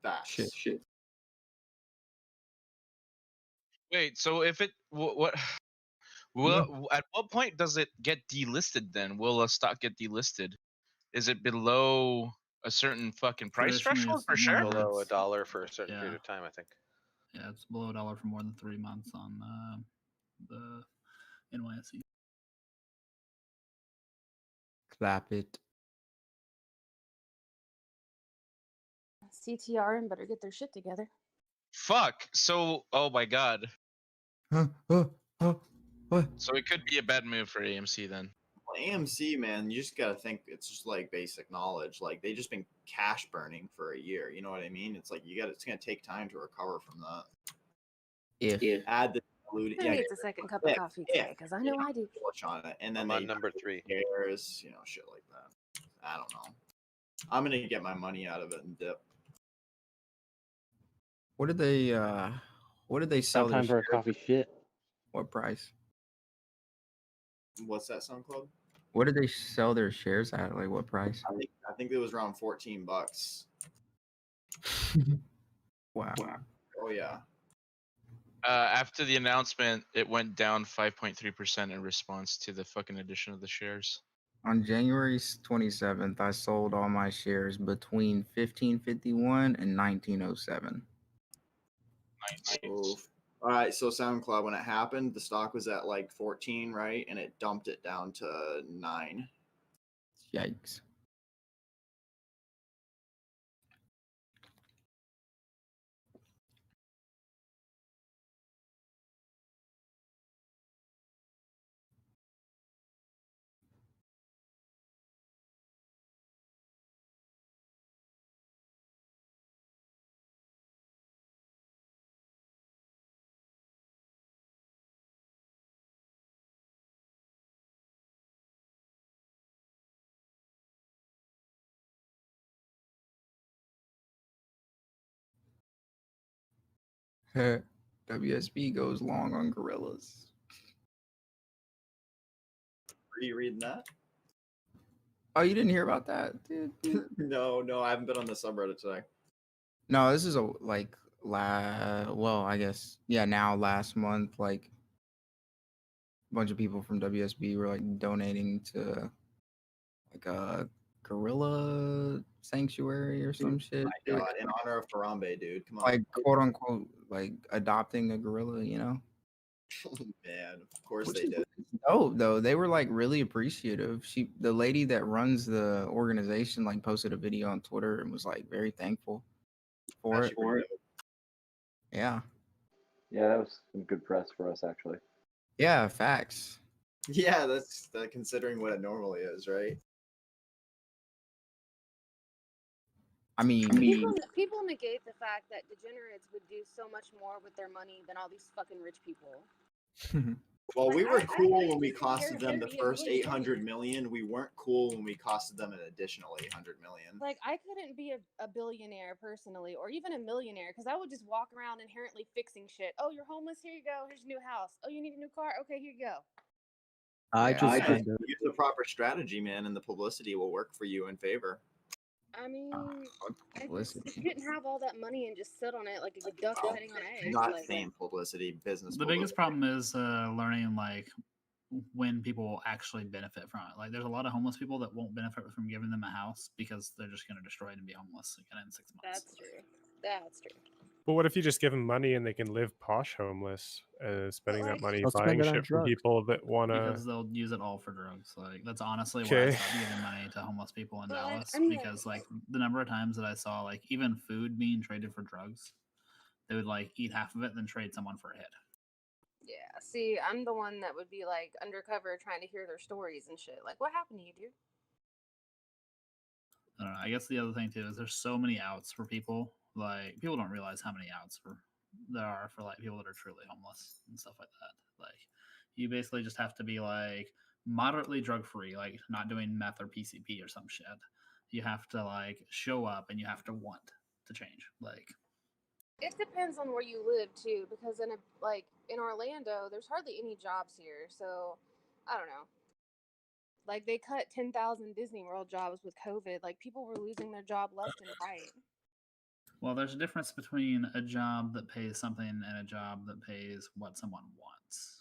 Facts. Shit. Wait, so if it what will at what point does it get delisted then? Will a stock get delisted? Is it below a certain fucking price Traditionally, threshold it's for sure? more Below it's- $1 for a certain period of time, I think. Yeah, it's below $1 for more than 3 months on the NYSE. Clap it. CTRN better get their shit together. Fuck. So oh my god. What? So it could be a bad move for AMC then. Well, AMC, man, you just gotta think it's just like basic knowledge. Like they just been cash burning for a year. You know what I mean? It's like it's gonna take time to recover from that. If add the diluted, Who needs a second cup of coffee today? Because I know I do. Push on it, and then I'm they on number 3. shares, shit like that. I don't know. I'm gonna get my money out of it and dip. what did they sell their Time for a shares coffee at? shit. What price? What's that SoundCloud? What did they sell their shares at? Like what price? I think it was around $14. Wow. Oh yeah. After the announcement, it went down 5.3% in response to the fucking addition of the shares. On January 27th, I sold all my shares between 1551 and 1907. Oof. All right, so SoundCloud, when it happened, the stock was at like 14, right? And it dumped it down to 9. Yikes. WSB goes long on gorillas. Are you reading that? Oh, you didn't hear about that, dude? No, I haven't been on the subreddit today. No, this is I guess now last month, like a bunch of people from WSB were like donating to like a gorilla sanctuary or some shit. My God, in honor of Harambe, dude. Come on. Like quote unquote like adopting a gorilla, Man, of course they did. dope though. They were like really appreciative. The lady that runs the organization like posted a video on Twitter and was like very thankful for it. Yeah. Yeah, that was some good press for us actually. Yeah, facts. Yeah, that's considering what it normally is, right? I mean, People negate the fact that degenerates would do so much more with their money than all these fucking rich people. Well, we were I cool couldn't when we sit costed here them and the be first really 800 million. We weren't cool when we costed them an additional 800 million. Like, I couldn't be a billionaire personally, or even a millionaire, because I would just walk around inherently fixing shit. Oh, you're homeless? Here you go. Here's a new house. Oh, you need a new car? Okay, here you go. I just kind of use the proper strategy, man, and the publicity will work for you in favor. I mean, publicity. you didn't have all that money and just sit on it like a duck sitting on eggs. Not like, fame publicity, business. The biggest problem is learning like when people will actually benefit from it. Like there's a lot of homeless people that won't benefit from giving them a house because they're just going to destroy it and be homeless again in 6 months. That's true. That's true. But what if you just give them money and they can live posh homeless, spending that money They'll spend buying it on shit from drugs. people that want to? Because they'll use it all for drugs. Like that's honestly why I Okay. stopped giving money to homeless people in But, like, Dallas. I mean, Because like the number of times that I saw like even food being traded for drugs, they would like eat half of it, then trade someone for a hit. Yeah, see, I'm the one that would be like undercover trying to hear their stories and shit. Like, what happened to you, dude? I don't know. I guess the other thing too is there's so many outs for people. Like people don't realize how many outs there are for like people that are truly homeless and stuff like that. Like you basically just have to be like moderately drug free, like not doing meth or PCP or some shit. You have to like show up and you have to want to change. Like It depends on where you live too, because in Orlando, there's hardly any jobs here. So I don't know. Like they cut 10,000 Disney World jobs with COVID. Like people were losing their job left and right. well, there's a difference between a job that pays something and a job that pays what someone wants.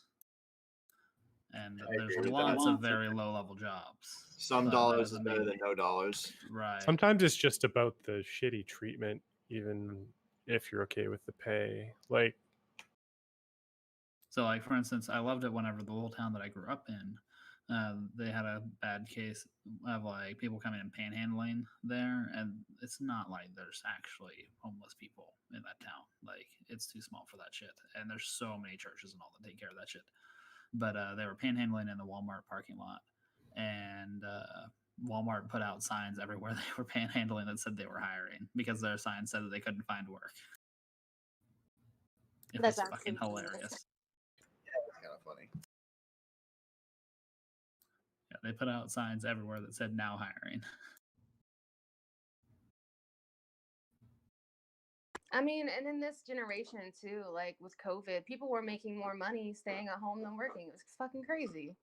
And there's agree with lots that. of very low level jobs. Some but that dollars is doesn't better mean- than no dollars. Right. Sometimes it's just about the shitty treatment, even if you're okay with the pay. Like, So, like for instance, I loved it whenever the little town that I grew up in, they had a bad case of like people coming and panhandling there, and it's not like there's actually homeless people in that town. Like it's too small for that shit, and there's so many churches and all that take care of that shit. But they were panhandling in the Walmart parking lot, and Walmart put out signs everywhere they were panhandling that said they were hiring because their sign said that they couldn't find work. It That's was fucking absolutely hilarious. Yeah, it's kind of funny. Yeah, they put out signs everywhere that said now hiring. I mean, and in this generation too, like with COVID, people were making more money staying at home than working. It was fucking crazy.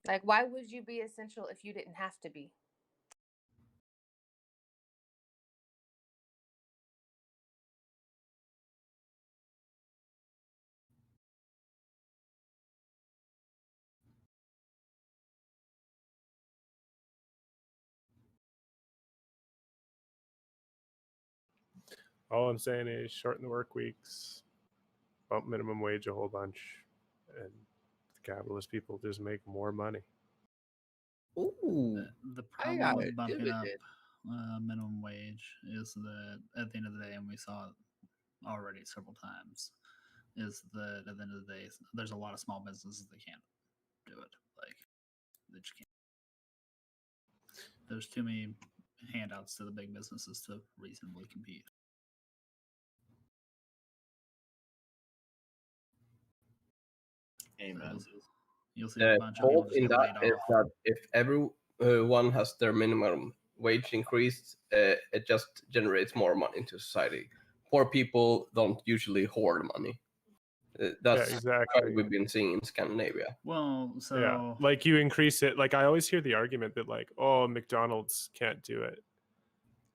Like, why would you be essential if you didn't have to be? all I'm saying is shorten the work weeks, bump minimum wage a whole bunch, and the capitalist people just make more money. Ooh, The I problem gotta with do bumping up it. minimum wage is that at the end of the day, and we saw it already several times, is that at the end of the day, there's a lot of small businesses that can't do it. Like they just can't. There's too many handouts to the big businesses to reasonably compete. Amen. You'll see a The bunch of people fault just in get that laid is off. that if everyone has their minimum wage increased, it just generates more money into society. Poor people don't usually hoard money. That's exactly. what we've been seeing in Scandinavia. Well, so Yeah, like you increase it. Like I always hear the argument that like, oh, McDonald's can't do it,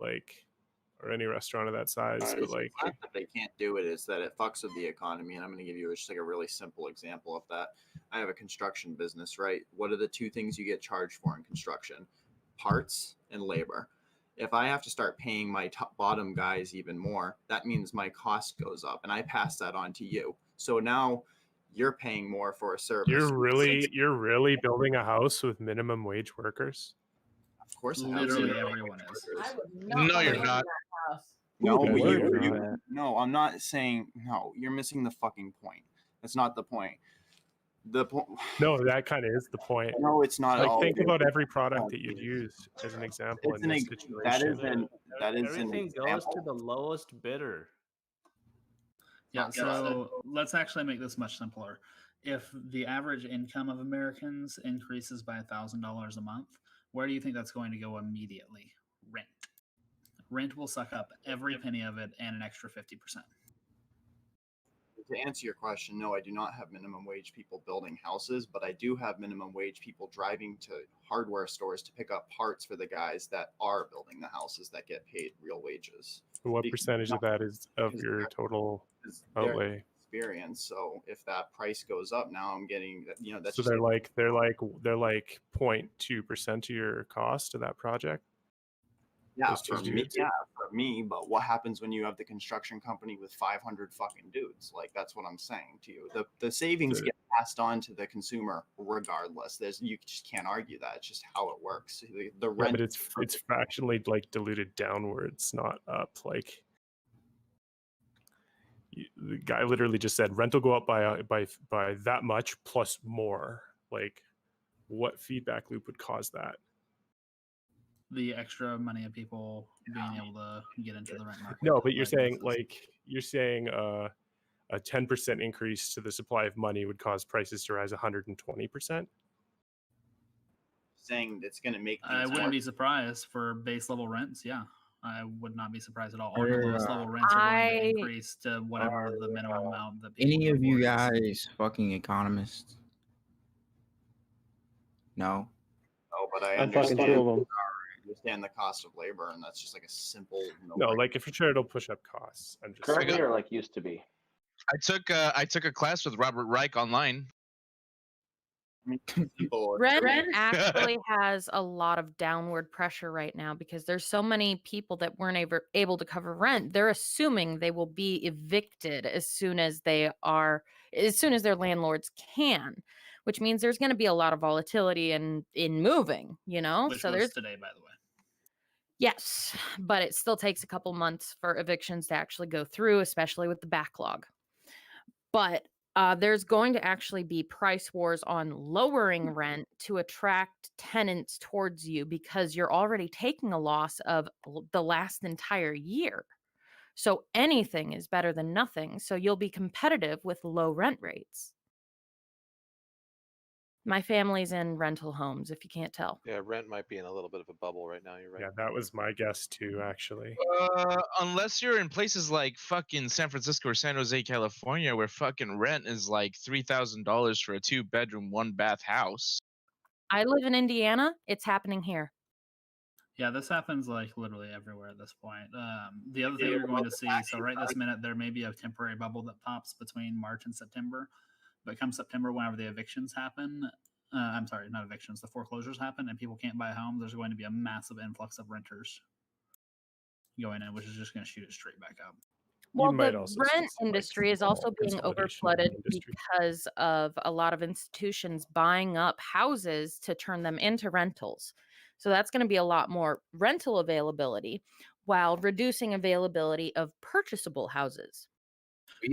like, or any restaurant of that size. But like, It's not that they can't do it, is that it fucks with the economy. And I'm going to give you just like a really simple example of that. I have a construction business, right? What are the two things you get charged for in construction? Parts and labor. If I have to start paying my top bottom guys even more, that means my cost goes up, and I pass that on to you. So now you're paying more for a service. you're really building a house with minimum wage workers. Of course, literally everyone is. No, you're not. No, Okay, but you're you, not. no, I'm not saying no. You're missing the fucking point. That's not the point. The point. No, that kind of is the point. No, it's not at Like all. think about every product that you'd use as an example It's in an this ex- situation. that is an Everything goes to example. the lowest bidder. Yeah, Not so let's actually make this much simpler. If the average income of Americans increases by $1,000 a month, where do you think that's going to go immediately? Rent. Rent will suck up every penny of it and an extra 50%. To answer your question, no, I do not have minimum wage people building houses, but I do have minimum wage people driving to hardware stores to pick up parts for the guys that are building the houses that get paid real wages. What Because percentage of that is of because your they're- total because they're outlay? experience. So if that price goes up, now I'm getting, that's So just they're like 0.2% of your cost of that project. yeah, Those two for me, dudes? yeah, for me. But what happens when you have the construction company with 500 fucking dudes? Like that's what I'm saying to you. The savings So- get passed on to the consumer regardless. You just can't argue that. It's just how it works. The Yeah, rent. but it's fractionally like diluted downwards, not up. Like The guy literally just said rent will go up by that much plus more. Like, what feedback loop would cause that? The extra money of people being able to get into the rent market. No, but you're saying a 10% increase to the supply of money would cause prices to rise 120%. Saying it's going to make. I wouldn't be surprised for base level rents. Yeah, I would not be surprised at all. All your lowest level rents are going to increase to whatever the minimum amount that people Any can of you afford is. guys fucking economists? No. Oh, but I I'm fucking understand. two of 'em. I understand the cost of labor, and that's just like a simple. No, like if you're sure it'll push up costs. I'm just Currently, saying. or like used to be. I took a class with Robert Reich online. Rent actually has a lot of downward pressure right now because there's so many people that weren't able to cover rent. They're assuming they will be evicted as soon as their landlords can, which means there's going to be a lot of volatility in moving, you know? Which so was there's today, by the way. Yes, but it still takes a couple months for evictions to actually go through, especially with the backlog. But there's going to actually be price wars on lowering rent to attract tenants towards you because you're already taking a loss of the last entire year. So anything is better than nothing. So you'll be competitive with low rent rates. My family's in rental homes, if you can't tell. Yeah, rent might be in a little bit of a bubble right now. You're right. Yeah, that was my guess too, actually. Unless you're in places like fucking San Francisco or San Jose, California, where fucking rent is like $3,000 for a 2-bedroom, 1-bath house. I live in Indiana. It's happening here. Yeah, this happens like literally everywhere at this point. The other thing you're going to see, so right this minute, there may be a temporary bubble that pops between March and September. But come September, whenever the evictions happen, I'm sorry, not evictions, the foreclosures happen and people can't buy homes, there's going to be a massive influx of renters going in, which is just going to shoot it straight back up. Well, the rent industry is also being overflooded because of a lot of institutions buying up houses to turn them into rentals. So that's going to be a lot more rental availability while reducing availability of purchasable houses.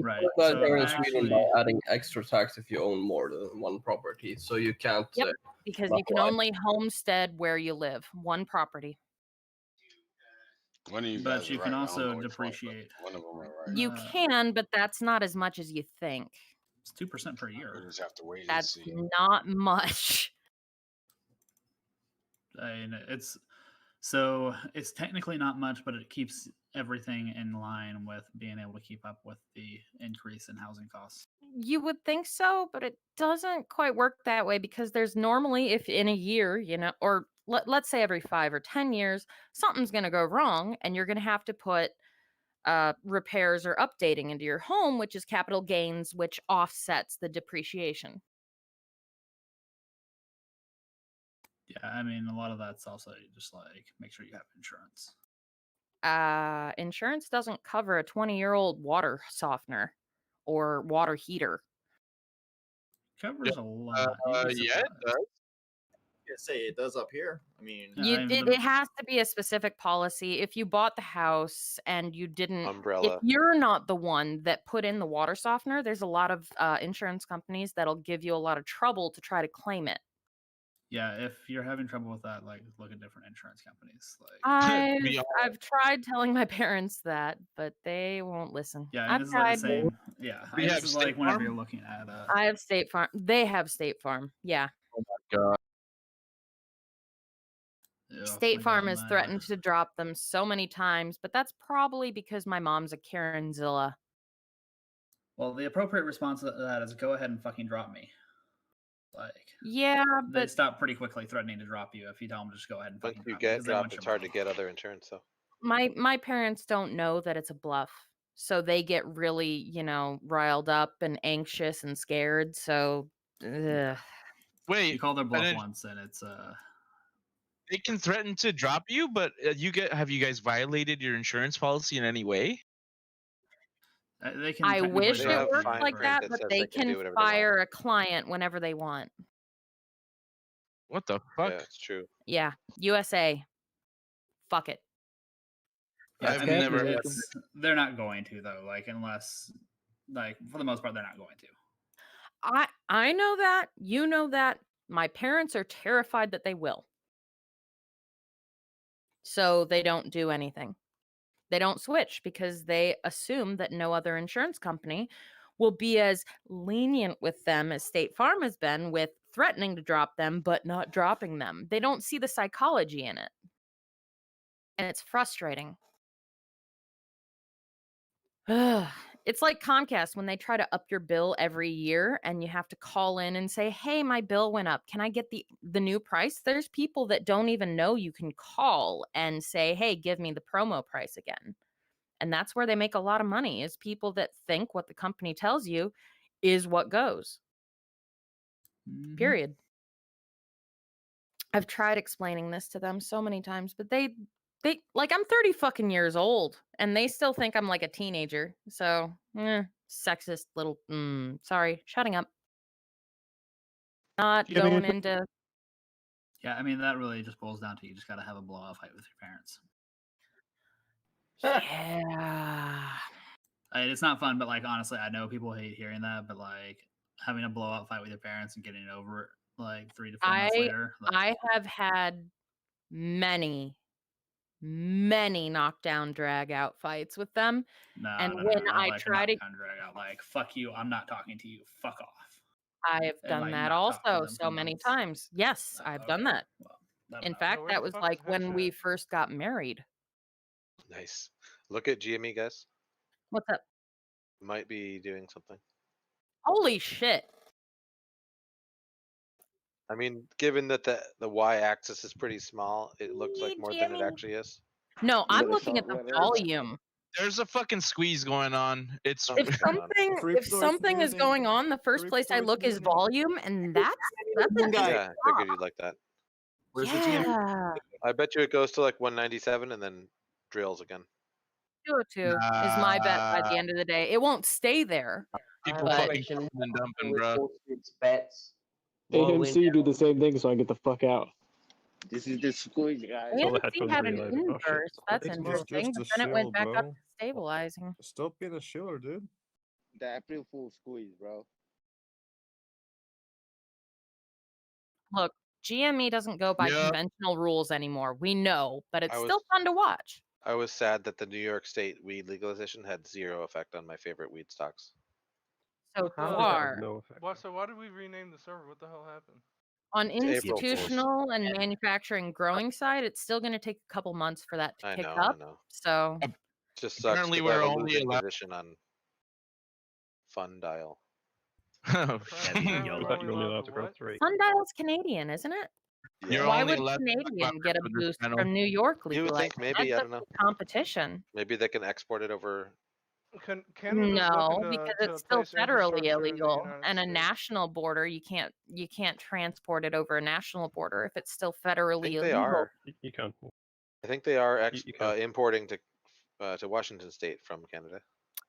Right. So in Sweden by adding extra tax if you own more than one property, so you can't. Yep, because you can only homestead where you live, one property. One of you But guys you are can right. I don't also know which depreciate. One of them are right. You can, but that's not as much as you think. It's 2% per year. We just have to wait and That's see. not much. I mean, it's technically not much, but it keeps everything in line with being able to keep up with the increase in housing costs. You would think so, but it doesn't quite work that way because there's normally, if in a year, or let's say every 5 or 10 years, something's going to go wrong and you're going to have to put repairs or updating into your home, which is capital gains, which offsets the depreciation. Yeah, I mean, a lot of that's also just like make sure you have insurance. Insurance doesn't cover a 20-year-old water softener or water heater. Covers a lot. Yeah, it does. I say it does up here. I mean, It has to be a specific policy. If you bought the house and you didn't, Umbrella. if you're not the one that put in the water softener, there's a lot of insurance companies that'll give you a lot of trouble to try to claim it. Yeah, if you're having trouble with that, like look at different insurance companies. Like I've tried telling my parents that, but they won't listen. yeah, I've this is tried. like the same. Yeah, Do you this have is like State whenever Farm? you're looking at. I have State Farm. They have State Farm. Yeah. Oh my god. State Farm has threatened to drop them so many times, but that's probably because my mom's a Karenzilla. Well, the appropriate response to that is go ahead and fucking drop me. Like, yeah, they but stop pretty quickly threatening to drop you if you tell them to just go ahead and fucking Once you drop get because they want dropped, your it's hard money. to get other insurance. So my parents don't know that it's a bluff. So they get really, riled up and anxious and scared. So ugh. Wait, You call their bluff and then once, and it's they can threaten to drop you, but have you guys violated your insurance policy in any way? they can. I technically wish They it have drop worked fine like print that, that but says they they can do can whatever they want. fire a client whenever they want. What the fuck? yeah, it's true. Yeah, USA. Fuck it. Yeah, I've I mean, never. they're not going to though. Like unless, like for the most part, they're not going to. I know that. You know that. My parents are terrified that they will. So they don't do anything. They don't switch because they assume that no other insurance company will be as lenient with them as State Farm has been with threatening to drop them, but not dropping them. They don't see the psychology in it. And it's frustrating. It's like Comcast when they try to up your bill every year and you have to call in and say, hey, my bill went up. Can I get the new price? There's people that don't even know you can call and say, hey, give me the promo price again. And that's where they make a lot of money, is people that think what the company tells you is what goes. Period. I've tried explaining this to them so many times, but they like, I'm 30 fucking years old and they still think I'm like a teenager. So, sexist little, sorry, shutting up. Not going into. Yeah, I mean that really just boils down to you just got to have a blowout fight with your parents. Yeah. It's not fun, but like honestly, I know people hate hearing that, but like having a blowout fight with your parents and getting it over like 3 to 4 months later. I have had many knockdown drag out fights with them. No, when I like try to drag out, like fuck you, I'm not talking to you, fuck off. I've done like, that not talk to also them for so many months. times. Yes, I've done that. In fact, where that the was fuck like is when Headshot? we first got married. Nice. Look at GME, guys. What's up? Might be doing something. Holy shit. I mean, given that the y-axis is pretty small, it looks like more than it actually is. No, I'm looking at the volume. There's a fucking squeeze going on. It's If something is going on, the first place I look is volume, and that's it. Yeah, I figured you'd like that. Where's the GM? I bet you it goes to like 197 and then drills again. 202 is my bet by the end of the day. It won't stay there. People but- fucking and dumping, bro. AMC do the same thing, so I get the fuck out. This is the squeeze, guys. AMC had an inverse. That's interesting, but then it went back up to stabilizing. Stop being a shiller, dude. The April Fool squeeze, bro. Look, GME doesn't go by conventional rules anymore. We know, but it's still fun to watch. I was sad that the New York State weed legalization had zero effect on my favorite weed stocks. So far, So why did we rename the server? What the hell happened? on It's April Fool's. institutional and manufacturing growing side, it's still going to take a couple months for that to I pick know, up. I know. So Just sucks. Apparently 'cause I we're have a only losing allowed- position on Fun Dial. Sundial's Canadian, isn't it? You're Why only would allowed to talk Canadian about get a crypto this boost channel. from New York You would think legalizing? maybe, I That's don't know. just competition. Maybe they can export it over. No, because it's still place federally infrastructure in the illegal, United and a States. national border you can't transport it over a national border if it's still federally I think illegal. they are. You can. I think they are importing to Washington State from Canada.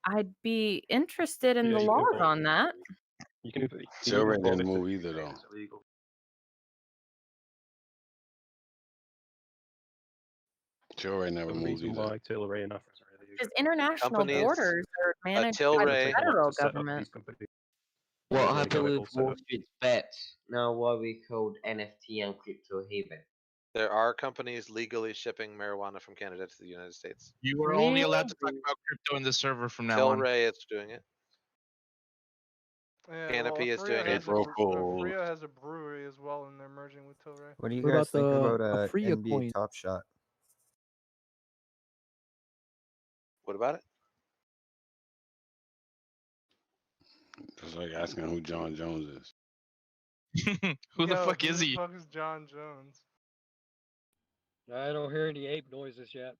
I'd be interested in Yeah, the you can laws vote. on that. You can. Tilray didn't move either, though. Tilray never moved either. Why Tilray and Offers are illegal. Because international Companies- borders are managed by Tilray- the federal government. What Yeah, happened they with got it all Wall set up. Street's bets? Now why we called NFT and crypto haven? There are companies legally shipping marijuana from Canada to the United States. You are only allowed to talk about crypto in the server from now on. Tilray is doing it. Yeah, Canopy is Frio doing has it. Frio has a brewery as well, and they're merging with Tilray. What do you What guys about think the about Afria NBA coin? Top Shot? What about it? It's like asking who John Jones is. Who the Yo, fuck who is the he? fuck is John Jones? I don't hear any ape noises yet.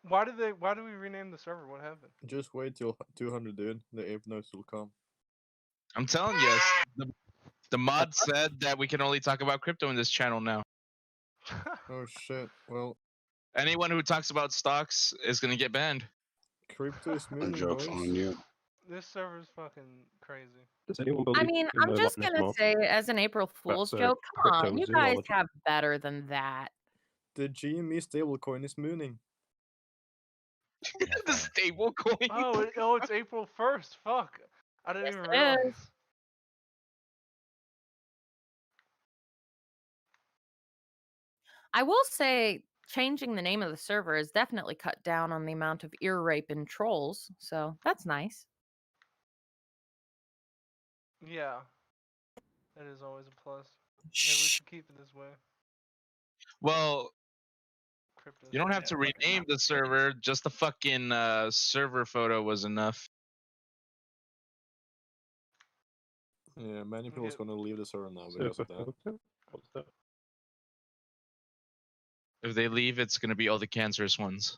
Why do we rename the server? What happened? Just wait till 200, dude. The ape notes will come. I'm telling you, the mod said that we can only talk about crypto in this channel now. Oh shit. Well, Anyone who talks about stocks is gonna get banned. crypto is moving, Joke's boys. on you. This server's fucking crazy. Does anyone I believe mean, in I'm the just Loch Ness gonna Monster? say, as an April Fool's the joke, come on, you guys cryptozoology. have better than that. The GME stablecoin is mooning. The stable coin. Oh, it's April 1st. Fuck. I didn't even it realize. is. I will say changing the name of the server has definitely cut down on the amount of ear rape and trolls, so that's nice. Yeah. That is always a plus. Maybe we should keep it this way. Well, Crypto's you don't have to rename the server. Just the fucking server photo was enough. Yeah, many people's gonna leave the server now because of that. What's that? If they leave, it's gonna be all the cancerous ones.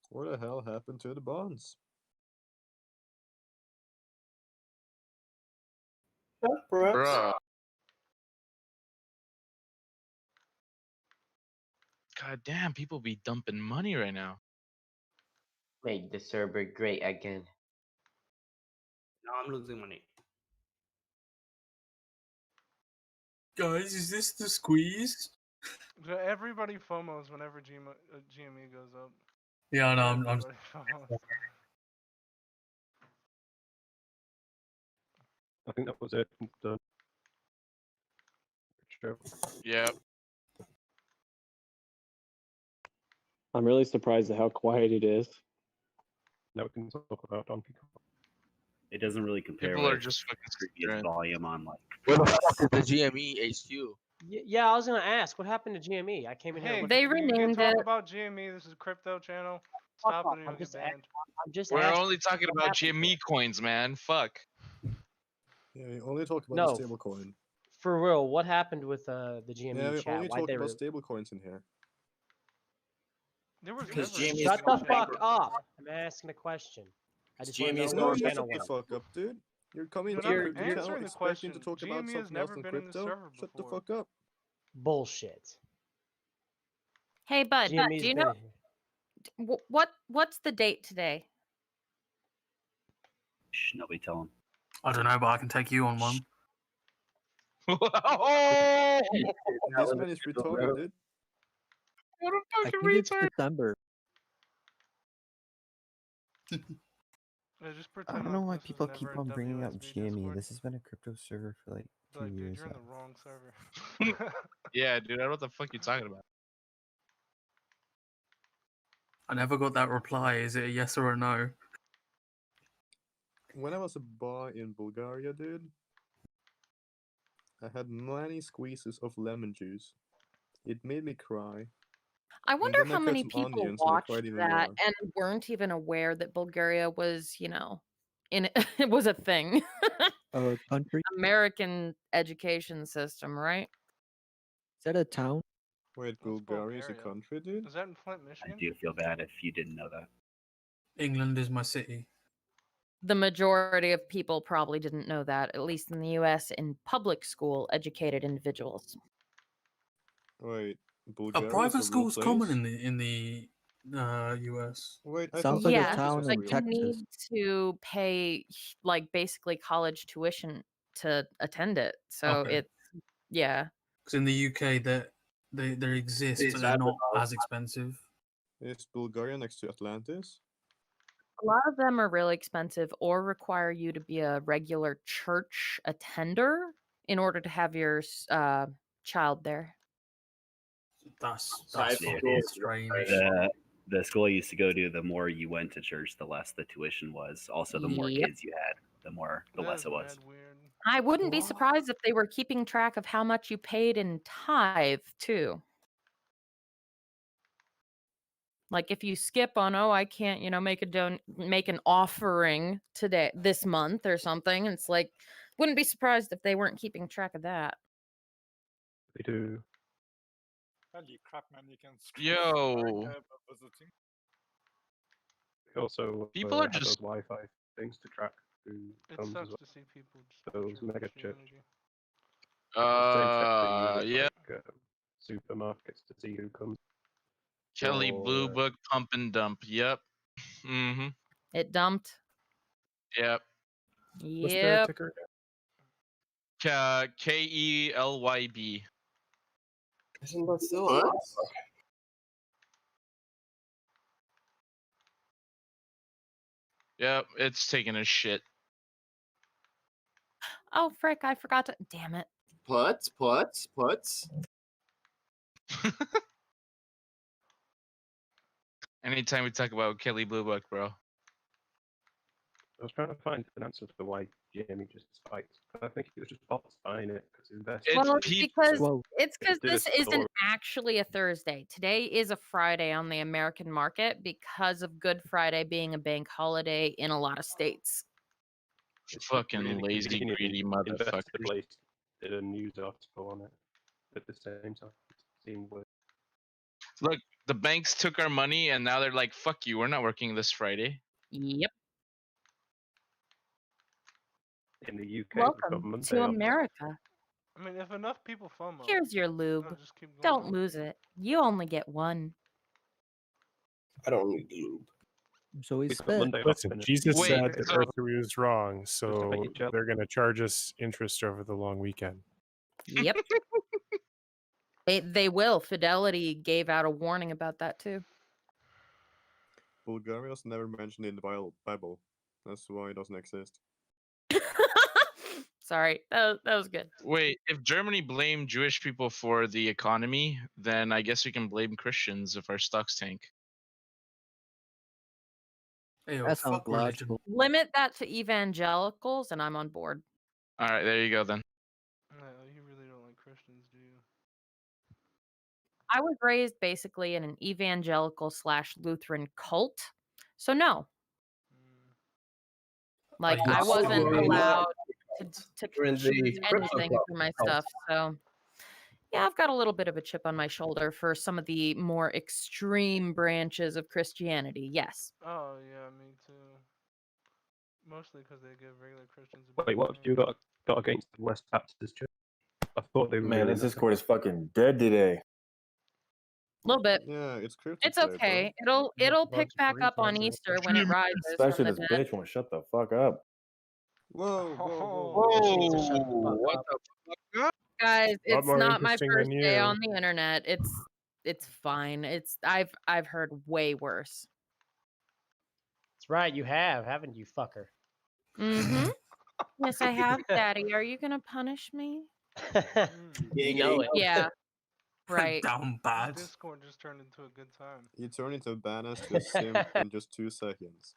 What the hell happened to the bonds? Bruh. God damn, people be dumping money right now. Make the server great again. Now I'm losing money. Guys, is this the squeeze? Everybody FOMOs whenever GME goes up. Yeah, I know. I'm Everybody FOMOs. I think that was it. Done. Yep. I'm really surprised at how quiet it is. Now we can talk about Donkey Kong. It doesn't really compare People are with just fucking previous scared. volume on like. Where the fuck is the GME HQ? Yeah, I was gonna ask, what happened to GME? I came in here. Hey, looking you for- can talk about GME. This is crypto channel. Stop it or you'll get banned. I'm just We're asking only talking what about happened. GME coins, man. Fuck. Yeah, we only talk about No, the stablecoin. For real, what happened with the GME Yeah, we chat? only Why'd talk they about re- stablecoins in here. There was Because never. GME Shut the fuck up! I'm asking a question. I just want to GME know is what No, the you channel shut the was. fuck up, dude. You're coming Dude, to I'm the crypto channel answering the expecting to question. talk about GME has something else never than been in the crypto. server Shut the before. fuck up. Bullshit. Hey, bud, GME's do you know what's the date today? Shh, nobody tell him. I don't know, but I can take you on one. This man is retarded, dude. What a I fucking think it's retard. December. Yeah, just I pretend don't know like why this was people never keep a on bringing up WSB GME. Discord. This has been a crypto server for like 2 Like, dude, years you're in now. the wrong server. Yeah, dude, I don't know what the fuck you're talking about. I never got that reply. Is it a yes or a no? When I was a bar in Bulgaria, dude, I had many squeezes of lemon juice. It made me cry. I wonder then I how cut many some people onions and I watched cried even that more. and weren't even aware that Bulgaria was, in it was a thing. A country? American education system, right? Is that a town? Wait, Bulgaria is a country, dude? Is that in Flint, I Michigan? do feel bad if you didn't know that. England is my city. The majority of people probably didn't know that, at least in the US, in public school educated individuals. Wait, Are Bulgaria is private a real schools place? common in the US? Wait, I Sounds thought like a Yes, town but in you Texas. need to pay like basically college tuition to attend it. So Okay. it's yeah. Because in the UK, they exist, but they're not as expensive. Is Bulgaria next to Atlantis? A lot of them are really expensive or require you to be a regular church attender in order to have your child there. That's Yeah, fucking strange. The school I used to go to, the more you went to church, the less the tuition was. Also, the more Yep. kids you had, the less it was. I wouldn't be surprised if they were keeping track of how much you paid in tithe too. Like if you skip on, I can't, make an offering today this month or something. It's like, wouldn't be surprised if they weren't keeping track of that. They do. Holy crap, man! You can. Yo. Visiting. They also People are have just- those Wi-Fi things to track who It comes sucks as well. to see people just Those butcher mega Christianity. chips. Yeah. Supermarkets to see who comes. Kelly Blue Or, Book pump and dump. Yep. Mm-hmm. It dumped. Yep. What's their Yep. ticker? KELYB. Isn't that still What? Yep, it's taking a shit. Oh frick! I forgot to. Damn it. Putts. Anytime we talk about Kelly Blue Book, bro. I was trying to find an answer to why Jamie just spiked. I think he was just bots buying it because his investment. Well, it's because Did a this isn't store. actually a Thursday. Today is a Friday on the American market because of Good Friday being a bank holiday in a lot of states. Fucking Really lazy, convenient. greedy Investor motherfuckers. Place did a news article on it at the same time. Seemed weird. Look, the banks took our money and now they're like, fuck you, we're not working this Friday. Yep. In the UK, Welcome to America. I mean, if enough people FOMO. Here's your lube. it'll just keep going Don't on. lose it. You only get one. I don't need lube. So he It's got said. Monday off, Listen, and it's Jesus Wait, said that so- Mercury was wrong, so make it jealous. they're going to charge us interest over the long weekend. Yep. They will. Fidelity gave out a warning about that too. Bulgaria's never mentioned in the Bible. That's why it doesn't exist. Sorry, that was good. Wait, if Germany blamed Jewish people for the economy, then I guess we can blame Christians if our stocks tank. Ayo, That sounds fuck religion. logical. Limit that to evangelicals, and I'm on board. All right, there you go then. No, you really don't like Christians, do you? I was raised basically in an evangelical/Lutheran cult, so no. Like you I wasn't also allowed to You're in the choose crypto anything club for my cult. stuff. So yeah, I've got a little bit of a chip on my shoulder for some of the more extreme branches of Christianity. Yes. Oh yeah, me too. Mostly because they give regular Christians a Wait, bad what have name. you got against the West Baptist Church? I thought they were Man, really this nice. Discord is fucking dead today. A little bit. Yeah, it's crypto. It's okay. It'll pick back up on Easter when it rises Especially from the this dead. bitch won't shut the fuck up. Whoa, What the fuck? Guys, lot it's more not my interesting first than day you. on the internet. It's fine. I've heard way worse. That's right, you have, haven't you, fucker? Mm-hmm. Yes, I have, Daddy. Are you gonna punish me? You know it. Yeah. Right. Down bad. Discord just turned into a good time. You turn into a badass to a simp in just 2 seconds.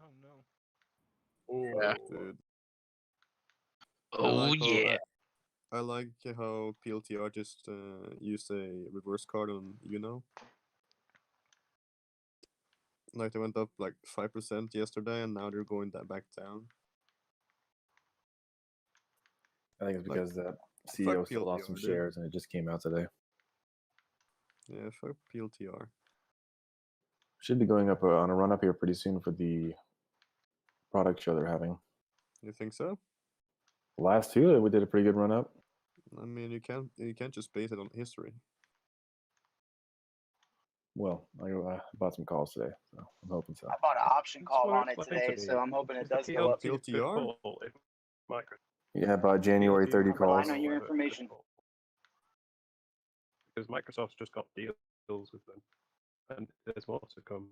Oh no. Oh, dude. Oh yeah. I like how PLTR just used a reverse card on Like they went up like 5% yesterday, and now they're going back down. I think it's Like, because that fuck CEO sold off PLTR, some dude. shares and it just came out today. Yeah, fuck PLTR. Should be going up on a run up here pretty soon for the product show they're having. You think so? The last two, we did a pretty good run up. I mean, you can't just base it on history. Well, I bought some calls today, so I'm hoping so. I bought an option call what on it explains today, to me. so I'm hoping it Is the does go up. PLTR? Yeah, about January 30 calls. Relying on your information. Because Microsoft's just got deals with them, and there's more to come.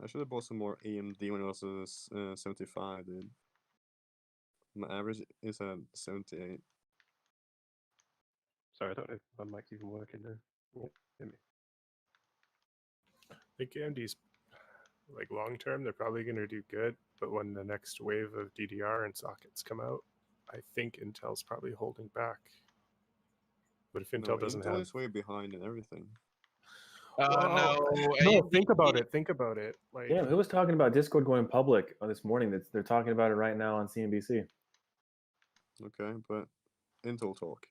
I should have bought some more AMD when it was 75, dude. My average is at 78. Sorry, I don't know if my mic's even working now. Yeah, hear me. I think AMD's like long term, they're probably going to do good, but when the next wave of DDR and sockets come out, I think Intel's probably holding back. But if Intel doesn't Intel have, is way behind in everything. no, think about it. Think about it. Like, Damn, who was talking about Discord going public this morning? They're talking about it right now on CNBC. Okay, but Intel talk.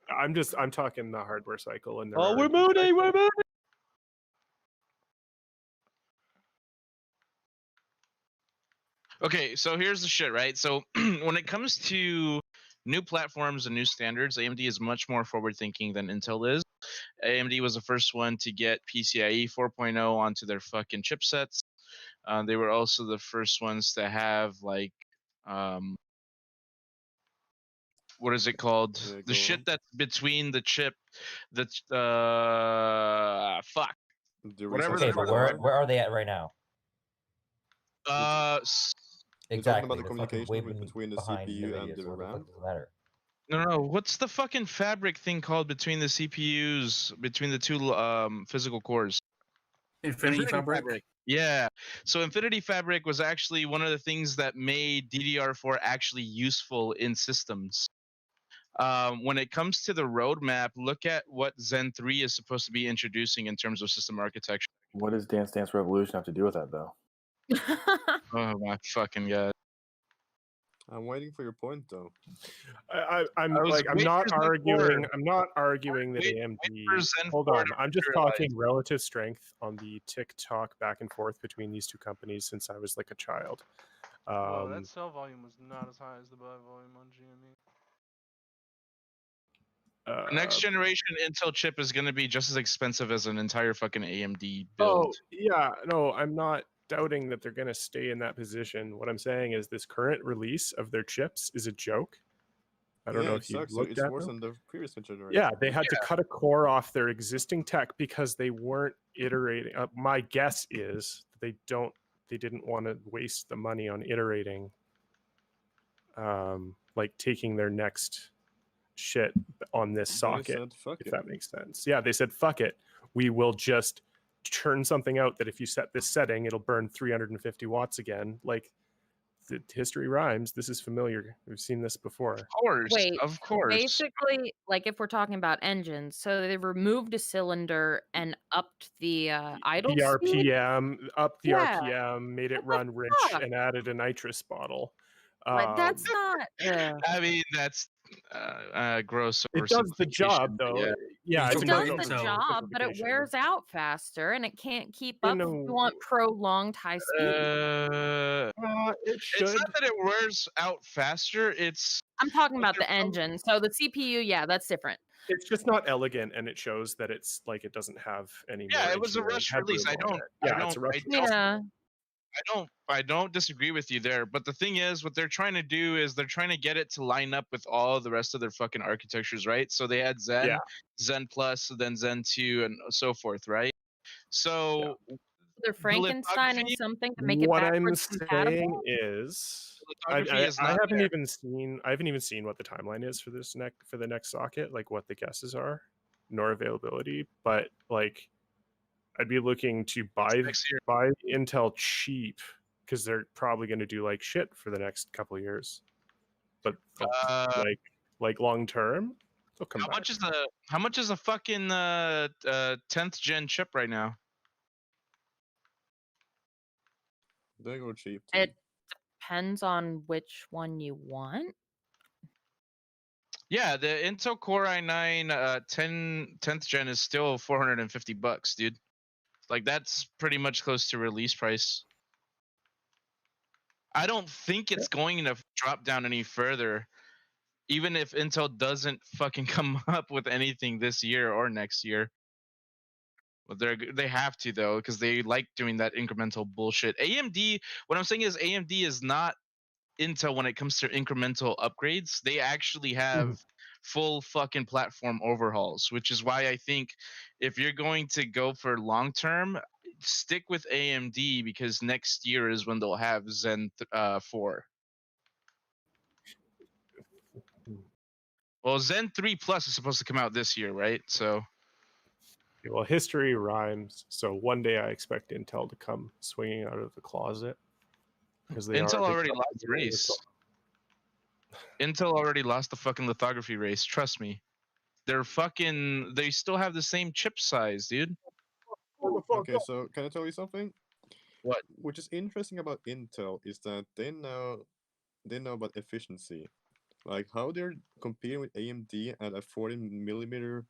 I'm talking the hardware cycle, and Oh, we're moving. Okay, so here's the shit, right? So when it comes to new platforms and new standards, AMD is much more forward-thinking than Intel is. AMD was the first one to get PCIe 4.0 onto their fucking chipsets. They were also the first ones to have like, what is it called? The shit that's between the chip, that's fuck. Whatever. Okay, but where are they at right now? Exactly. About Exactly. the They're fucking communication way between the behind CPU NVIDIA, and the so what the RAM. fuck does it matter? No. What's the fucking fabric thing called between the CPUs, between the two physical cores? Infinity Fabric. Yeah. So Infinity Fabric was actually one of the things that made DDR4 actually useful in systems. When it comes to the roadmap, look at what Zen 3 is supposed to be introducing in terms of system architecture. What does Dance Dance Revolution have to do with that, though? Oh my fucking god! I'm waiting for your point, though. I'm not arguing. I'm not arguing that AMD. Hold on. I'm just talking relative strength on the TikTok back and forth between these two companies since I was like a child. Whoa, that sell volume was not as high as the buy volume on GME. Next generation Intel chip is going to be just as expensive as an entire fucking AMD build. Oh yeah, no, I'm not doubting that they're going to stay in that position. What I'm saying is this current release of their chips is a joke. I don't know if you looked at worse them. than the previous generation. Yeah, they had to cut a core off their existing tech because they weren't iterating. My guess is they didn't want to waste the money on iterating, like taking their next shit on this socket, if that makes sense. Yeah, they said fuck it, we will just churn something out that if you set this setting it'll burn 350 watts again. Like, the history rhymes. This is familiar. We've seen this before. Of course. Basically, like if we're talking about engines, so they removed a cylinder and upped the idle speed. Upped the Yeah. RPM, made it run rich, and added a nitrous bottle. Like, that's not. I mean, that's gross. It does the job, though. Yeah, it does the job, but it wears out faster, and it can't keep up if you want prolonged high speed. It's not that it wears out faster. I'm talking about the engine. So the CPU, yeah, that's different. It's just not elegant, and it shows that it's like it doesn't have any. Yeah, it was a rush release. I don't disagree with you there, but the thing is, what they're trying to do is they're trying to get it to line up with all the rest of their fucking architectures, right? So they had Zen, Zen Plus, then Zen 2, and so forth, right? So they're Frankensteining something to make it backwards compatible. I haven't even seen what the timeline is for the next socket, like what the guesses are, nor availability. But like, I'd be looking to buy Intel cheap because they're probably going to do like shit for the next couple of years. But like long term, they'll come back. How much is a fucking 10th gen chip right now? They go cheap. It depends on which one you want. Yeah, the Intel Core i9 10th gen is still $450, dude. Like, that's pretty much close to release price. I don't think it's going to drop down any further, even if Intel doesn't fucking come up with anything this year or next year. But they have to, though, because they like doing that incremental bullshit. AMD, what I'm saying is AMD is not Intel when it comes to incremental upgrades. They actually have full fucking platform overhauls, which is why I think if you're going to go for long term, stick with AMD, because next year is when they'll have Zen 4. Well, Zen 3 Plus is supposed to come out this year, right? So, well, history rhymes. So one day I expect Intel to come swinging out of the closet, because Intel already lost the race. Intel already lost the fucking lithography race. Trust me. They still have the same chip size, dude. Okay, so can I tell you something? What? Which is interesting about Intel is that they know about efficiency, like how they're competing with AMD at a 40mm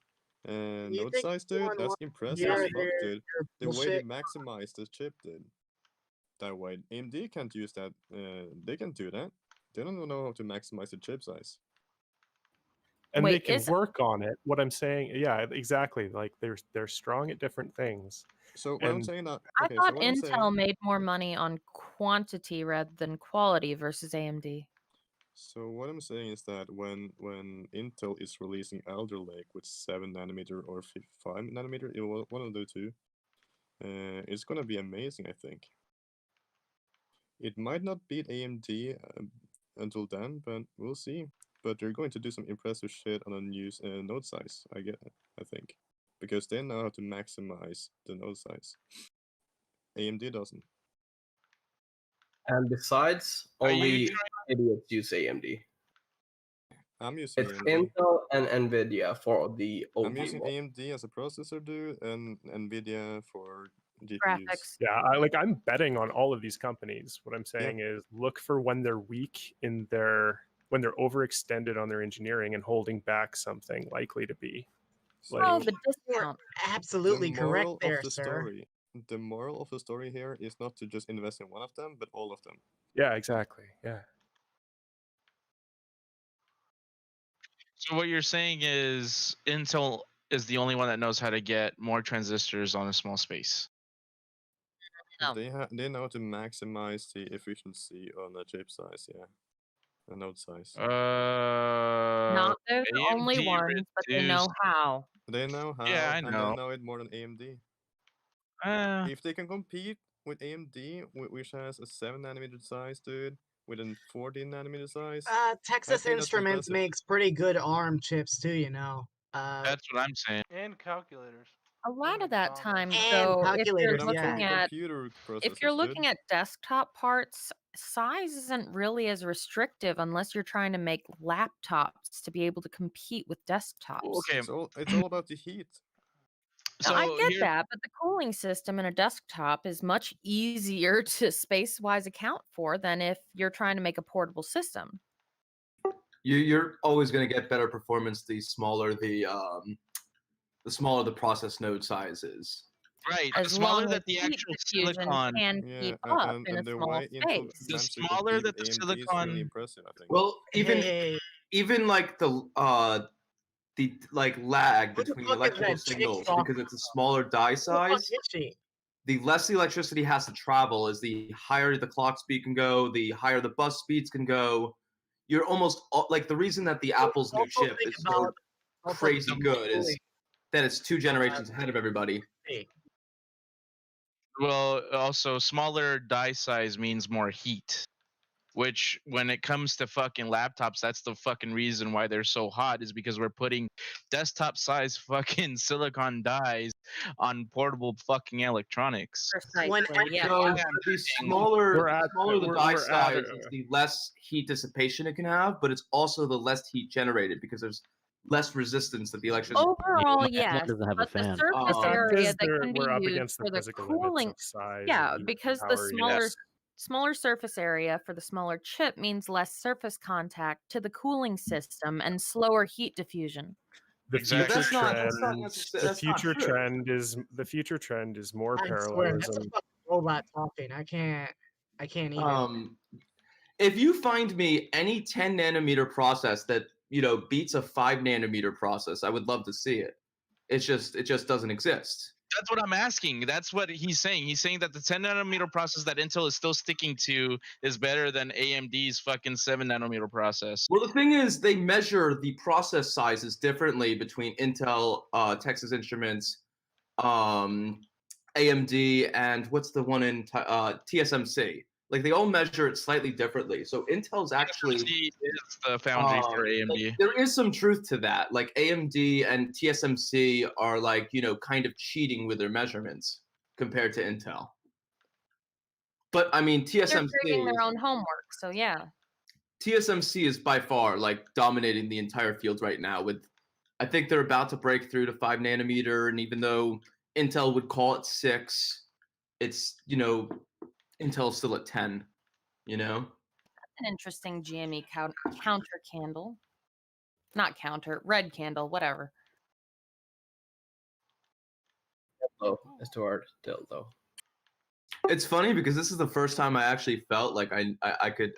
node size, dude. That's impressive as fuck, dude. The way they maximize the chip, dude. that way. AMD can't use that. They can do that. They don't know how to maximize the chip size. And they Wait, can is work on it. What I'm saying, yeah, exactly. Like they're strong at different things. So what I'm And saying that I okay, thought so what I'm Intel saying, made more money on quantity rather than quality versus AMD. so what I'm saying is that when Intel is releasing Alder Lake with 7 nanometer or 5 nanometer, one of the two, it's gonna be amazing. I think it might not beat AMD until then, but we'll see. But they're going to do some impressive shit on a new node size. I think, because they know how to maximize the node size. AMD doesn't. And besides, Are you only idiots use AMD. I'm using It's AMD. Intel and Nvidia for the OP I'm using one. AMD as a processor, dude, and Nvidia for GPUs. Graphics. yeah, I'm betting on all of these companies. What I'm saying is look for when they're weak in when they're overextended on their engineering and holding back something likely to be. Like, Oh, the You're discount. absolutely the correct moral there, of the sir. story. The moral of the story here is not to just invest in one of them, but all of them. yeah, exactly. Yeah. So what you're saying is Intel is the only one that knows how to get more transistors on a small space. No. They know how to maximize the efficiency on the chip size, yeah, the node size. Not they're the only AMD ones, but they know reduced- how. They know how, Yeah, I and know. they know it more than AMD. If they can compete with AMD, which has a 7 nanometer size, dude, with a 14 nanometer size, Texas think that's Instruments impressive. makes pretty good ARM chips too, you know. That's what I'm saying. And calculators. A lot of that time, And though, if you're calculators, But I'm looking talking at computer if you're processors, looking dude. at desktop parts, size isn't really as restrictive unless you're trying to make laptops to be able to compete with desktops. Okay. It's all about the heat. Now, I So get here- that, but the cooling system in a desktop is much easier to space-wise account for than if you're trying to make a portable system. You're always going to get better performance the smaller the process node size is. Right. As The smaller long that as the heat actual diffusion silicon. can keep up in a the small way Intel space. The plans to smaller compete that with the AMD is really silicon. impressive, I think. Well, even Hey, like the like lag who the between fuck is electrical that chick signals talking? because it's a smaller die Who the fuck size. is she? The less the electricity has to travel, is the higher the clock speed can go, the higher the bus speeds can go. You're almost like the reason that the Apple's new Also chip think is so about crazy good is cooling. that it's 2 generations ahead of everybody. Hey, Well, also smaller die size means more heat. Which, when it comes to fucking laptops, that's the fucking reason why they're so hot, is because we're putting desktop size fucking silicon dies on portable fucking electronics. Precisely, yeah. So the smaller, We're at- smaller the we're- die we're at size, is the less heat dissipation it can have, but it's also the less heat generated because there's less resistance that the electricity. Overall, yes, doesn't have a but the fan. surface fact area is that can we're up be used against the for the physical limits cooling, of size yeah, and because the power units. smaller surface area for the smaller chip means less surface contact to the cooling system and slower heat diffusion. The Exactly. future That's not trend, necessarily- the that's not future true. trend is more I swear, that's a parallelism. fucking robot talking. I can't even. If you find me any 10 nanometer process that beats a 5 nanometer process, I would love to see it. It just doesn't exist. That's what I'm asking. That's what he's saying. He's saying that the 10 nanometer process that Intel is still sticking to is better than AMD's fucking 7 nanometer process. Well, the thing is, they measure the process sizes differently between Intel, Texas Instruments, AMD, and what's the one in TSMC? Like, they all measure it slightly differently. So Intel's actually TSMC is the foundry for AMD. There is some truth to that. Like, AMD and TSMC are like, kind of cheating with their measurements compared to Intel. But I mean, They're grading TSMC their own homework, so yeah. TSMC is by far like dominating the entire field right now. I think they're about to break through to 5 nanometer, and even though Intel would call it 6, it's Intel's still at 10. An interesting GME counter candle. Not counter, red candle, whatever. Oh, it's too hard still though. It's funny because this is the first time I actually felt like I could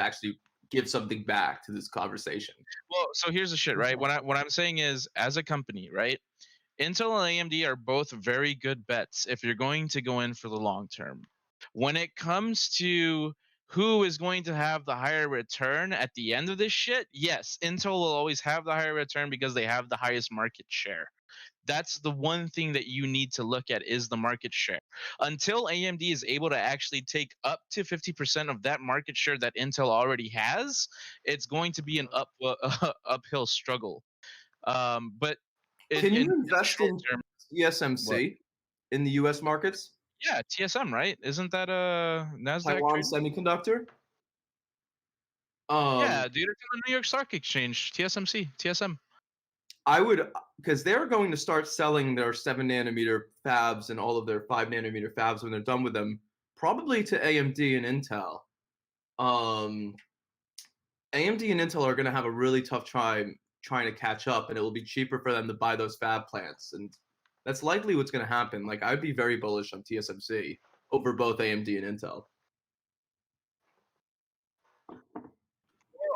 actually give something back to this conversation. Well, so here's the shit, right? What I'm saying is, as a company, right? Intel and AMD are both very good bets if you're going to go in for the long term. When it comes to who is going to have the higher return at the end of this shit, yes, Intel will always have the higher return because they have the highest market share. That's the one thing that you need to look at is the market share. Until AMD is able to actually take up to 50% of that market share that Intel already has, it's going to be an uphill struggle. But Can you invest in term, TSMC in the U.S. markets? Yeah, TSM, right? Isn't that a Nasdaq? Taiwan Semiconductor. Yeah, dude, it's on the New York Stock Exchange. TSM. I would, because they're going to start selling their 7nm fabs and all of their 5nm fabs when they're done with them, probably to AMD and Intel. AMD and Intel are going to have a really tough time trying to catch up, and it will be cheaper for them to buy those fab plants, and that's likely what's going to happen. Like, I'd be very bullish on TSMC over both AMD and Intel.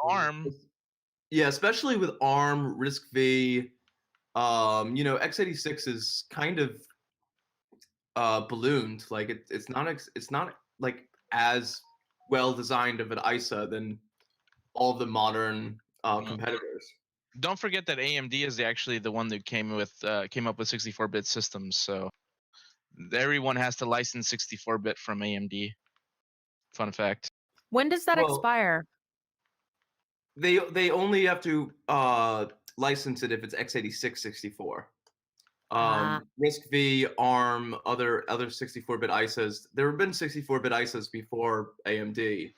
ARM. Yeah, especially with ARM, RISC-V. You know, x86 is kind of ballooned. Like it's not like as well designed of an ISA than all the modern competitors. Don't forget that AMD is actually the one that came up with 64-bit systems. So everyone has to license 64-bit from AMD. Fun fact. When does that expire? They only have to license it if it's x86 64. RISC-V, ARM, other 64-bit ISAs. There have been 64-bit ISAs before AMD.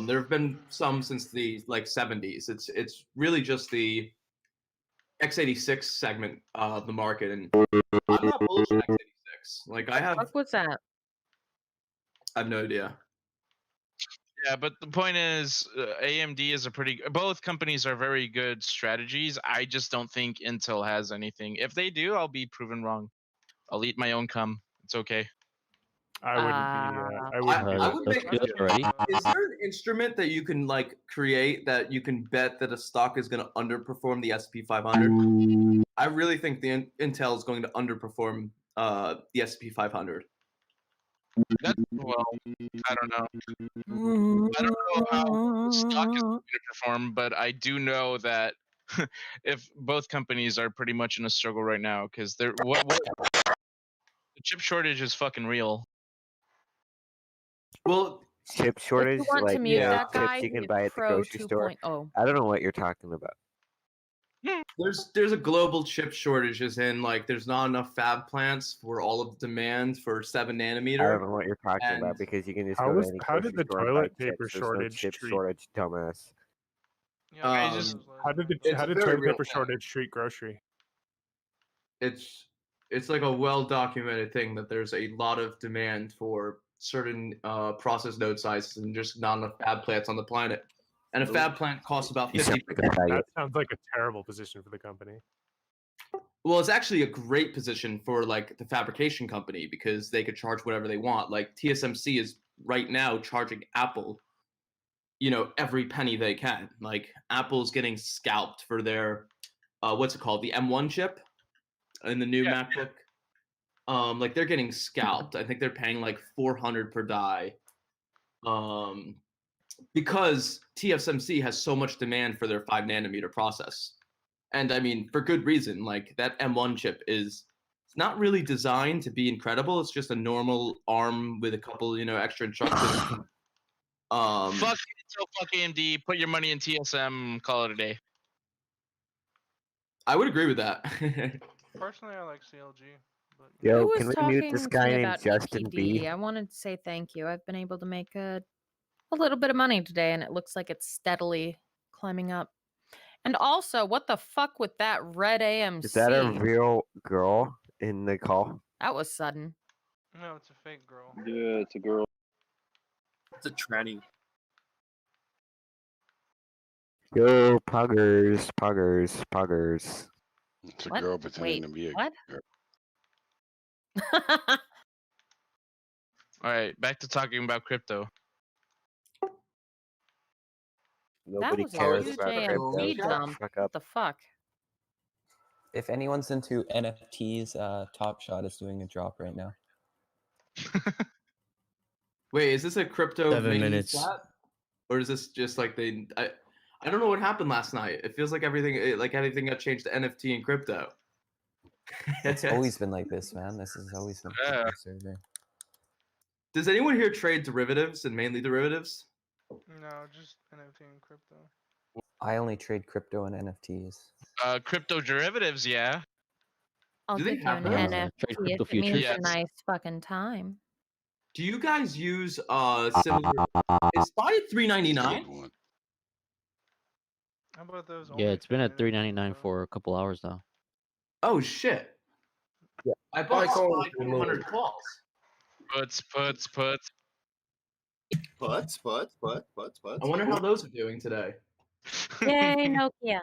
There have been some since the 70s. It's really just the x86 segment of the market, and I'm not bullish on x86. Like I have. What was that? I have no idea. Yeah, but the point is, AMD is both companies are very good strategies. I just don't think Intel has anything. If they do, I'll be proven wrong. I'll eat my own cum. It's okay. I wouldn't be. Is there an instrument that you can create that you can bet that a stock is going to underperform the SP 500? I really think the Intel is going to underperform the SP 500. Well, I don't know. I don't know how the stock is going to perform, but I do know that if both companies are pretty much in a struggle right now, because the chip shortage is fucking real. Well, chip shortage, want to like mute that chips guy, you can hit buy at the Pro grocery store. 2.0. I don't know what you're talking about. There's a global chip shortage, as in there's not enough fab plants for all of the demand for 7nm. I don't know what you're talking about because you can just go to any how did grocery the store and buy toilet chips. paper There's shortage no chip treat- shortage, dumbass. how did toilet paper shortage treat grocery? It's like a well-documented thing that there's a lot of demand for certain process node sizes and just not enough fab plants on the planet. And a fab plant costs about 50. That sounds like a terrible position for the company. Well, it's actually a great position for the fabrication company because they could charge whatever they want. Like TSMC is right now charging Apple, every penny they can. Like Apple's getting scalped for their what's it called, the M1 chip in the new MacBook. They're getting scalped. I think they're paying $400 per die. Because TSMC has so much demand for their 5nm process. And I mean, for good reason. That M1 chip is not really designed to be incredible. It's just a normal ARM with a couple, extra instructions. Fuck Intel, fuck AMD. Put your money in TSM. Call it a day. I would agree with that. Personally, I like CLG. But Yo, Who can was we mute talking this to guy me named about Justin EPD? B? I wanted to say thank you. I've been able to make a little bit of money today, and it looks like it's steadily climbing up. And also, what the fuck with that red AMC? Is that a real girl in the call? That was sudden. No, it's a fake girl. Yeah, it's a girl. It's a tranny. Yo, puggers, puggers, puggers. It's a What? girl pretending Wait, to be a what? girl. All right, back to talking about crypto. Nobody that was cares a huge about AMC crypto. Shut dump. the fuck What up. the fuck? If anyone's into NFTs, Top Shot is doing a drop right now. Wait, is this a crypto 7 mini minutes. stat? Or is this just like I don't know what happened last night. It feels like everything got changed to NFT and crypto. It's always been like this, man. This has always been a crypto server. Does anyone here trade derivatives and mainly derivatives? No, just NFT and crypto. I only trade crypto and NFTs. Crypto derivatives, yeah. I'll Do they give you have an those? NFT Trade crypto if it means futures. a nice fucking time. Do you guys use similar? Is SPY at $3.99? How about those? Yeah, it's been at $3.99 for a couple hours now. Oh shit! Yeah, I bought SPY coin SPY is removed. 200 calls. Puts. Puts. I wonder how those are doing today. Yay, Nokia.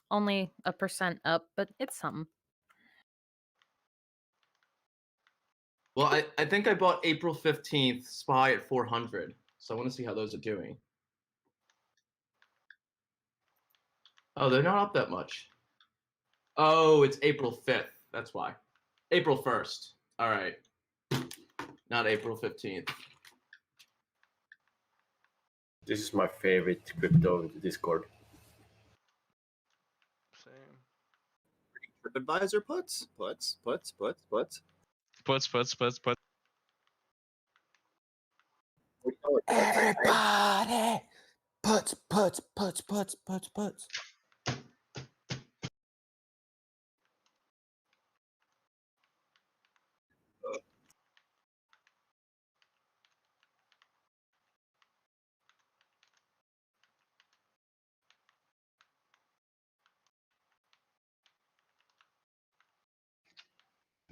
Only 1% up, but it's something. Well, I think I bought April 15th SPY at 400, so I want to see how those are doing. Oh, they're not up that much. Oh, it's April 5th. That's why. April 1st. All right. Not April 15th. This is my favorite crypto in the Discord. Same. TripAdvisor puts. Everybody! Puts.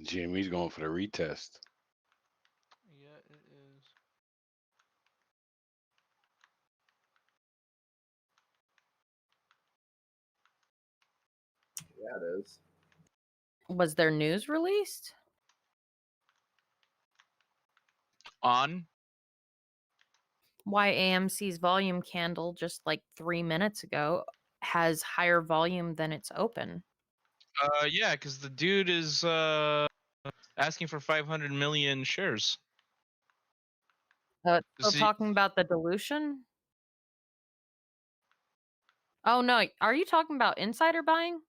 GME's going for the retest. Yeah, it is. Yeah, it is. Was there news released? On. Why AMC's volume candle just like 3 minutes ago has higher volume than it's open. Yeah, because the dude is asking for 500 million shares. Still See- talking about the dilution? Oh no, are you talking about insider buying?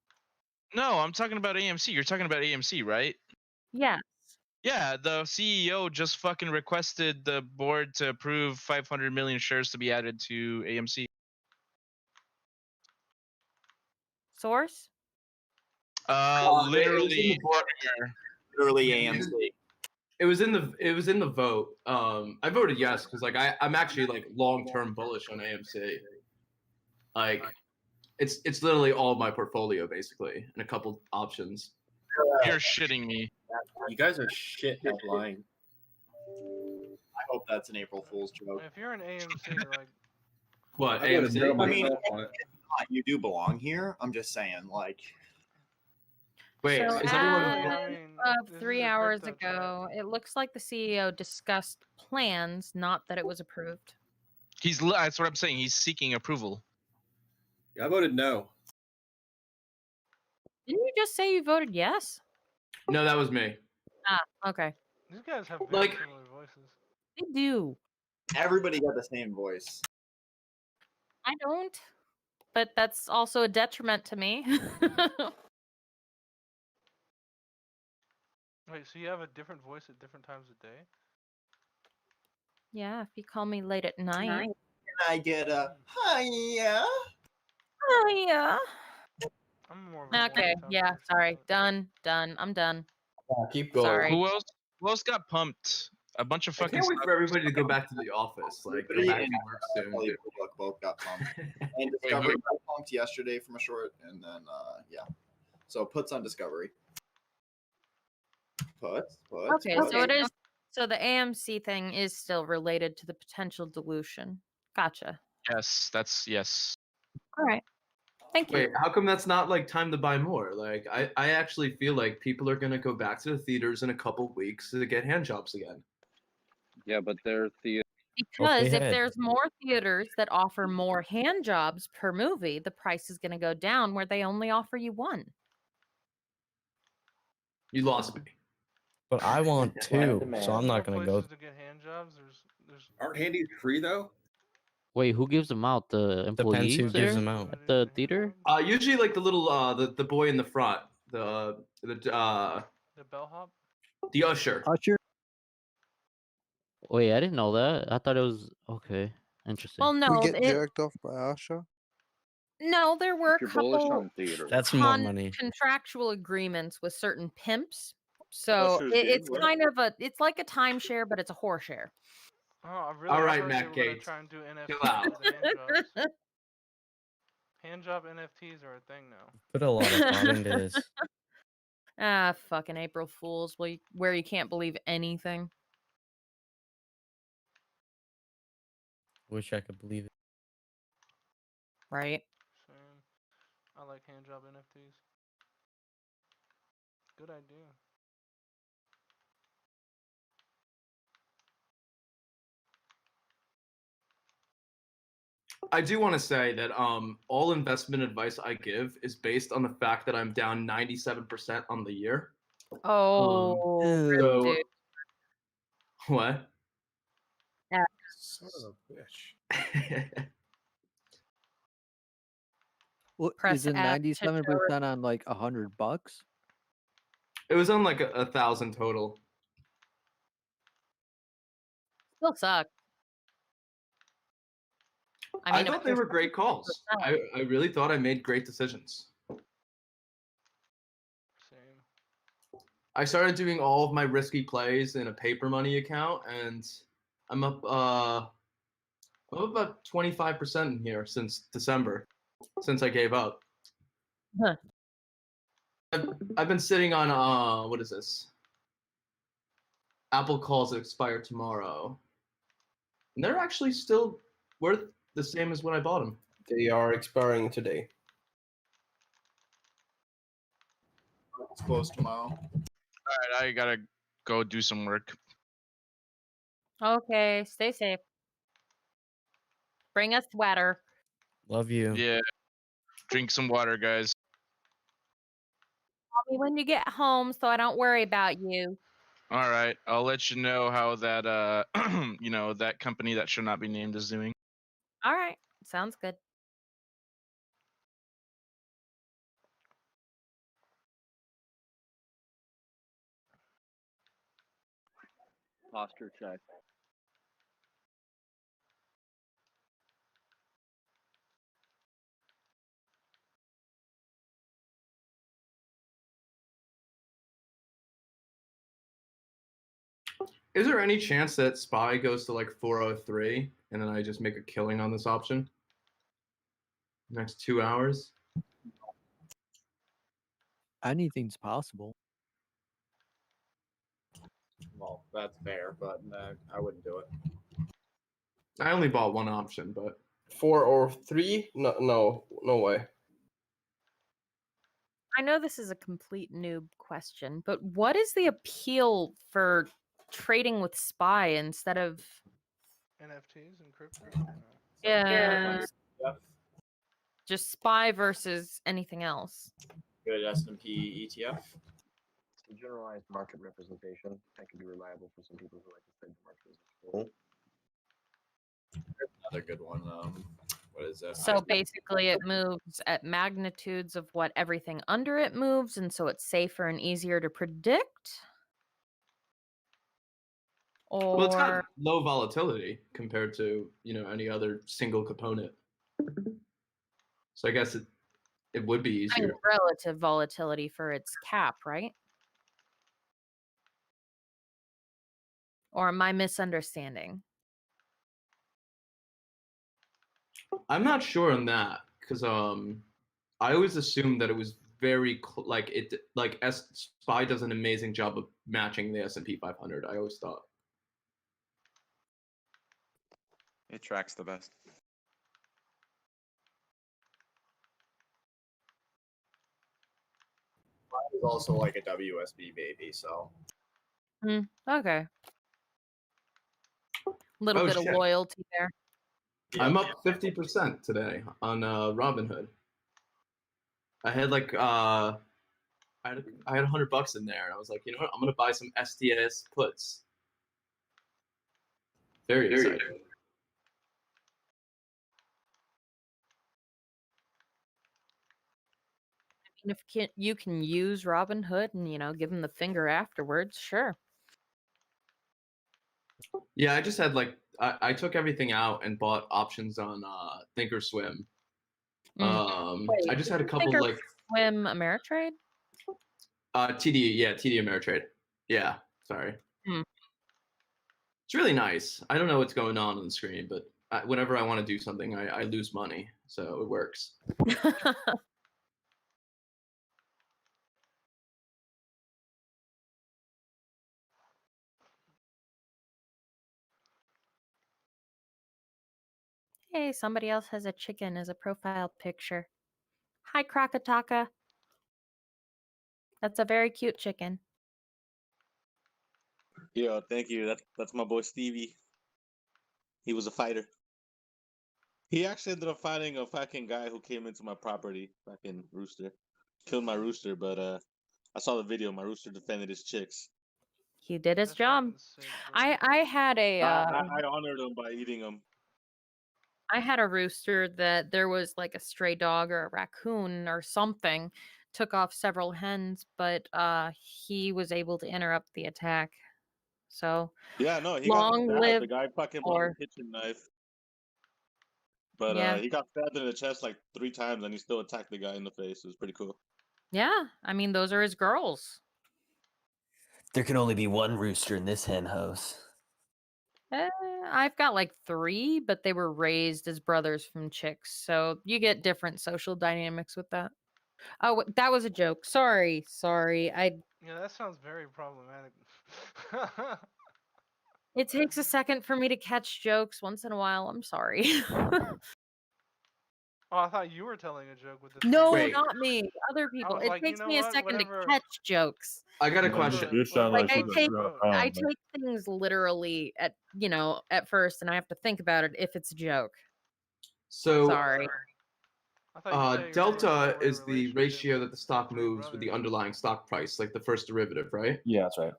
No, I'm talking about AMC. You're talking about AMC, right? Yeah. Yeah, the CEO just fucking requested the board to approve 500 million shares to be added to AMC. Source? Literally Literally AMC. It was in the vote. I voted yes because like I'm actually like long-term bullish on AMC. Like it's literally all my portfolio basically and a couple options. You're shitting me. You guys are shit at lying. I hope that's an April Fool's joke. If you're an AMC, like What I voted AMC? no I mean, myself on it. you do belong here. I'm just saying, like. Wait, So is everyone? as of 3 hours ago, it looks like the CEO discussed plans, not that it was approved. That's what I'm saying. He's seeking approval. Yeah, I voted no. Didn't you just say you voted yes? No, that was me. Ah, okay. these guys have very Like- similar voices. They do. Everybody got the same voice. I don't. But that's also a detriment to me. Wait, so you have a different voice at different times of day? Yeah, if you call me late at night. Can I get a hiya? Oh, yeah. I'm more of a Okay, morning time yeah, person, sorry. but- Done. I'm done. Keep going. Sorry. Who else got pumped? A bunch of I fucking can't wait for everybody to go back to the office. Like go Everybody back in to work soon. Kelly both got pumped. And Wait, Discovery who? got pumped yesterday from a short, and then yeah. So puts on Discovery. Puts. Okay, so it is. So the AMC thing is still related to the potential dilution. Gotcha. Yes, that's yes. All right. Thank you. Wait, how come that's not like time to buy more? Like I actually feel like people are gonna go back to the theaters in a couple weeks to get hand jobs again. Yeah, but they're Because if ahead. there's more theaters that offer more hand jobs per movie, the price is going to go down where they only offer you one. You lost me. But I want two, so I'm not More gonna go. places to get hand jobs. There's Aren't handies free though? Wait, who gives them out? The employees who there? gives them out. At the theater? Usually like the little the boy in the front, the bellhop. the usher. Usher. Wait, I didn't know that. I thought it was okay. Interesting. Well, no, We get it, jerked off by Asha. no, there were a You're bullish couple on theater. That's more money. contractual agreements with certain pimps. So Ushers, it's dude, kind of it's like a timeshare, but it's a whore share. Oh, I really All right, thought Matt they were gonna Gates. try and do NFTs Chill out. for the hand jobs. Hand job NFTs are a thing now. Put a lot of thought into this. Ah, fucking April Fools, where you can't believe anything. Wish I could believe it. Right? Same. I like hand job NFTs. Good idea. I do want to say that all investment advice I give is based on the fact that I'm down 97% on the year. Oh, really, So dude. what? Yeah. Son of a bitch. What Press is it? F to show 97% on like $100? It was on like 1,000 total. Still suck. I mean, thought they were great calls. I really thought I made great decisions. Same. I started doing all of my risky plays in a paper money account, and I'm up about 25% in here since December, since I gave up. Huh. I've been sitting on what is this? Apple calls expire tomorrow, and they're actually still worth the same as when I bought them. They are expiring today. It's closed tomorrow. All right, I gotta go do some work. Okay, stay safe. Bring a sweater. Love you. Yeah. Drink some water, guys. Call me when you get home so I don't worry about you. All right, I'll let you know how that that company that should not be named is doing. All right, sounds good. Posture check. Is there any chance that SPY goes to like 403 and then I just make a killing on this option? Next 2 hours? Anything's possible. Well, that's fair, but I wouldn't do it. I only bought one option, but 4 or 3? No way. I know this is a complete noob question, but what is the appeal for trading with SPY instead of NFTs and crypto. yeah, Yeah. just SPY versus anything else? Good S&P ETF. It's a generalized market representation that can be reliable for some people who like to trade the market as a whole. Another good one. What is that? So basically, it moves at magnitudes of what everything under it moves, and so it's safer and easier to predict. Or well, it's got low volatility compared to any other single component. So I guess it would be I mean, easier. relative volatility for its cap, right? Or am I misunderstanding? I'm not sure on that because I always assumed that it was very SPY does an amazing job of matching the S&P 500. I always thought it tracks the best. It's also like a WSB baby, so. Okay. Little Oh, bit shit. of loyalty there. I'm up 50% today on Robinhood. I had like I had $100 in there, and I was like, you know what? I'm gonna buy some STS puts. Very exciting. And if you can use Robinhood and give them the finger afterwards, sure. Yeah, I just had like I took everything out and bought options on Thinkorswim. Wait, I just had a couple Thinkorswim like Ameritrade. TD Ameritrade. Yeah, sorry. Hmm. It's really nice. I don't know what's going on the screen, but whenever I want to do something, I lose money, so it works. Hey, somebody else has a chicken as a profile picture. Hi, Krakataka. That's a very cute chicken. Yo, thank you. That's my boy Stevie. He was a fighter. He actually ended up fighting a fucking guy who came into my property, fucking rooster. Killed my rooster, but I saw the video. My rooster defended his chicks. He did his job. I had a I honored him by eating him. I had a rooster that there was like a stray dog or a raccoon or something took off several hens, but he was able to interrupt the attack. So Yeah, no, he long got stabbed. live The guy fucking brought or a kitchen knife. But yeah. he got stabbed in the chest like 3 times, and he still attacked the guy in the face. It was pretty cool. Yeah, I mean those are his girls. There can only be one rooster in this hen house. I've got like 3, but they were raised as brothers from chicks, so you get different social dynamics with that. Oh, that was a joke. Sorry. Yeah, that sounds very problematic. It takes a second for me to catch jokes once in a while. I'm sorry. Oh, I thought you were telling a joke with this. No, Wait. not me. Other people. was It like, takes you know me a what? second Whatever. to catch jokes. I got a Whatever- question. You sound like I you take man. things literally at first, and I have to think about it if it's a joke. So Sorry. I thought you said you were saying delta we're in is a the relationship ratio that the stock with your moves with brother. the underlying stock price, like the first derivative, right? Yeah, that's right.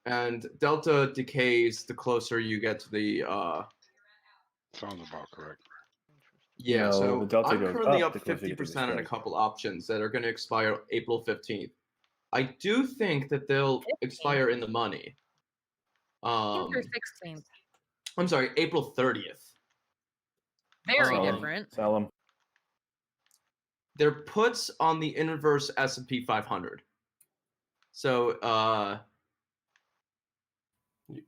And delta decays the closer you get to the Sounds about correct. yeah. No, So the delta I'm goes currently up up the closer you get to the 50% on a strike. couple options that are going to expire April 15th. I do think that they'll expire in the money. 15th or 16th. I'm sorry, April 30th. Very Sell 'em. different. Sell them. They're puts on the inverse S&P 500. So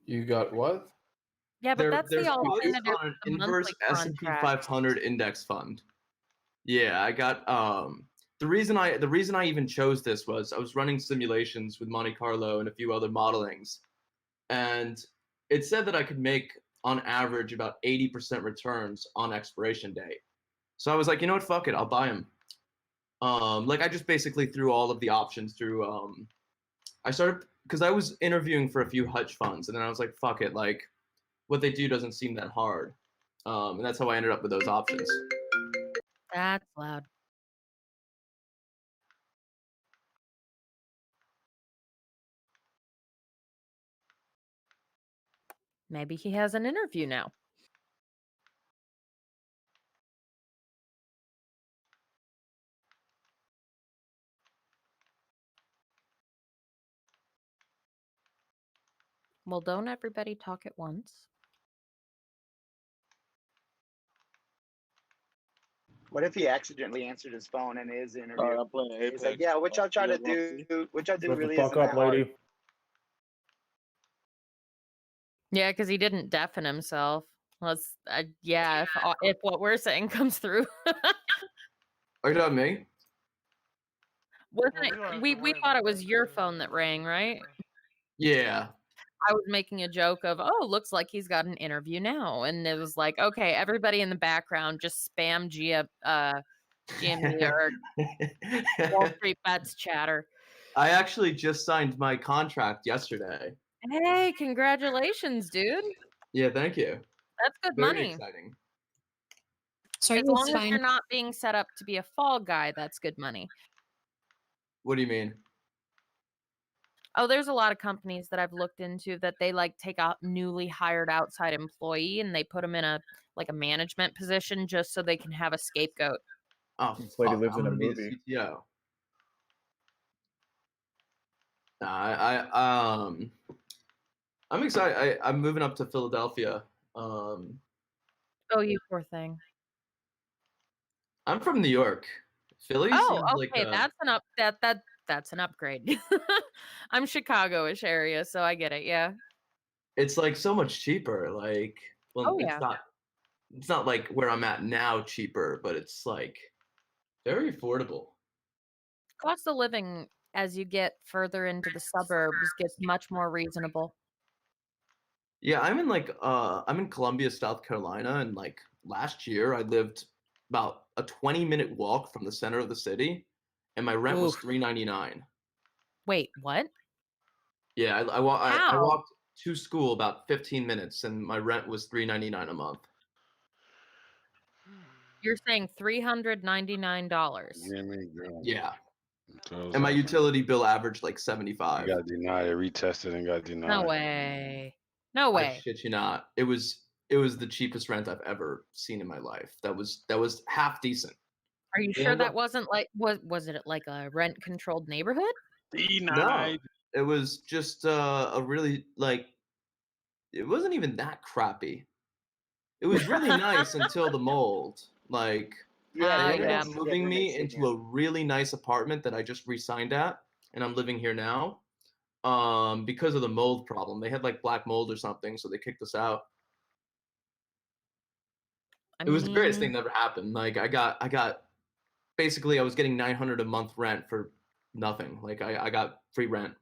You got what? Yeah, but that's there's the puts alternative on an to the inverse monthly S&P contract. 500 index fund. Yeah, I got the reason I even chose this was I was running simulations with Monte Carlo and a few other modelings, and it said that I could make on average about 80% returns on expiration date. So I was like, you know what, fuck it, I'll buy them. Like I just basically threw all of the options through. I started because I was interviewing for a few hedge funds, and then I was like, fuck it, like what they do doesn't seem that hard, and that's how I ended up with those options. That's loud. Maybe he has an interview now. Well, don't everybody talk at once. What if he accidentally answered his phone in his interview? I'm playing Apex. He's like, yeah, what y'all try to do, what y'all do Shut the really fuck isn't up, that hard. lady. Yeah, because he didn't deafen himself. Let's, yeah, if what we're saying comes through. Are you talking me? Wasn't it? We thought it was your phone that rang, right? Yeah. I was making a joke of, oh, looks like he's got an interview now, and it was like, okay, everybody in the background just spam GMB or Wall Street Bets chatter. I actually just signed my contract yesterday. Hey, congratulations, dude. Yeah, thank you. That's good Very money. exciting. Sorry, As it's long as fine. you're not being set up to be a fall guy, that's good money. What do you mean? Oh, there's a lot of companies that I've looked into that they like take a newly hired outside employee and they put them in a management position just so they can have a scapegoat. Oh, This lady fuck, lives in I'm a gonna be movie. the CTO. Nah, I'm excited. I'm moving up to Philadelphia. Oh, you poor thing. I'm from New York. Philly Oh, seems like okay, that's an upgrade. I'm Chicago-ish area, so I get it. Yeah. it's like so much cheaper. Like, well, Oh yeah. It's not like where I'm at now cheaper, but it's like very affordable. Cost of living as you get further into the suburbs gets much more reasonable. Yeah, I'm in Columbia, South Carolina, and like last year I lived about a 20-minute walk from the center of the city, and my rent was Oof. $3.99. Wait, what? Yeah, I How? walked to school about 15 minutes, and my rent was $3.99 a month. You're saying $399. Yeah. And my utility bill averaged like 75. You got denied, retested, and got denied. No way. No I way. shit you not. It was the cheapest rent I've ever seen in my life. That was half decent. Are you They sure have that a- wasn't like was it like a rent controlled neighborhood? No, it was just a really like. It wasn't even that crappy. It was really nice until the mold. Like, they ended up moving me into a really nice apartment that I just re-signed at, and I'm living here now. Because of the mold problem, they had like black mold or something, so they kicked us out. It was the greatest thing that ever happened. Like, I got basically I was getting $900 a month rent for nothing. Like, I got free rent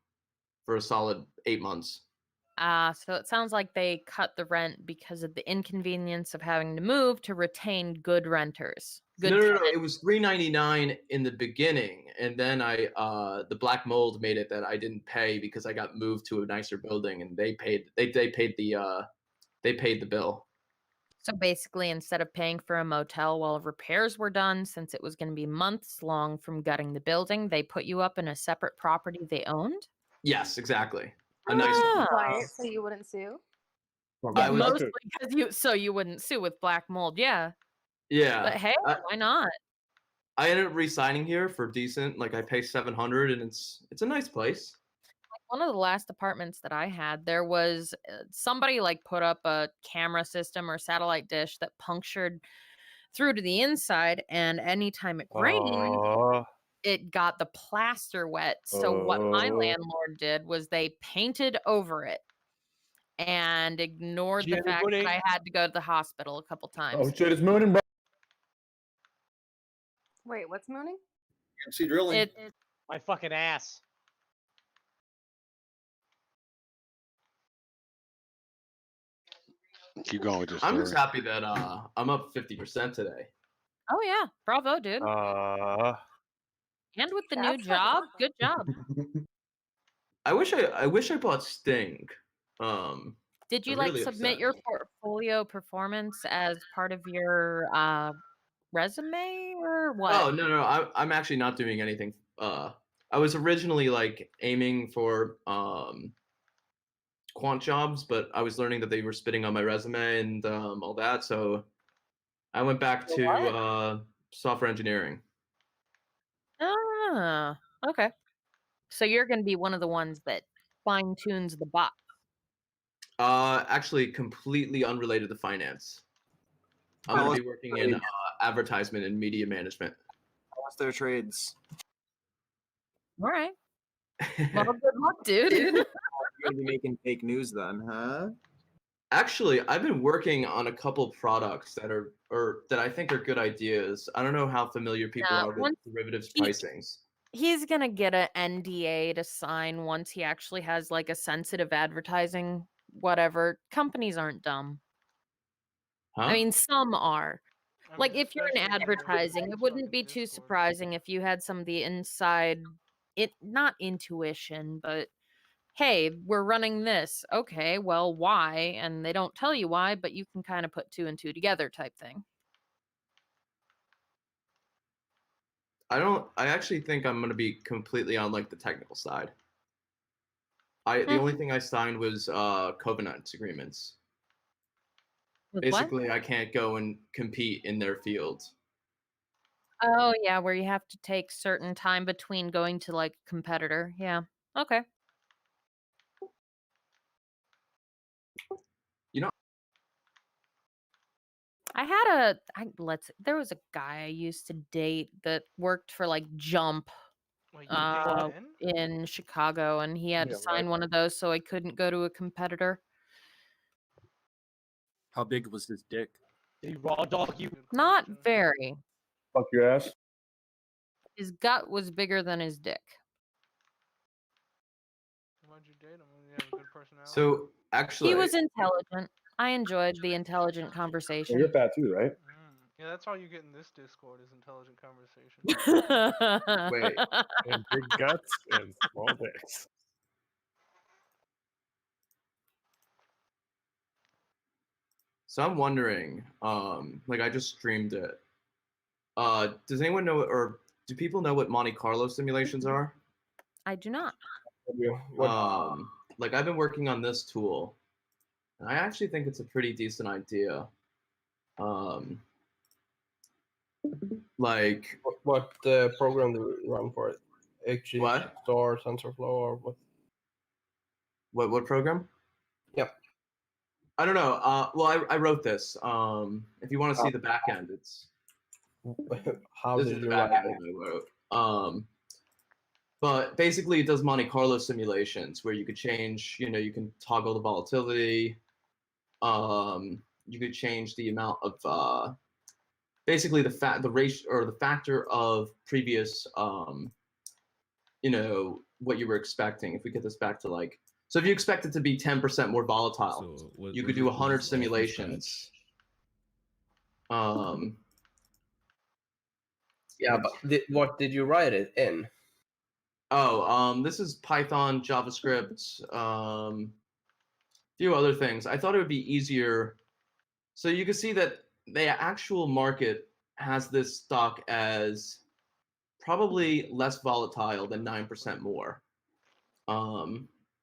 for a solid 8 months. So it sounds like they cut the rent because of the inconvenience of having to move to retain good renters. Good No, tenants. it was $3.99 in the beginning, and then the black mold made it that I didn't pay because I got moved to a nicer building, and they paid the bill. So basically, instead of paying for a motel while repairs were done, since it was going to be months long from gutting the building, they put you up in a separate property they owned? Yes, exactly. A nice one. Quiet, so you wouldn't sue. Yeah, mostly because you wouldn't sue with black mold, yeah. Yeah. But hey, why not? I ended up re-signing here for decent. Like, I pay $700, and it's a nice place. One of the last apartments that I had, there was somebody like put up a camera system or satellite dish that punctured through to the inside, and anytime it rained, it got the plaster wet. So what my landlord did was they painted over it and ignored the fact that I had to go to the hospital a couple times. Oh shit, it's mooning, bro. Wait, what's mooning? MC drilling. My fucking ass. Keep going with this. I'm just happy that I'm up 50% today. Oh yeah, bravo, dude. And with the new job, good job. I wish I bought Sting. Did you it like really submit upset your me. portfolio performance as part of your resume or what? Oh no, I'm actually not doing anything. I was originally like aiming for quant jobs, but I was learning that they were spitting on my resume and all that, so I went back to software engineering. Ah, okay. So you're going to be one of the ones that fine tunes the bot. Actually, completely unrelated to finance. I'm going to be working in advertisement and media management. What's their trades? All right. Well, good luck, dude. You're gonna be making fake news then, huh? Actually, I've been working on a couple products that I think are good ideas. I don't know how familiar people are with derivatives pricings. He's going to get an NDA to sign once he actually has like a sensitive advertising whatever. Companies aren't dumb. Huh? I mean, some are. Like if you're in advertising, it wouldn't be too surprising if you had some of the inside, not intuition, but hey, we're running this. Okay, well, why? And they don't tell you why, but you can kind of put 2 and 2 together type thing. I actually think I'm gonna be completely on like the technical side. The only thing I signed was covenant agreements. With what? Basically, I can't go and compete in their fields. Oh, yeah, where you have to take certain time between going to like a competitor. Yeah. Okay. You know, there was a guy I used to date that worked for like Jump Wait, you dated in? in Chicago, and he had to sign one of those so I couldn't go to a competitor. How big was his dick? Did he raw dog you? Not very. Fuck your ass. His gut was bigger than his dick. Why'd you date him? You have a good personality. so actually, He was intelligent. I enjoyed the intelligent Well, conversation. you're fat too, right? Yeah, that's all you get in this Discord is intelligent conversation. wait. And big guts and small dicks. So I'm wondering, like I just streamed it. Does anyone know, or do people know what Monte Carlo simulations are? I do not. Like I've been working on this tool, and I actually think it's a pretty decent idea. Like What program do you run for it? HG, What? Star, TensorFlow, or what? What program? Yep. I don't know. Well, I wrote this. If you want to see the back end, it's How this did is the you back write end it? I wrote. But basically, it does Monte Carlo simulations where you could change. You can toggle the volatility. You could change the amount of basically the ratio or the factor of previous what you were expecting. If we get this back to like, so if you expect it to be 10% more volatile, you could do 100 simulations. Yeah, but what did you write it in? This is Python, JavaScript, few other things. I thought it would be easier. So you can see that the actual market has this stock as probably less volatile than 9% more.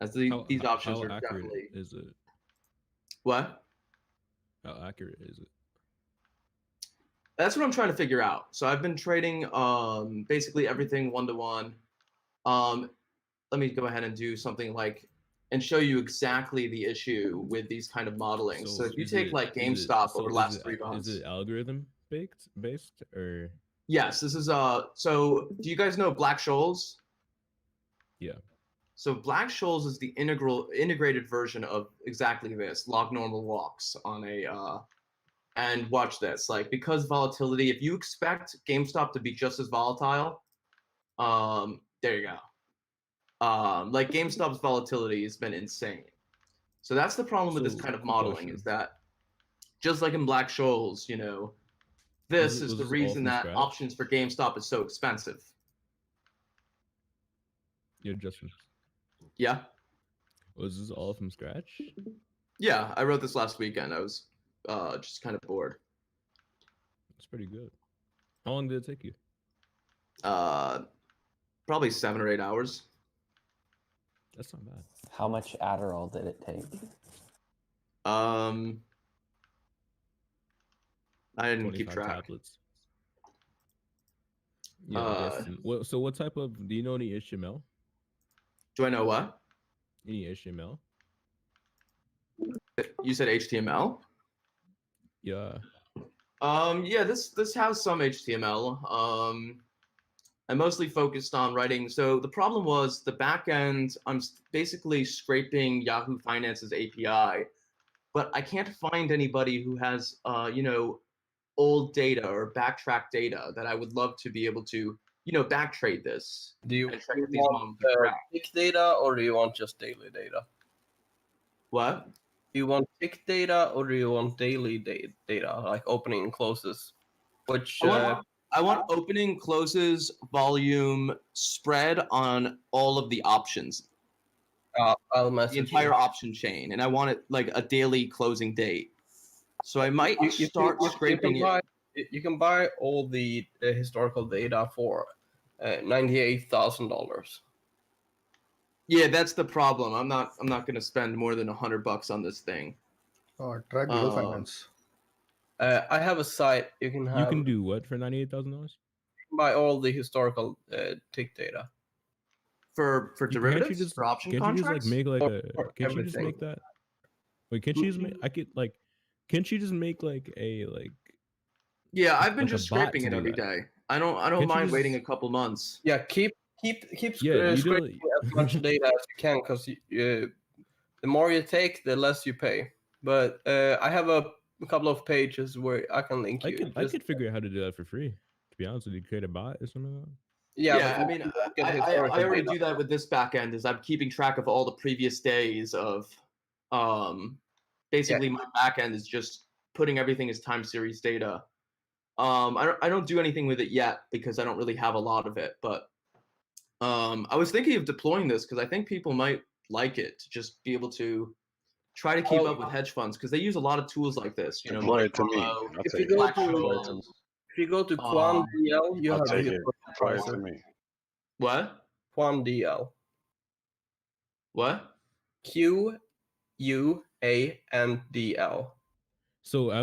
As these options are accurate definitely. is it? What? How accurate is it? That's what I'm trying to figure out. So I've been trading basically everything 1-to-1. Let me go ahead and do something like and show you exactly the issue with these kind of modeling. So if you take like GameStop over the last 3 months. Is it algorithm based or? Yes, this is so do you guys know Black-Scholes? Yeah. So Black-Scholes is the integrated version of exactly this, log normal walks on a and watch this. Like because volatility, if you expect GameStop to be just as volatile, there you go. Like GameStop's volatility has been insane. So that's the problem with this kind of modeling is that just like in Black-Scholes, this is the reason that options for GameStop is so expensive. Your adjustments. Yeah. Was this all from scratch? Yeah, I wrote this last weekend. I was just kind of bored. That's pretty good. How long did it take you? Probably 7 or 8 hours. That's not bad. How much Adderall did it take? I didn't keep track. Tablets. Yeah. So what type of? Do you know any HTML? Do I know what? Any HTML? You said HTML? Yeah. Yeah. This has some HTML. I mostly focused on writing. So the problem was the back end. I'm basically scraping Yahoo Finance's API, but I can't find anybody who has old data or backtrack data that I would love to be able to backtrade this. Do you want tick data or do you want just daily data? What? Do you want tick data or do you want daily data, like opening and closes? Which I want opening, closes, volume, spread on all of the options. I'll the message entire you. option chain, and I want it like a daily closing date. So I might start scraping it. You can buy all the historical data for $98,000. Yeah, that's the problem. I'm not gonna spend more than $100 on this thing. Try Google Finance. I have a site you can have. You can do what for $98,000? Buy all the historical tick data for derivatives, for option can't contracts. You just like make like for can't you just everything. make that? Wait, can't you just make? I could like. Can't you just make like a like? Yeah, I've been like a just bot scraping to it do every that? day. I don't Can't you mind just- waiting a couple months. Yeah, keep Yeah, you scraping as much data as you can, because the more you take, the less you pay. But I have a couple of pages where I can link you. I could figure out how to do that for free. To be honest with you, create a bot or something like that. Yeah, but I mean, get I historical already data. do that with this backend. Is I'm keeping track of all the previous days of, basically my backend is just putting everything as time series data. I don't do anything with it yet because I don't really have a lot of it. But I was thinking of deploying this because I think people might like it to just be able to try to keep up with hedge funds because they use a lot of tools like this. You know, Deploy Monte it to me. Carlo, I'll If take you it. go Black to Scholes. if you go to QuantDL, you I'll have take the it. Deploy it to me. What? QuantDL. What? QUANDL. So I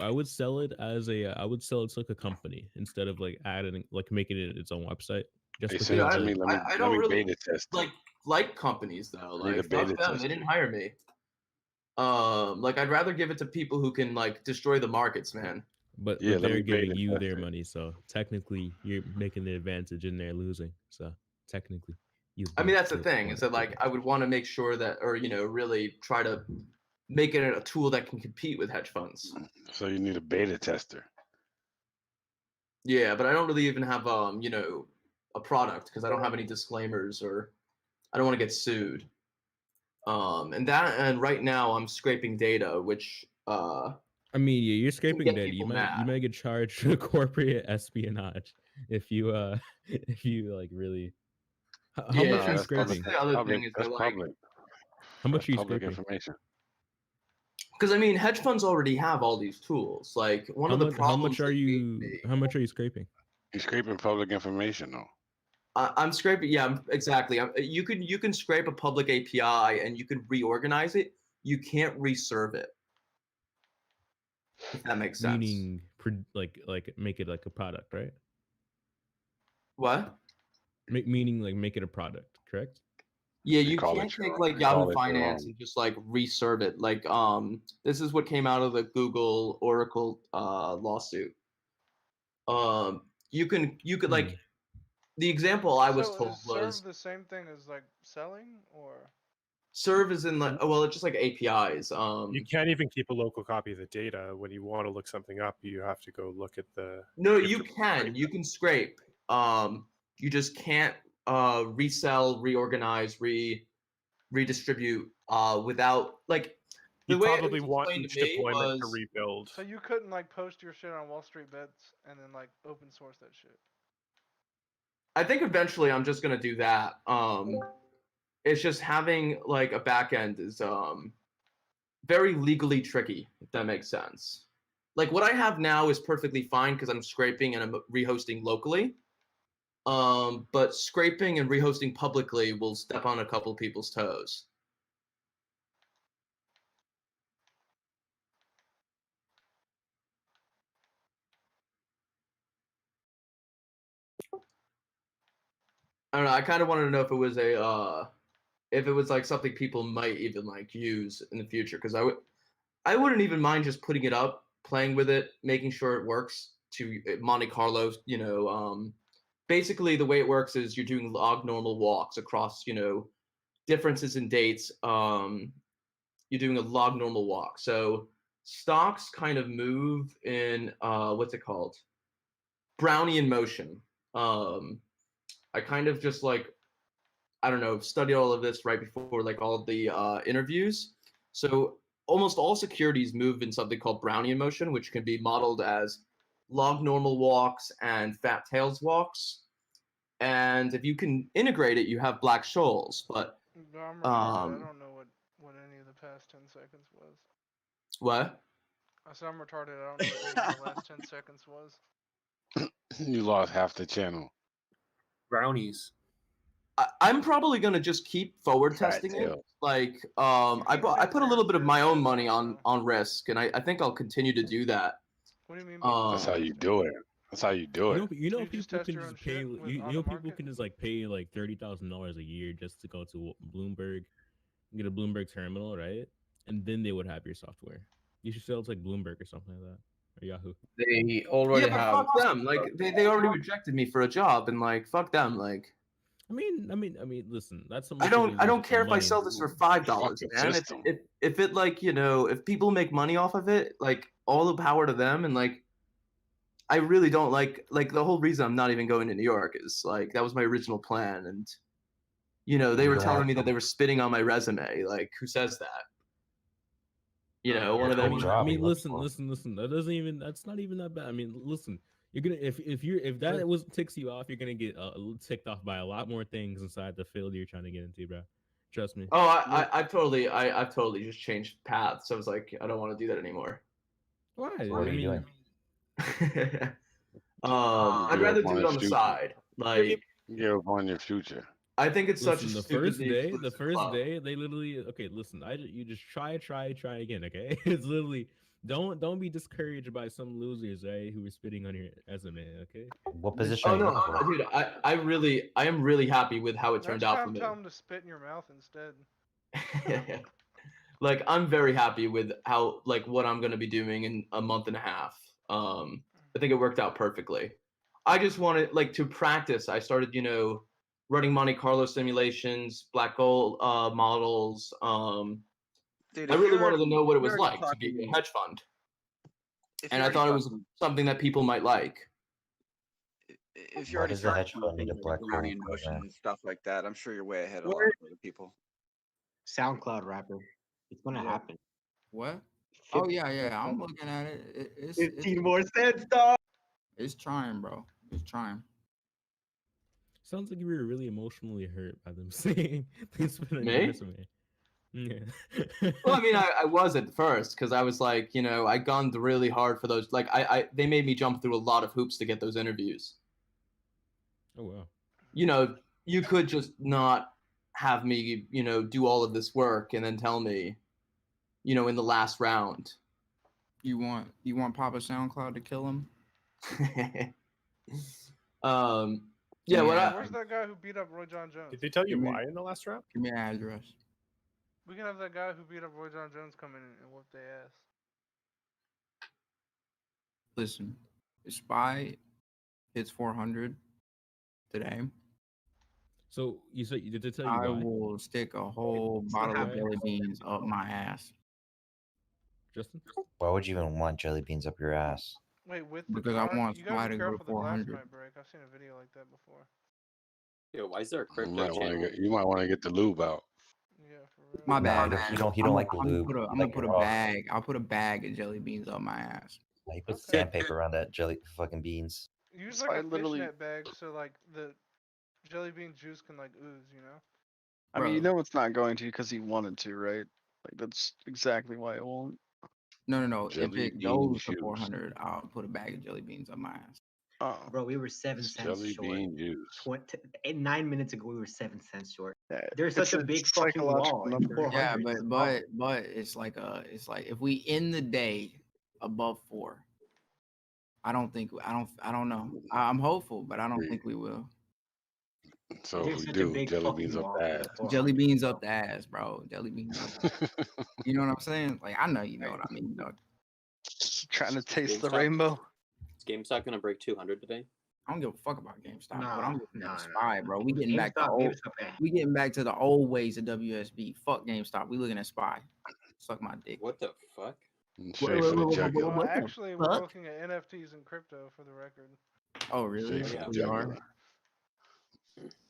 would sell it as I would sell it to like a company instead of like adding like making it its own website. Just Hey, because send it to of- me. Let I me don't really beta test it. like companies though. I need a Like fuck beta them, they tester. didn't hire me. Like I'd rather give it to people who can like destroy the markets, man. But, Yeah, but let they're me giving beta you test their it. money, so technically you're making the advantage and they're losing. So technically, you. I mean, that's the thing is that like I would want to make sure that, or really try to make it a tool that can compete with hedge funds. So you need a beta tester. Yeah, but I don't really even have a product because I don't have any disclaimers or I don't want to get sued. And right now I'm scraping data, which I mean, yeah, you're scraping get data. You people might mad. get charged for corporate espionage if you if you like really. How much are you that's scraping? the other public. thing is That's that like public. How much That's are you public scraping? information. because I mean hedge funds already have all these tools. Like one of the How problems much are that you? How much are you scraping? You're scraping public information, though. I'm scraping. Yeah, exactly. You can scrape a public API and you can reorganize it. You can't reserve it. If that makes sense. Meaning, like make it like a product, right? What? Meaning like make it a product, correct? Yeah, They you call can't it your take own. like They call Yahoo it your Finance own. and just like reserve it. Like this is what came out of the Google Oracle lawsuit. You could like the example I was So told is serve was the same thing as like selling or? serve is in like well it's just like APIs. You can't even keep a local copy of the data. When you want to look something up, you have to go look at the. No, have you to can. You can scrape. You just can't resell, reorganize, redistribute without like the You way it probably was want explained each to me deployment to was rebuild. So you couldn't like post your shit on Wall Street Bets and then like open source that shit. I think eventually I'm just gonna do that. It's just having like a backend is very legally tricky, if that makes sense. Like what I have now is perfectly fine because I'm scraping and I'm rehosting locally. But scraping and rehosting publicly will step on a couple people's toes. I don't know. I kind of wanted to know if it was if it was like something people might even like use in the future because I wouldn't even mind just putting it up, playing with it, making sure it works to Monte Carlo. Basically the way it works is you're doing log normal walks across differences in dates. You're doing a log normal walk. So stocks kind of move in what's it called? Brownian motion. I kind of just like I don't know, studied all of this right before like all of the interviews. So almost all securities move in something called Brownian motion, which can be modeled as log normal walks and fat tails walks. And if you can integrate it, you have Black-Scholes. But No, I'm retarded. I don't know what any of the past 10 seconds was. What? I said I'm retarded. I don't know what any of the last 10 seconds was. You lost half the channel. Brownies. I'm probably gonna just keep forward testing it. Like, I put a little bit of my own money on risk, and I think I'll continue to do that. What do you mean? That's how you do it. That's how you do it. You know people can just pay. You know people can just like pay like $30,000 a year just to go to Bloomberg, get a Bloomberg terminal, right? And then they would have your software. You should sell it to like Bloomberg or something like that, or Yahoo. They already Yeah, but have. fuck them. Like, they already rejected me for a job, and like, fuck them. Like, I mean, listen, that's I don't care if I sell this for $5, man. If it like, you know, if people make money off of it, like, all the power to them. And like, I really don't like the whole reason I'm not even going to New York is like that was my original plan, and you know they were telling me that they were spitting on my resume. Like, who says that? You know, one of them. I mean, listen. That's not even that bad. I mean, listen. You're gonna if that was ticks you off, you're gonna get ticked off by a lot more things inside the field you're trying to get into, bro. Trust me. Oh, I've totally just changed paths. I was like, I don't want to do that anymore. Why? What are you doing? I'd rather do it on the side. Like, give up on your future. I think it's such a the first day they literally listen. You just try again. Okay, it's literally don't be discouraged by some losers, right, who are spitting on your resume. Okay. What position? Oh no, dude, I am really happy with how it turned out for me. Tell them to spit in your mouth instead. Like, I'm very happy with how what I'm gonna be doing in a month and a half. I think it worked out perfectly. I just wanted to practice. I started, running Monte Carlo simulations, black gold models. Dude, I really wanted to know what it was like to be a hedge fund, and I thought it was something that people might like. If you're already starting learning Notion and stuff like that, I'm sure you're way ahead of a lot of other people. SoundCloud rapper. It's gonna happen. What? Oh yeah, I'm looking at it. It's 15 more cents, dog. It's trying, bro. It's trying. Sounds like you were really emotionally hurt by them saying things for Me? resume. Yeah. Well, I mean, I was at first because I was like, I gunned really hard for those. Like, they made me jump through a lot of hoops to get those interviews. Oh wow. You could just not have me, do all of this work and then tell me, in the last round. You want Papa SoundCloud to kill him? Yeah. Where's that guy who beat up Roy John Jones? Did they tell you why in the last round? Give me an address. We can have that guy who beat up Roy John Jones come in and whoop their ass. Listen, the spy hits 400 today. So did they tell you I why? will stick a whole bottle of jelly beans up my ass. Justin? Why would you even want jelly beans up your ass? Wait, with Because I want Spy to go 400. Break. I've seen a video like that before. Yo, why is there a You crypto might channel? want to get the lube out. Yeah, for real. My bad. He don't like the lube. I'm gonna put a bag. I'll put a bag of jelly beans up my ass. He puts sandpaper around that jelly fucking beans. Use like a fishnet bag so like the jelly bean juice can ooze, I mean, it's not going to because he wanted to, right? Like, that's exactly why it won't. No. Jelly If it bean goes to juice. 400, I'll put a bag of jelly beans up my ass. Oh, Bro, we were 7 cents Jelly short. bean juice. 9 minutes ago, we were 7 cents short. yeah, There's it's such a big fucking psychological wall. number. 400 Yeah, is but it's like if we end the day above 4, I don't know. I'm hopeful, but I don't think we will. So There's if we such a do, big jelly fucking beans up wall. the ass. Jelly beans up the ass, bro. Jelly beans up the ass. You know what I'm saying? Like, I know you know what I mean. Trying to taste the GameStop? rainbow. Is GameStop gonna break 200 today? I don't give a fuck about GameStop, but No, I'm looking at no, the Spy, bro. We getting back to GameStop, we getting back to the old ways of WSB. Fuck GameStop. We looking at Spy. Suck my dick. What the fuck? Straight for the jugular. Well, actually, we're looking at NFTs and crypto for the record. Oh, really? Straight for the We are. jugular.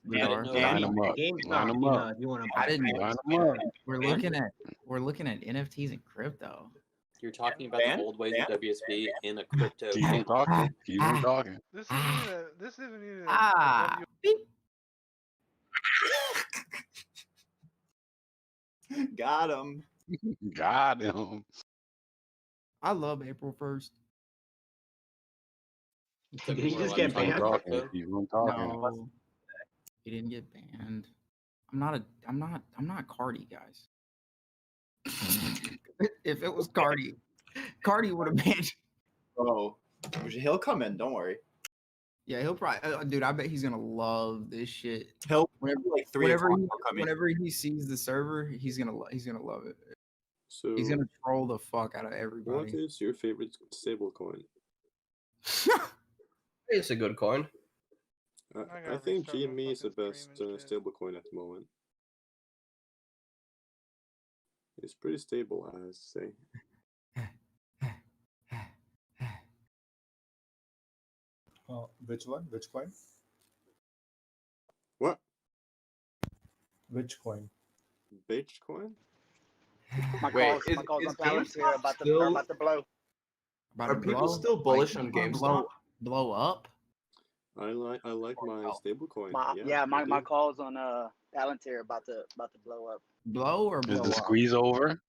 We I are. didn't know Line that. 'em up. GameStop, Line 'em up. if you want to I didn't. Line 'em up. We're looking at NFTs and crypto. You're talking about the old ways of WSB in a crypto. Keep on talking. Keep on talking. This isn't even a Ah, beep. Got him. Got him. I love April 1st. Did he just Keep get on banned? talking. Keep on talking. No, he didn't get banned. I'm not Cardi, guys. If it was Cardi would have banned. Oh, he'll come in. Don't worry. Yeah, he'll probably. Dude, I bet he's gonna love this shit. He'll whenever he sees the server, he's gonna love it. So He's gonna troll the fuck out of what everybody. is your favorite stablecoin? It's a good coin. I think GME is the best stablecoin at the moment. It's pretty stable, I have to say. Which one? Which coin? What? Which coin? Bitcoin? My Wait, calls is on balance here GameStop about still- to blow. Are people still bullish on GameStop? Blow up? I like my stablecoin. My calls on Palantir about to blow up. Blow or Is blow the up? squeeze over?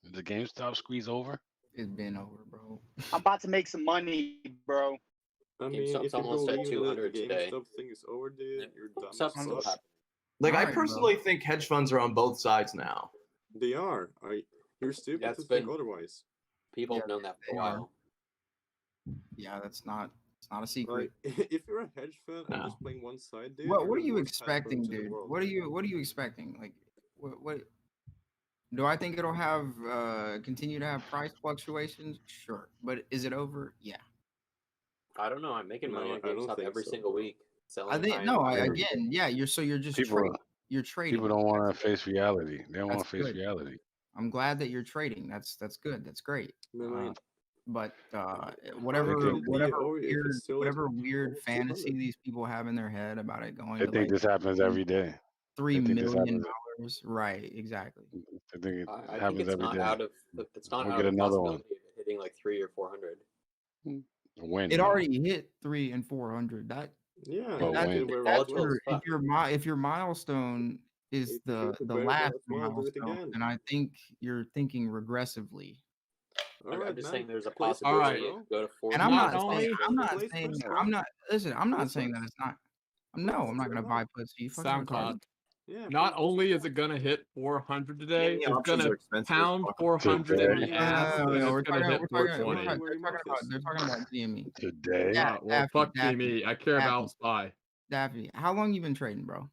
Is the GameStop squeeze over? It's been over, bro. I'm about to make some money, bro. I mean, GameStop's if you almost at believe that 200 the today. GameStop thing is over, dude, you're dumb. GameStop's as still fuck. happening. Like, I Alright, bro. personally think hedge funds are on both sides now. They are. You're stupid That's to think been- otherwise. People Yeah, have known that for they a are. while. Yeah, it's not a secret. Like, if you're a hedge fund and No. just playing one side, dude. What you're are the you worst hedge expecting, funds in the dude? world. What are you expecting? Like, what do I think it'll have continue to have price fluctuations? Sure, but is it over? Yeah. I don't know. I'm making money No, on I don't GameStop think every so, single bro. week. Selling I think high no. and low. Again, yeah. You're just People- trading. You're trading. People don't want to face reality. They don't want That's to face good. reality. I'm glad that you're trading. That's good. That's great. Man, like, But it whatever can be over if weird it's still at whatever weird almost fantasy 200. these people have in their head about it going They to think like this happens every day. $3 They think this million. happens. Right, exactly. I think it I think happens it's every not day. out of it's not We'll out get of another possibility one. of it hitting like 300 or 400. When It though? already hit 300 and 400. Yeah, But it when? did where it That's was. what- If your milestone is If you the prepare last for it, do it milestone, again. and I think you're thinking regressively. All I'm right, just man. saying there's a Place it possibility first, it bro. could go to 400. And I'm Not not only- saying I'm not Place saying first, that. bro. I'm not Place saying that first. it's not. No, I'm not gonna buy puts. You fucking retarded. SoundCloud. Yeah, Not place only first. is it gonna hit 400 today, Gaming it's options gonna are expensive as pound fuck. 400 in the Today. ass, and No, it's gonna hit 420. they're talking about GME. Today? Well, fuck me. I care Daffy. about Spy. Daffy, how long you been trading, bro?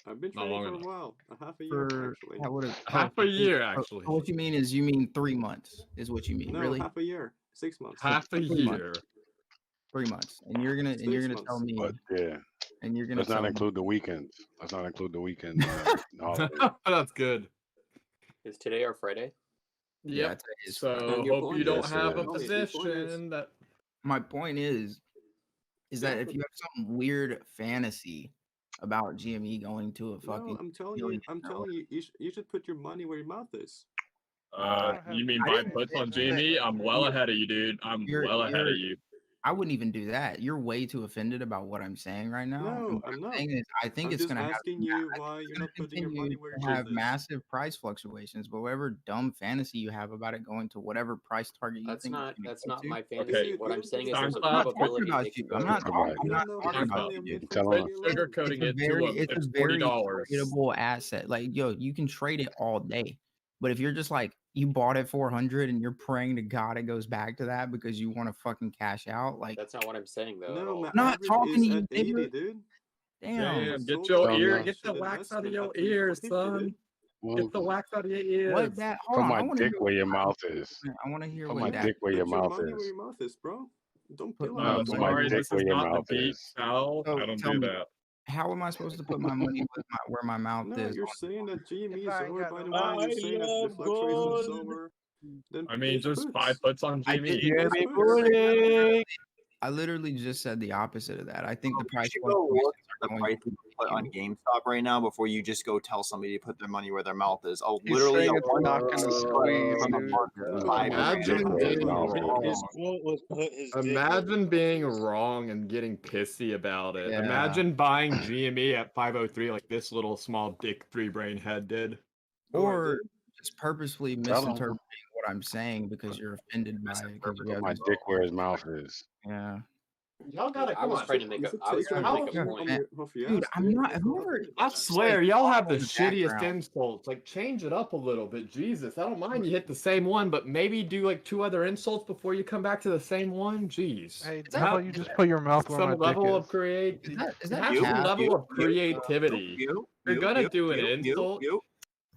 I've been Not trading long for a enough. while, a half a year For actually. Half a year, so actually. what you mean is you mean 3 months is what you mean, No, really? half a year, 6 months. Half a 3 months. year. 3 months, and you're gonna 6 tell months. me, But yeah, and you're gonna let's not tell me. include the weekends. Let's not include the weekends. and holidays. That's good. Is today or Friday? Yeah, Yep. today is So Friday. And your hope point you don't is- have a Yes, it is. position that. My point is that Yeah, if you have some weird fantasy about GME going to a fucking No, I'm telling million you, you should put your money where your mouth is. You mean I buy didn't puts say on that. Jamie? I'm well ahead of you, dude. I'm well ahead of you. I wouldn't even do that. You're way too offended about what I'm saying right now. No, and what I'm not. saying is, I think I'm it's just gonna have asking you why you're not putting your money where your to mouth have is. massive price fluctuations, but whatever dumb fantasy you have about it going to whatever price target you That's think not it's gonna that's go not to. my fantasy. Okay. What I'm saying is I'm there's a not talking probability about it could you. go I'm to not 400. I'm not talking about you, dude. Tell him. Sugarcoating it It's it's a very $40. tradable asset. Like, yo, you can trade it all day. But if you're just like, you bought at 400 and you're praying to God it goes back to that because you want to fucking cash out, like, That's not what I'm saying though. at No, all. my I'm not average talking is to you, at 80, nigga. dude. Damn. Damn, I get sold your my ear, cash get the and wax out of investment your at ears, 350, son. dude. Get the wax out of your ears. What that? Hold Put on. I my want to dick hear where your what mouth is. I want to hear Put what my that. dick where your Put your mouth money where is. your mouth is, bro. Don't Put peel my- it. Put my sorry, dick this where is your not the mouth beat, is. pal. So I don't tell do me, that. how am I supposed to put my money where my mouth No, is? you're saying that GME If is I ain't over, got by the no way. You're saying that the fluctuation is over. Then I mean, place just buy puts. puts on I did Jamie. Place puts. I literally just said the opposite of that. I think the price You go look at the going price you put on GameStop right now before you just go tell somebody to put their money where their mouth is. Oh, He's literally saying a it's not gonna squeeze, from a dude. market of five Imagine grand. being His wrong. quote was put his dick where Imagine his being mouth is. wrong and getting pissy about it. Yeah. Imagine buying GME at 503 like this little small dick 3-brain head did. or just purposefully Tell him. misinterpreting what I'm saying because you're offended by it. Because you Put have my this- dick where his mouth is. Yeah. Y'all gotta I come was on. trying to make a point. Dude, I'm not. Whoever. I swear, y'all have the in the shittiest background. insults. Like, change it up a little bit. Jesus, I don't mind you hit the same one, but maybe do like 2 other insults before you come back to the same one. Jeez. Hey, how about you just put your mouth where my some dick level is? of create. Is that Have some cap? level of creativity. If you're gonna do an insult,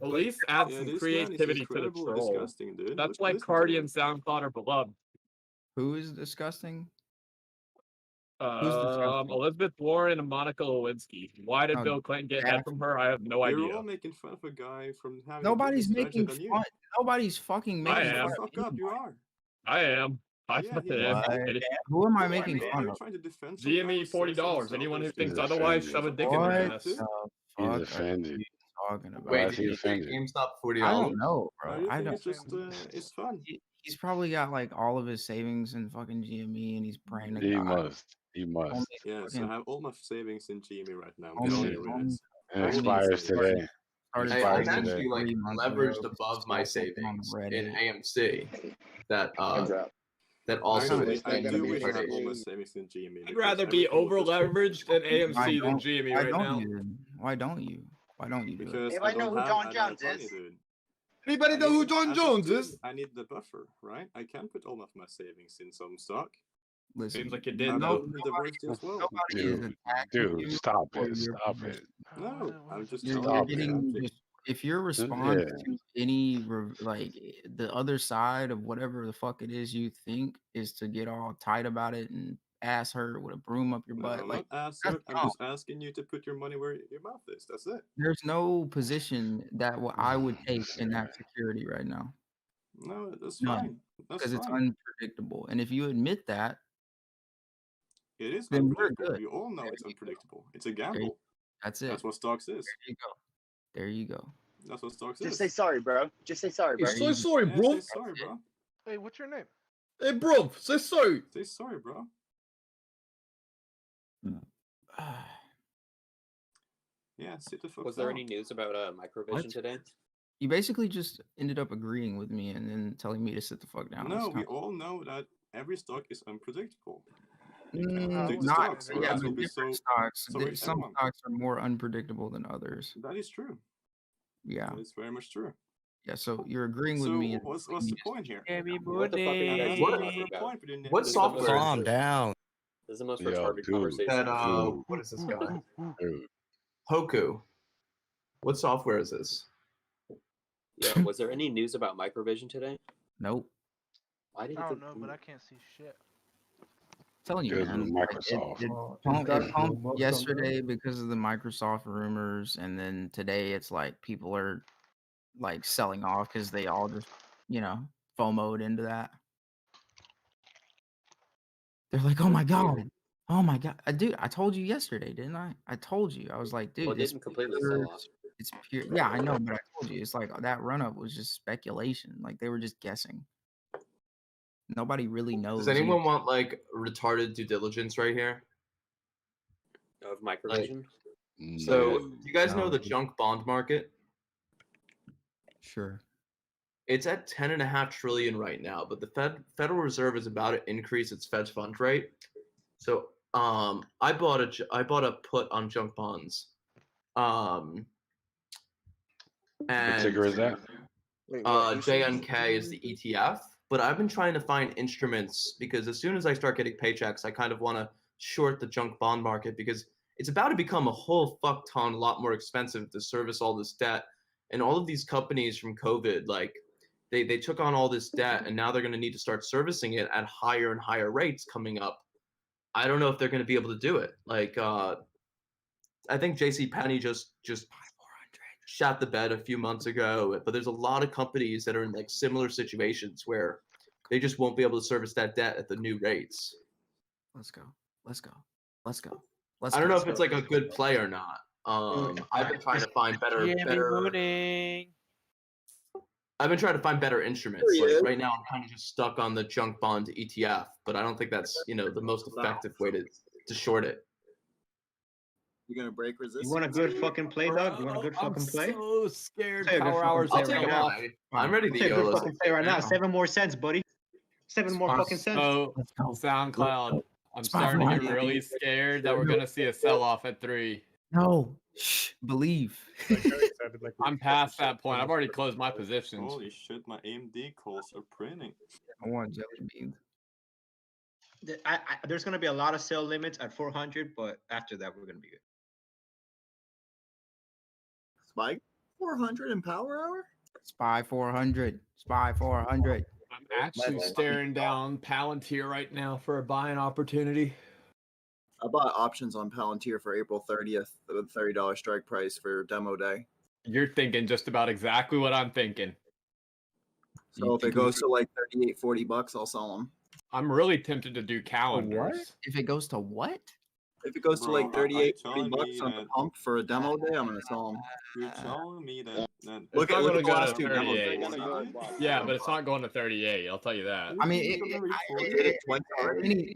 at least add Yeah, some this man is creativity to the incredibly troll. disgusting, dude. That's Look- why listen to Cardi him. and SoundCloud are beloved. Who is disgusting? Who's disgusting? Elizabeth Warren and Monica Lewinsky. Why did Oh, Bill Clinton get head Jack- from her? I have no You're idea. all making fun of a guy from having Nobody's a bigger making budget than you. fun. Nobody's fucking I making am. fun. Fuck up, you are. I am. I Yeah, fucking he am. is. What? Who am I Why making are fun you of? trying to defend some GME guy who $40. says Anyone who himself thinks as otherwise, this? shove a dick in Fuck their What ass. the too. He's fuck are offended. you talking about? Wait, Why is did he you pay offended? GameStop $40? I don't know, Why bro. do you I think don't. it's just it's fun? He's probably got like all of his savings in fucking GME, and he's praying to He God. must. He must. Only Yes, I fucking- have all my savings in GME right now. I'm only- telling you, only- it's It expires today. started Hey, Expires I'm today. actually like 3 months leveraged ago, above my still fucking on savings in Reddit. AMC. That I also do, is I going to do be wish I had all pretty. my savings in GME. I'd rather be over leveraged than AMC than GME Why right don't now. you? then? Why don't you? Why don't you do it? Because Anybody know who John Jones money, is? dude. Anybody know who John As a Jones student, is? I need the buffer, right? I can't put all of my savings in some stock. Listen, Seems like you did, I'm though. open to diversity as well. Nobody is Dude, attacking dude, you stop for it. your Stop position. it. No, I'm just You're Stop it. getting just, if your response Yeah. to any like the other side of whatever the fuck it is you think is to get all tight about it and ass hurt with a broom up your No, butt, I'm like not that's asking. I'm dumb. just asking you to put your money where your mouth is. That's it. There's no position that I would take in that security right now. No, that's None. fine. That's Because it's fine. unpredictable. And if you admit that, It is then we're unpredictable. good. We all know There it's you go. unpredictable. It's a There you- gamble. That's it. That's what stocks is. There you go. There you go. That's what stocks Just is. say sorry, bro. Just say sorry, Hey, bro. say sorry, Yeah, bro. say sorry, bro. Hey, what's your name? Hey, bro, say sorry. Say sorry, bro. Yeah, sit the fuck Was there down. any news about Microvision What? today? You basically just ended up agreeing with me and then telling me to sit the fuck down. No, It's we kinda- all know that every stock is unpredictable. You can't Mm, predict the not stocks, or yeah, else but you'll be different so. stocks. So is Some everyone. stocks are more unpredictable than others. That is true. Yeah, That is very much true. yeah. So you're agreeing with So me. and what's telling the me to point here? What the fuck are you guys What- talking For a about? point, but in What This is the most software is Calm this? down. This is the most Yo, retarded dude. conversation. That Dude. what is this guy? Dude. Hoku. What software is this? Yeah, was there any news about Microvision today? Nope. Why did I you don't think? know, but I can't see shit. Telling you, It was man. with like, Microsoft. It pumped yesterday because of the Microsoft rumors, and then today it's like people are like selling off because they all just, FOMO'd into that. They're like, "Oh my god, oh my god, dude! I told you yesterday, didn't I? I told you. I was like, dude, Well, it it's didn't completely pure, sell off. it's pure. Yeah, I know, but I told you, it's like that run up was just speculation. Like they were just guessing. Nobody really knows. Does anyone want like retarded due diligence right here? Of Microvision? So, do you guys know No. the junk bond market? Sure. It's at 10.5 trillion right now, but the Federal Reserve is about to increase its Fed fund rate. So, I bought a put on junk bonds. What And ticker is that? JNK is the ETF. But I've been trying to find instruments because as soon as I start getting paychecks, I kind of want to short the junk bond market because it's about to become a whole fuck ton, a lot more expensive to service all this debt. And all of these companies from COVID, like they took on all this debt and now they're going to need to start servicing it at higher and higher rates coming up. I don't know if they're going to be able to do it. Like, I think JCPenney just shot the bed a few months ago, but there's a lot of companies that are in like similar situations where they just won't be able to service that debt at the new rates. Let's go. Let's go. Let's go. Let's. I don't go. know if it's like a good play or not. I've been trying to find better. I've been trying to find better instruments. Like right now, I'm kind of just stuck on the junk bond ETF, but I don't think that's the most effective way to short it. You're gonna break resistance. You want a good fucking play, dog? You want a good fucking play? So scared. Take a good Power hours. I'll take a play. I'm ready to Take a good YOLO. fucking play right now. 7 more cents, buddy. 7 more fucking cents. So SoundCloud, I'm starting to get really scared that we're gonna see a sell-off at 3. No, shh, believe. I'm past that point. I've already closed my positions. Holy shit, my AMD calls are printing. I want jelly beans. There's gonna be a lot of sell limits at 400, but after that, we're gonna be good. Spike 400 in power hour? Spy 400. Spy 400. I'm actually staring down Palantir right now for a buying opportunity. I bought options on Palantir for April 30th with $30 strike price for demo day. You're thinking just about exactly what I'm thinking. So if it goes to like $38-40, I'll sell them. I'm really tempted to do calendars. If it goes to what? If it goes to like $38-40 on the pump for a demo day, I'm gonna sell them. You're telling me that Look at the last two demo 38. days. Yeah, but it's not going to 38. I'll tell you that. I mean,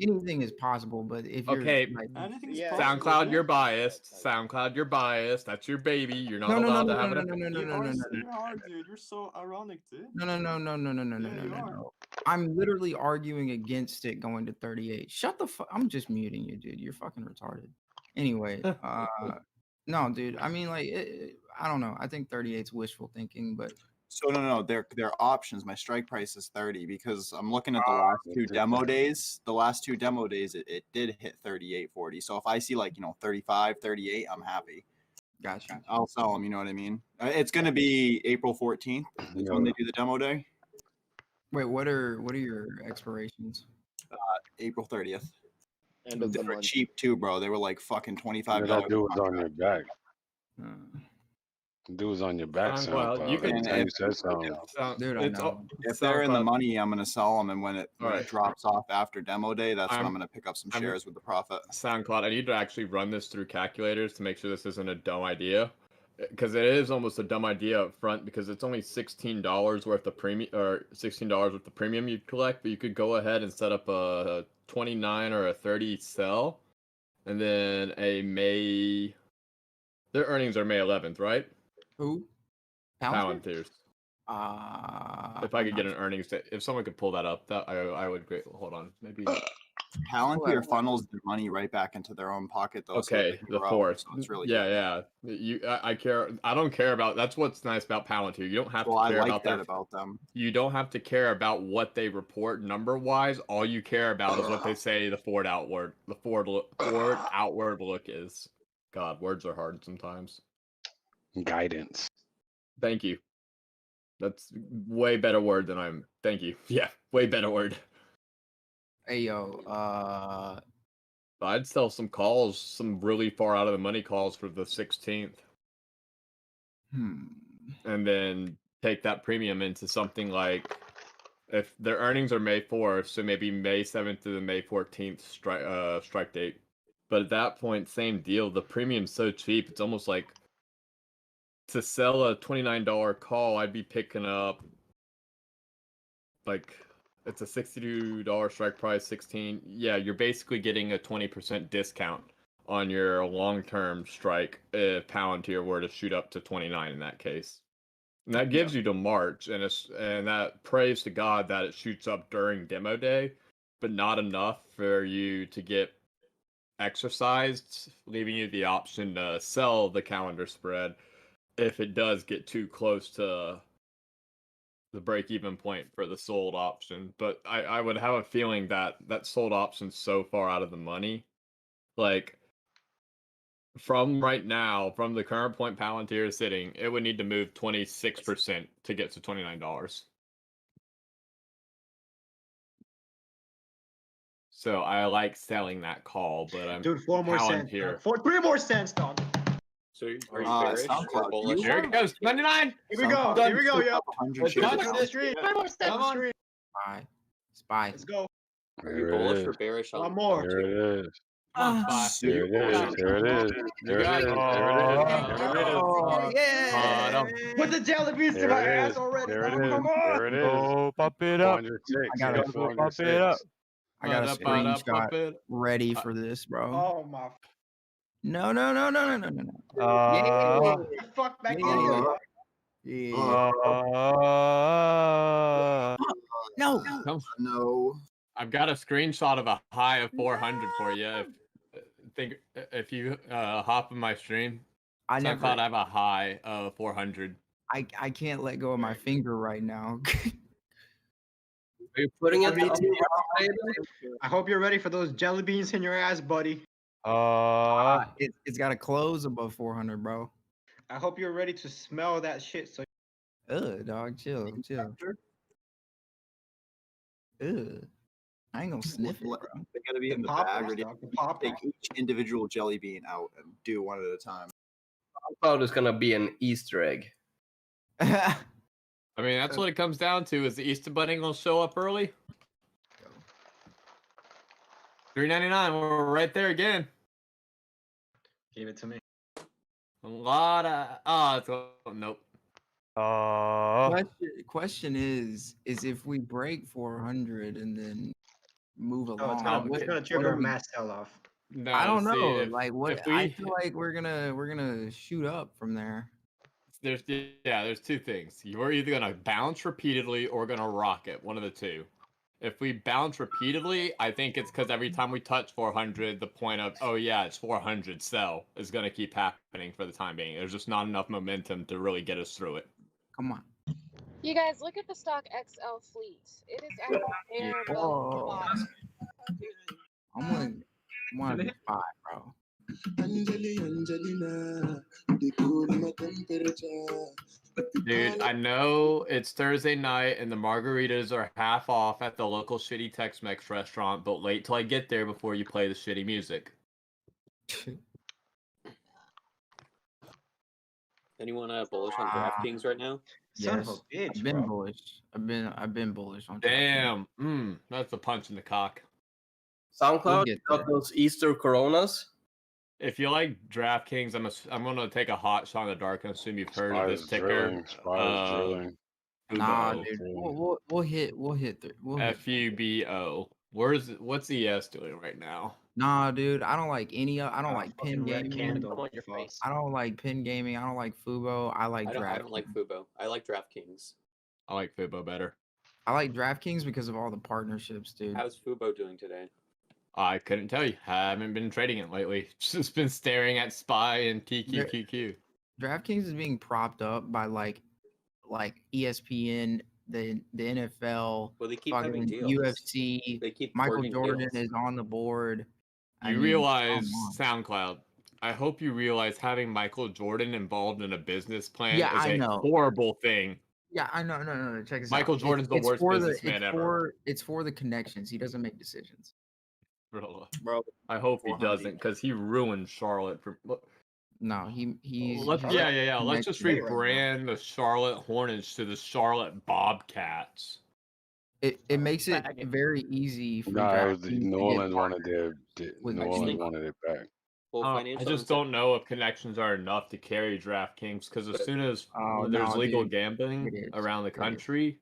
anything is possible, but if you're Okay, like, SoundCloud, you're biased. SoundCloud, you're biased. That's your baby. You're not allowed to have it. You are, dude. You're so ironic, dude. No. I'm literally arguing against it going to 38. Shut the fuck. I'm just muting you, dude. You're fucking retarded. Anyway, no, dude. I mean, like, I don't know. I think 38's wishful thinking, but So no, they're options. My strike price is 30 because I'm looking at the last two demo days. The last two demo days, it did hit 38-40. So if I see like 35, 38, I'm happy. Gotcha. I'll sell them. You know what I mean? It's gonna be April 14th is when they do the demo day. wait, what are your expirations? April 30th. End of the They were month. cheap too, bro. They were like fucking $25. That dude was on your back. Dude was on your back. Well, you can. Anytime you said something. Dude, I know. If they're in the money, I'm gonna sell them, and when it Alright. drops off after demo day, that's when I'm gonna pick up some I'm- shares with the profit. SoundCloud, I need to actually run this through calculators to make sure this isn't a dumb idea. Because it is almost a dumb idea up front because it's only $16 worth of premium or $16 worth of premium you collect, but you could go ahead and set up a 29 or a 30 sell, and then their earnings are May 11th, right? Who? Palantir's. If I could get an earnings, if someone could pull that up, that I would great. Hold on, maybe. Palantir funnels their money right back into their own pocket, though. so Okay, they can the grow, fourth. so it's really yeah. I care. I don't care about. That's what's nice about Palantir. You don't have Well, to I care like about that their, about them. You don't have to care about what they report number wise. All you care about is what they say the forward outward look is. God, words are hard sometimes. Guidance. Thank you. That's way better word than I'm. Thank you. Yeah, way better word. Hey yo, I'd sell some calls, some really far out of the money calls for the 16th. And then take that premium into something like, if their earnings are May 4th, so maybe May 7th to the May 14th strike date. But at that point, same deal. The premium's so cheap, it's almost like to sell a $29 call, I'd be picking up like, it's a $62 strike price, 16. Yeah, you're basically getting a 20% discount on your long-term strike if Palantir were to shoot up to 29 in that case. And that gives you to March, and that prays to God that it shoots up during demo day, but not enough for you to get exercised, leaving you the option to sell the calendar spread if it does get too close to the break-even point for the sold option. But I would have a feeling that that sold option's so far out of the money. Like, from right now, from the current point Palantir is sitting, it would need to move 26% to get to $29. So I like selling that call, but I'm Dude, 4 more cents. Palantir. 3 more cents, dog. So are you bearish or bullish? Here it goes, 99. Here we go. Here we go, yo. $100 Let's shares go now. to the street. 3 more cents. Spy. Let's go. Are you There it bullish is. or bearish on? One more. There it is. Come on, Spy. There it is. There it is. There it is. There it is. There it is. Oh, yeah. Put the jelly beans to There my it ass is. already. There it Oh, is. come on. There it is. Go pop it up. 406. I got Yeah, a- 406. I got a screenshot ready for this, bro. Oh my. No. Get the fuck back in here. Yeah. No. No. I've got a screenshot of a high of 400 for you. If you hop on my stream, I so never- thought I have a high of 400. I can't let go of my finger right now. Are you putting it up? I hope you're ready for those jelly beans in your ass, buddy. It's got to close above 400, bro. I hope you're ready to smell that shit. So. Ugh, dog, chill. Ugh. I ain't gonna sniff it, bro. They gotta be in the bag, or do you take each individual jelly bean out and do one at a time? SoundCloud is gonna be an Easter egg. I mean, that's what it comes down to. Is the Easter Bunny gonna show up early? $3.99. We're right there again. Give it to me. A lot of nope. Question is if we break 400 and then move Oh, along, it's gonna trigger a mass sell-off. No, I don't see, know. if- Like what? if we- I feel like we're gonna shoot up from there. There's two things. You're either gonna bounce repeatedly or gonna rock it. One of the two. If we bounce repeatedly, I think it's because every time we touch 400, the point of, oh yeah, it's 400 sell is gonna keep happening for the time being. There's just not enough momentum to really get us through it. Come on. You guys, look at the stock XL fleet. It is at a bare Oh. bottom. I'm gonna be 5, bro. Dude, I know it's Thursday night and the margaritas are half off at the local shitty Tex-Mex restaurant, but wait till I get there before you play the shitty music. Anyone bullish on DraftKings right now? Son of a Yes, bitch, I've been bro. bullish. I've been bullish on. Damn, that's a punch in the cock. SoundCloud get got those Easter Coronas. If you like DraftKings, I'm gonna take a hot shot in the dark and assume you've heard of this Spies ticker. drilling. Spies drilling. Nah, Fubo. dude. We'll hit. We'll hit. FUBO. What's ES doing right now? Nah, dude. I don't like any. I don't like pin fucking red gaming. candle on your face. I don't like pin gaming. I don't like Fubo. I like I Draft. don't like Fubo. I like DraftKings. I like Fubo better. I like DraftKings because of all the partnerships, dude. How's Fubo doing today? I couldn't tell you. I haven't been trading it lately. Just been staring at SPY and TQQQ. DraftKings is being propped up by like ESPN, the NFL, Well, they keep fucking having deals. UFC. They keep Michael forging Jordan deals. is on the board. I You mean, realize, come on. SoundCloud, I hope you realize having Michael Jordan involved in a business plan Yeah, is I a know. horrible thing. Yeah, I know. No. Check this Michael out. Jordan's the worst businessman ever. It's for the connections. He doesn't make decisions. Bro, I hope he doesn't, because he ruined Charlotte. No, he's Yeah. Let's just connected. rebrand the Charlotte Hornets to the Charlotte Bobcats. It makes it very easy for No, it was the DraftKings to New get Orleans partnered wanted their with New the Orleans team. wanted it back. Well, I financial just don't know if connections are enough to carry DraftKings, because as soon as Oh, there's no, legal dude. gambling It is. around the It is. country,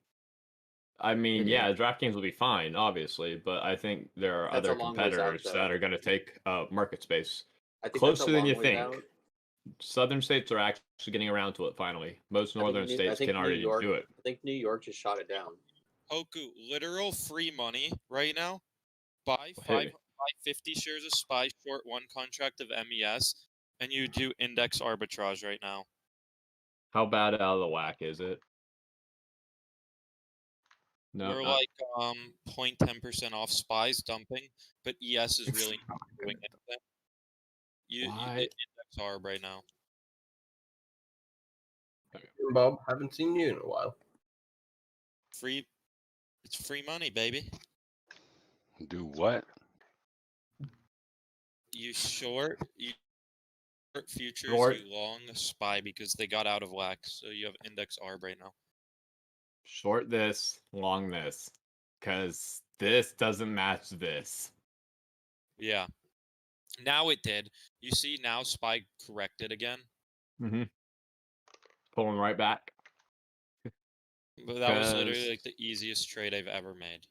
I mean, It yeah, DraftKings will be fine, obviously, but I think there are That's a other long ways out, competitors though. that are going to take market space I think that's a closer than long you ways think. out. Southern states are actually getting around to it finally. Most northern I states think can already New York, do it. I think New York just shot it down. Hoku, literal free money right now. Buy Hey. 50 shares of SPY, short one contract of MES, and you do index arbitrage right now. How bad out of the whack is it? No, We're like 0.10% off SPY's dumping, but ES is really not doing anything. You Why? index arb right now. Bob, haven't seen you in a while. It's free money, baby. Do what? You short futures, Short. you long SPY because they got out of whack, so you have index arb right now. short this, long this. because this doesn't match this. Yeah. Now it did. You see, now SPY corrected again. Mm-hmm. Pulling right back. But that was literally like the easiest trade I've ever made.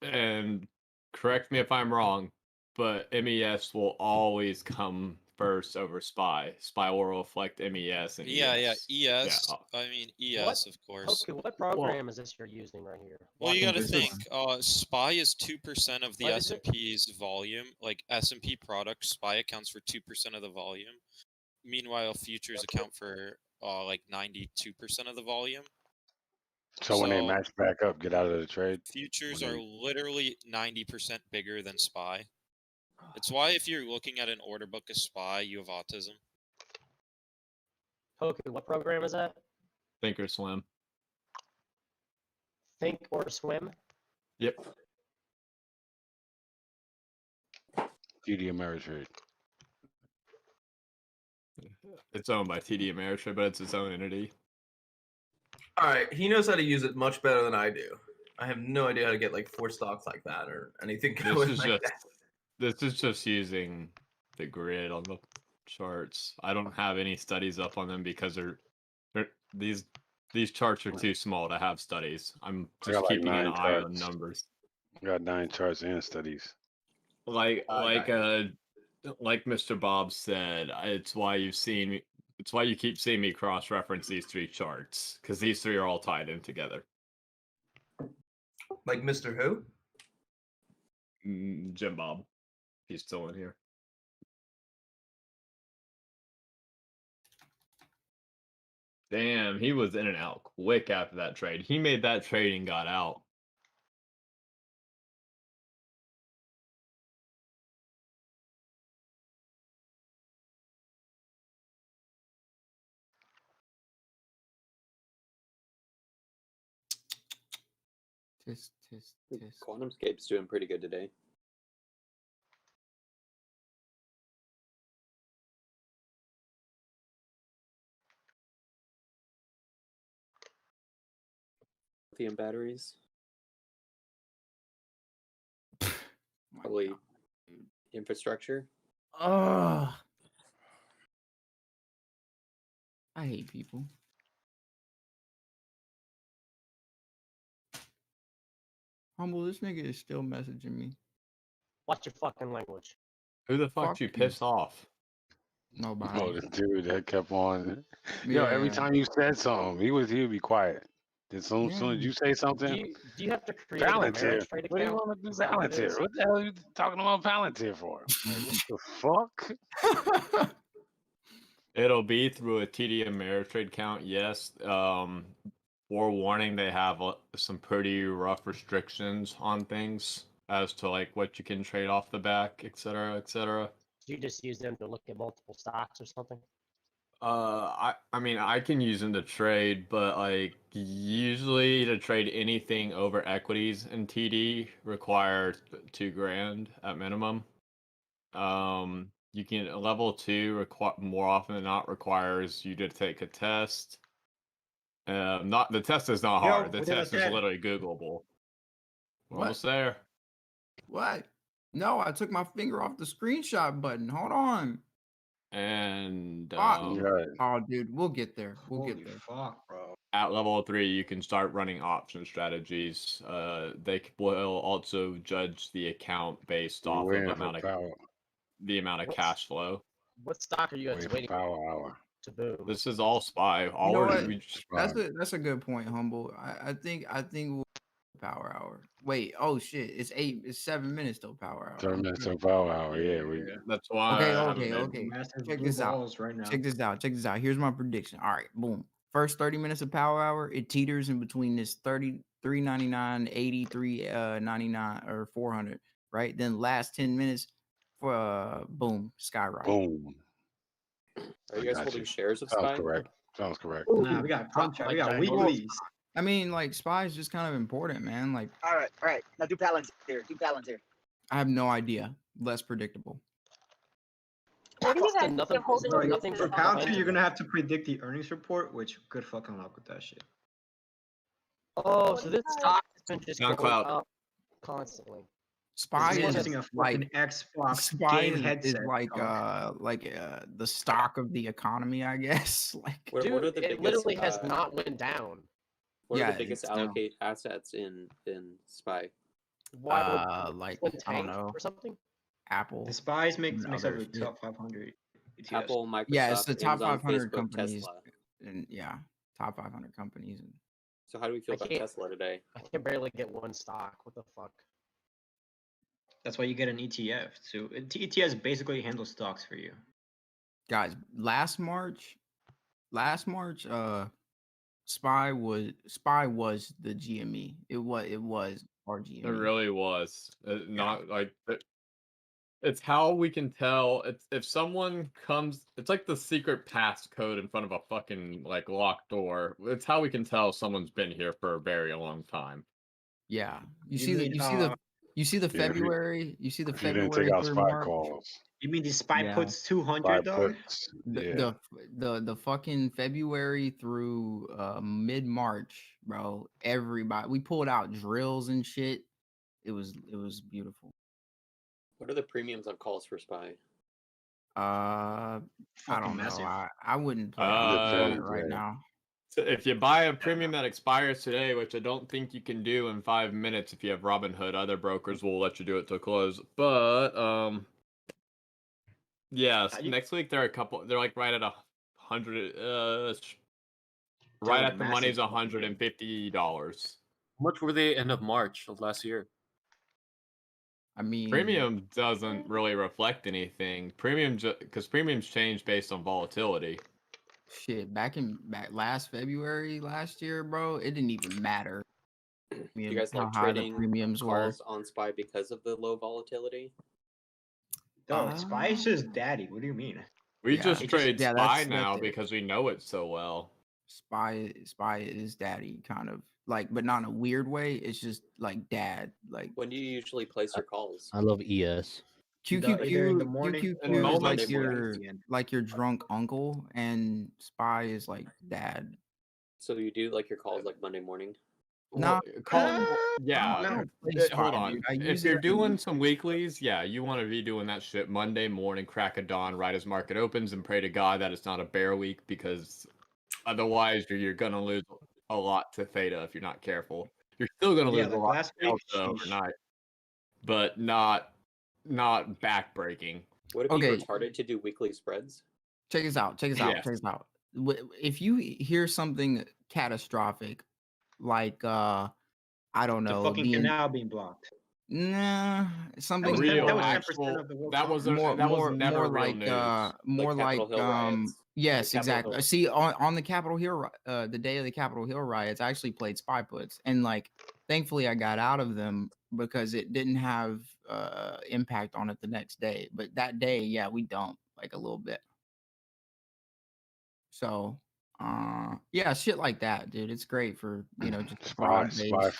And correct me if I'm wrong, but MES will always come first over SPY. SPY will reflect MES and Yeah, ES. ES. I mean, ES, of course. Okay, what program is this you're using right here? Well, you got to This think. is- SPY is 2% of the What is it? S&P's volume. Like S&P products, SPY accounts for 2% of the volume. Meanwhile, futures account for like 92% of the volume. So when they match back up, get out of the trade. Futures are literally 90% bigger than SPY. It's why if you're looking at an order book of SPY, you have autism. Okay, what program is that? Thinkorswim. Think or Swim? Yep. TD Ameritrade. It's owned by TD Ameritrade, but it's its own entity. All right, he knows how to use it much better than I do. I have no idea how to get like 4 stocks like that or anything going like that. This is just using the grid on the charts. I don't have any studies up on them because these charts are too small to have studies. I'm I just got like keeping an 9 eye on charts. numbers. I got 9 charts and studies. Like Mr. Bob said, it's why you've seen me. It's why you keep seeing me cross-reference these 3 charts, because these 3 are all tied in together. Like Mr. Who? Jim Bob. He's still in here. Damn, he was in and out quick after that trade. He made that trade and got out. Tisk. QuantumScape's doing pretty good today. Lithium batteries. Probably infrastructure. I hate people. Humble, this nigga is still messaging me. Watch your fucking language. Who the fuck you pissed off? Nobody. Oh, the dude that kept on. Yo, every Yeah. time you said something, he would be quiet. Then soon as you say something, Do you have to create a Palantir. marriage trade What do you account? want to do Is that what it Palantir? is? What the hell are you talking about Palantir for? What the fuck? It'll be through a TD Ameritrade account, yes. Forewarning, they have some pretty rough restrictions on things as to like what you can trade off the back, etc., etc. Do you just use them to look at multiple stocks or something? I mean, I can use them to trade, but like usually to trade anything over equities in TD requires $2,000 at minimum. You can level 2 more often than not requires you to take a test. The test is not hard. The test is literally Googleable. We're What? almost there. What? No, I took my finger off the screenshot button. Hold on. And oh, dude, we'll get there. We'll get there. Fuck, bro. at level 3, you can start running option strategies. They will also judge the account based off of the amount of cash flow. What stock are you guys waiting for? To boom? This is all SPY. You All know we're what? That's a good point, Humble. I think we'll power hour. Wait, oh shit! It's 7 minutes till power hour. 7 minutes till power hour. Yeah, that's why. Okay. Check this out. Check this out. Here's my prediction. All right, boom. First 30 minutes of power hour, it teeters in between this 33.99, 83.99, or 400. Right. Then last 10 minutes for boom, skyrocket. Boom. Are you guys holding shares of Sounds SPY? correct. Sounds correct. Nah, we got contract. We got weeklies. I mean, like SPY is just kind of important, man. Like, All right. Now do Palantir. I have no idea. Less predictable. Maybe you guys Nothing- can hold it Sorry, in nothing this For for account. Palantir, you're gonna have to predict the earnings report, which good fucking luck with that shit. Oh, so this stock has been just going SoundCloud. up constantly. Spy He's is using a like fucking Xbox Spy game is headset. like the stock of the economy, I guess. Like, What Dude, are the it biggest? literally has not went down. What are yeah, the biggest it's down. allocate assets in Spy? Why would like went I don't tank know, or something? Apple. The Spies makes and makes up other the shit. top 500 ETFs. Apple, Microsoft, Yeah, it's the top Amazon, 500 Facebook, companies, Tesla. and yeah, top 500 companies. And So how do we feel about can't- Tesla today? I can barely get one stock. What the fuck? That's why you get an ETF. So ETFs basically handle stocks for you. guys, last March, Spy was the GME. It was our GME. It really was. Not like it's how we can tell. It's if someone comes. It's like the secret passcode in front of a fucking like locked door. It's how we can tell someone's been here for a very long time. Yeah, you You see mean, the if you- February. You see the If you didn't February take out through spy March. calls, You mean the Spy Yeah. puts 200 spy dog? puts, yeah. The fucking February through mid March, bro. Everybody, we pulled out drills and shit. It was beautiful. What are the premiums on calls for Spy? I don't know. massive. I wouldn't play on it right now. So if you buy a premium that expires today, which I don't think you can do in 5 minutes if you have Robinhood, other brokers will let you do it till close. But yeah, next week there are a couple. They're like right at 100. Right at the money's $150. How much were they end of March of last year? I mean, Premium doesn't really reflect anything. Because premiums change based on volatility. shit. Back last February last year, bro, it didn't even matter. Do you guys like how high the trading premiums were. calls on Spy because of the low volatility? Dog, Spy is just daddy. What do you mean? We Yeah. just It just- trade yeah, Spy that's now it. because we know it so well. Spy is daddy, kind of like, but not in a weird way. It's just like dad, like When do you usually place your calls? I love ES. Either in the morning QQQ or is Monday like morning. your drunk uncle, and Spy is like dad. So you do like your calls like Monday morning? No, Yeah. I don't play Hold Spy, on. dude. I If use you're it- doing some weeklies, yeah, you want to be doing that shit Monday morning, crack of dawn, right as market opens, and pray to God that it's not a bear week, because otherwise you're gonna lose a lot to Theta if you're not careful. You're still gonna Yeah, lose a like lot last to week, Delta sheesh. overnight, but not backbreaking. Would it be Okay. retarded to do weekly spreads? Check this out. Yes. If you hear something catastrophic, like I don't The know, fucking canal being blocked. nah, something was Real 10% actual. of the World That Cup. was more never real like news. more like Capitol Hill riots. yes, Like Capitol exactly. Hill. See, on the Capitol Hill the day of the Capitol Hill riots, I actually played spy puts, and like thankfully I got out of them because it didn't have impact on it the next day. But that day, yeah, we dumped like a little bit. So yeah, shit like that, dude. It's great for just Spy broad-based.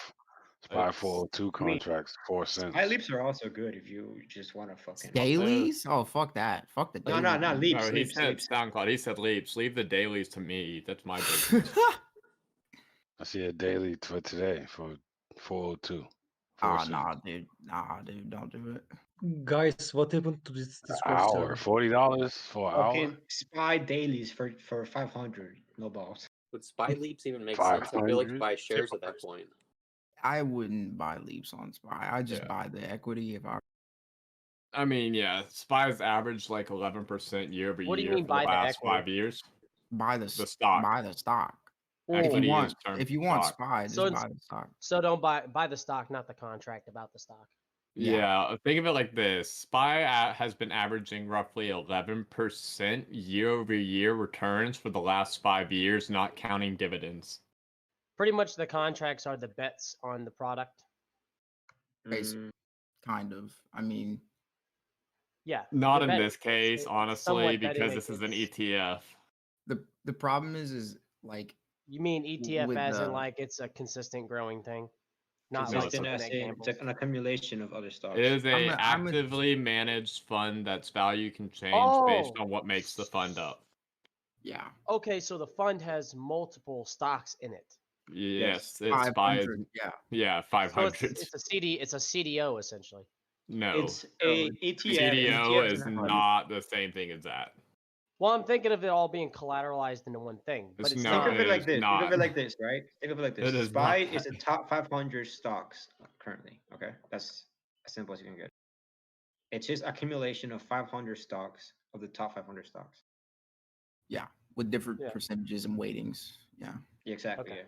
402 I mean, contracts, 4 cents. Spy leaps are also good if you just want to fucking. Dailies? Oh, fuck that. Fuck the No, dailies. no, no, man. leaps. No, he leaps, said leaps. SoundCloud. He said leaps. Leave the dailies to me. That's my business. I see a daily for today for 402. 4 Oh, cents. nah, dude, don't do it. Guys, what happened to this An Discord hour, server? $40 for an hour. Fucking Spy dailies for 500. No balls. Would Spy leaps even make sense? I feel like 500? buy shares at that point. I wouldn't buy leaps on Spy. I just buy the equity if I. I mean, yeah, Spy's averaged like 11% year over What do you year mean for buy the the last equity? 5 years. Buy the stock. Buy the stock. Equity is termed If you want stock. Spy, just So buy the stock. So don't buy the stock, not the contract about the stock. Yeah, think of it like this. Spy has been averaging roughly 11% year over year returns for the last 5 years, not counting dividends. Pretty much the contracts are the bets on the product. Basically, kind of. I mean, Yeah. Not the in bet- this case, honestly, somewhat betting because this is an against- ETF. the problem is like. You mean ETF with as in the- like it's a consistent growing thing? Not Consistent like as something that in, it's like gambles. an accumulation of other stocks. It is a I'm a- actively managed fund that's value can change based Oh. on what makes the fund up. Yeah. Okay, so the fund has multiple stocks in it. Yes, it's 500. Yeah. Yeah, So 500. it's a CD. It's a CDO essentially. No, It's a ETF. CDO ETF is a- not the same thing as that. Well, I'm thinking of it all being collateralized into one thing, but It's it's no, not. Think of it like is this. Think of not. it like this, right? Think of it like It this. is SPY not is the top 500 stocks currently. Okay, that's as simple as you can get. It's just accumulation of 500 stocks of the top 500 stocks. Yeah, with different Yeah. percentages and weightings. Yeah. Yeah, exactly. Okay.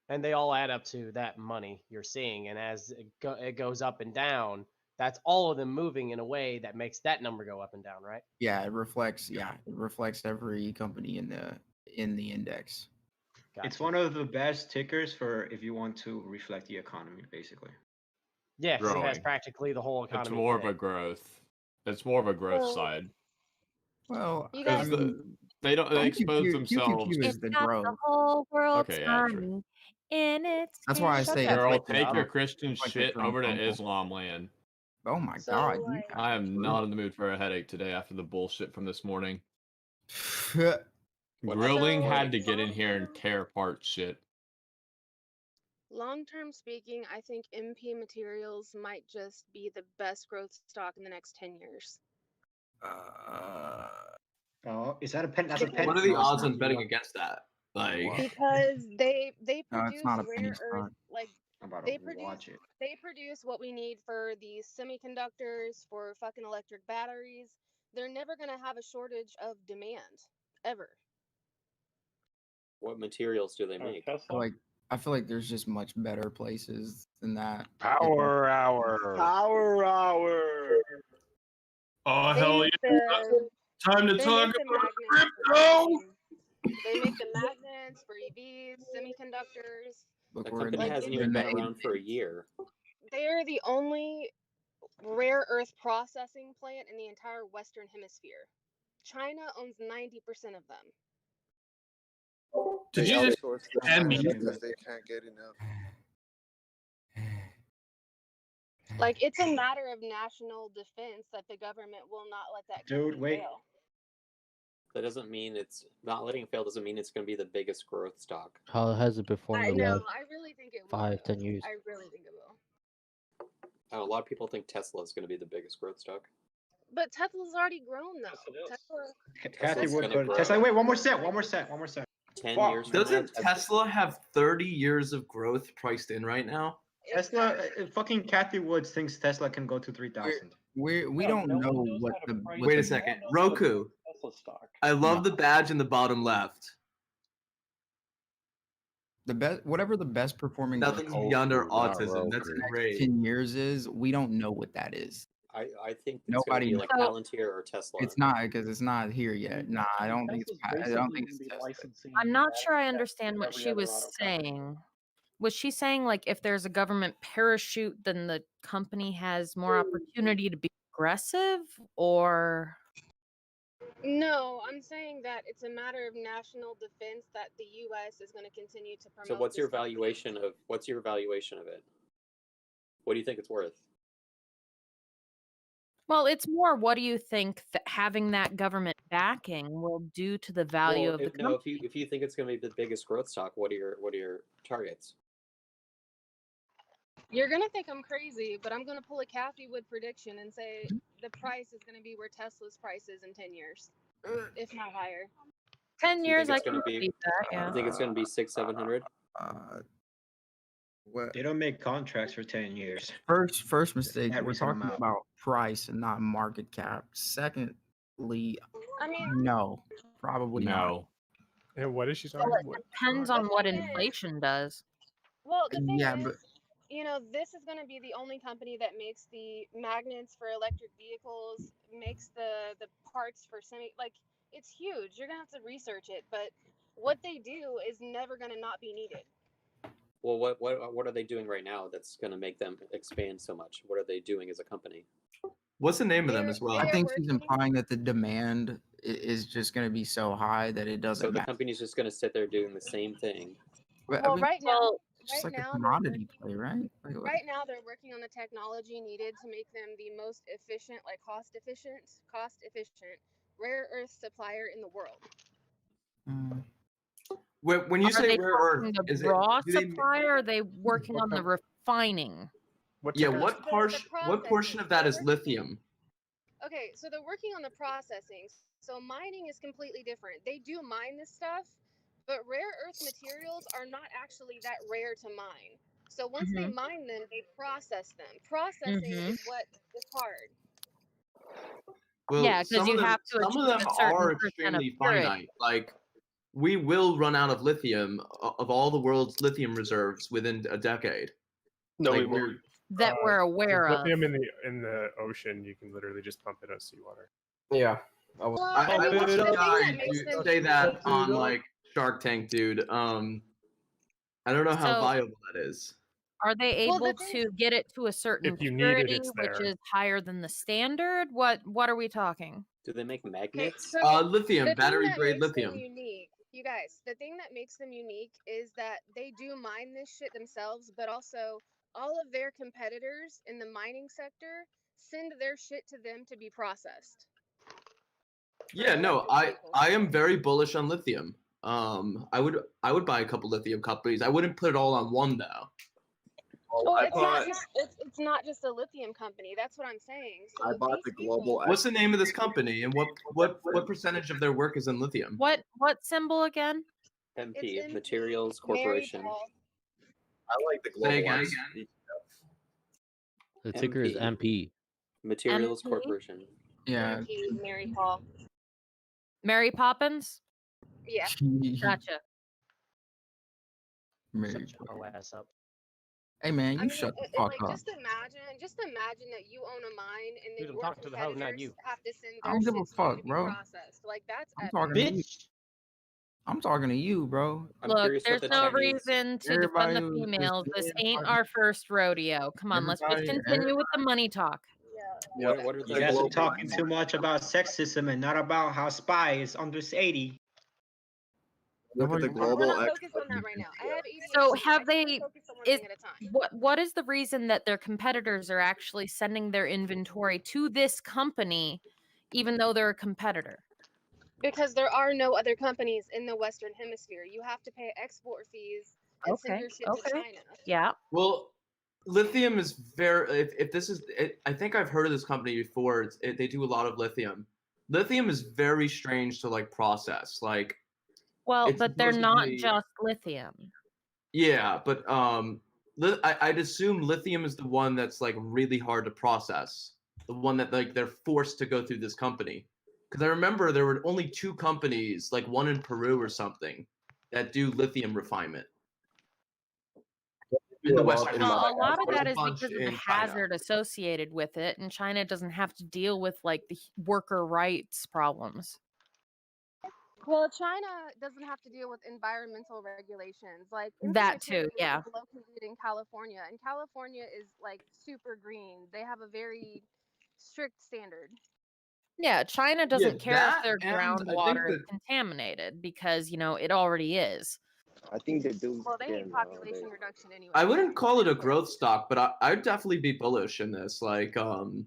And they all add up to that money you're seeing, and as it goes up and down, that's all of them moving in a way that makes that number go up and down, right? Yeah, it reflects. Yeah, it reflects every company in the index. It's one of the best tickers for if you want to reflect the economy, basically. Yeah, 'cause it has Growing. practically the whole economy. It's more in of a it. growth. It's more of a growth Well, side Well, You because guys, they don't they expose QQQ themselves. is it's the got growth. the whole world Okay, yeah, true. turning in its That's why I hands. Shut say that it's Girl, like the take your Trump. Christian It's like the shit Trump over to uncle. Islam land. Oh my So, God, you like, I am not in the mood for a headache today after the bullshit from this morning. What Grilling So, had to get in long here and term, tear apart shit. long term speaking, I think MP Materials might just be the best growth stock in the next 10 years. Oh, is that a pen? That's a pen. What are the No, it's odds not. on betting against that? Like, Because they No, produce it's not a penny rare earth, stock. like I'm about they to produce watch it. what we need for these semiconductors, for fucking electric batteries. They're never gonna have a shortage of demand, ever. What materials do they make? I feel like there's just much better places than that. Power hour. Power hour. Oh They hell make yeah! the Time to they talk make the about magnets for crypto. everything. They make the magnets for EVs, semiconductors. Look, The we're in company the, hasn't we're even in the been around for a 80s. year. They're the only rare earth processing plant in the entire Western Hemisphere. China owns 90% of them. Did They you just outsource the hand me? China because they can't get enough. Like, it's a matter of national defense that the government will not let that Dude, company wait. fail. That doesn't mean it's not letting it fail. Doesn't mean it's going to be the biggest growth stock. How has it performed I the know. last I really think it will. 5-10 years? I really think it will. A lot of people think Tesla is going to be the biggest growth stock. But Tesla's already grown though. Tesla. Kathy Tesla's Wood gonna put grow. Tesla. Wait, one more set. 10 Fuck. years from now, doesn't Tesla have 30 years of growth priced in right now? Tesla, fucking Kathy Woods thinks Tesla can go to 3,000. We don't know what the Wait a second, Roku. I love the badge in the bottom left. the best, whatever the best performing Nothing's gold beyond our for autism. That's the next great. 10 years is. We don't know what that is. I think it's Nobody going to be like knows. Palantir or Tesla. It's not because it's not here yet. Nah, I don't think it's. I don't think it's tested. I'm not sure I understand what she was saying. Was she saying like if there's a government parachute, then the company has more opportunity to be aggressive, or? No, I'm saying that it's a matter of national defense that the U.S. is going to continue to promote. So what's your this company. valuation of it? What do you think it's worth? Well, it's more. What do you think that having that government backing will do to the value of the company? If you think it's going to be the biggest growth stock, what are your targets? You're going to think I'm crazy, but I'm going to pull a Kathy Wood prediction and say the price is going to be where Tesla's price is in 10 years, if not higher. 10 You years, think I it's can gonna be- believe that. Yeah. You think it's going to be 600-700? They don't make contracts for 10 years. First mistake. Every We're single talking amount. about price and not market cap. Secondly, I mean, no, probably not. No. Yeah, what is she Well, talking it depends on what inflation does. well, the thing Yeah, is, but you know, this is going to be the only company that makes the magnets for electric vehicles, makes the parts for like, it's huge. You're going to have to research it, but what they do is never going to not be needed. Well, what are they doing right now that's going to make them expand so much? What are they doing as a company? What's the name of them as well? I think she's implying that the demand is just going to be so high that it doesn't So the matter. company's just going to sit there doing the same thing. But, I Well, mean, right now, it's just right like a now, commodity play, right? Like, right now they're working on the technology needed to make them the most efficient, like cost efficient rare earth supplier in the world. When you Are say they rare earth, talking the is it raw do they, supply, or are they working on the refining? yeah, what portion of that is lithium? Okay, so they're working on the processing. So mining is completely different. They do mine this stuff, but rare earth materials are not actually that rare to mine. So once they mine them, they process them. Processing is what is hard. Well, Yeah, 'cause you have to some of achieve them a certain are percent of extremely purity. finite. Like we will run out of lithium of all the world's lithium reserves within a decade. No, like we won't. That we're aware there's of. lithium in the ocean. You can literally just pump it out of seawater. Yeah. I watched a guy say that on like Shark Tank, dude. I don't know how So- viable that is. Are they Well, the able to get it to a certain If you need it, purity, it's which there. is higher than the standard? What are we talking? Do they make magnets? So Lithium, the thing battery that grade makes them lithium. unique, you guys, the thing that makes them unique is that they do mine this shit themselves, but also all of their competitors in the mining sector send their shit to them to be processed. Yeah, no, I am very bullish on lithium. I would buy a couple lithium companies. I wouldn't put it all on one though. Well, it's not just a lithium company. That's what I'm saying. So I bought the global. What's the name of this company, and what percentage of their work is in lithium? What symbol again? MP, Materials Corporation. I like the Say global. again. The ticker is MP. Materials MP? Corporation. Yeah. Mary Paul. Mary Poppins? Yeah. Gotcha. Mary. Oh, ass up. Hey man, you shut the fuck like, up. just imagine that you own a mine and then Dude, I'm your talking to the hoe, not competitors you. have to send I their don't shit give a to you fuck, to be bro. processed. Like that's I'm epic. talking to you. I'm talking to you, bro. Look, there's no reason to defend the females. This ain't our first rodeo. Come on, let's just continue with the money talk. What are You guys are talking too much about sexism and not about how spy is under 80. Look at the We're global. not focused on that right now. I have ADHD. So I have can't they? focus on one Is thing at a time. what is the reason that their competitors are actually sending their inventory to this company, even though they're a competitor? Because there are no other companies in the Western Hemisphere. You have to pay export fees and send your shit to China. Yeah. Well, lithium is very. If this is, I think I've heard of this company before. They do a lot of lithium. Lithium is very strange to like process. Like, Well, it's but they're not supposedly- just lithium. yeah, but I'd assume lithium is the one that's like really hard to process. The one that like they're forced to go through this company. Because I remember there were only 2 companies, like one in Peru or something, that do lithium refinement. In the Western Well, a Hemisphere. lot of There's that a is bunch because of the in China. hazard associated with it, and China doesn't have to deal with like the worker rights problems. Well, China doesn't have to deal with environmental regulations. Like That too, Institute yeah. is located in California, and California is like super green. They have a very strict standard. Yeah, China doesn't care if that their and I think groundwater is that- contaminated because, it already is. I think they do. Well, they need population reduction anyway. I wouldn't call it a growth stock, but I'd definitely be bullish in this. Like, I don't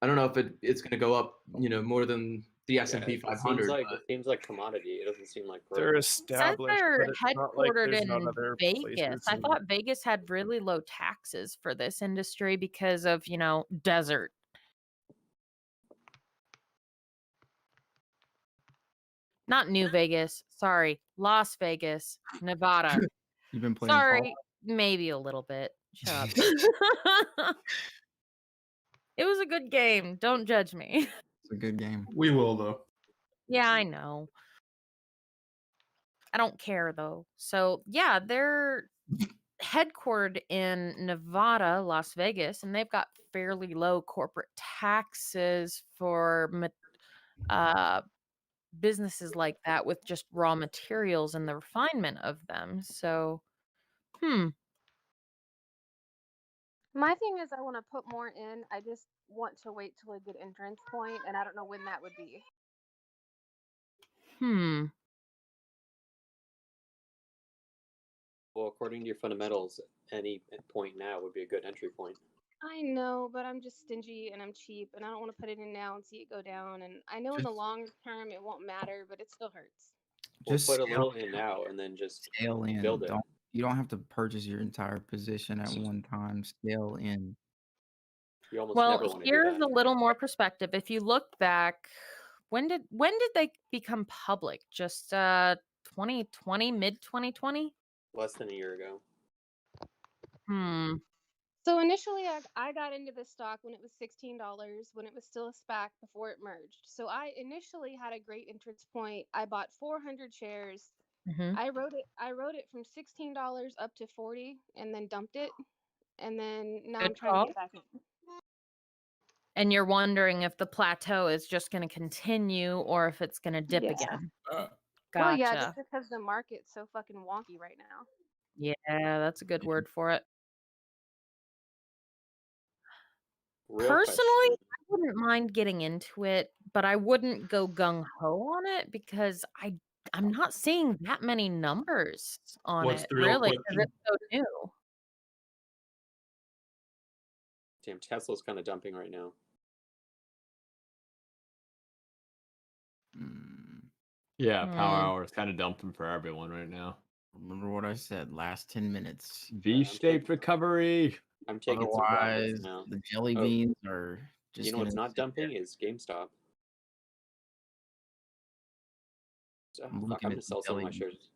know if it's going to go up, more than the S&P 500. It seems like commodity. It doesn't seem like They're growth. It says established, they're but it's not like headquartered there's not in other Vegas. places. I thought Vegas had really low taxes for this industry because of, desert. Not New Vegas. Sorry. Las Vegas, Nevada. You've been playing. Sorry. Maybe a little bit. Shut up. It was a good game. Don't judge me. It's a good game. We will, though. Yeah, I know. I don't care, though. So, yeah, they're headquartered in Nevada, Las Vegas, and they've got fairly low corporate taxes for businesses like that with just raw materials and the refinement of them. So, My thing is, I want to put more in. I just want to wait till a good entrance point, and I don't know when that would be. Well, according to your fundamentals, any point now would be a good entry point. I know, but I'm just stingy and I'm cheap, and I don't want to put it in now and see it go down. And I know in the long term it won't matter, but it still hurts. We'll Just put a scale little in now and then just scale in. build it. You don't have to purchase your entire position at one time. Scale in. You almost Well, never want to do here's that. a little more perspective. If you look back, when did they become public? Just 2020, mid 2020? Less than a year ago. So initially, I got into this stock when it was $16, when it was still a SPAC before it merged. So I initially had a great interest point. I bought 400 shares. I wrote it from $16 up to 40, and then dumped it. And then now I'm Good trying to call. get back in. And you're wondering if the plateau is just going to continue or if it's going to dip again. Well, Gotcha. yeah, just because the market's so fucking wonky right now. Yeah, that's a good word for it. Real Personally, question. I wouldn't mind getting into it, but I wouldn't go gung-ho on it because I'm not seeing that many numbers on What's it, the real really, because question? it's so new. Damn, Tesla's kind of dumping right now. Yeah, power hour is kind of dumping for everyone right now. Remember what I said, last 10 minutes. V-shaped recovery. I'm taking some profits Otherwise, now. the jelly Oh, beans are just you know what's gonna not sit there. dumping is GameStop. I'm Fuck, looking I'm at gonna the sell some of jelly my beans. shares.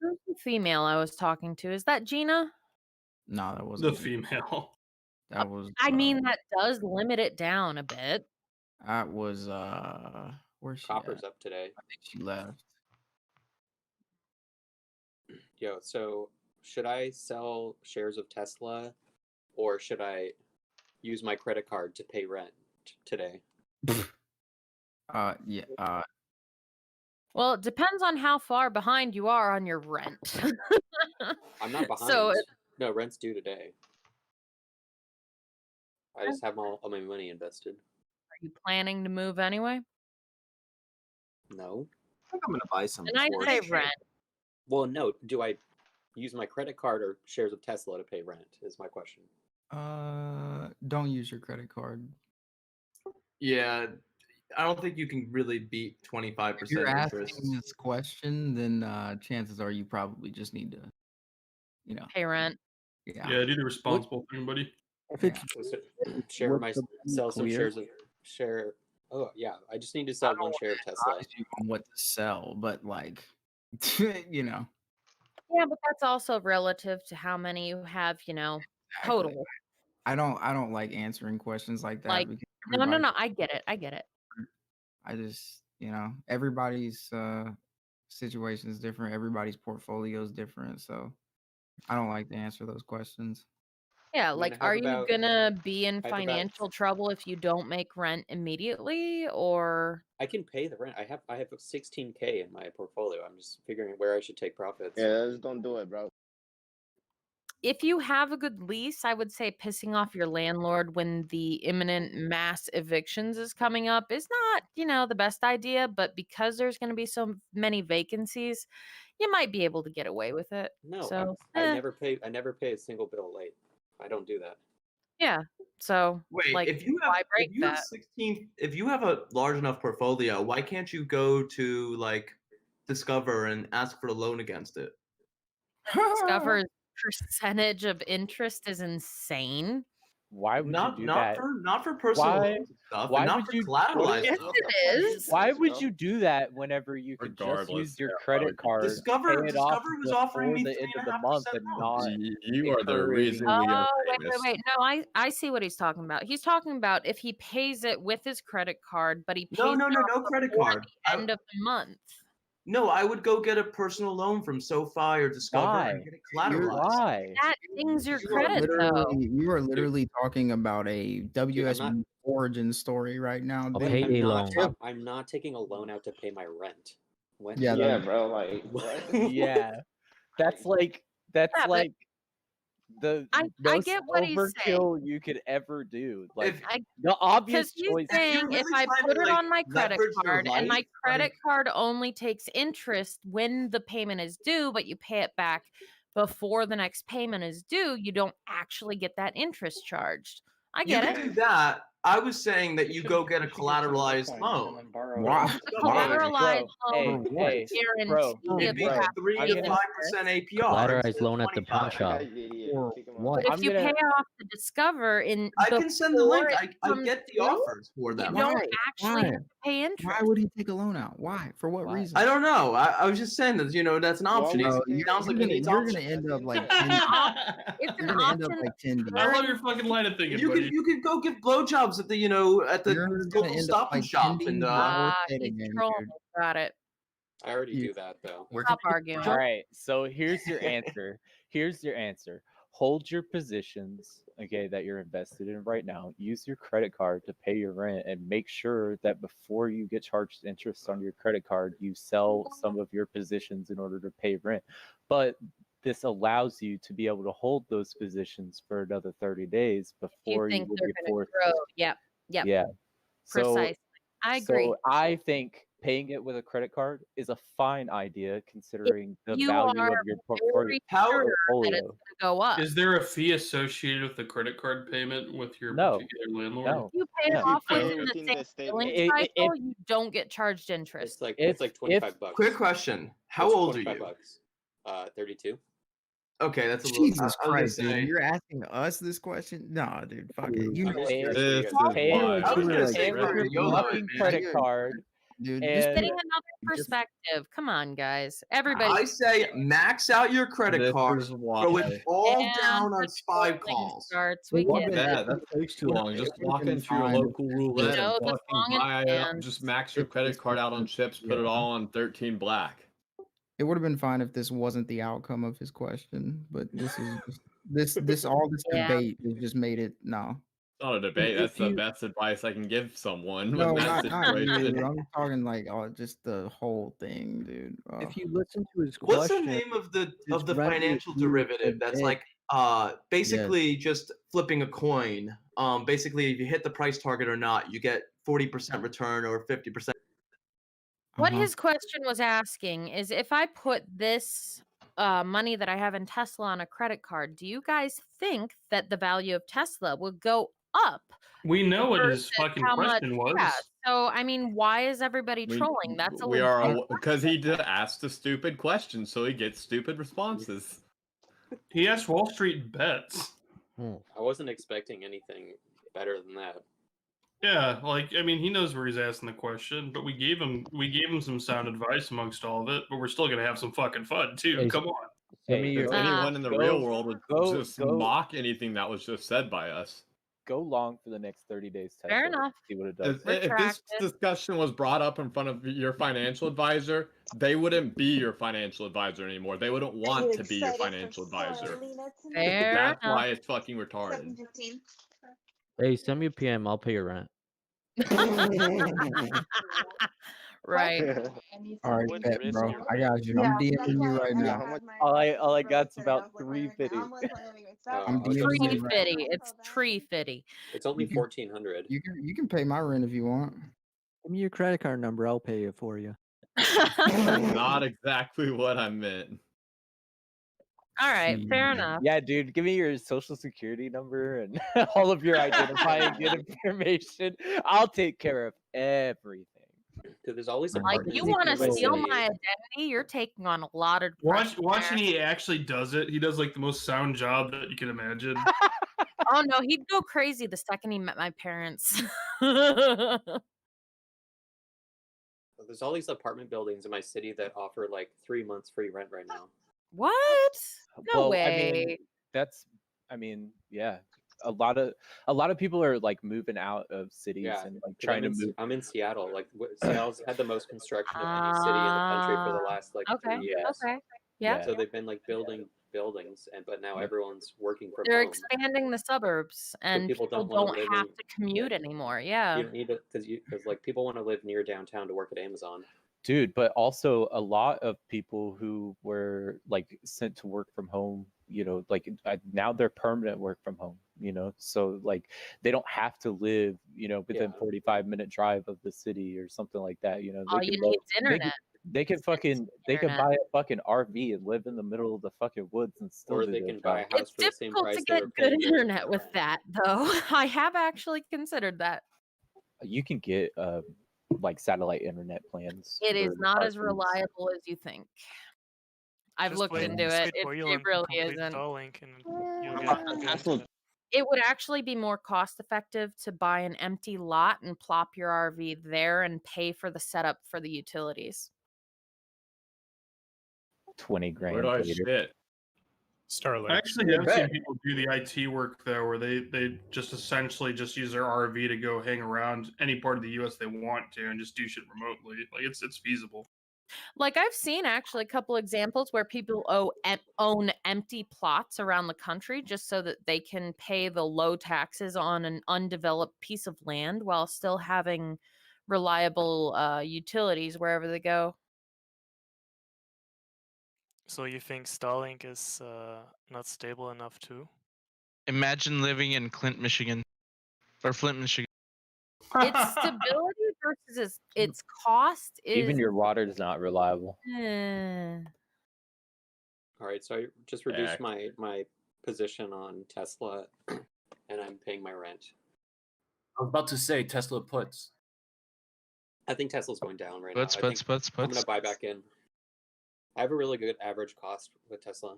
Who's the female I was talking to? Is that Gina? No, that wasn't The Gina. female. That was I mean, that does limit it down a bit. that was where's she Copper's at? up today. I think she left. Yo, so should I sell shares of Tesla, or should I use my credit card to pay rent today? Yeah. Well, it depends on how far behind you are on your rent. I'm not behind. So, No, rent's due today. I just have all my money invested. are you planning to move anyway? No. I think I'm gonna buy some. And I before say it- rent. Well, no. Do I use my credit card or shares of Tesla to pay rent? Is my question. Don't use your credit card. Yeah, I don't think you can really beat If 25% you're interest. asking this question, then chances are you probably just need to, Pay rent. Yeah, do the responsible thing, buddy. If it's sell some clear. shares of share. Oh yeah, I just need to sell one share of Tesla. Advise you on what to sell, but like, Yeah, but that's also relative to how many you have, total. I don't like answering questions like that Like, because no, everybody- I get it. I get it. I just, everybody's situation is different. Everybody's portfolio is different. So I don't like to answer those questions. Yeah, mean, like, I have are you about- gonna be in I have about- financial trouble if you don't make rent immediately, or I can pay the rent. I have 16K in my portfolio. I'm just figuring where I should take profits. Yeah, just don't do it, bro. if you have a good lease, I would say pissing off your landlord when the imminent mass evictions is coming up is not, the best idea, but because there's going to be so many vacancies, you might be able to get away with it. No, So, I never pay a single bill late. I don't do that. yeah. So, Wait, like, if you why have break that? 16, if you have a large enough portfolio, why can't you go to like Discover and ask for a loan against it? Discover's percentage of interest is insane. Why would Not you do not that? for not for personal Why- loans and stuff, why and not would for you- collateralized Yes, stuff. it is. Why would you do that whenever you could just Regardless, use your yeah, why credit would you- card, Discover pay it off Discover was offering me before the end of the month, and 3.5% not loans. You are the encourage- reason we are Oh, wait. famous. No, I see what he's talking about. He's talking about if he pays it with his credit card, but he pays No, it off no credit before card. the end of the month. No, I would go get a personal loan from SoFi or Discover Why? and get it collateralized. That dings your You are credit, though. You are literally talking about a WS not- origin story right now. But dude. I'm not taking a loan out to pay my rent. When? Yeah, Yeah, that- bro. Like, what? Yeah, that's like Yeah, but the I most get what he's saying. overkill you could ever do. Like If- the obvious Because he's choice. saying if really I trying put to, it like, on my credit leverage your card and my life, credit like- card only takes interest when the payment is due, but you pay it back before the next payment is due, you don't actually get that interest charged. I You get can it. do that, I was saying that you go get a collateralized loan. Why? Collateralized Hey, loan hey, bro, It'd be 3 to 5% APR. Collateralized loan at the pawn shop. What? But if you pay off the Discover in, I can send the link. before it I comes get the through, offers for you them. don't actually Why? have to pay interest. Why would he take a loan out? Why? For what reason? I don't know. I was just saying that that's an option. Bro, It sounds like he needs you're options. gonna end up like 10. It's You're an gonna end up option. like 10. I love your fucking line of thinking, buddy. You could go give blowjobs at the You're gonna local end Stop up and like Shop 10 and He's trolling. Got it. I already do that though. Stop arguing. All right, so here's your answer. Here's your answer. Hold your positions, okay, that you're invested in right now. Use your credit card to pay your rent, and make sure that before you get charged interest on your credit card, you sell some of your positions in order to pay rent. But this allows you to be able to hold those positions for another 30 days You before you think will they're be going to forced. grow? Yep. Yep. Yeah. Precisely. I agree. So I think paying it with a credit card is a fine idea considering the you value are of your portfolio. very sure that it's going to go up. Is there a fee associated with the credit card payment with your No. particular landlord? No. If you pay it No. off If- within the same billing If- cycle, you don't get charged interest. It's like 25 bucks. Quick question: How It's old are 25 you? bucks. 32. Okay, that's a little. Jesus I was gonna Christ, say- dude! You're asking us this question? No, dude. Fuck it. You I'm know just curious This what is you guys why. I was gonna say with for your YOLO, fucking man. credit card, dude. and Just Getting another perspective. Come on, guys. Everybody. I say max out your credit This card. is why. Throw it all And down on the spy trolling calls. starts. We Fuck get it. that takes too long. Just walk into your local roulette know and the fucking song in buy it up. hand. Just max your credit card out on chips, put it all on 13 black. It would have been fine if this wasn't the outcome of his question, but this is just, this all this Yeah. debate has just made it no. It's not a debate. If That's the you- best advice I can give someone No, with that not you. situation. I'm talking like just the whole thing, dude. If you listen to his What's the question, name of the his revenue financial grew derivative? a That's bit. like basically just flipping a coin. Basically, if you hit the price target or not, you get 40% return or 50%. What his question was asking is, if I put this money that I have in Tesla on a credit card, do you guys think that the value of Tesla would go up? We know what his versus fucking how much- question was. Yeah. So I mean, why is everybody trolling? That's a we legit are because he did ask the stupid question, so he gets stupid responses. He asked Wall Street bets. I wasn't expecting anything better than that. Yeah, like I mean, he knows where he's asking the question, but we gave him some sound advice amongst all of it. But we're still gonna have some fucking fun too. Hey, Come on. Because anyone in the real world would just go- mock anything that was just said by us. go long for the next 30 days. Tesla, Fair enough. See what it does. If this Retracted. discussion was brought up in front of your financial advisor, they wouldn't be your financial advisor anymore. They wouldn't want to be your financial advisor. Fair That's enough. why it's fucking retarded. Hey, send me a PM. I'll pay your rent. Right. All right, bet, bro. I got you. I'm DMing you right now. All I got's about 350. I'm DMing Tree you right fitty. It's tree fitty. It's only You can- 1400. You can pay my rent if you want. Give me your credit card number. I'll pay it for you. That's not exactly what I meant. All right. Fair enough. Yeah, dude, give me your social security number and all of your identifying good information. I'll take care of everything. Because there's always Like, apartments you in want to the steal city. my identity? You're taking on a lot of Watching he actually does it. He does like the most sound job that you can imagine. Oh no, he'd go crazy the second he met my parents. There's all these apartment buildings in my city that offer like 3 months free rent right now. What? No Well, way. I mean, yeah. A lot of people are like moving out of cities Yeah, and like 'cause trying to move. I'm in Seattle. Like Seattle's had the most construction of any city in the country for the last like Okay. 3 years. Okay. Yeah. So they've been like building buildings, but now everyone's working from They're home. expanding the suburbs, and people people don't wanna don't live have in- to commute anymore. Yeah. You don't need it because like people want to live near downtown to work at Amazon. Dude, but also a lot of people who were like sent to work from home, like now they're permanent work from home, so like they don't have to live, within 45-minute drive of the city or something like that. All They you can need is internet. They can fucking they can internet. buy a fucking RV and live in the middle of the fucking woods and still Or do they their can buy job. a house It's for the same difficult price to they get were good paying internet with rent. that, though. I have actually considered that. You can get like satellite internet plans. It is for not as RVs. reliable as you think. I've Just looked wait into just it. wait It, for you it and really complete isn't. Starlink, and you'll How get about the good Tesla? internet. It would actually be more cost effective to buy an empty lot and plop your RV there and pay for the setup for the utilities. 20 grand Where do I later. shit? I actually have seen people do the IT work though, where they just essentially just use their RV to go hang around any part of the U.S. they want to and just do shit remotely. Like it's feasible. Like I've seen actually a couple examples where people own empty plots around the country just so that they can pay the low taxes on an undeveloped piece of land while still having reliable utilities wherever they go. So you think Starlink is not stable enough too? Imagine living in Flint, Michigan. Its stability versus its cost is Even your water is not reliable. All right, so I just reduced my position on Tesla, and I'm paying my rent. I was about to say Tesla puts. I think Tesla's going down right Puts, now. puts, puts, I'm gonna puts. buy back in. I have a really good average cost with Tesla,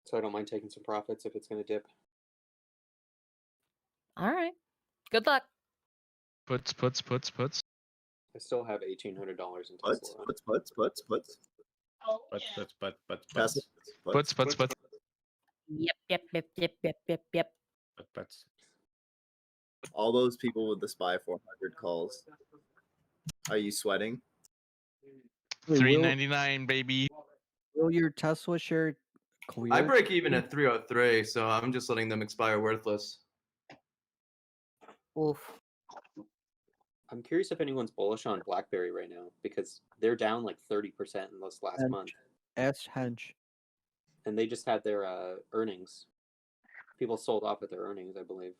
so I don't mind taking some profits if it's gonna dip. all right. Good luck. Puts, puts, puts, puts. I still have $1,800 in Tesla. Puts. Puts, puts, puts. Yep. All those people with the Spy 400 calls. Are you sweating? $3.99, baby. Will your Tesla share clear? I break even at 303, so I'm just letting them expire worthless. Oof. I'm curious if anyone's bullish on BlackBerry right now because they're down like 30% in this last Hedge. month, Hedge. and they just had their earnings. People sold off at their earnings, I believe.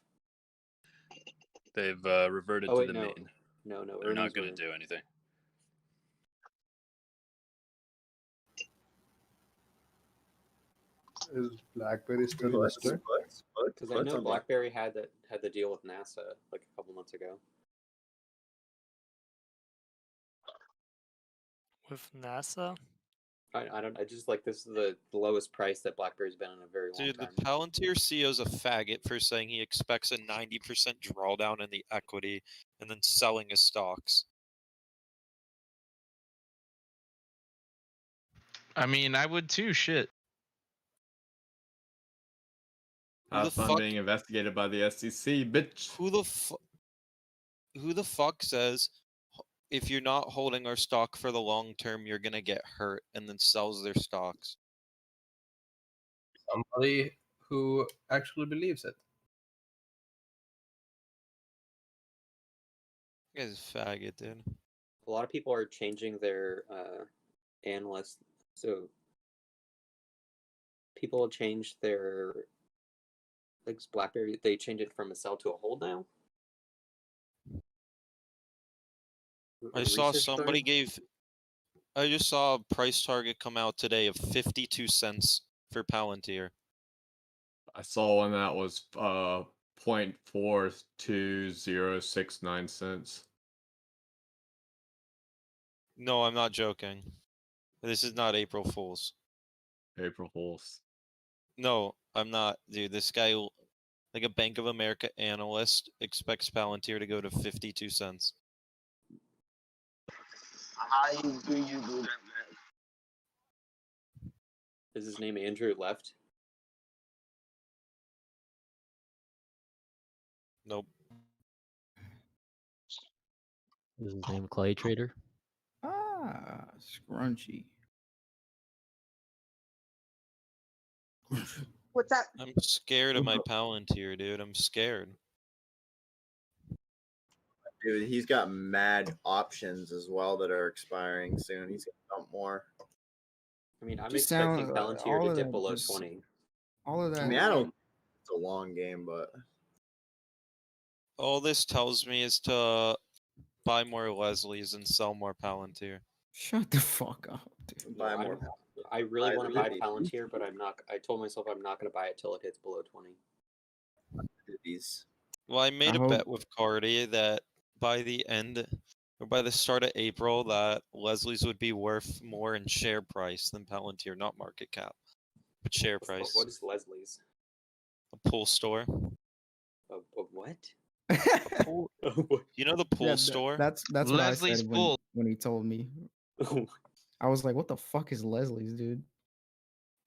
They've reverted Oh, to wait, the no. mean. No, They're not earnings going were- to do anything. Is BlackBerry still Puts, listed? Because I know BlackBerry had the deal with NASA like a couple months ago. With NASA? I just like this is the lowest price that BlackBerry's been in a very long Dude, time. the Palantir CEO's a faggot for saying he expects a 90% drawdown in the equity and then selling his stocks. I mean, I would too. Shit. Have fun being investigated by the SEC, bitch. Who the fuck says if you're not holding our stock for the long term, you're gonna get hurt and then sells their stocks? Somebody who actually believes it. You guys a faggot, dude. A lot of people are changing their analysts. So people change their like BlackBerry. They change it from a sell to a hold now. I saw Research somebody story? I just saw a price target come out today of 52 cents for Palantir. I saw one that was 0.42069 cents. No, I'm not joking. This is not April Fool's. April Fool's. No, I'm not, dude. This guy, like a Bank of America analyst, expects Palantir to go to 52 cents. How do you do that, man? Is his name Andrew Left? Nope. Is his name Clay Trader? Ah, scrunchy. What's that? I'm scared of my Palantir, dude. I'm scared. Dude, he's got mad options as well that are expiring soon. He's gonna dump more. I mean, I'm Just expecting sound- Palantir all to of dip that below just- 20. All of that. I mean, I don't. It's a long game, but All this tells me is to Buy more Leslie's and sell more Palantir. Shut the fuck up, dude. No, I really want to buy Palantir, but I'm not. I told myself I'm not going to buy it till it hits below 20. Well, I made I a hope- bet with Cardi that by the end or by the start of April that Leslie's would be worth more in share price than Palantir, not market cap, but share price. What is Leslie's? A pool store. A what? You know the pool Yeah, store? That's what Leslie's I said Pool. when he told me. I was like, "What the fuck is Leslie's, dude?"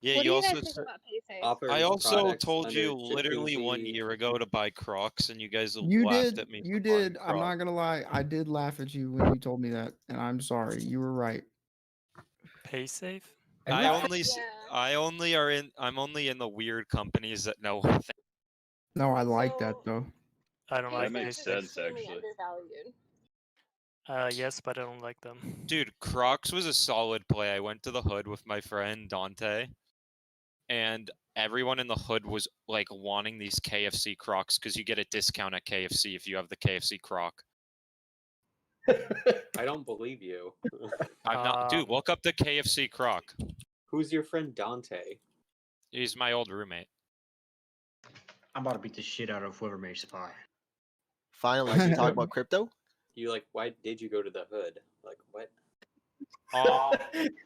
Yeah, What do you you guys also. think about PaySafe? Offers I also products told under you literally 1 jacuzzi. year ago to buy Crocs, and you guys You laughed did. at me. You for buying did. I'm not Crocs. gonna lie. I did laugh at you when you told me that, and I'm sorry. You were right. Pay safe? I only I'm only in the weird companies that know. No, I like that though. I don't like That makes PaySafe. sense, actually. Yes, but I don't like them. Dude, Crocs was a solid play. I went to the hood with my friend Dante, and everyone in the hood was like wanting these KFC Crocs because you get a discount at KFC if you have the KFC Croc. I don't believe you. I'm not, dude. Look up the KFC Croc. Who's your friend Dante? He's my old roommate. I'm about to beat the shit out of whoever made supply. Finally, you can talk about crypto. You like? Why did you go to the hood? Like what?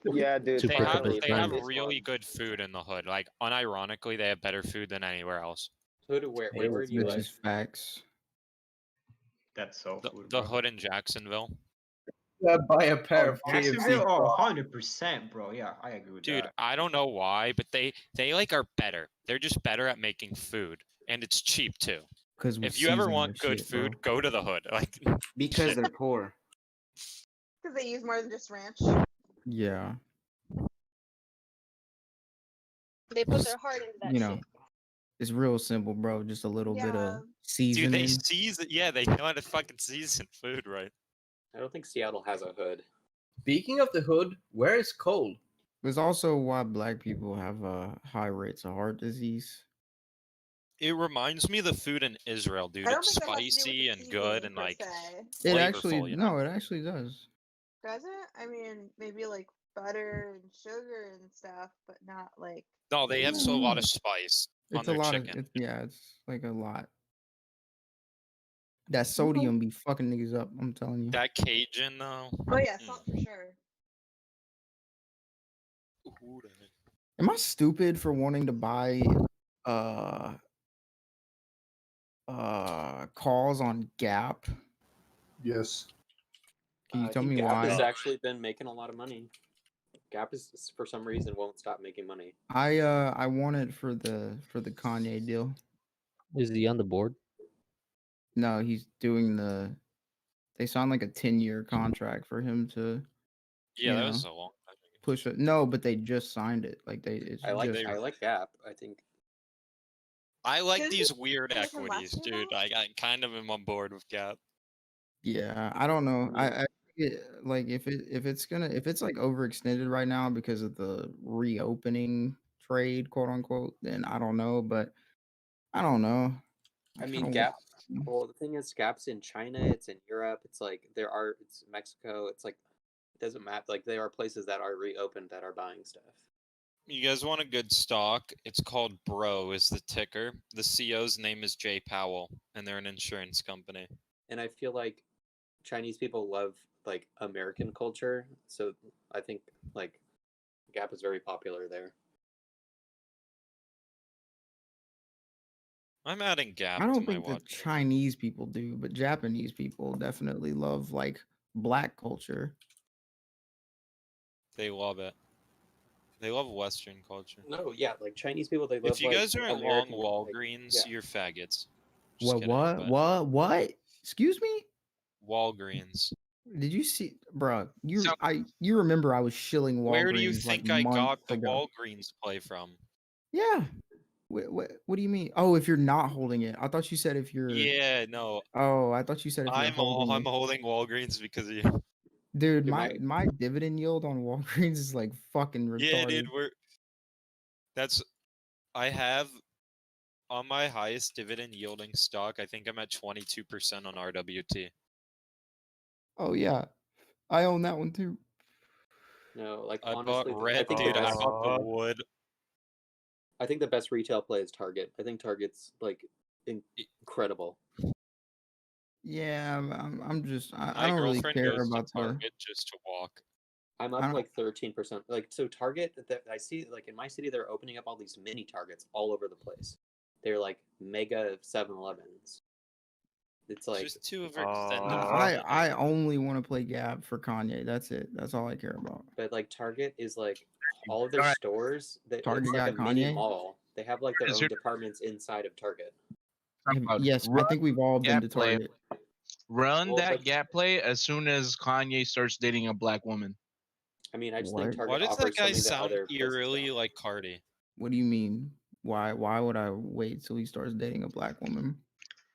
Yeah, dude. They have finally, really good food in the hood. Like unironically, they have better food than anywhere else. Hood where? Where do you Which live? is facts. That's so The hood in Jacksonville. Buy a pair of KFC. Jacksonville? Oh, 100%, bro. Yeah, I agree with Dude, that. I don't know why, but they like are better. They're just better at making food, and it's cheap too. Because if you ever want good food, go to the hood. Like because they're poor. Because they use more than just ranch. Yeah. They put their heart into that You know, shit. it's real simple, bro. Just a little bit of Dude, seasoning. they season. Yeah, they know how to fucking season food, right? I don't think Seattle has a hood. Speaking of the hood, where is cold? It's also why black people have high rates of heart disease. It reminds me of the food in Israel, dude. I don't It's think that has to do with spicy the and good and seasoning per like se. It flavorful. actually You know? no, it actually does. Does it? I mean, maybe like butter and sugar and stuff, but not like. No, they have a lot of spice on It's a their lot chicken. of it's like a lot. That sodium be fucking niggas up. I'm telling you. That Cajun though. Oh yeah, salt for sure. Am I stupid for wanting to buy calls on Gap? Yes. Can you I tell think me Gap why? has actually been making a lot of money. Gap is for some reason won't stop making money. I want it for the Kanye deal. Is he on the board? No, he's doing the. They signed like a 10-year contract for him to. Yeah, you that know, was a long time. push it. No, but they just signed it. Like it's I like just. I like Gap. I think I like Didn't these he- weird didn't he from equities, last year, dude. I kind of am on board with Gap. Yeah, I don't know. Like if it's like overextended right now because of the reopening trade, quote unquote, then I don't know. But I don't know. I mean kinda Gap. Well, the thing is, Gap's in China. It's in Europe. It's like it's Mexico. It's like it doesn't matter. Like there are places that are reopened that are buying stuff. You guys want a good stock? It's called Bro is the ticker. The CEO's name is Jay Powell, and they're an insurance company. And I feel like Chinese people love like American culture, so I think like Gap is very popular there. I'm adding Gap I to don't my think the watch. Chinese people do, but Japanese people definitely love like black culture. They love it. They love Western culture. No, yeah, like Chinese people, they love. If you like, guys are at American, Long like, Walgreens, yeah. you're faggots. Just What? kidding, What? but What? Excuse me? Walgreens. Did you see, bro? You remember I was shilling Walgreens. Where do you like think I got months the ago. Walgreens play from? Yeah. What do you mean? Oh, if you're not holding it, I thought you said if you're. Yeah, no. Oh, I thought you said if you're I'm holding it. holding Walgreens because of you. Dude, Dude, my dividend yield on Walgreens is like fucking retarded. Yeah, dude, I have on my highest dividend yielding stock, I think I'm at 22% on RWT. Oh yeah, I own that one too. No, like I honestly, bought red, I think dude. the I best. bought the wood. I think the best retail play is Target. I think Target's like incredible. Yeah, I'm just I My don't really girlfriend care goes to about the. Target just to walk. I'm I up don't. like 13%. Like so, Target that I see like in my city, they're opening up all these mini Targets all over the place. They're like mega 7-Elevens. It's like Just too overextended. I only want to play Gab for Kanye. That's it. That's all I care about. But like Target is like all of their Alright. stores. It's Target like a got mini Kanye? mall. They have like their Is own your- departments inside of Target. Yes, I think we've all been to Gap play. Target. Run Well, that but- Gap play as soon as Kanye starts dating a black woman. I mean, I just What? think Target Why does offers that guy something that sound other places eerily don't. like Cardi? What do you mean? Why would I wait till he starts dating a black woman?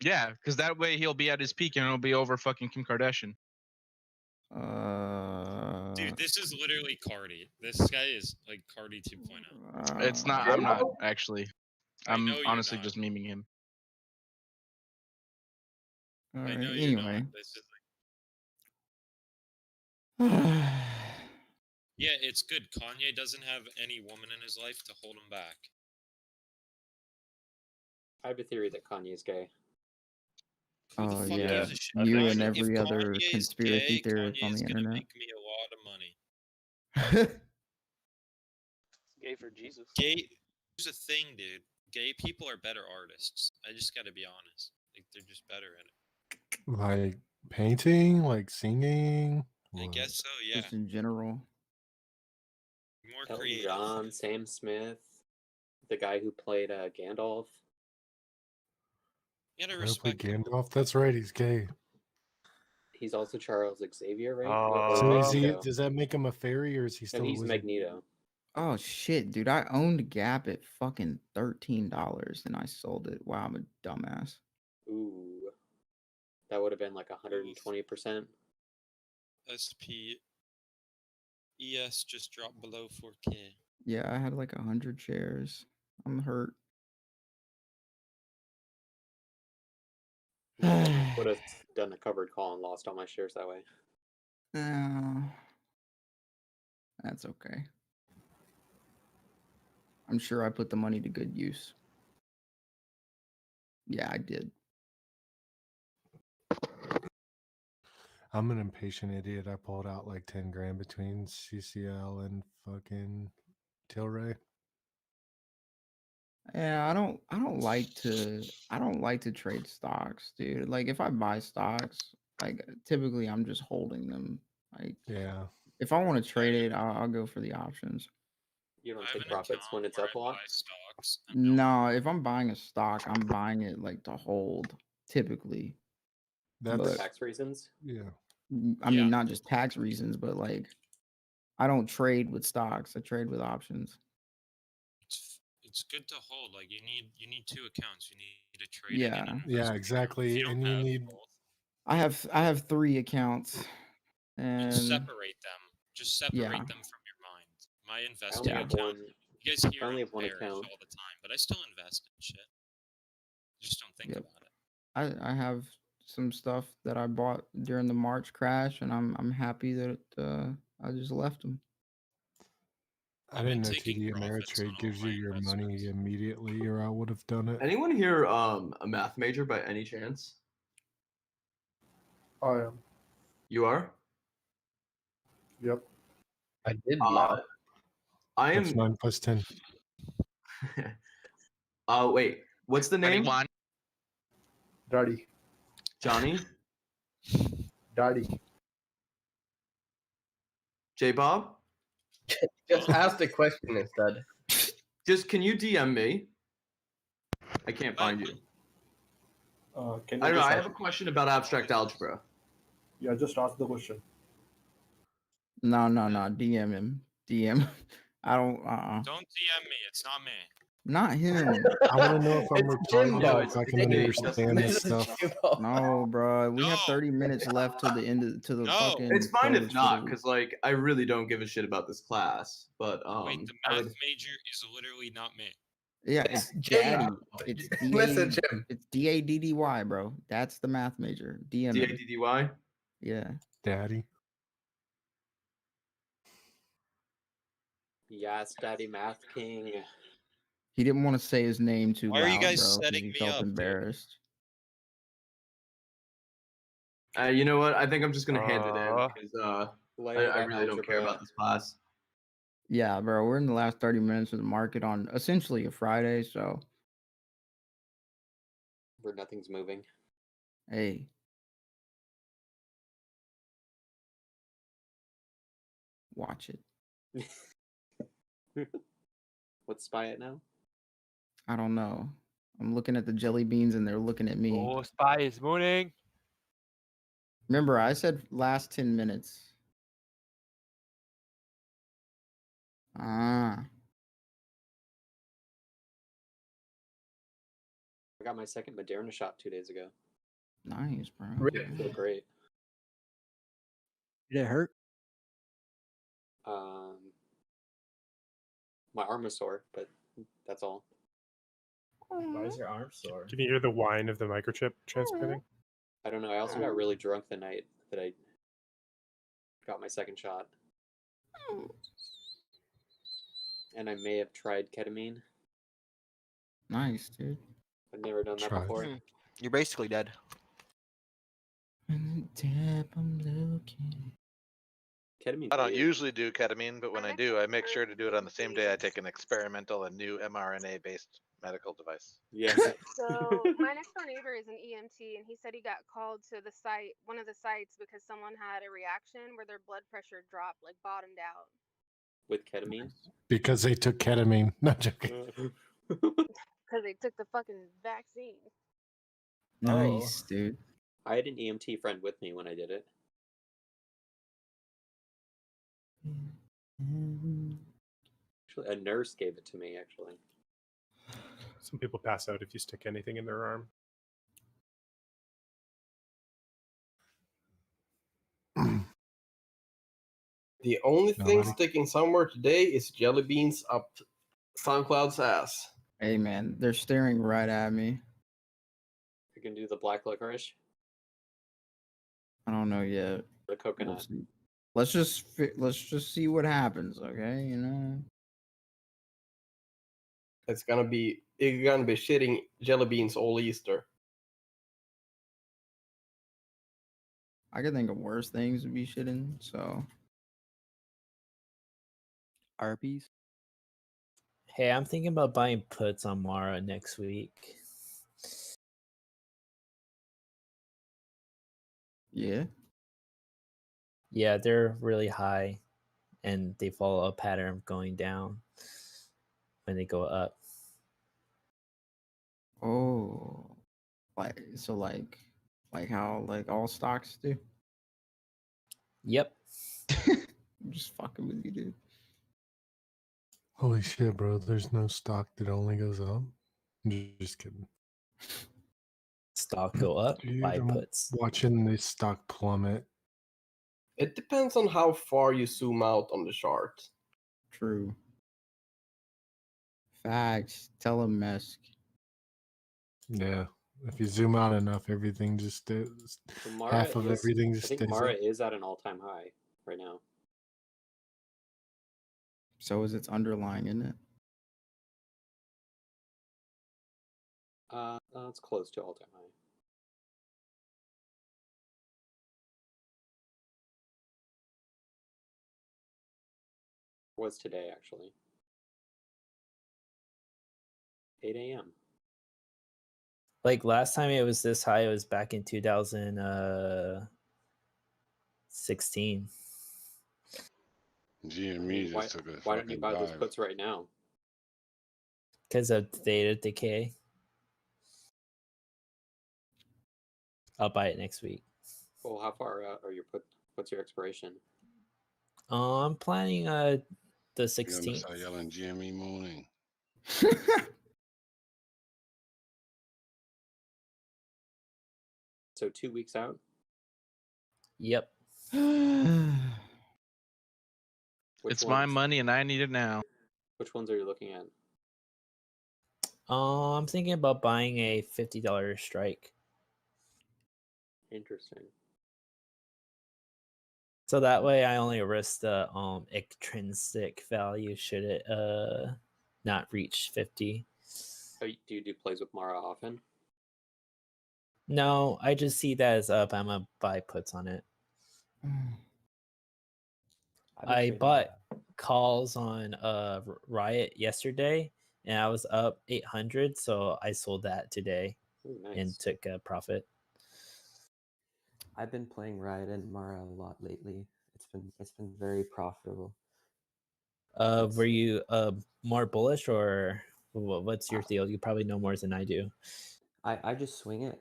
Yeah, because that way he'll be at his peak and it'll be over fucking Kim Kardashian. Dude, this is literally Cardi. This guy is like Cardi 2.0. It's not. I'm not actually. I I'm know you're honestly not. just memeing him. All I right. know you're Anyway. not. This is yeah, it's good. Kanye doesn't have any woman in his life to hold him back. I have a theory that Kanye is gay. Who the Oh fuck yeah, gives a shit? you Kanye- and if every other Kanye is conspiracy gay, theorist Kanye on is the gonna internet. make me a lot of money. Gay for Jesus. Gay. Here's the thing, dude. Gay people are better artists. I just gotta be honest. Like they're just better at it. Like painting, like singing. I guess so. Yeah. Just in general. More Elton creative. John, Sam Smith, the guy who played Gandalf. You gotta I play respect them. Gandalf. That's right. He's gay. He's also Charles Xavier, right? So is he? Magneto. Does that make him a fairy, or is he No, still a he's wizard? Magneto. Oh shit, dude! I owned Gap at fucking $13 and I sold it. Wow, I'm a dumbass. Ooh, that would have been like 120%. SP ES just dropped below 4K. Yeah, I had like 100 shares. I'm hurt. Would have done a covered call and lost all my shares that way. That's okay. I'm sure I put the money to good use. Yeah, I did. I'm an impatient idiot. I pulled out like 10 grand between CCL and fucking Tilray. Yeah, I don't like to trade stocks, dude. Like if I buy stocks, like typically I'm just holding them. Like Yeah. if I want to trade it, I'll go for the options. You don't take profits when it's up a lot. Stocks. No, if I'm buying a stock, I'm buying it like to hold, typically. For But tax reasons. Yeah. I mean, not just tax reasons, but like I don't trade with stocks. I trade with options. It's good to hold. Like you need two accounts. You need a trading. Yeah. And an Yeah, investment. exactly. You don't And you have need both. I have 3 accounts, and Separate them. Just separate yeah. them from your mind. My investing have account. one- You guys hear I only I'm have one bearish account. all the time, but I still invest in shit. Just don't think Yep. about it. I have some stuff that I bought during the March crash, and I'm happy that I just left them. I didn't know TD Ameritrade gives you your money immediately, or I would have done it. Anyone here a math major by any chance? I am. You are? Yep. I did I What's am 9 plus 10? Wait, what's the name? Daddy. Johnny? Daddy. J Bob? Just ask the question instead. Just can you DM me? I can't find you. Can you I don't know. just I ask- have a question about abstract algebra. Yeah, just ask the question. No, DM him. DM. I don't. Don't DM me. It's not me. Not him. I want to know if I'm It's Jim, retarded though. or if I It's can Jimmy. understand this This is stuff. Jim. No, bro. We have 30 minutes left till the end of to the fucking. It's fine close if for not, the- because like I really don't give a shit about this class. But Wait, the I math would- major is literally not me. Yeah, it's Jim. Daddy. It's Listen, Jim. It's DADDY, bro. That's the math major. DM. him. DADDY? Yeah. Daddy. Yes, Daddy Math King. He didn't want to say his name too Why loud, are you guys bro, 'cause setting he me felt up, dude? embarrassed. You know what? I think I'm just gonna hand it in because Lay I that really don't care algebra. about this class. Yeah, bro, we're in the last 30 minutes of the market on essentially a Friday, so Where nothing's moving. hey. Watch it. What's SPY at now? I don't know. I'm looking at the jelly beans and they're looking at me. Oh, SPY is mooning. Remember, I said last 10 minutes. Ah. I got my second Moderna shot 2 days ago. Nice, bro. I feel great. Did it hurt? My arm was sore, but that's all. Why is your arm sore? Can you hear the whine of the microchip transmitting? I don't know. I also got really drunk the night that I got my second shot. And I may have tried ketamine. Nice, dude. I've never done that Tried. before. You're basically dead. Ketamine. I don't usually do ketamine, but when I do, I make sure to do it on the same day I take an experimental and new mRNA-based medical device. Yeah. So my next door neighbor is an EMT, and he said he got called to the site, one of the sites, because someone had a reaction where their blood pressure dropped, like bottomed out. With ketamine? Because they took ketamine. Not joking. Because they took the fucking vaccine. Nice, dude. I had an EMT friend with me when I did it. Actually, a nurse gave it to me, actually. Some people pass out if you stick anything in their arm. The only thing Nobody. sticking somewhere today is jelly beans up SoundCloud's ass. Hey, man, they're staring right at me. You can do the black licorice, I don't know yet. the coconut. Let's just see what happens, okay? You know. It's gonna be shitting jelly beans all Easter. I can think of worse things to be shitting, so. Arby's. Hey, I'm thinking about buying puts on Mara next week. Yeah. Yeah, they're really high, and they follow a pattern of going down when they go up. Oh. Like how all stocks do? Yep. I'm just fucking with you, dude. Holy shit, bro. There's no stock that only goes up. I'm just kidding. Stock go up, Dude, buy I'm puts. watching this stock plummet. It depends on how far you zoom out on the chart. True. Facts. Tell him, Mesk. Yeah. If you zoom out enough, everything just stays. So Mara Half of everything I just think stays Mara up. is at an all-time high right now. So is its underlying, isn't it? It's close to all-time high. Was today, actually. 8 a.m. Like last time it was this high, it was back in 2016. GME Why, just took a why don't you fucking buy those dive. puts right now? Because of theta decay. I'll buy it next week. Well, how far out are your put? What's your expiration? I'm planning the You're gonna 16th. start yelling GME morning. So 2 weeks out? Yep. Which It's my ones? money and I need it now. Which ones are you looking at? I'm thinking about buying a $50 strike. Interesting. So that way I only risk the intrinsic value should it not reach 50. Do you do plays with Mara often? No, I just see that as up. I'm gonna buy puts on it. I bought calls on Riot yesterday and I was up 800, so I sold that today. Ooh, nice. And took a profit. I've been playing Riot and Mara a lot lately. It's been very profitable. Were you more bullish or what's your deal? You probably know more than I do. I just swing it.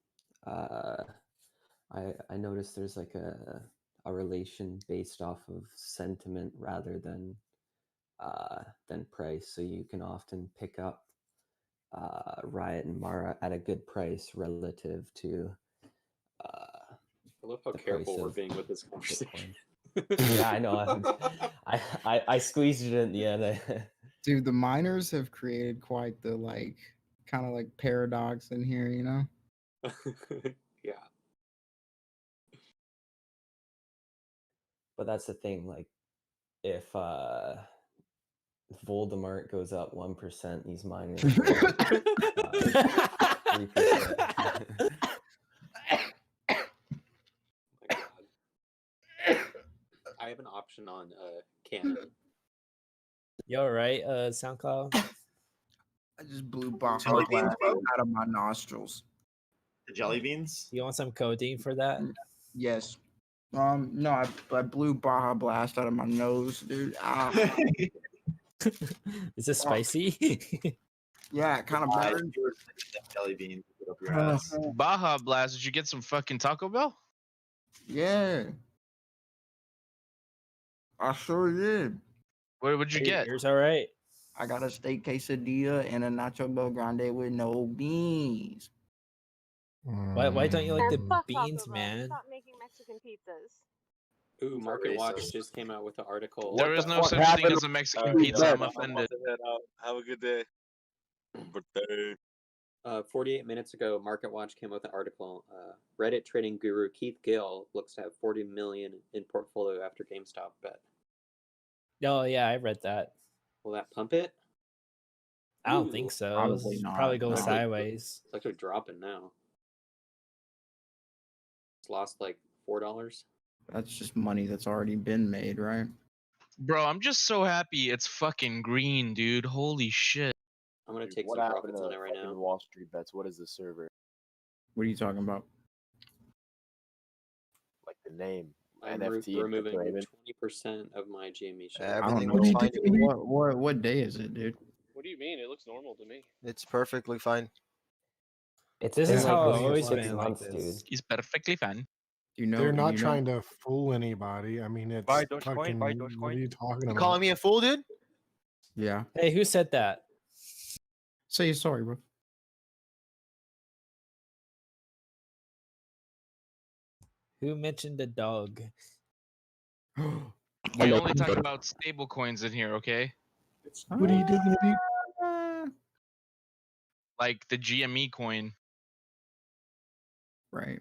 I noticed there's like a relation based off of sentiment rather than price. So you can often pick up Riot and Mara at a good price relative to. I love how careful we're being with this conversation. Yeah, I know. I squeezed it in the end. Dude, the miners have created quite the kind of paradox in here, you know? Yeah. But that's the thing, if Voldemort goes up 1%, these miners go up 3%. I have an option on Canon. You all right, SoundCloud? I just blew Baja Jelly beans, Blast bro. out of my nostrils. The jelly beans? You want some codeine for that? Yes. No, I blew Baja Blast out of my nose, dude. Ah. Is this spicy? Yeah, it kind of burned. Jelly beans. Put up your ass. Baja Blast, did you get some fucking Taco Bell? Yeah. I sure did. What would you get? Yours all right. I got a steak quesadilla and a nacho bel grande with no beans. Why don't you like the Fuck beans, Taco Bell. man? Stop making Mexican pizzas. Ooh, Market Watch just came out with an article. There is no such thing as a Mexican pizza. I'm offended. Have a good day. Birthday. 48 minutes ago, Market Watch came out with an article. Reddit trading guru Keith Gill looks to have 40 million in portfolio after GameStop bet. Oh yeah, I read that. Will that pump it? I don't think so. Probably It's not. probably go No. sideways. It's like they're dropping now. It's lost like $4. That's just money that's already been made, right? Bro, I'm just so happy it's fucking green, dude. Holy shit. I'm gonna Dude, take what some happened profits to on it right fucking now. Wall Street Bets? What is the server? What are you talking about? Like the name? I'm NFT removing Raven? 20% of my GME share. Everything What, looks fine to me. what day is it, dude? What do you mean? It looks normal to me. It's perfectly fine. It's This been is like how this it's for always 6 been like months, this. dude. He's perfectly fine. You know, They're not you know- trying to fool anybody. I mean, it's Buy Dogecoin, fucking. buy What are Dogecoin. you talking You about? calling me a fool, dude? Yeah. Hey, who said that? Say sorry, bro. Who mentioned the dog? We only talk about stable coins in here, okay? What are you doing, dude? Like the GME coin. Right.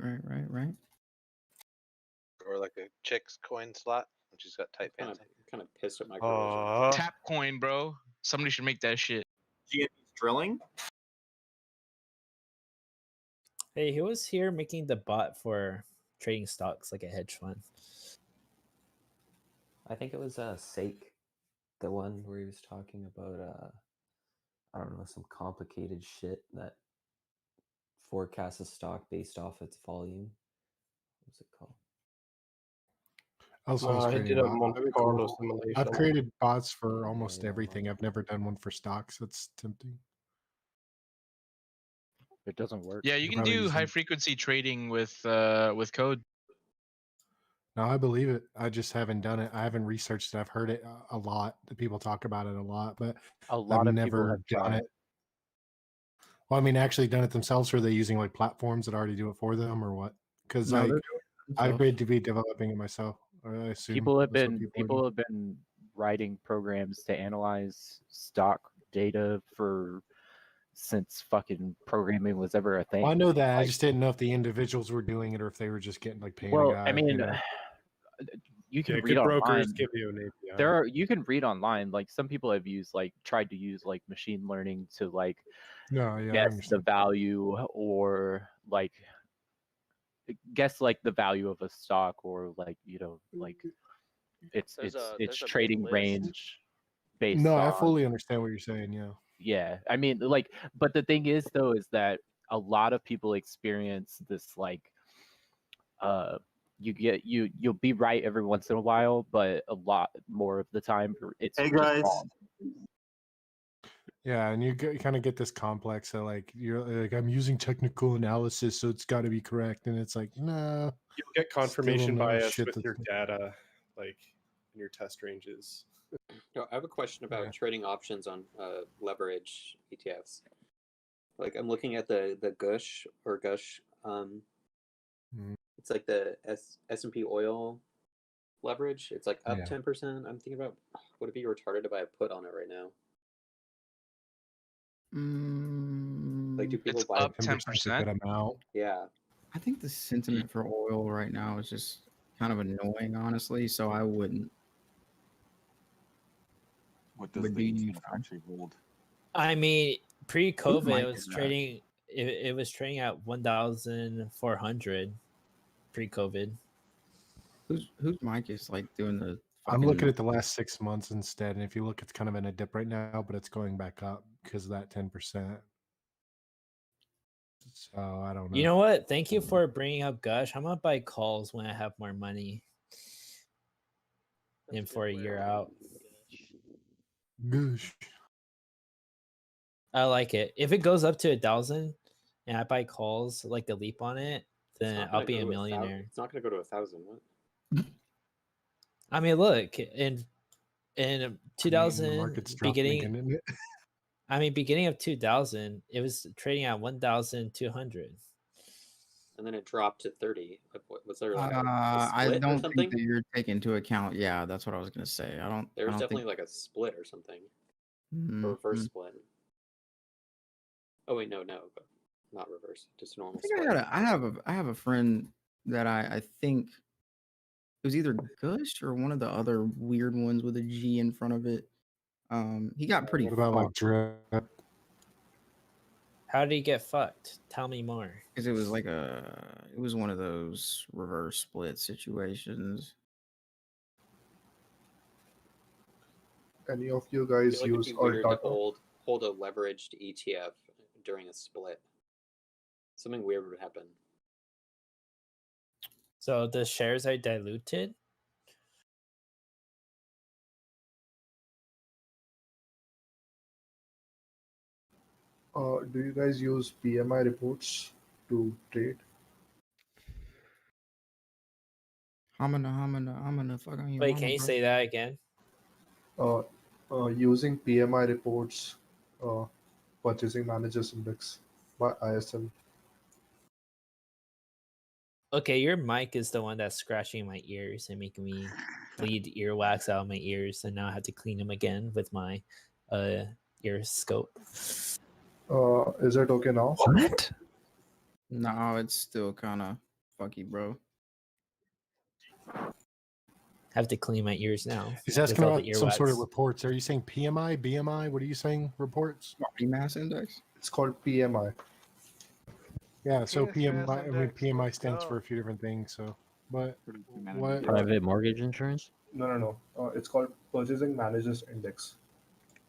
Or like a chick's coin slot, and she's got tight pants. Kind of pissed at my conversion. Tap coin, bro. Somebody should make that shit. GME's drilling? Hey, who was here making the bot for trading stocks like a hedge fund? I think it was Sake, the one where he was talking about I don't know, some complicated shit that forecasts a stock based off its volume. What's it called? Also, I did a Monte Carlo simulation. I've created bots for almost everything. I've never done one for stocks. That's tempting. It doesn't work. Yeah, you You're can probably do using- high frequency trading with code. No, I believe it. I just haven't done it. I haven't researched it. I've heard it a lot. The people talk about it a lot, but A lot I've of people never have done tried. it. Well, I mean, actually done it themselves, or are they using like platforms that already do it for them, or what? Because No, like they're I've been to be developing it myself. I assume People have that's what been people are doing. have been writing programs to analyze stock data for since fucking programming was ever a thing. Well, I know that. I Like, just didn't know if the individuals were doing it or if they were just getting like paying a well, guy. I mean, you know? you can Yeah, read good brokers online. give you an API. You can read online. Like some people have tried to use like machine learning to like No, yeah, I guess the understand. value or like guess like the value of a stock or like like it's There's a trading big list. range based No, on I fully understand what you're saying. Yeah. yeah. I mean like but the thing is though is that a lot of people experience this like you'll be right every once in a while, but a lot more of the time it's Hey just guys. wrong. Yeah, and you kind of get this complex of like you're like I'm using technical analysis, so it's got to be correct, and it's like no. You'll get Still confirmation know bias shit with that's- your data, like in your test ranges. No, I have a question about trading options on leverage ETFs. Like I'm looking at the Gush or Gush. It's like the S&P oil leverage. It's like up Yeah. 10%. I'm thinking about would it be retarded to buy a put on it right now? Like do people It's buy up 10% is a good 10%. amount. Yeah. I think the sentiment for oil right now is just kind of annoying, honestly. So I wouldn't. What does Would the be ETF actually hold? I mean, pre-COVID, mic it was is that? trading. It was trading at 1,400 pre-COVID. Whose mic is like doing the? I'm looking fucking- at the last 6 months instead, and if you look, it's kind of in a dip right now, but it's going back up because of that 10%. So I don't know. You know what? Thank you for bringing up Gush. I'm gonna buy calls when I have more money. And for a year out, Goosh. I like it. If it goes up to 1,000 and I buy calls like the leap on it, then not I'll gonna be go a to millionaire. It's not going to go to 1,000. What? I mean, look in the 2000 market's dropping beginning. again, isn't it? I mean, beginning of 2000, it was trading at 1,200. And then it dropped to 30. Was there like a I split or don't something? think that you're taking into account. Yeah, that's what I was gonna say. I don't. There was I don't definitely think, like a split or something. A reverse split. Oh wait, no, but not reverse, just a normal I think split. I have a friend that I think it was either Gush or one of the other weird ones with a G in front of it. He got pretty. What about like fucked drip? How did he get fucked? Tell me more. because it was like it was one of those reverse split situations. Any of you I guys feel like use it'd be weird to Altata? hold a leveraged ETF during a split. Something weird would happen. So the shares are diluted. Do you guys use PMI reports to trade? Hamana, fuck on you. Wait, can you say that again? Using PMI reports, Purchasing Managers Index by ISM. Okay, your mic is the one that's scratching my ears and making me bleed earwax out of my ears, and now I have to clean them again with my ear scope. Is it okay now? What? No, it's still kind of fucky, bro. Have to clean my ears now. He's with asking all about the some sort of earwax. reports. Are you saying PMI, BMI? What are you saying? Reports? Body mass index. It's called PMI. Yeah, so Yes, PMI. yes, I mean, index, PMI let's stands go. for a few different things. So, but what? Private mortgage insurance? No. It's called Purchasing Managers Index.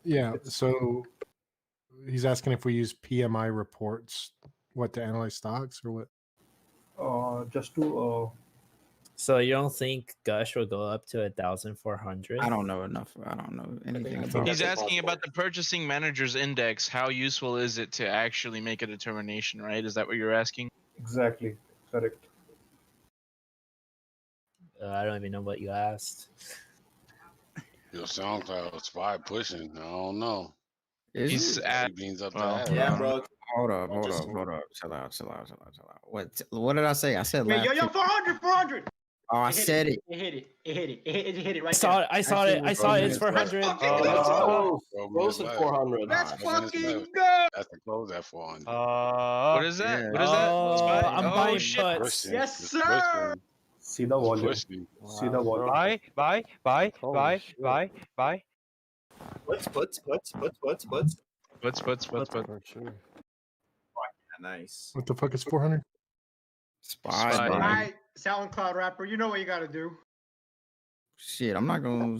Yeah. So he's asking if we use PMI reports, what, to analyze stocks or what? Just to So you don't think Gush will go up to 1,400? I don't know enough. I don't know anything about He's asking about the purchasing managers index. How useful is it to actually make a determination, right? Is that what you're asking? exactly correct. I don't even know what you asked. Your SoundCloud spy pushing. I don't know. He's at. Beans up Well, the Yeah, bro. Hold up. Chill out. What did I say? I said Man, last. yo, 400. Oh, I said it. It hit it right I saw it. I saw it. It's 400. Close at 400. Let's fucking go. That's the close at 400. What is that? Yeah. What is that? Oh, Spy? I'm buying shit. puts. Yes, sir. See the volume. Pussy. See the volume. Buy. Puts. For sure. Nice. What the fuck is 400? Spy. Alright, SoundCloud rapper, you know what you gotta do. Shit, I'm not gonna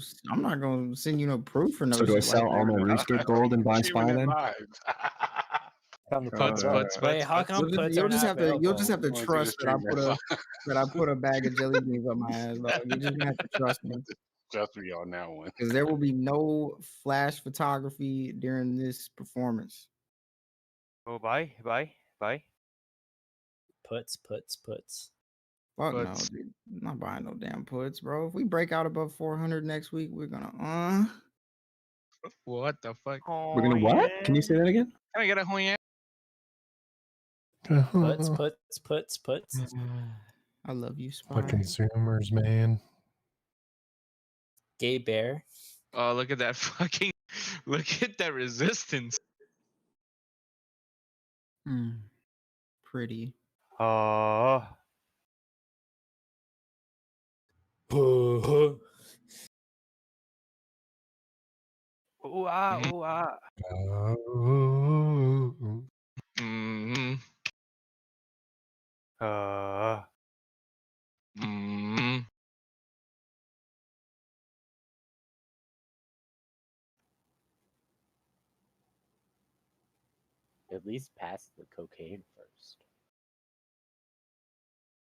send you no proof or no. So do I shit sell like all my that. rooster gold and buy spy then? Wait, how come puts You'll are just not have to. You'll just available? have to trust that I put a bag of jelly beans up my ass, dog. You're just gonna have to trust me. Trust me on that one. Because there will be no flash photography during this performance. Oh, buy. Puts. Fuck no, Puts. dude. I'm not buying no damn puts, bro. If we break out above 400 next week, we're gonna What the fuck? We're gonna what? Can you say that again? Can I get a hoya? Puts. I love you, Spy. Fucking Zoomers, man. Gay bear. Oh, look at that fucking. Look at that resistance. Pretty. Oh. Ooh ah. Mm-hmm. At least pass the cocaine first.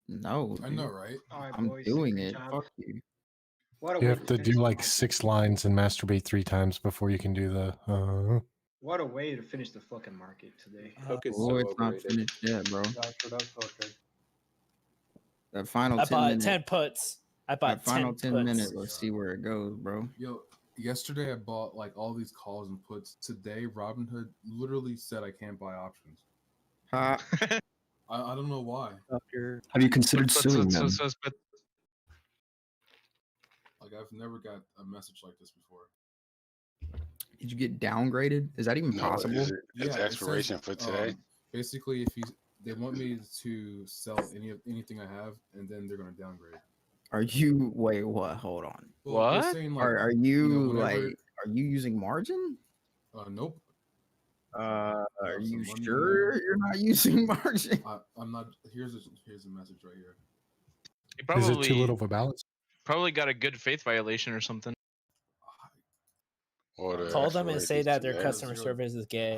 No, I know, dude. right? Alright, I'm boys, doing good it. job. Fuck you. What a You way have to finish do the like market. 6 lines and masturbate 3 times before you can do the. What a way to finish the fucking market today. Coke is Oh, so it's not overrated. finished yet, bro. That's okay. That final I 10 bought minutes. 10 puts. I bought That final 10 10 puts. minutes. Let's see where it goes, bro. Yo, yesterday I bought like all these calls and puts. Today, Robinhood literally said I can't buy options. Ha. I don't know why. Have you considered suing them? Like I've never got a message like this before. Did you get downgraded? Is that even No, possible? is it- it's it says, expiration for today. Basically, if they want me to sell anything I have, and then they're gonna downgrade. Are you wait? What? Hold on. Well, they're saying, like, Are you whenever- like? Are you using margin? Nope. Are have you some money in sure there. you're not using margin? I'm not. Here's a message right here. You Is it too little of a balance? Probably got a good faith violation or something. Call them and say that their customer service is gay.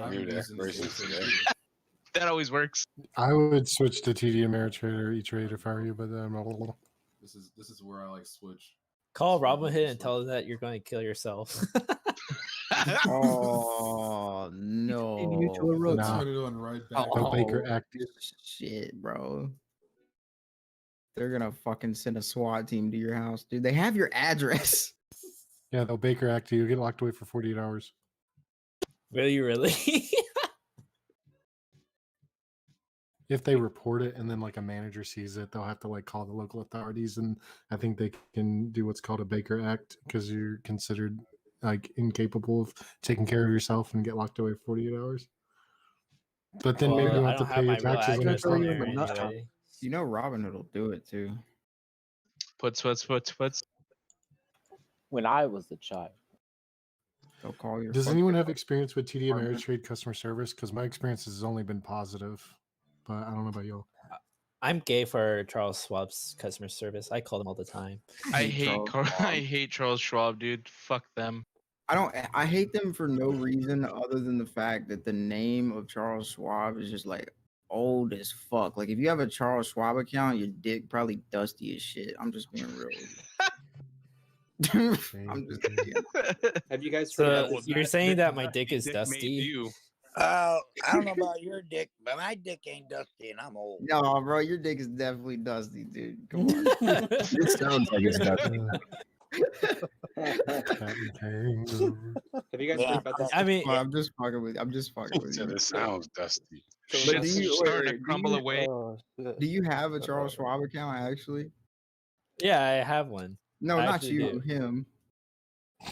That always works. I would switch to TD Ameritrade or E-Trade if I were you, but This is where I like switch. Call Robinhood and tell them that you're going to kill yourself. Oh no! Turn it on right back. Don't Baker Act. Shit, bro. They're gonna fucking send a SWAT team to your house, dude. They have your address. Yeah, they'll Baker Act you. You get locked away for 48 hours. Really? If they report it and then like a manager sees it, they'll have to like call the local authorities, and I think they can do what's called a Baker Act because you're considered like incapable of taking care of yourself and get locked away for 48 hours. But then maybe you'll have to pay your taxes on yourself. You know Robinhood will do it too. Puts. When I was a child. They'll call your Does fucking anyone have experience with TD partner. Ameritrade customer service? Because my experience has only been positive, but I don't know about y'all. I'm gay for Charles Schwab's customer service. I call them all the time. I hate Charles Schwab, dude. Fuck them. I hate them for no reason other than the fact that the name of Charles Schwab is just like old as fuck. Like if you have a Charles Schwab account, your dick probably dusty as shit. I'm just being real. I'm just Have you guys So heard about this? you're saying that my dick is dusty? I don't know about your dick, but my dick ain't dusty and I'm old. No, bro, your dick is definitely dusty, dude. Come on. It sounds like it's dusty. Have you guys heard about this? I mean, I'm just fucking with. I'm just fucking with you. It sounds dusty. But do you, starting to crumble away. do you have a Charles Schwab account actually? Yeah, I have one. No, I not actually you. do. Him.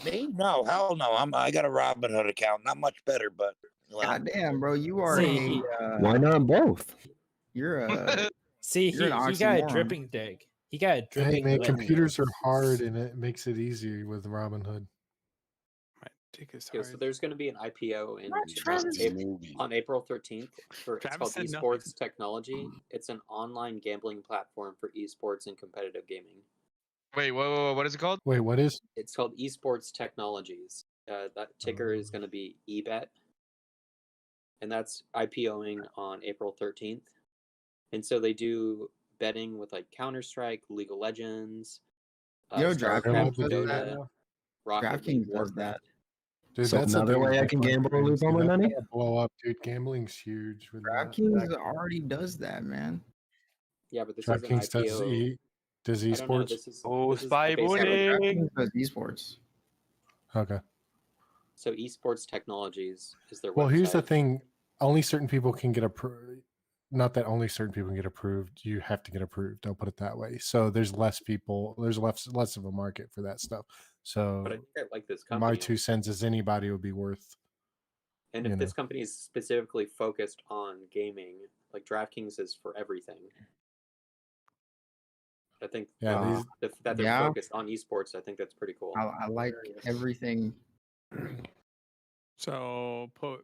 Me? No, hell no. I got a Robinhood account. Not much better, but well, God damn, bro, you are See, a. Why not both? You're a. See, You're he an got a oxymoron. dripping dick. He got a Hey dripping man, wet computers are nose. hard, and it makes it easier with Robinhood. Yeah, so there's going to be an IPO in Travis. on April 13th for it's Travis called said Esports Technology. It's an online gambling platform for esports and competitive gaming. Wait, whoa, what is it called? Wait, what is? It's called Esports Technologies. That ticker is going to be EBET, and that's IPOing on April 13th. And so they do betting with like Counter-Strike, League of Legends, DraftKings does Dota, that. Rocket League, DraftKings does that. Dude, So that's the another thing way I with can gamble and lose microcurrency. all my That's money? gonna blow up, dude. Gambling's huge with that. DraftKings already does that, man. Yeah, but this is an DraftKings does IPO. does I don't know, esports? this is Spy basically- DraftKings does esports. Okay. So Esports Technologies is their Well, website. here's the thing: only certain people can get approved. Not that only certain people can get approved. You have to get approved. I'll put it that way. So there's less people. There's less of a market for that stuff. So But I think I like this my company. 2 cents is anybody would be worth. And if this company is specifically focused on gaming, like DraftKings is for everything. I think Yeah, that they're Yeah. focused on esports. I think that's pretty cool. I like everything. So put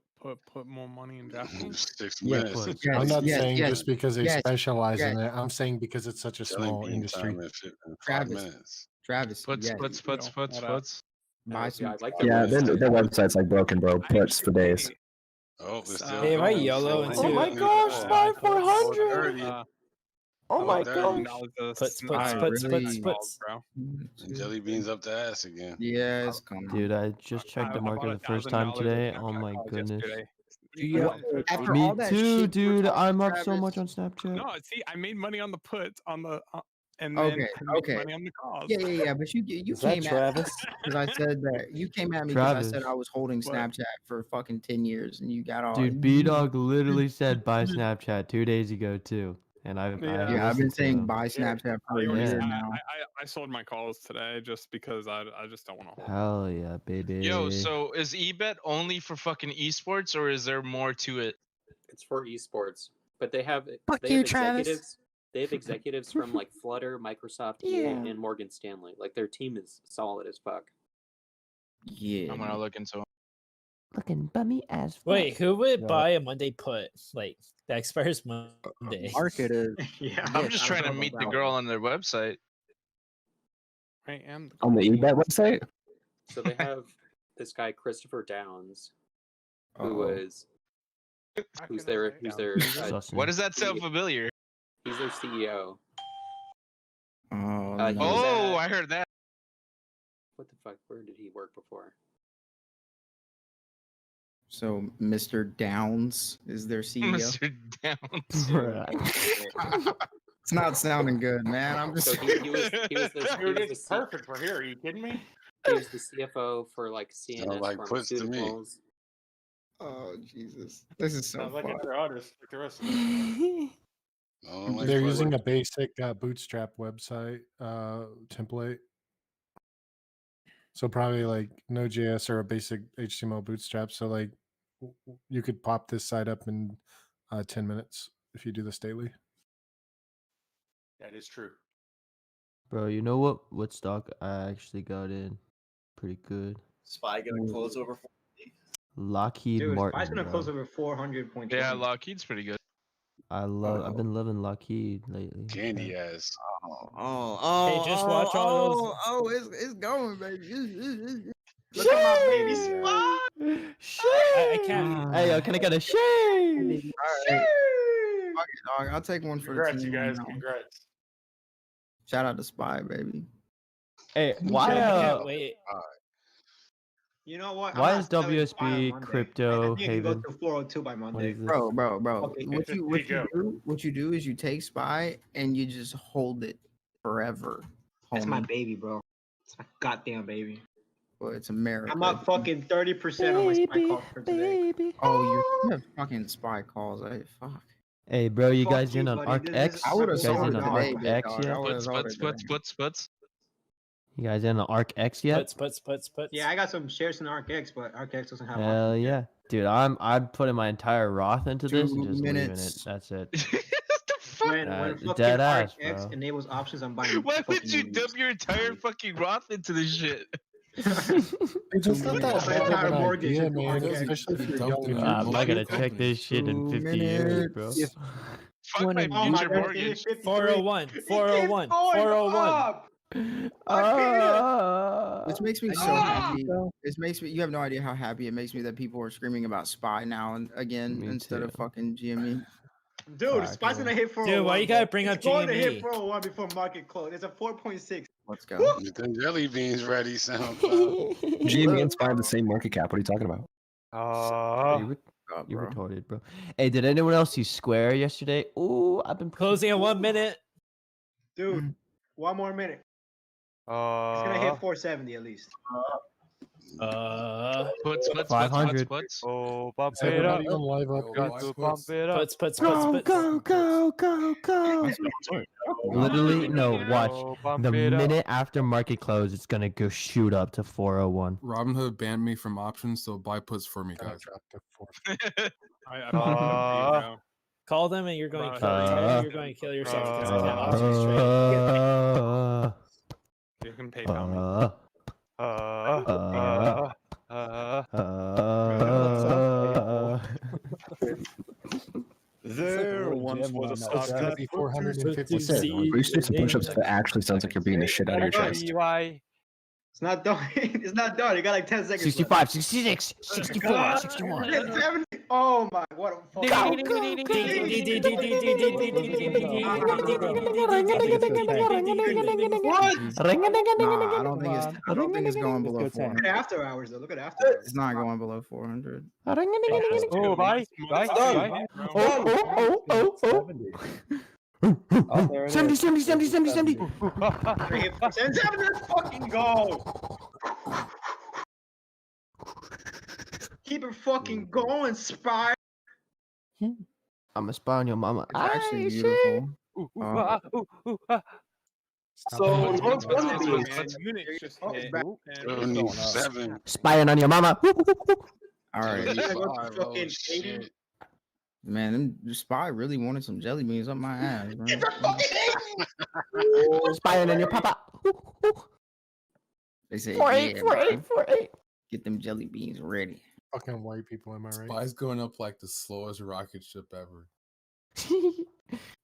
more money in DraftKings. 6 Yeah, minutes. but- I'm not Yes, saying yes, just because they yes, specialize in yes. it. I'm saying because it's such a Jelly small bean industry. time in 5 Travis. minutes. Travis, Puts, yes. puts. Buy some. Yeah, I like Yeah, their their website's like broken, bro. Puts for days. Oh, it's still Hey, am I going. yellow Still into going. Oh my gosh, Spy 400! Oh my dirty. gosh. Puts, bro. Jelly beans up the ass again. Yeah, it's coming. Dude, I just checked the market the first time today. Oh my goodness. After Me all that too, shit you were dude. talking, I'm up so Travis. much on Snapchat. No, see, I made money on the puts on the and then Okay, I made okay. money on the calls. Yeah. But you Is that came at me Travis? because I said that you came at me because I said Travis. I was holding What? Snapchat for fucking 10 years, and you got all. Dude, B Dog literally said buy Snapchat 2 days ago too, and Yeah. Yeah, I've been listened to saying him. buy Snapchat for a I, year Yeah. now. I sold my calls today just because I just don't want to hold. Hell yeah, baby. Yo, so is eBet only for fucking esports, or is there more to it? It's for esports, but they have Fuck they you, have Travis. executives. They have executives from like Flutter, Microsoft, EA, and Morgan Stanley. Like their team is solid as fuck. Yeah. I'm gonna look into it. Looking bummy as fuck. Wait, who would Yeah. buy a Monday put? Like that expires Monday. Market is. Yeah. I'm just trying to meet the girl on their website. I am the On the eBet website? So they have this guy Christopher Downs, who Uh-oh. was who's their Sussing. Why does that sound familiar? he's their CEO. Oh, He no. was Oh, at- I heard that. What the fuck? Where did he work before? So Mr. Downs is their CEO. Mr. Downs. Bruh. It's not sounding good, man. I'm just. So he was the perfect for here. Are you kidding me? he was the CFO for like CNS like puts to me. Pharmaceuticals. Oh Jesus, this is so Sounds like fun. every artist, like the rest of I don't like They're Flutter. using a basic Bootstrap website template. So probably like Node.js or a basic HTML Bootstrap. So like you could pop this site up in 10 minutes if you do this daily. That is true. Bro, you know what stock I actually got in? Pretty good. Spy gonna close over 40. Lockheed Dude, Martin. Spy's gonna bro. close over 400.2. Yeah, Lockheed's pretty good. I've been loving Lockheed lately. Candy ass. Oh, Hey, just watch all those- Oh, it's going, baby. Look at my baby Spy. I can't. Hey, yo, can I get a shade? Fuck it, dog. I'll take one for Congrats, the you team. guys. now. Congrats. Shout out to Spy, baby. Hey, I why can't wait. You know what? I'm why not is selling Spy on WSB Monday. crypto I think it can go haven? to 402 by What Monday. is this? Bro. Okay, What you do is you take Spy and you just hold it forever. That's my homie. baby, bro. It's my goddamn baby. Well, it's America. I'm up fucking 30% on my Spy calls for today. Oh, you have fucking Spy calls. Fuck. Hey, bro, you Fuck guys you, in on buddy. Arc This X? is- I You would've guys sold in it on today, Arc big X dog. yet? I would've sold it today. Sputs. You guys in on Arc X yet? Puts. Yeah, I got some shares in ArcX, but ArcX doesn't have. Hell yeah, dude! I'm putting my entire Roth into this and 2 just leaving it. minutes. That's it. What the fuck? When fucking dead ass, RX bro. enables options, I'm buying. Why would fucking you used. dump your entire fucking Roth into this shit? It's just not that bad of an idea, man. Okay. Especially if you're Dumped young. in and a I'm you're not gonna multiple check this shit in 50 years, bro. Fuck my Oh my future God, mortgage. 401, It keeps 401, going 401. up. I This makes me so happy. This makes me. You have no idea how happy it makes me that people are screaming about Spy now and again Me instead of too. fucking GME. Dude, Fuck, Spy's man. gonna hit 401. Dude, why you gotta bro. bring It's up going to hit GME? 401 before market close. It's a 4.6. Let's go. Get them jelly beans ready, SoundCloud. GME and Spy have the same market cap. What are you talking about? You retarded, bro. Hey, did anyone else see Square yesterday? Ooh, I've been Closing in 1 minute. Dude, one more minute. It's gonna hit 470 at least. Puts. 500. Oh, bump So it we're up. not even live Got to bump it up. Puts. Go. Literally, no, watch. Oh, bump The it up. minute after market close, it's gonna go shoot up to 401. Robinhood banned me from options, so buy puts for me, guys. I bought Call them and you're going to kill. Tell them you're going to kill yourself because I can't options trade. You can PayPal me. There once was a stock that that be put 457. I'm pretty sure some push-ups that actually sounds like you're beating the shit out of your chest. It's not done. It's not done. You got like 10 seconds. 65, 66, 64, God. 61. 70. Oh my, what a fuck. Nah, I don't think it's going below 400. Look at after hours though. Look at after hours. It's not going below 400. Oh, bye. Oh, 70, 70, 70, 70, 70. Let's fucking go. Keep it fucking going, Spy. I'm a spy on your mama. It's actually beautiful. So, Spying on your mama. All right. fucking 80. Man, the Spy really wanted some jelly beans up my ass, bro. Spying on your papa. They say 48, 48, 48. Get them jelly beans ready. Fucking white people, am I right? Spy's going up like the slowest rocket ship ever.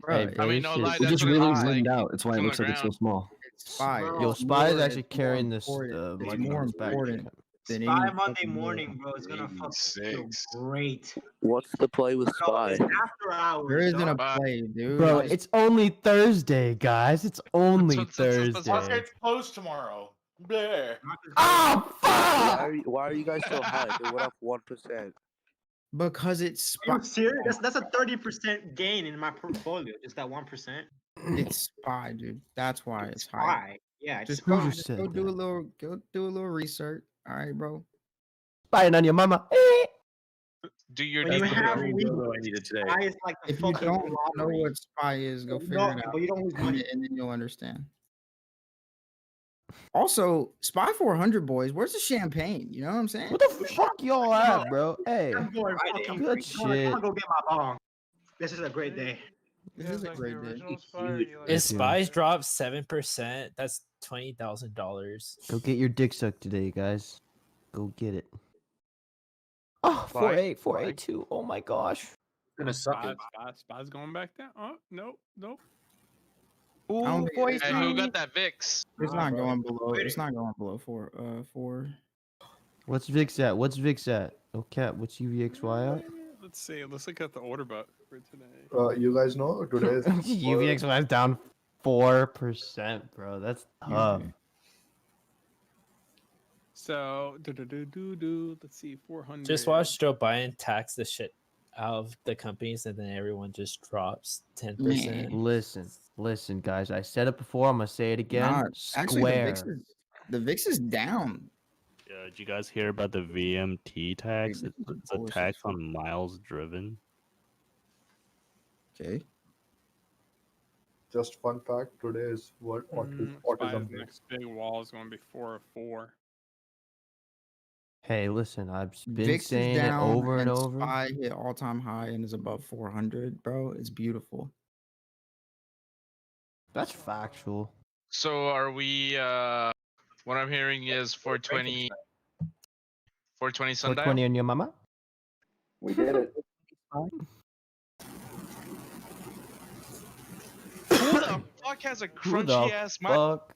Bro, Hey, I mean, no shit. lie, It that's just what it really looks zoomed like. out. That's why it From looks the like it's so ground. small. Spy. Yo, Spy is actually It's carrying more this. important- money It's more on his back. important than Spy any Monday fucking morning, bro. It's gonna fucking feel 86. great. What's the play with Bro, Spy? it's after hours. There isn't a dog. play, dude. Bro, Like, it's only Thursday, guys. It's only That's Thursday. Market's closed tomorrow. Bleh. Oh, fuck! Why are you guys so high? They went up 1%. because it's Are you Spy. serious? That's a 30% gain in my portfolio. Just that 1%. It's Spy, dude. That's why it's high. Why? Yeah, Just Who go, just said go do a that? little, go do a little research. All right, bro. Spying on your mama. Do your When you due have diligence. weeks, Spy is like the If you fucking don't know lottery. what Spy is, go You figure don't- it out, but you don't lose money. and then you'll understand. Also, Spy 400 boys, where's the champagne? You know what I'm saying? What the fuck y'all at, bro? Hey, I'm going good fucking. I'm shit. gonna go get my bong. This is a great day. This is a great day. If Spies drop 7%, that's $20,000. Go get your dick sucked today, guys. Go get it. Oh, 48, 482. Oh my gosh. Gonna suck it. Spy's going back down. Oh, nope. I don't think it's Hey, who got that VIX? It's not going below. It's not going below 4. What's VIX at? What's VIX at? Oh, Cat, what's UVXY at? Let's see. Let's look at the order book for today. You guys know today is UVXY is down 4%, bro. That's tough. So, let's see, 400. Just watch Joe Biden tax the shit out of the companies and then everyone just drops 10%. Listen, guys. I said it before. I'm gonna say it again. Nah, actually, Square. the VIX is down. Yeah, did you guys hear about the VMT tax? It's a tax on miles driven. Okay. just fun fact. Today is World Autism Day. Next big wall is going to be 404. Hey, listen, I've been VIX is saying it down over and over. Spy hit all-time high and is above 400, bro. It's beautiful. That's factual. So are we? What I'm hearing is 420. 420 sundial. 420 on your mama. We did it. Who the fuck has a Who the crunchy ass mic? fuck?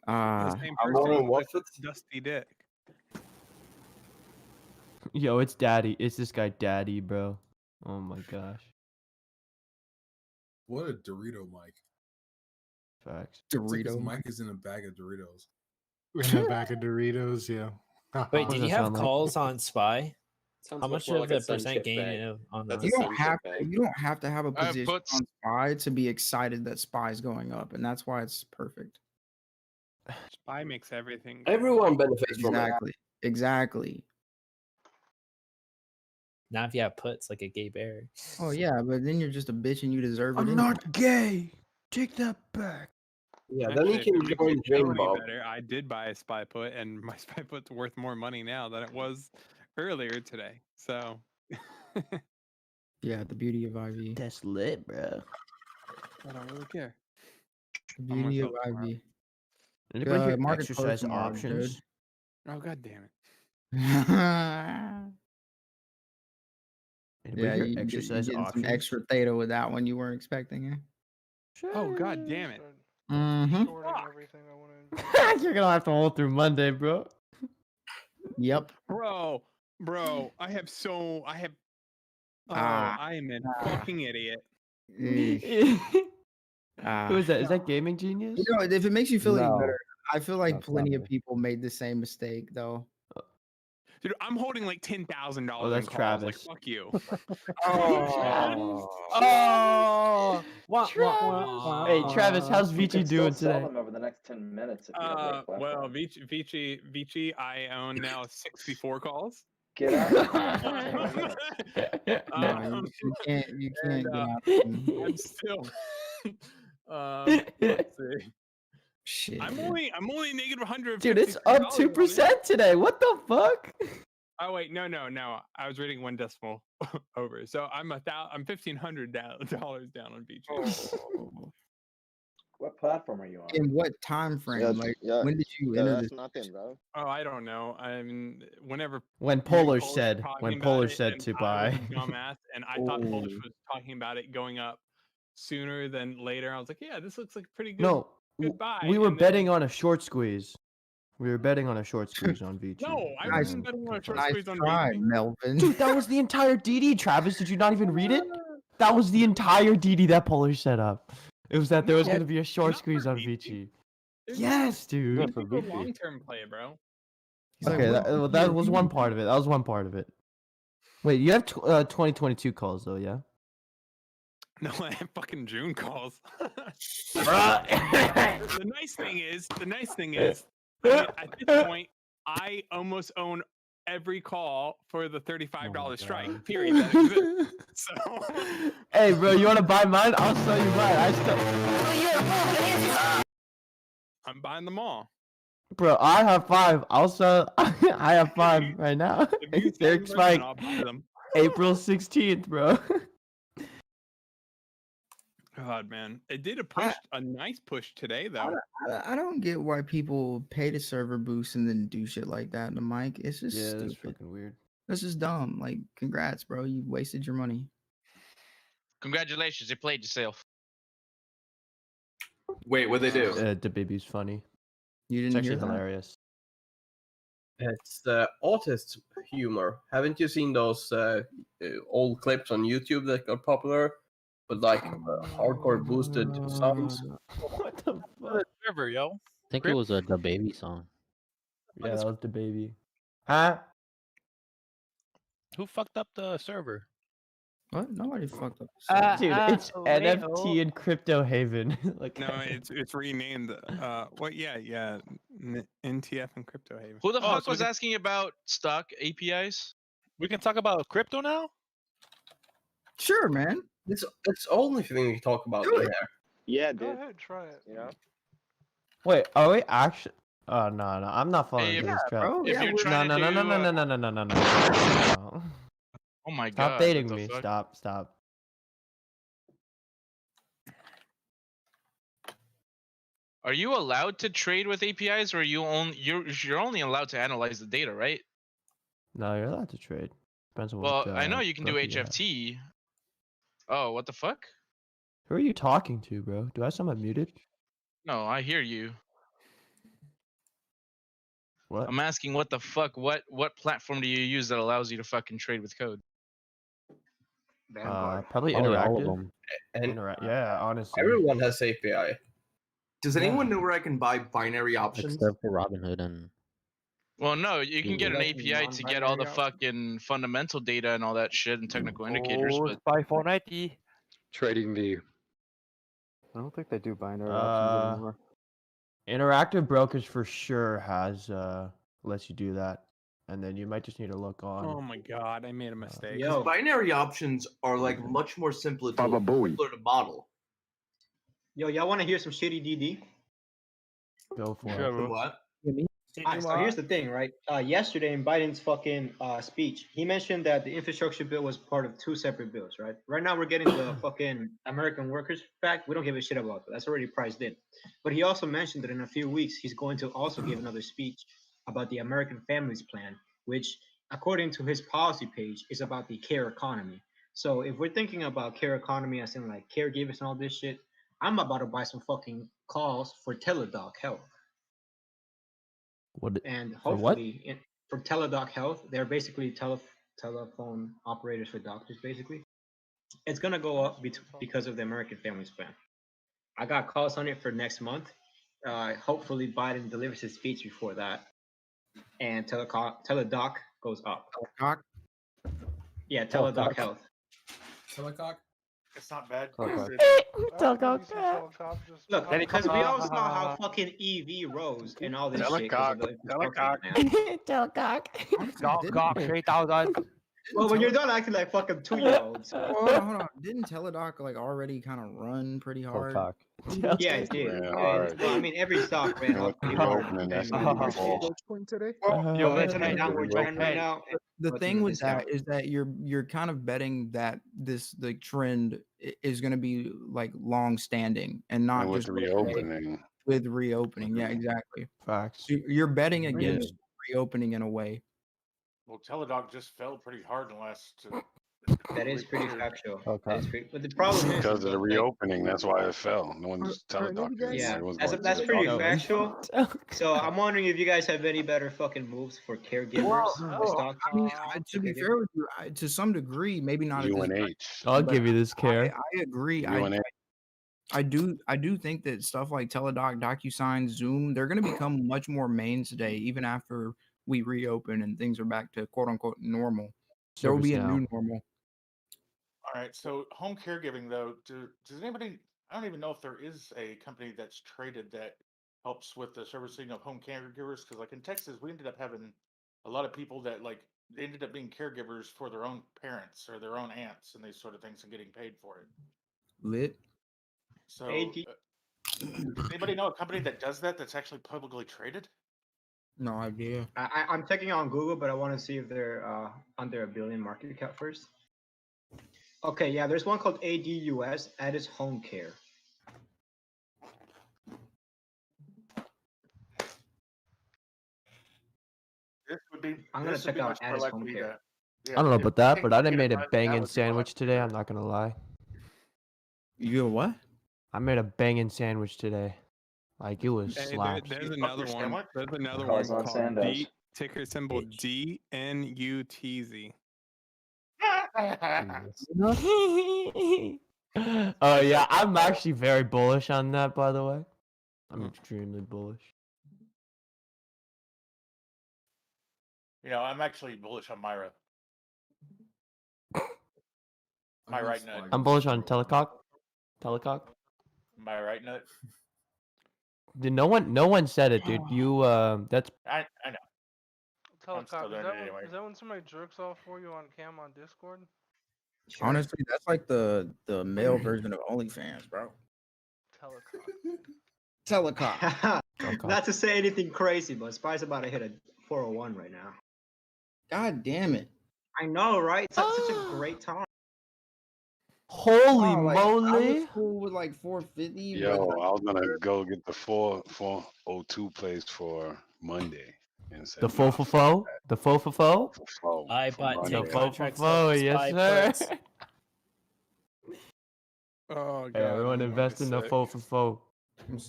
The same I'm person on with what? dusty dick. Yo, it's Daddy. It's this guy, Daddy, bro. Oh my gosh. What a Dorito mic. Facts. It's like his Dorito. mic is in a bag of Doritos. In a bag of Doritos, yeah. Wait, What did does you that have sound like? calls on Spy? Sounds How much much more of like a the percent sunchip gain bag. on That's the? a You don't sunchip have bag. you don't have to have a I position put- on Spy to be excited that Spy is going up, and that's why it's perfect. Spy makes everything. Everyone benefits from it. Exactly. Exactly. Now if you have puts like a gay bear. Oh yeah, but then you're just a bitch and you deserve it. I'm anyway. not gay. Take that back. Yeah, then you can Actually, join to make Dream it Bob. better, I did buy a spy put, and my spy put's worth more money now than it was earlier today. So Yeah, the beauty of IV. That's lit, bro. I don't really care. The I'm beauty gonna of sell it tomorrow. IV. Anybody hear market close exercise tomorrow, options? Oh god damn it! Anybody Yeah, hear you exercise getting some options? extra theta with that one you weren't expecting, eh? Oh god damn it! Mm-hmm. Everything I want to. You're gonna have to hold through Monday, bro. Yep. Bro, I have. I am a fucking idiot. Eesh. Who is that? Is that Gaming Genius? You know, if it makes you feel any No. better, I feel like That's plenty not of me. people made the same mistake though. Dude, I'm holding like $10,000 Oh, that's in calls. Like Travis. fuck you. Oh. Oh, Hey, Travis, how's You Vici can still doing sell today? them over the next 10 minutes if you have the right Well, platform. Vici, I own now 64 calls. Get out. No, you can't and, get out. I'm still. Let's see. Shit. I'm only negative 100. Dude, it's up 2% today. What the fuck? Oh wait, no. I was reading one decimal over, so I'm $1,500 down on Vici. What platform are you on? In what time frame? When did you enter this? nothing, bro. Oh, I don't know. I mean, whenever When Polar Polish was said, talking when about Polish it, said and to I buy. was a dumbass, and I thought Polish Oh. was talking about it going up sooner than later. I was like, yeah, this looks like pretty good. No, good buy. we were And then- betting on a short squeeze. We were betting on a short squeeze on Vici. No, I Nice- wasn't betting on a short Nice squeeze on try, Vici. Melvin. Dude, that was the entire DD, Travis. Did you not even read it? That was the entire DD that Polish set up. It was that there was No, going to be a short not squeeze for on Vici. Vici. There's Yes, dude. It's a long-term play, bro. He's like, Okay, what? that, well, that was one part of it. That was one part of it. Wait, you have 2022 calls though, yeah? No, I have fucking June calls. Bruh. the nice thing is, I mean, at this point, I almost own every call for the $35 strike. Period. That exists. So, Hey, bro, you want to buy mine? I'll sell you mine. I still, I'm buying them all. bro, I have 5. I'll sell. I have 5 right now. If you sell They're them, expiring I'll buy them. April 16th, bro. God, man, it did a nice push today, though. I don't get why people pay to server boost and then do shit like that in the mic. It's just Yeah, that's stupid. fucking weird. That's just dumb. Like, congrats, bro. You wasted your money. Congratulations, you played yourself. Wait, what they do? The baby's funny. You It's didn't hear actually that? hilarious. It's autist humor. Haven't you seen those old clips on YouTube that got popular? With like hardcore boosted sounds. What the fuck? Server, yo. I think it was the baby song. Yeah, that was the baby. Huh? Who fucked up the server? What? Nobody fucked up. Dude, it's NFT and Crypto Haven. Like, No, it's renamed. What? Yeah. NTF and Crypto Haven. Who the Oh, fuck so we was can- asking about stock APIs? We can talk about crypto now? Sure, man. It's only thing we talk about Do in it. there. Yeah, Go dude. ahead, try it. You know? wait, are we actually? Oh no, I'm not falling Hey, into yeah, this trap. bro. If Yeah, you're we're- trying No, to do, no. Oh my Stop god. baiting what the me. fuck? Stop. Are you allowed to trade with APIs, or you're only allowed to analyze the data, right? No, you're allowed to trade. Depends on Well, what. I know you can do broker you have. HFT. Oh, what the fuck? Who are you talking to, bro? Do I have someone muted? No, I hear you. What? I'm asking what the fuck, what platform do you use that allows you to fucking trade with code? Probably Probably all of interactive. them. And Yeah, honestly. everyone has API. Does anyone know where I can buy binary options? Except for Robinhood and. Well, no, you can get an Like API to get all the non-binary fucking fundamental data and all that shit and technical indicators, but By 490. Trading the I don't think they do binary options anymore. Interactive brokers for sure has lets you do that, and then you might just need to look on. Oh my god, I made a mistake. Because binary options are like much more simpler to model. Yo, y'all want to hear some shitty DD? Go for Sure, it. bro. What? Alright, so here's the thing, right? Yesterday in Biden's fucking speech, he mentioned that the infrastructure bill was part of 2 separate bills, right? Right now we're getting the fucking American Workers Act. We don't give a shit about that. That's already priced in. But he also mentioned that in a few weeks he's going to also give another speech about the American Families Plan, which, according to his policy page, is about the care economy. So if we're thinking about care economy as in like caregivers and all this shit, I'm about to buy some fucking calls for Teladoc Health. What? And For what? hopefully for Teladoc Health, they're basically telephone operators for doctors, basically. It's gonna go up because of the American Families Plan. I got calls on it for next month. Hopefully Biden delivers his speech before that, and Teladoc goes up. Telecock? Yeah, Teladoc Health. Telecock? It's not bad. Look, because we all saw how fucking EV rose and all this shit. Telecock. 3,000. Well, when you're done acting like fucking 2-year-olds. Hold on. Didn't Teladoc like already kind of run pretty hard? Yeah, it did. Well, I mean, every stock ran up pretty hard. The thing with that is that you're kind of betting that the trend is going to be like long standing and not with just reopening. with reopening. Yeah, exactly. Facts. You're betting against reopening in a way. Well, Teladoc just fell pretty hard in the last. That is pretty factual. Okay. But the problem is Because of the reopening, that's why it fell. No one's Teladoc. yeah, that's pretty factual. So I'm wondering if you guys have any better fucking moves for caregivers. I mean, to be fair with you, to some degree, maybe not. UNH. I'll give you this care. I agree. UNH. I do think that stuff like Teladoc, DocuSign, Zoom, they're going to become much more mainstay even after we reopen and things are back to quote unquote normal. There will be a new normal. All right. So home caregiving, though, does anybody? I don't even know if there is a company that's traded that helps with the servicing of home caregivers. Because like in Texas, we ended up having a lot of people that like they ended up being caregivers for their own parents or their own aunts and these sort of things and getting paid for it. Lit. So, does anybody know a company that does that that's actually publicly traded? No idea. I'm checking on Google, but I want to see if they're under $1 billion market cap first. Okay, yeah, there's one called ADUS, Addis Home Care. This would be. I'm gonna check out Addis Home Care. I don't know about that, but I done made a banging sandwich today. I'm not gonna lie. You what? I made a banging sandwich today. Like it was Hey, slaps. there's another one. There's another one called D, ticker symbol DNUTZ. Oh yeah, I'm actually very bullish on that. By the way, I'm extremely bullish. You know, I'm actually bullish on Myra. My right nut. I'm bullish on Telecock. My right nut. Dude, no one said it, dude. You that's. I know. Telecock, anyway. is that when somebody jerks off for you on cam on Discord? Honestly, that's like the male version of OnlyFans, bro. Telecock. Not to say anything crazy, but Spy's about to hit a 401 right now. God damn it. I know, right? It's such a great time. Holy Oh, like, I was moly! cool with like 450. Yo, but, I was gonna go get the 402 place for Monday, and said The fofo, the fofo. I for bought Monday. 10 contracts Fofo, of yes spy sir. puts. Oh god. Hey, everyone I'm gonna invest be in the sick. fofo.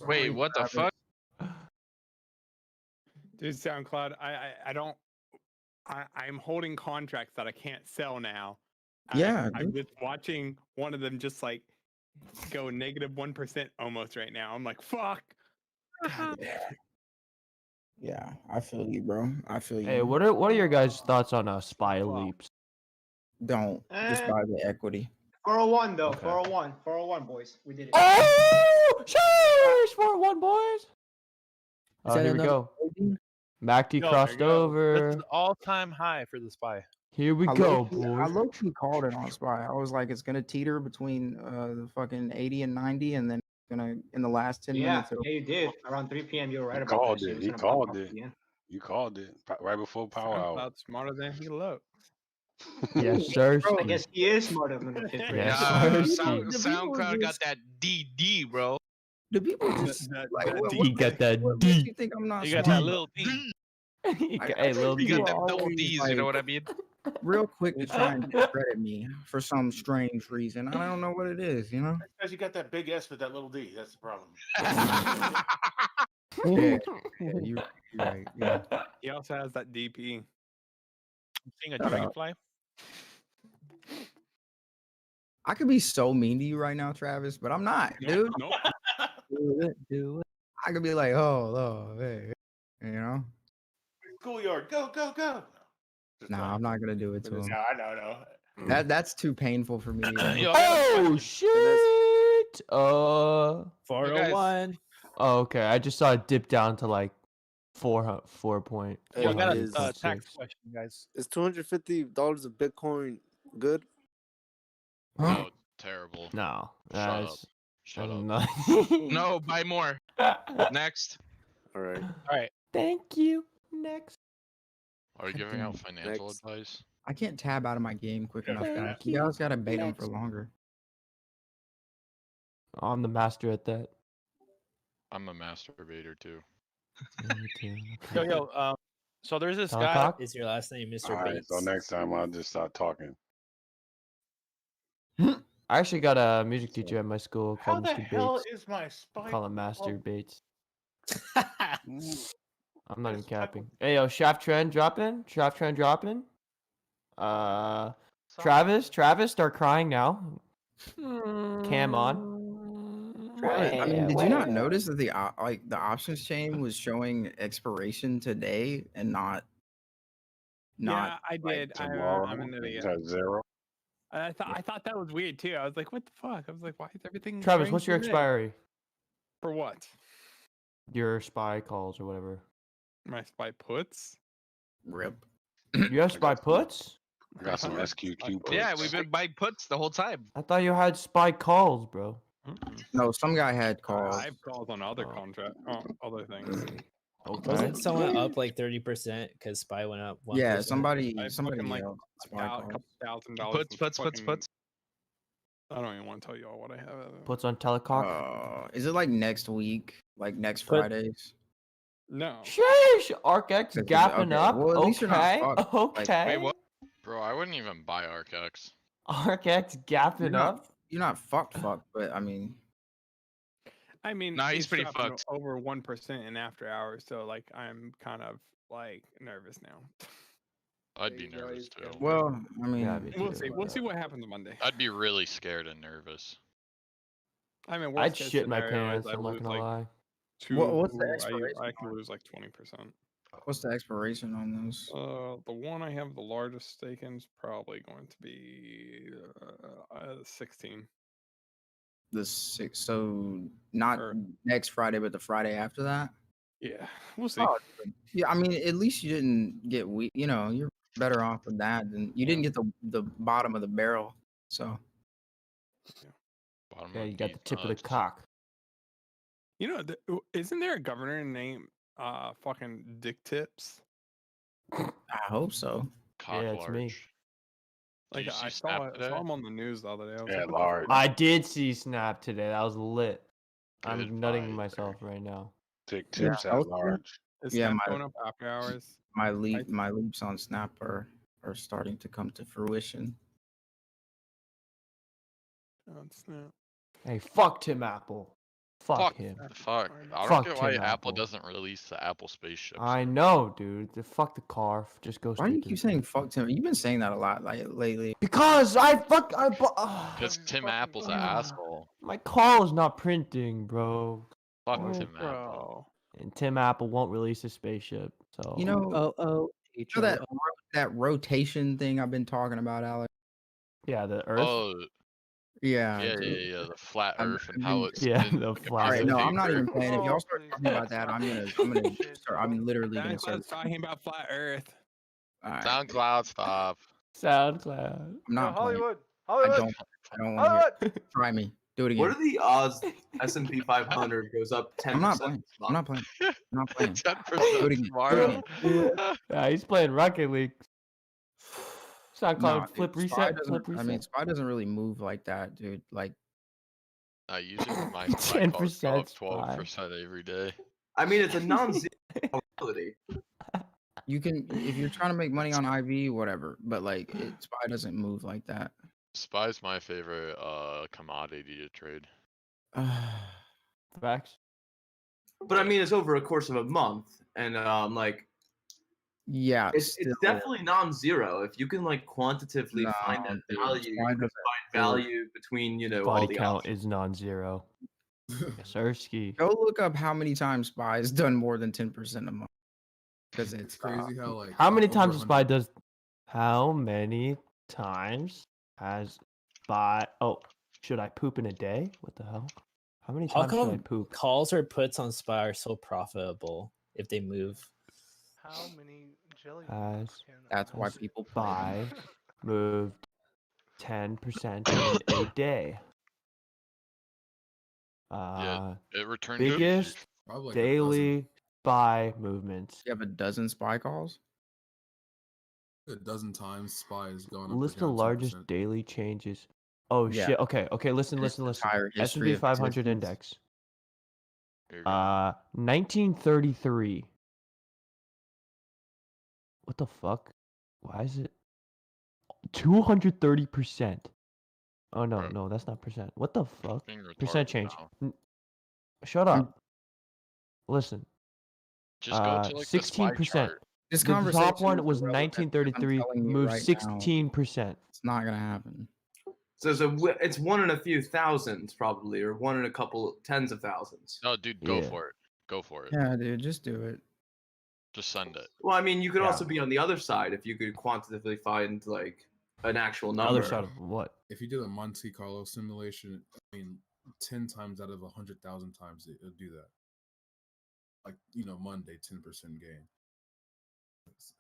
Wait, what the fuck? Dude, SoundCloud, I'm holding contracts that I can't sell now. Yeah, I'm dude. just watching one of them just like go negative 1% almost right now. I'm like, fuck. God damn it. Yeah, I feel you, bro. I feel you. Hey, what are your guys' thoughts on spy leaps? Don't just buy the equity. 401 though. Okay. 401, boys. We did it. Oh, sheesh, 4-1 boys. Is that Here we another go. Mackie Yo, crossed This over. is all-time high for the spy. Here we I go, low-key boys. called it on spy. I was like, it's gonna teeter between the fucking 80 and 90, and then it's gonna in the last 10 Yeah, minutes. yeah, you did. Around 3 p.m. You were right He about called that. it. Shit. He It's gonna pop called up it. again. You called it right before power hour. SoundCloud's smarter than he looks. Yes, sir. Bro, I guess he is smarter than the fifth grade. Yes, Nah, sir. SoundCloud got that DD, bro. The people just like, what He got that makes D. you think I'm not You got smart? that little D. Hey, little You D. got them double always, D's, you know what I mean? Real quick to try and discredit me for some strange reason. I don't know what it is, you know? Because you got that big S with that little D. That's the problem. Yeah, you're right. Yeah. He also has that DP. I'm seeing a Shut up. dragonfly. I could be so mean to you right now, Travis, but I'm not, dude. Nope. Do it. I could be like, oh, hey, you know? Schoolyard, go, go, go. Just Nah, I'm not gonna do it to him. No, I know. That's too painful for me. Yo, I got a Oh question. shit! 401. Oh, okay. I just saw it dip down to like 4 point. Yo, I got a 400.6. tax question, guys. Is $250 of Bitcoin good? No, terrible. No, Shut up. Shut up. not- No, buy more. Next. All right. All right. Thank you. Next. Are you giving out financial Next. advice? I can't tab out of my game quick enough, guys. Thank You you. guys gotta bait them Next. for longer. I'm the master at that. I'm a masturbator too. Yo, so there's this Talk, guy. talk. Is your last name Mr. All right, Bates? so next time I'll just start talking. I actually got a music teacher at my school How called the Mr. hell Bates. is my spy? Call him Master Bates. I'm not even That's type capping. Hey, yo, Shaft Trend dropping. Shaft Trend dropping. Travis, start crying now. Cam on. I mean, did you not notice that the options chain was showing expiration today and not? Yeah, I like, did. Tomorrow, I'm an idiot. it's at 0. I thought that was weird too. I was like, what the fuck? I was like, why is everything? Travis, strange what's your today? expiry? For what? Your spy calls or whatever. My spy puts? Rip. You have spy puts? I got some SQQ puts. Yeah, we've been buying puts the whole time. I thought you had spy calls, bro. No, some guy had calls. I have calls on other contract, other things. Okay. Wasn't someone up like 30% because Spy went up 1%? Yeah, somebody I somebody fucking, like, yelled spy a calls. couple $1,000. Puts, in puts, puts, fucking- puts. I don't even want to tell you all what I have. Puts on telecock. Is it like next week? Like next Put- Fridays? No. Sheesh! ArcX Okay, gapping up. well, at least you're not Okay. fucked. Like, Okay. Wait, what? Bro, I wouldn't even buy ArcX. ArcX gapping up. You're not fucked, but I mean, I mean, Nah, he's it's pretty dropping fucked. over 1% in after hours, so like I'm kind of like nervous now. I'd be nervous too. well, I mean, Yeah, me We'll too. see. We'll see what happens Monday. I'd be really scared and nervous. I mean, I'd worst case shit my scenario is pants. I I'm not lose, gonna like, lie. What's the expiration I can on it? lose like 20%. what's the expiration on those? The one I have the largest stake in is probably going to be 16. The 6th. So not Or- next Friday, but the Friday after that. Yeah, we'll see. Oh, yeah, I mean, at least you didn't get weak. You know, you're better off with that than you didn't get the bottom of the barrel. So Bottom Yeah, of you got the meat tip of the nuts. cock. You know, isn't there a governor named fucking Dick Tips? I hope so. Cock Yeah, it's me. large. Like you see I Snap saw today? him on the news the other day. I was Yeah, like, large. I did see Snap today. That was lit. Good I'm nutting fight myself right now. Take Yeah, tips at healthy. large. is Yeah, Snap my going up after hours? my leaps on Snap are starting to come to fruition. On Snap. Hey, fuck Tim Apple. Fuck him. Fuck. I don't Fuck get why Tim Apple Apple. doesn't release the Apple spaceship. I know, dude. Fuck the car. Just go Why do straight you to keep the saying fuck Tim? You've been saying that a lot like lately. Because Because Tim Apple's an asshole. my call is not printing, bro. Fuck Oh, Tim Apple. Bro. And Tim Apple won't release a spaceship. So You know, you know that HOO. that rotation thing I've been talking about, Alex. yeah, the Earth. Oh, Yeah, yeah, dude. the flat I've Earth and been- how it's Yeah, in the like a flat All piece right, of no, I'm not paper. even playing. If y'all Oh, start please talking about that, I'm literally gonna That start. was talking about flat Earth. All right, SoundCloud, stop. SoundCloud. I'm Yo, not playing. Hollywood. I Hollywood. don't want to hear. Hollywood. Try me. Do it again. What are the odds S&P 500 goes up 10%? I'm not playing. I'm not playing. I'm not playing. 10% Do it again. tomorrow. Yeah, he's playing Rocket League. SoundCloud Nah, flip dude, Spy reset. doesn't. Flip reset. I mean, Spy doesn't really move like that, dude. Like, Usually my spy calls go 10% up 12% every day. I mean, it's a non-zero probability. you can if you're trying to make money on IV, whatever. But like, Spy doesn't move like that. Spy's my favorite commodity to trade. Facts. But I mean, it's over a course of a month, and like, Yeah, it's still, definitely non-zero. If you can like quantitatively No, find that dude, value, Spy you can doesn't find value between all Body the count options. is non-zero. Sirski. Go look up how many times Spy has done more than 10% a month. Because it's crazy how like How many over times a 100 Spy does? How many times has Spy? Oh, should I poop in a day? What the hell? How many How times should I come poop? calls or puts on Spy are so profitable if they move? How many jelly Has That's why people Spy moved 10% in a day? Yeah, it returned good. Biggest Probably like a daily Spy movements. You have a dozen Spy calls? a dozen times Spy is going up. List or the down largest 10%. daily changes. Oh Yeah. shit. Okay. Listen. Entire history S&P of 500 existence. index. Here you go. 1933. What the fuck? Why is it 230%? Oh Bro. no, that's not percent. What the fuck? Being Percent retarded change. now. Shut up. Listen. Just go to like the Spy 16%. chart. This The conversation top one is was irrelevant because I'm 1933, telling you moved right now, 16%. it's not gonna happen. So it's one in a few thousands, probably, or one in a couple tens of thousands. No, dude, go Yeah. for it. Go for it. Yeah, dude, just do it. Just send it. Well, I mean, you could Yeah. also be on the other side if you could quantitatively find like an actual number. Other side of what? If you do a Monte Carlo simulation, I mean, 10 times out of 100,000 times it'll do that. Like Monday, 10% gain. It's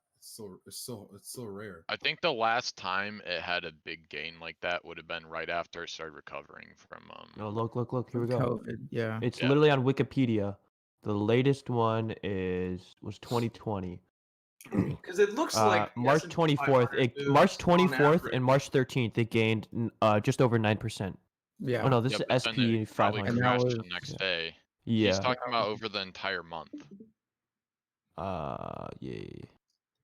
so rare. I think the last time it had a big gain like that would have been right after it started recovering from No, look. Here we go. COVID, yeah. It's Yeah. literally on Wikipedia. The latest one was 2020. Because it looks like the March S&P 24th. 500 moves March on 24th average. and March 13th, it gained just over 9%. Yeah. Oh no, this Yeah, is but then SP it probably 500. And that crashed was- the next day. Yeah. He's talking about over the entire month. Yeah.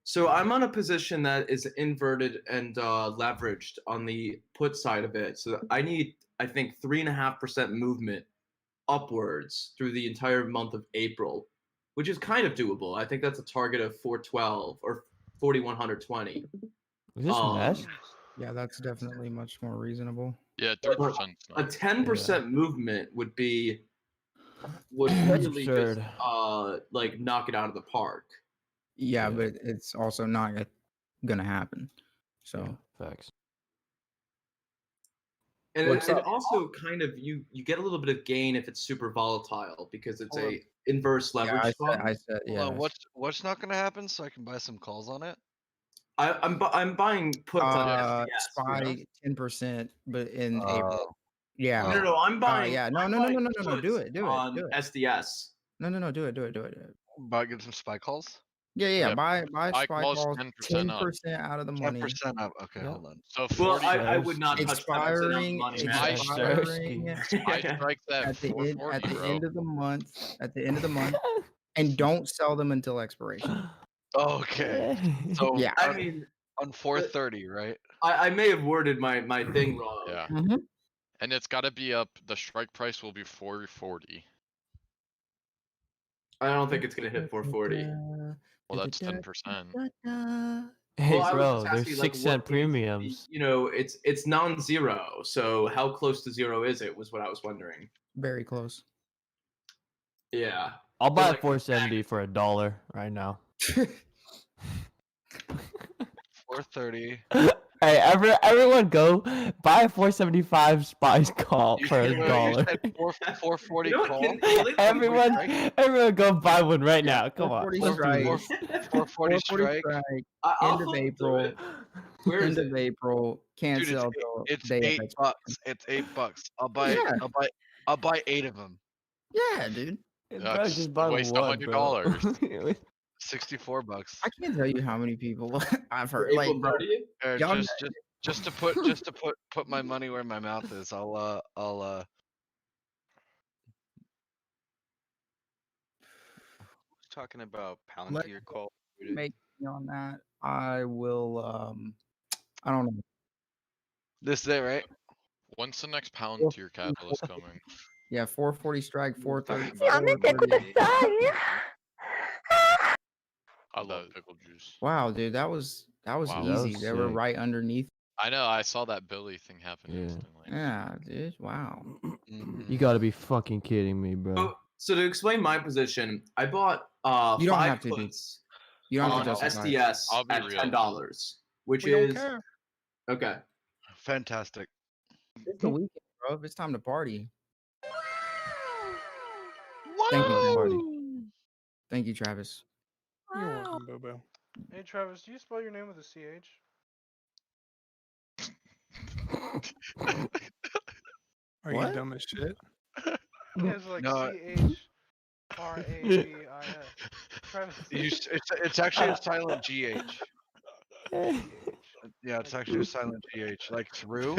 So I'm on a position that is inverted and leveraged on the put side of it. So I need, I think, 3.5% movement upwards through the entire month of April, which is kind of doable. I think that's a target of 412 or 4,120. Is this mesh? Yeah, that's definitely much more reasonable. Yeah, 3%. A 10% movement would That's really absurd. just like knock it out of the park. Yeah, but it's also not gonna happen. So Yeah, facts. And What's it up? also kind of you get a little bit of gain if it's super volatile because it's a inverse leverage yeah, stock. I said Hold yeah. on, what's not going to happen so I can buy some calls on it? I'm buying puts on SDS. Spy 10%, but in April. Yeah. No, I'm buying. Yeah, no. I'm Do buying it. Do puts it. on Do it. SDS. No. Do it. About getting some spy calls? Yeah. Yeah, Buy like spy most calls 10% up. 10% out of the money. 10% up. Okay, Yep. hold on. So Well, 40. I would not touch 10% of Expiring, money, man. expiring I strike that at the 440, bro. end of the month. At the end of the month, and don't sell them until expiration. Okay. So Yeah. I mean, on 430, right? I may have worded my thing wrong. Yeah. Mm-hmm. And it's got to be up. The strike price will be 440. I don't think it's gonna hit 440. Well, that's 10%. Hey, Well, I was bro, just there's asking, 6 like, cent what premiums. You know, it's non-zero. So how close to zero is it? Was what I was wondering. Very close. Yeah. I'll buy like, 470 for $1 right now. 430. Hey, everyone go buy a 475 spice call You for said, $1. you said 440 You know what, call. Everyone go buy one right now. Come on. 440 Let's do strike. this. 440 strike. End of April. Where End is of April. Can't Dude, sell till it's day of $8. expiration. It's $8. I'll buy 8 of them. Yeah, dude. Bro, just buy waste one, bro. $100. $64. I can't tell you how many people I've heard. April Like, bro, 30th? y'all Just to put my money where my mouth is. I'll talking about Let- Palantir call. make me on that. I will. I don't know. This is it, right? When's the next Palantir catalyst coming? Yeah, 440 strike, 430. I love pickle juice. Wow, dude, that was Wow. easy. That was They were sick. right underneath. I know. I saw that Billy thing happen instantly. Yeah, dude. Wow. You gotta be fucking kidding me, bro. So to explain my position, I bought You don't 5 have to, dude. puts You don't on have to justify it. SDS I'll be at real. $10, which We don't is care. okay. Fantastic. It's the weekend, bro. It's time to party. Thank you, party. Thank you, Travis. You're welcome, Bobo. Hey Travis, do you spell your name with a CH? Are What? you dumb as shit? It's like No. CHRAVIS. Travis. It's actually a silent GH. Yeah, it's actually a silent GH. Like through.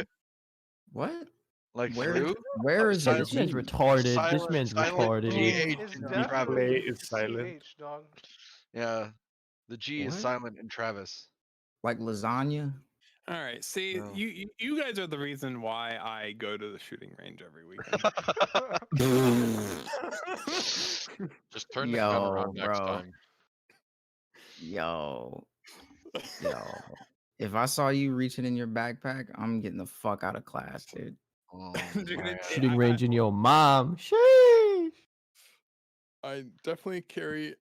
What? Like Where? through. Where is Hey, it? this man's retarded. This man's retarded. GH It's in definitely Travis. CH, dog. Yeah, the G is What? silent in Travis. Like lasagna? All right, see, No. you guys are the reason why I go to the shooting range every weekend. Just turn the gun Yo, around next bro. time. Yo. If I saw you reaching in your backpack, I'm getting the fuck out of class, dude. Oh, Dude, man. Shooting range in your mom. Sheesh. I definitely carry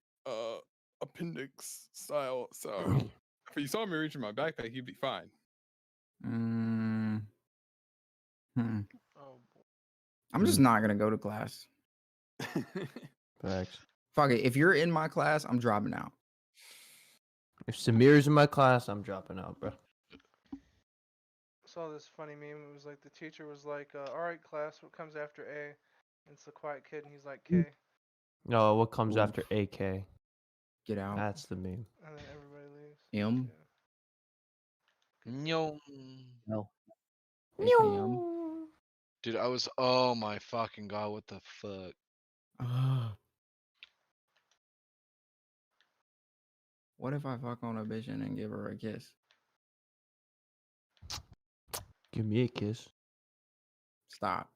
appendix style, so if you saw me reaching my backpack, you'd be fine. Mm. Hmm. Oh boy. I'm just not gonna go to class. Facts. Fuck it. If you're in my class, I'm dropping out. If Samir's in my class, I'm dropping out, bro. Saw this funny meme. It was like the teacher was like, "All right, class, what comes after A?" And it's the quiet kid, and he's like, "K." No, what comes Oof. after AK? Get out. That's the meme. And then everybody leaves. M. No. No. Dude, I was. Oh my fucking god! What the fuck? What if I fuck on a bitch and then give her a kiss? Give me a kiss. Stop.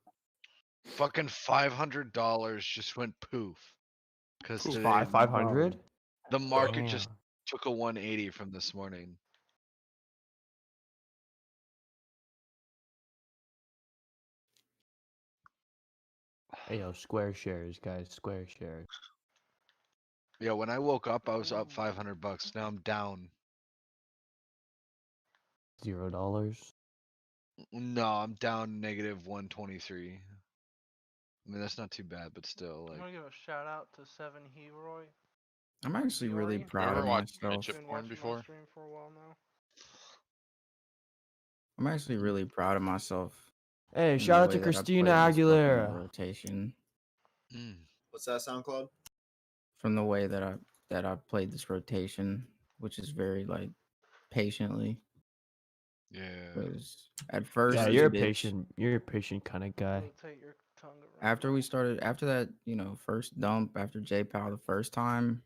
Fucking $500 just went poof. Because 500? the market just Damn. took a 180 from this morning. Hey, yo, square shares, guys. Square shares. Yeah, when I woke up, I was up $500. Now I'm down. $0. No, I'm down negative 123. I mean, that's not too bad, but still, I'm like. gonna give a shout out to Seven Heroy. I'm actually really Yori. proud of Ever watched myself. midget Been porn watching before? my stream for a while now. I'm actually really proud of myself. Hey, in shout the out to way that I Christina play this fucking Aguilera. rotation. Mm. What's that, SoundCloud? From the way that that I've played this rotation, which is very like patiently. Yeah. Because at first, Yeah, it's you're a bitch. patient. You're a patient kind of guy. Rotate your tongue around. After we started, after that, first dump after J-Pow the first time,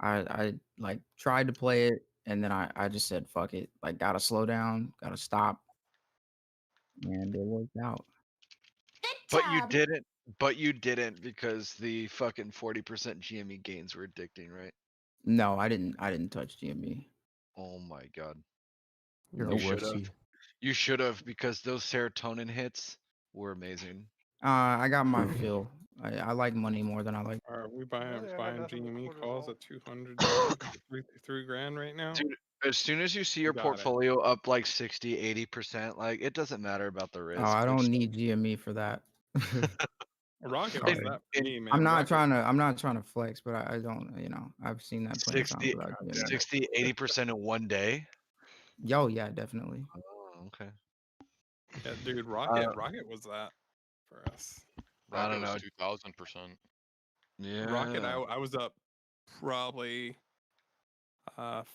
I like tried to play it, and then I just said fuck it, like gotta slow down, gotta stop, and it worked out. But you didn't. But you didn't because the fucking 40% GME gains were addicting, right? No, I didn't touch GME. Oh my god. You're You a should wussy. You should have because those serotonin hits were amazing. I got my fill. I like money more than I like. Are we buying Really, I got buying nothing but GME quarters calls off. at $200, three grand right now? Dude, as soon as you see your got it. portfolio up like 60, 80%, like it doesn't matter about the risk. Oh, I It's don't need GME for that. Rocket was Sorry. that for me, man. I'm not Rocket- I'm not trying to flex, but I don't. I've seen that plenty of times 60, without GME. 60, 80% in one day. Yo, yeah, definitely. Oh, okay. Yeah, dude, Rocket was that for us. I don't Rocket know. was 2000%. Yeah. Rocket, I was up probably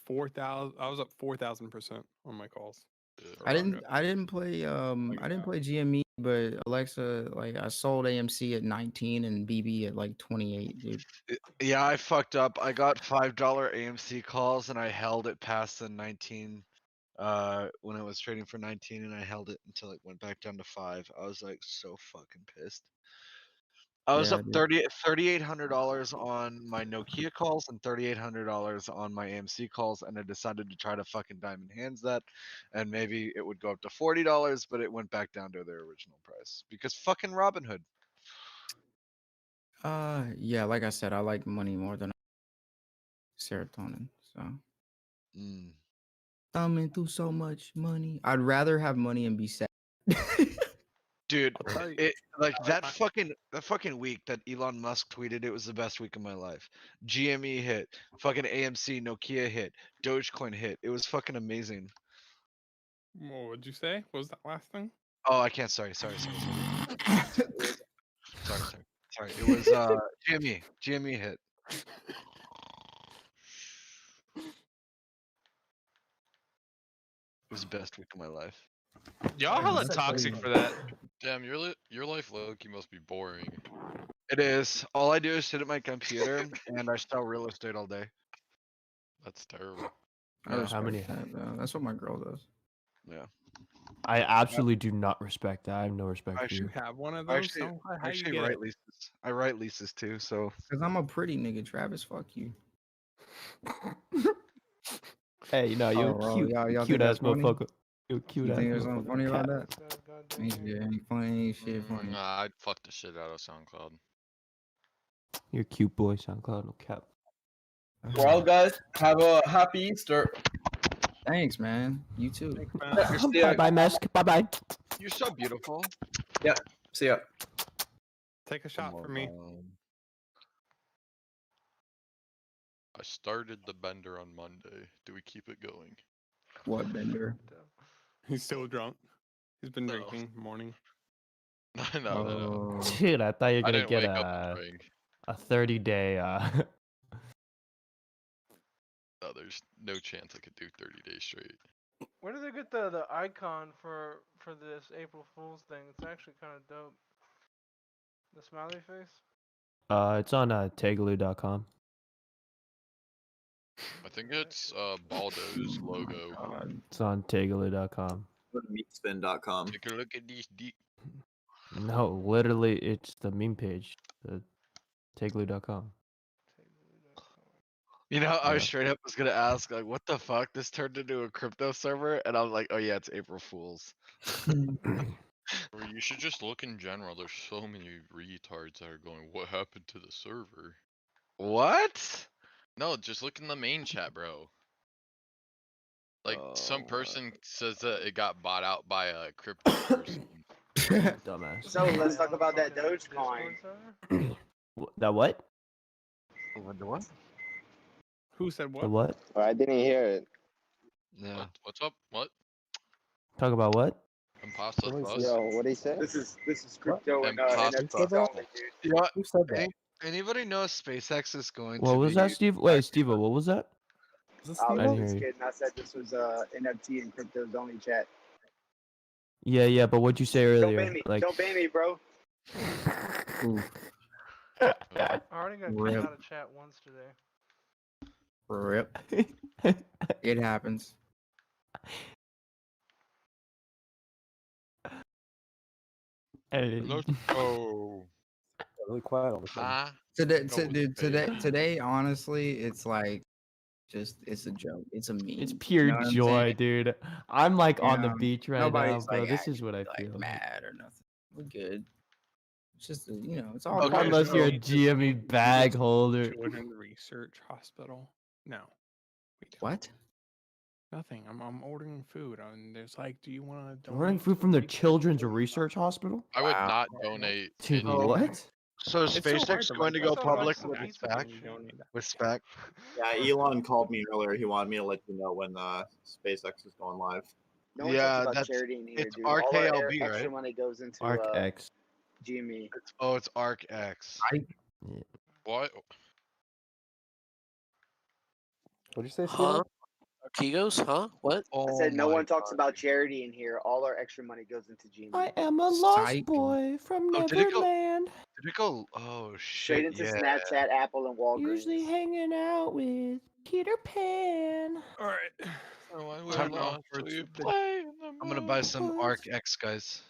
4,000. I was up 4,000% on my calls. for I didn't Rocket. play I didn't play GME, but Alexa, like I sold AMC at 19 and BB at like 28, dude. Yeah, I fucked up. I got $5 AMC calls and I held it past the 19 when I was trading for 19 and I held it until it went back down to 5. I was like so fucking pissed. I was Yeah, up dude. $3,800 on my Nokia calls and $3,800 on my AMC calls, and I decided to try to fucking diamond hands that, and maybe it would go up to $40, but it went back down to their original price because fucking Robinhood. Yeah, like I said, I like money more than serotonin. So I'm into so much money. I'd rather have money and be sad. Dude, I'll tell you, it like that fucking week that Elon Musk tweeted it was the best week of my life. GME hit, fucking AMC, Nokia hit, Dogecoin hit. It was fucking amazing. what would you say? What was that last thing? Oh, I can't. Sorry. Sorry. It was GME hit. It was the best week of my life. Y'all hella toxic for that. Damn, your life, Loki, must be boring. It is. All I do is sit at my computer and I sell real estate all day. That's terrible. I Yeah. respect How many? that, though. That's what my girl does. Yeah. I absolutely do not respect that. I have no respect for You you. have one of I those? actually, How you get write it? leases. I write leases too. So Cause I'm a pretty nigga, Travis. Fuck you. Hey, you know, you're Oh, bro, cute, y'all cute think ass that's funny? motherfucker. You're a cute You ass think there's something motherfucker. funny about Cat. that? Ain't shit, ain't funny, ain't shit funny. Nah, I'd fuck the shit out of SoundCloud. You're a cute boy, SoundCloud. No cap. Well, guys, have a happy Easter. Thanks, man. You too. Bye bye, Mesk. Bye bye. you're so beautiful. Yeah. See ya. Take a shot for me. I started the bender on Monday. Do we keep it going? What bender? He's still drunk. He's been No. drinking morning. No. Dude, I thought you were I gonna didn't get wake up and drink. a 30-day. No, there's no chance I could do 30 days straight. Where did they get the icon for this April Fool's thing? It's actually kind of dope. The smiley face. It's on tagaloo.com. I think it's Baldo's logo. It's on tagaloo.com. Go to meatspin.com. Take a look at these deep. No, literally, it's the meme page. The tagaloo.com. You know, I Yeah. straight up was gonna ask, like, what the fuck? This turned into a crypto server, and I'm like, oh yeah, it's April Fools. Or you should just look in general. There's so many retards that are going, what happened to the server? What? No, just look in the main chat, bro. Like, some person says that it got bought out by a crypto person. Dumbass. So let's talk about that Dogecoin. That what? The what? Who said what? The what? I didn't hear it. Yeah. What's up? What? Talk about what? Imposter Plus? Yo, what did he say? This is crypto and Imposter NFTs Plus. only, dude. You know what? Who said that? Anybody know if SpaceX is going What to was be that, Steve? Wait, Steve, what was that? I I didn't was hear just you. kidding. I said this was NFT and cryptos only chat. Yeah, but what'd you say Don't earlier? ban me. Like, Don't ban me, bro. I already got kicked Rip. out of chat once today. Rip. It happens. Let's go. Really quiet all of a sudden. Huh? Today, honestly, it's like, it's a joke. It's a meme. it's you pure know what I'm joy, saying? dude. I'm like You on the know, beach right now, nobody's bro. like This is what I actually, feel. mad or nothing. We're good. It's just it's all Okay, part of Unless the you're a show. GME bag holder. Children's Research Hospital. No. What? Nothing. I'm ordering food. And there's like, do you want to Ordering food from the Children's Research Hospital? I would not donate. To any- what? So It's so hard SpaceX to going to like- go I thought about public some with pizza SPAC? when you donate that. With SPAC? Yeah, Elon called me earlier. He wanted me to let you know when SpaceX is going live. No one Yeah, talks about that's- charity in here, it's dude. All our RKLB, extra right? money goes into ArcX. GME. It's ArcX. What? What'd you say, Huh? Kegos? Huh? What? I said no one talks about charity in here. All our extra money goes into GME. I am a lost Psych. boy from Oh, did it go- Neverland. Did it go? Oh Straight shit! into Yeah. Snapchat, Apple, and Walgreens. Usually hanging out with Peter Pan. All right. Time now for I'm gonna buy some ArcX, guys.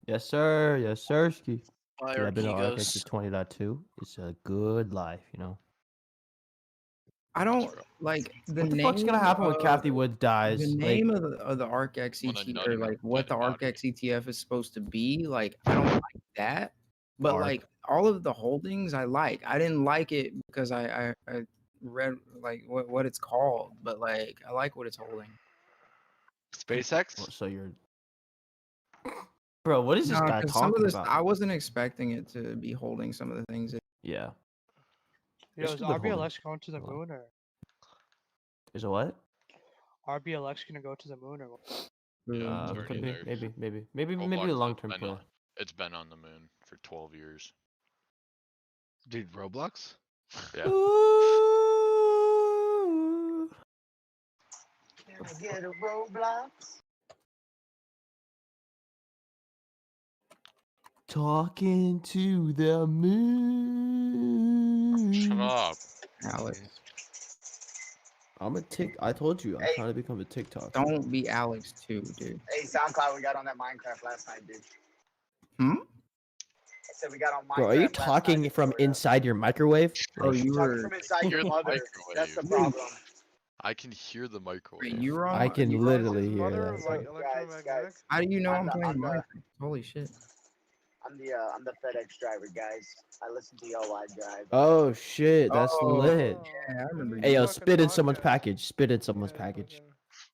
Yes, sir. Yes, sirski. Buy Yeah, I've been to Archegos. ArcX 20.2. It's a good life, you know. I don't like the What the name. fuck's gonna happen when of- Kathy Woods dies? The Like, name of the ArcX When a ETF, nutty or like what the ArcX ETF is supposed to be, like I don't like that. But Arc. like all of the holdings, I like. I didn't like it because I read like what it's called, but like I like what it's holding. SpaceX. so you're, bro. What is this No, guy 'cause some of talking this about? I wasn't expecting it to be holding some of the things. Yeah. Yo, This is is the RBLX going to the holding. moon or Is it what? RBLX gonna go to the moon or what? Yeah, it's already Could be. there. Maybe Roblox a has long-term been play. on- It's been on the moon for 12 years. Dude, Roblox? Yeah. Can I get a Roblox? Talking to the moon. Shut up. Alex, I'm a tick. I told you, I'm trying to become a TikTok. don't be Alex too, dude. Hey, SoundCloud, we got on that Minecraft last night, dude. Hmm? I said we got on Minecraft. Bro, are you last talking night from before, yeah. inside your microwave? Oh, Like, you Talking were. from inside Hear your the mother. That's the microwave. problem. I can hear the microwave. Wait, you were on. I can you were on- literally hear Mother that. was like electromagnetic. How do you know I'm I'm playing the- Minecraft? Holy shit! I'm the FedEx driver, guys. I listen to y'all while I drive. Oh shit, that's Oh, lit. Yeah, I remember. Hey you. yo, spit in someone's package. Spit in someone's package.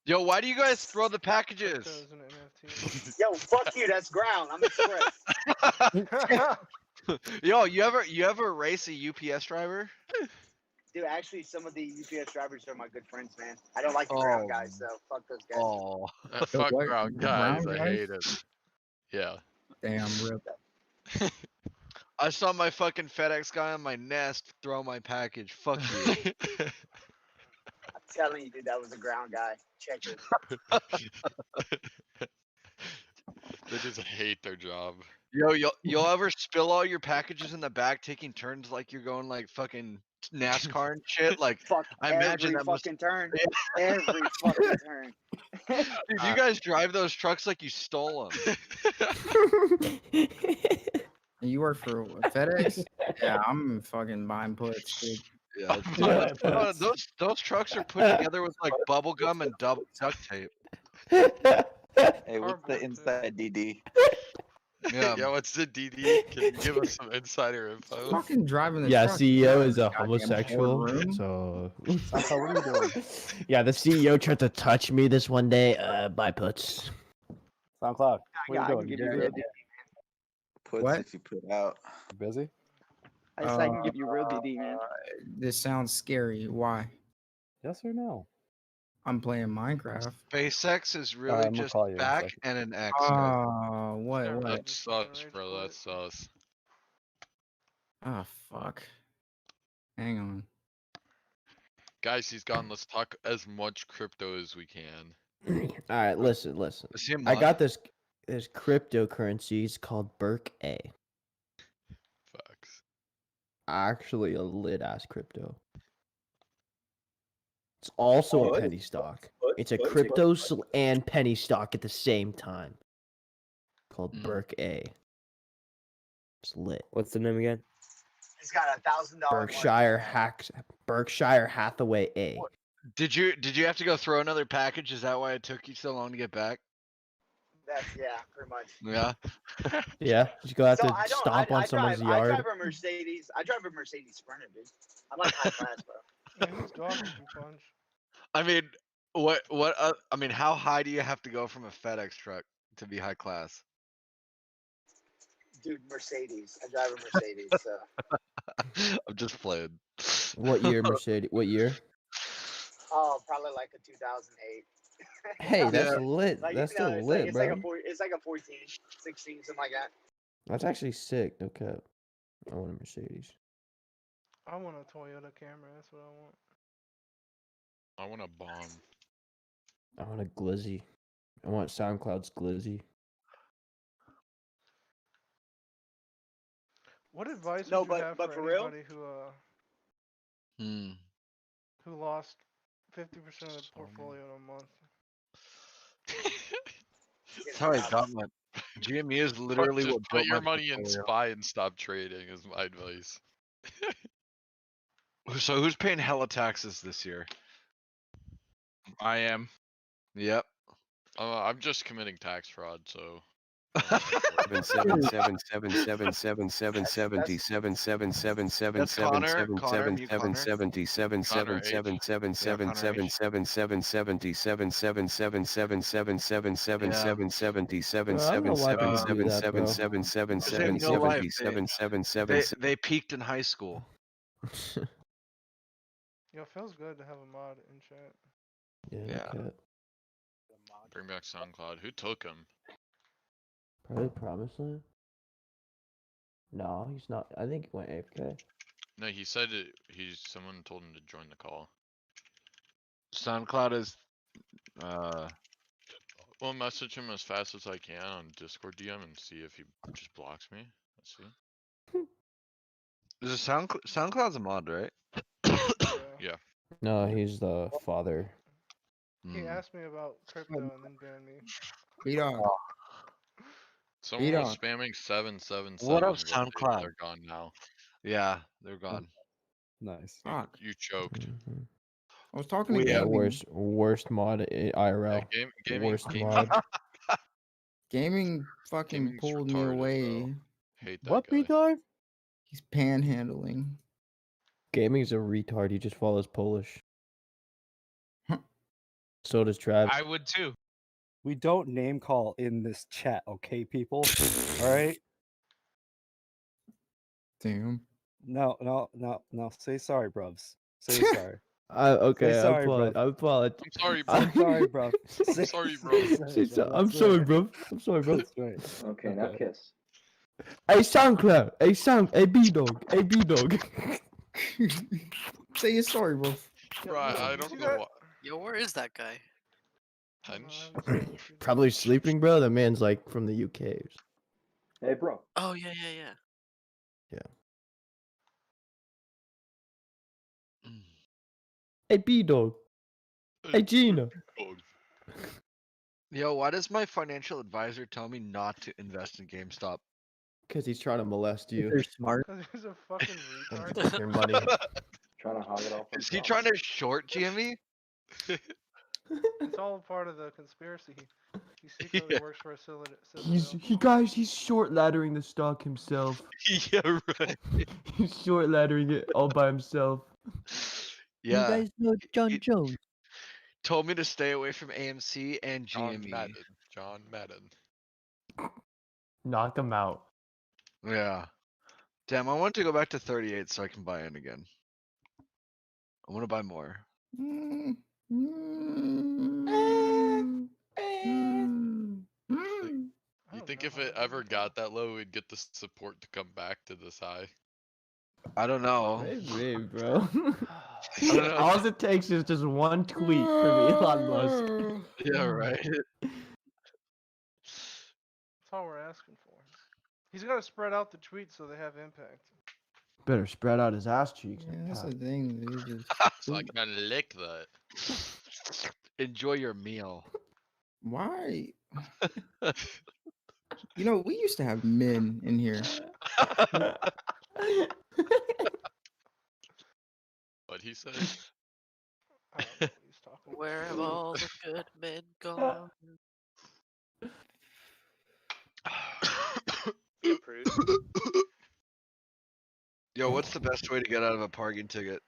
Yo, why do you guys throw the packages? Cryptos and NFTs. Yo, fuck you. That's ground. I'm express. Yo, you ever race a UPS driver? Dude, actually, some of the UPS drivers are my good friends, man. I don't like the ground Oh. guys, so fuck those guys. Oh. Fuck what? ground Ground guys. I guys? hate it. Yeah. Damn, rip. I saw my fucking FedEx guy on my Nest throw my package. Fuck you. I'm telling you, dude, that was a ground guy. Check it. They just hate their job. Yo, you'll ever spill all your packages in the back, taking turns like you're going like fucking NASCAR and shit? Like, Fuck I imagine every that must. fucking turn. Every fucking turn. Dude, you guys drive those trucks like you stole them. You work for FedEx? Yeah, I'm fucking buying puts, dude. Yeah, dude, those trucks are put together with like bubble gum and duct tape. Hey, what's the inside DD? Yeah. Yeah, what's the DD? Can you give us some insider info? Fucking driving the Yeah, truck. CEO is a Goddamn homosexual. boardroom. So Saka, what are you doing? yeah, the CEO tried to touch me this one day. Buy puts. SoundCloud, what Yeah, are I you can doing? You give you busy? real DD. Puts What? that you put out. You busy? I said I can give you real DD, man. This sounds scary. Why? Yes or no? I'm playing Minecraft. SpaceX is really I'm gonna just call you in a back second. and an X. guys. What? That's sus, bro. That's sus. Ah, fuck. Hang on. Guys, he's gone. Let's talk as much crypto as we can. All right, listen. Is he a I mod? got this cryptocurrency. It's called Berk A. Facts. Actually, a lit ass crypto. It's also Oh, a it penny is. stock. But- It's a but- crypto and penny stock at the same time. Called Berk A. It's lit. What's the name again? He's got $1,000. Berkshire Hathaway A. Did you have to go throw another package? Is that why it took you so long to get back? That's pretty much. Yeah. Yeah, you go have So to stomp on someone's I yard. drive a Mercedes. I drive a Mercedes Sprinter, dude. I'm like high class, bro. Yeah, whose dog did you punch? I mean, I mean, how high do you have to go from a FedEx truck to be high class? Dude, Mercedes. I drive a Mercedes, so. I'm just playing. What year, Mercedes? What year? Oh, probably like a 2008. Hey, that's Yeah. lit. Like, That's you know, still it's lit, it's bro. like it's like a 14, 16, something like that. That's actually sick. No cap. I want a Mercedes. I want a Toyota Camry. That's what I want. I want a bomb. I want a glizzy. I want SoundCloud's glizzy. What advice No, would you but- have but for for real? anybody Hmm. who lost 50% of their portfolio in a month? Sorry, got my GME is literally Just what put built your my money in portfolio. SPY and stop trading is my advice. So who's paying hella taxes this year? I am. Yep. I'm just committing tax fraud, so. 777777777777777777777777777777777777777777777777777777777777777777777777777777777777777777777777777777777777777777777777777777777777777777777777777777777777777777777777777777777777777777777777777777777777777777777777777777777777777. Yo, it feels good to have a mod in chat. Yeah. They peaked in high school. Mod in chat. Yeah. Yeah. No cap. Bring back SoundCloud. Who took him? Probably Promised Land. No, he's not. I think he went AFK. No, he said someone told him to join the call. SoundCloud is Well, message him as fast as I can on Discord DM and see if he just blocks me. Let's see. is it SoundCloud's a mod, right? Yeah. No, he's the father. He asked me about crypto and then banned me. Beat on. Someone was spamming 777. What up, but SoundCloud? They're gone now. Yeah, they're gone. Nice. Fuck. You choked. I was talking to Yeah, gaming. worst mod IRL. Gaming, Worst gaming. mod. Gaming fucking Gaming's pulled me retarded, away. bro. Hate that What guy. retard? He's panhandling. Gaming's a retard. He just follows Polish. So does Trav. I would too. We don't name call in this chat, okay, people? All right. Damn. No. Say sorry, bruvs. Say sorry. Okay, Say sorry, I bro. apologize. I'm sorry, bro. I'm sorry, bro. I'm sorry, bro. I'm sorry, bro. I'm sorry, bro. That's right. Okay, now kiss. Hey, SoundCloud. Hey, B-Dog. Hey, B-Dog. Say you're sorry, bro. Right, I don't know what. Yo, where is that guy? Hench? Probably sleeping, bro. That man's like from the UK. Hey, bro. Oh yeah. Hey, B-Dog. Hey, Gina. Yo, why does my financial advisor tell me not to invest in GameStop? Because he's trying to molest you. You're smart. Because he's a fucking And retard. take your money. Trying to hog it all. Is he trying to short GME? It's all part of the conspiracy. He secretly works for a He's short laddering the stock himself. Yeah, right. He's short laddering it all by himself. Yeah. You guys know John Jones. Told me to stay away from AMC and John GME. Madden. John Madden. Knock him out. Yeah. Damn, I want to go back to 38 so I can buy in again. I want to buy more. You think if it ever got that low, we'd get the support to come back to this high? I don't know. Maybe, bro. I don't know. All it takes is just one tweet from Elon Musk. Yeah, right. That's all we're asking for. He's got to spread out the tweets so they have impact. Better spread out his ass cheeks. Yeah, that's the thing, dude. Just So I can lick that. Enjoy your meal. why? You know, we used to have men in here. What he said? I don't know what he's talking Where have all the good men gone? Yo, what's the best way to get out of a parking ticket?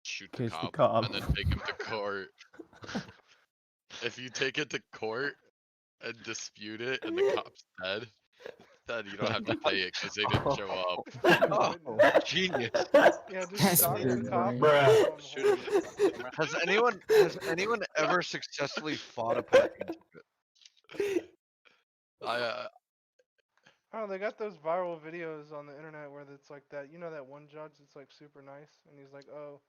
Shoot the Kiss the cop, cop. and then take him to court. If you take it to court and dispute it, and the cop's dead, then you don't have to pay it because they didn't show up. Oh, genius. Yeah, just That's stop good, the cop. Brian. Shoot him. Has anyone ever successfully fought a parking ticket? Oh, they got those viral videos on the internet where it's like that. You know that one judge that's like super nice, and he's like, "Oh,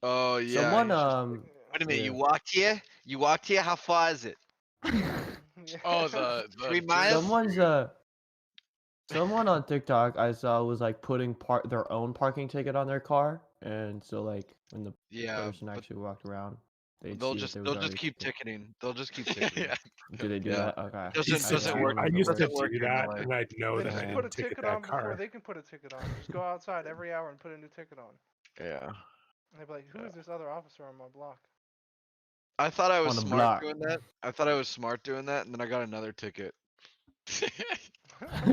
Oh yeah. Someone Wait a minute. yeah. You walked here. You walked here. How far is it? Oh, the 3 miles. Someone on TikTok I saw was like putting their own parking ticket on their car, and so like when the Yeah, person but actually walked around, they'd they'll see just that there was they'll just already keep ticket. ticketing. They'll just keep ticketing. Yeah. Do they do Yeah. that? Okay. Doesn't work. I used to doesn't work do here in that, LA. and I'd know they that just put a and ticket ticket that on before car. they can put a ticket on. Just go outside every hour and put a new ticket on." Yeah. And they'd be like, "Who is this other officer on my block?" I thought I was On the smart block. doing that. I thought I was smart doing that, and then I got another ticket.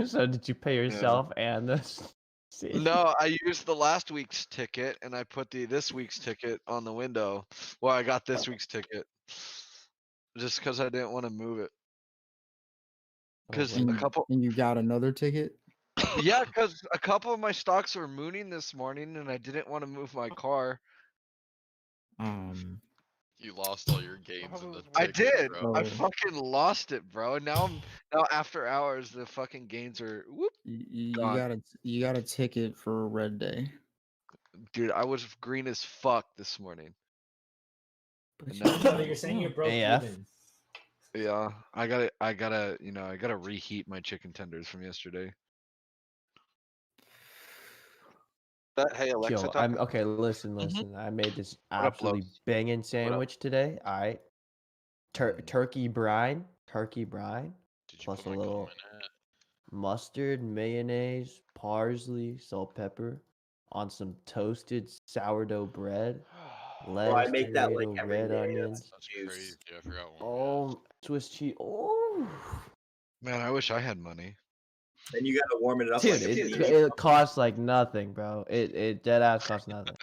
So did you pay yourself and this? No, I used the last week's ticket, and I put this week's ticket on the window. Well, I got this week's ticket just because I didn't want to move it. Because And, a couple, and you got another ticket? yeah, because a couple of my stocks were mooning this morning, and I didn't want to move my car. You lost all your games in the I ticket, did. bro. I fucking lost it, bro. Now after hours, the fucking gains are whoop. You gone. got a ticket for a red day. Dude, I was green as fuck this morning. And So you're saying you broke AF? even. Yeah, I gotta reheat my chicken tenders from yesterday. Hey Alexa, Yo, okay. Listen. I made this What up, absolutely Los? banging sandwich today. All right, turkey brine, Did you plus put a my little gum in it? mustard, mayonnaise, parsley, salt, pepper, on some toasted sourdough bread, lettuce, I make that, like, tomato, every red day, onions. That's crazy. I forgot one. Oh, Swiss cheese. Oh, Man, I wish I had money. Then you gotta warm it up. dude, like a it, panini. it costs like nothing, bro. It dead ass costs nothing.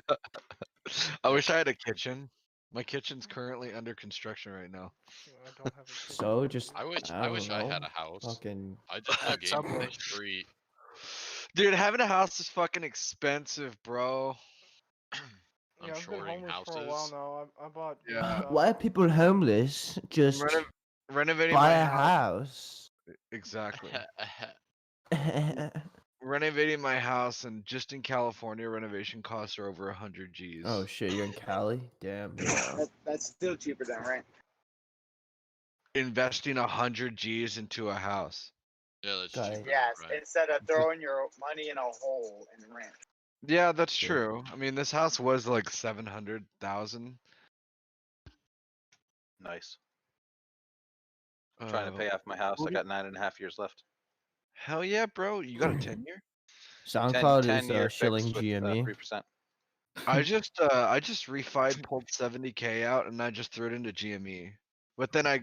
I wish I had a kitchen. My kitchen's currently under construction right now. I don't have a ticket. So just I wish don't I had know, a house. Fucking I just do games on the street. Dude, having a house is fucking expensive, bro. I'm Yeah, I've been shorting homeless for a while houses. now. I bought. Yeah. stuff. why are people homeless? Just Renovating buy my a house. house. Exactly. Renovating my house, and just in California, renovation costs are over 100 G's. Oh shit, you're in Cali? Damn. That's still cheaper than rent. Investing 100 G's into a house. Yeah, that's Guy. cheaper. Yes, Right. instead of throwing your money in a hole in rent. Yeah, that's true. I mean, this house was like 700,000. Nice. Trying to pay off my house. I got 9.5 years left. Hell yeah, bro! You got a 10-year? SoundCloud 10 is year shilling fixed with, GME. 3%. I just refied, pulled 70K out, and I just threw it into GME. But then I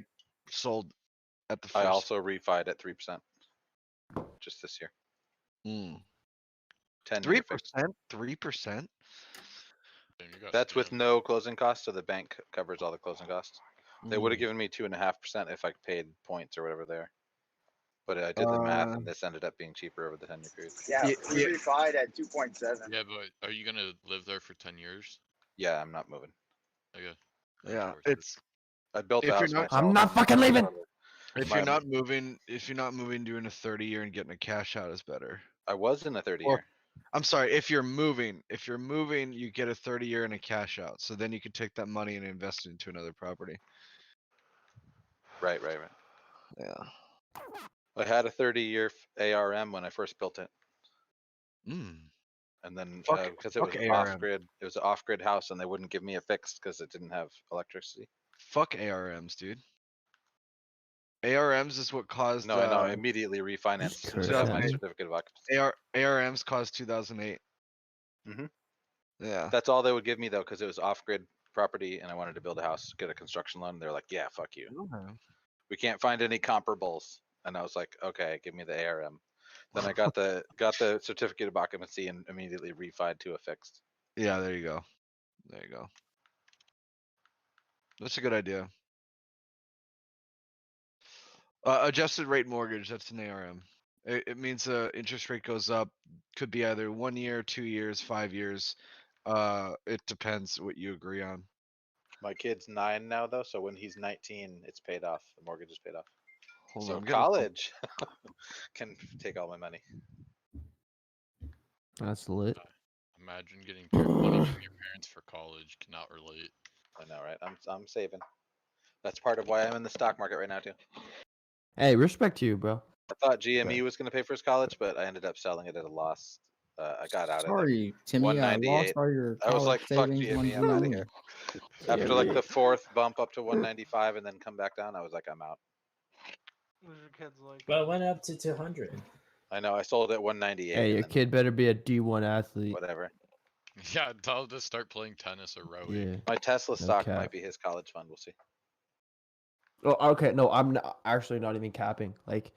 sold at the first. I also refied at 3%. Just this year. 10 year 3%. fixed. 3%. That's with no closing costs, so the bank covers all the closing costs. They would have Mm. given me 2.5% if I paid points or whatever there. But I did the math, and this ended up being cheaper over the 10-year period. Yeah, we refied at 2.7. Yeah, but are you gonna live there for 10 years? Yeah, I'm not moving. Okay. Yeah, it's. I built If a you're house not- myself. I'm not fucking leaving. If My- you're not moving, doing a 30-year and getting a cash out is better. I was in a 30 Or- year. I'm sorry. If you're moving, you get a 30-year and a cash out. So then you can take that money and invest it into another property. Right. Yeah. I had a 30-year ARM when I first built it. Mm. And then Fuck- because it was fuck an ARM. off-grid, it was an off-grid house, and they wouldn't give me a fixed because it didn't have electricity. Fuck ARMs, dude. ARMs is what caused. No, I know. I immediately refinanced as soon as I got my certificate of occupancy. ARMs caused 2008. Mm-hmm. Yeah. That's all they would give me though, because it was off-grid property, and I wanted to build a house, get a construction loan. They're like, "Yeah, fuck you. We can't find any comparables." And I was like, "Okay, give me the ARM." Then I got the certificate of occupancy and immediately refied to a fixed. Yeah, there you go. That's a good idea. Adjusted rate mortgage, that's an ARM. It means the interest rate goes up. Could be either 1 year, 2 years, 5 years. It depends what you agree on. My kid's 9 now though, so when he's 19, it's paid off. The mortgage is paid off. Hold So on, I'm getting a college can take all my money. That's lit. Imagine getting money from your parents for college. Cannot relate. I know, right? I'm saving. That's part of why I'm in the stock market right now too. Hey, respect to you, bro. I thought GME was going to pay for his college, but I ended up selling it at a loss. I got out at Sorry, like Timmy, I 198. lost all your I was college like, fuck savings GME, I'm out of here. After like the 4th bump up to 195 and then come back down, I was like, I'm out. What your kids like? Well, it went up to 200. I know, I sold at 198. Hey, and your then kid better be a D1 athlete. whatever. Yeah, tell him to start playing tennis or rowing. Yeah. My Tesla No stock cap. might be his college fund. We'll see. Oh, okay. No, I'm actually not even capping. Like,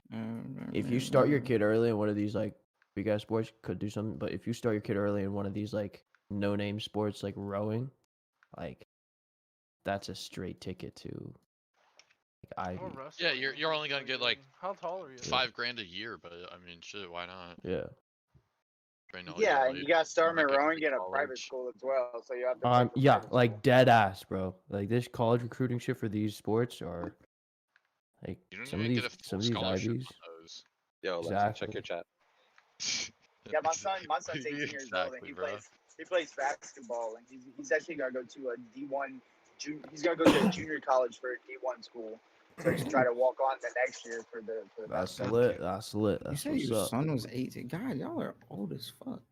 if you start your kid early in one of these like big ass sports, could do something. But if you start your kid early in one of these like no name sports like rowing, like that's a straight ticket to like Ivy. Yeah, you're only gonna get like How tall are you? $5,000 a year, but I mean, shit, why not? Yeah. Train all Yeah, your and you life. got to start Make it rowing through in a private college. school as well, so you have to. pay for Yeah, private like school. dead ass, bro. Like this college recruiting shit for these sports are like You don't some of even these get a full some of these scholarship Ivies. on those. Yo, Alexa, Exactly. check your chat. Yeah, my son's 18 years old, and Exactly, bro. he plays basketball, and he's actually gonna go to a D1. He's gonna go to a junior college for a D1 school, so he can try to walk on the next year for the. That's basketball. lit. That's lit. You That's say what's your up. son was 18. God, y'all are old as fuck.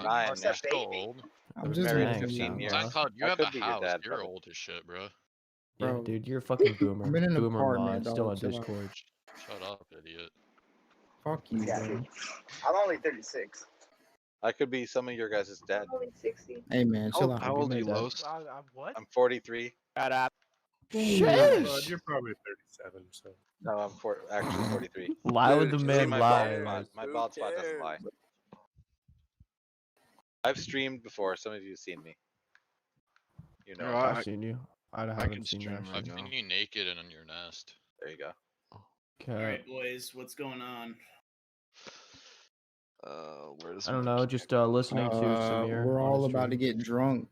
Nine, What's yeah. up, Still baby? old. I'm just Married messing 15 with years. y'all, Time cloud, you I have could a be your house. dad, You're probably. old as shit, bro. Yeah, Bro, dude, you're a fucking boomer. I'm in an Boomer apartment, mod, still on dog, chill out. Discord. Shut up, idiot. Fuck you, Yeah, bro. dude. I'm only 36. I could be some of your guys' dad. I'm only 60. Hey man, chill out. How old are you, Dad. Los? What? I'm 43. Shut up. Sheesh. You're probably 37, so. No, I'm actually 43. Why would the See, man my lie? bald spot. My bald spot doesn't lie. I've streamed before. Some of you have seen me. You know. Alright. I've seen you. I can haven't seen you stream actually. I've seen you naked and on your nest. There you go. Okay. Alright, boys, what's going on? Where does I don't know. Just listening to Samir. We're on all his about to stream. get drunk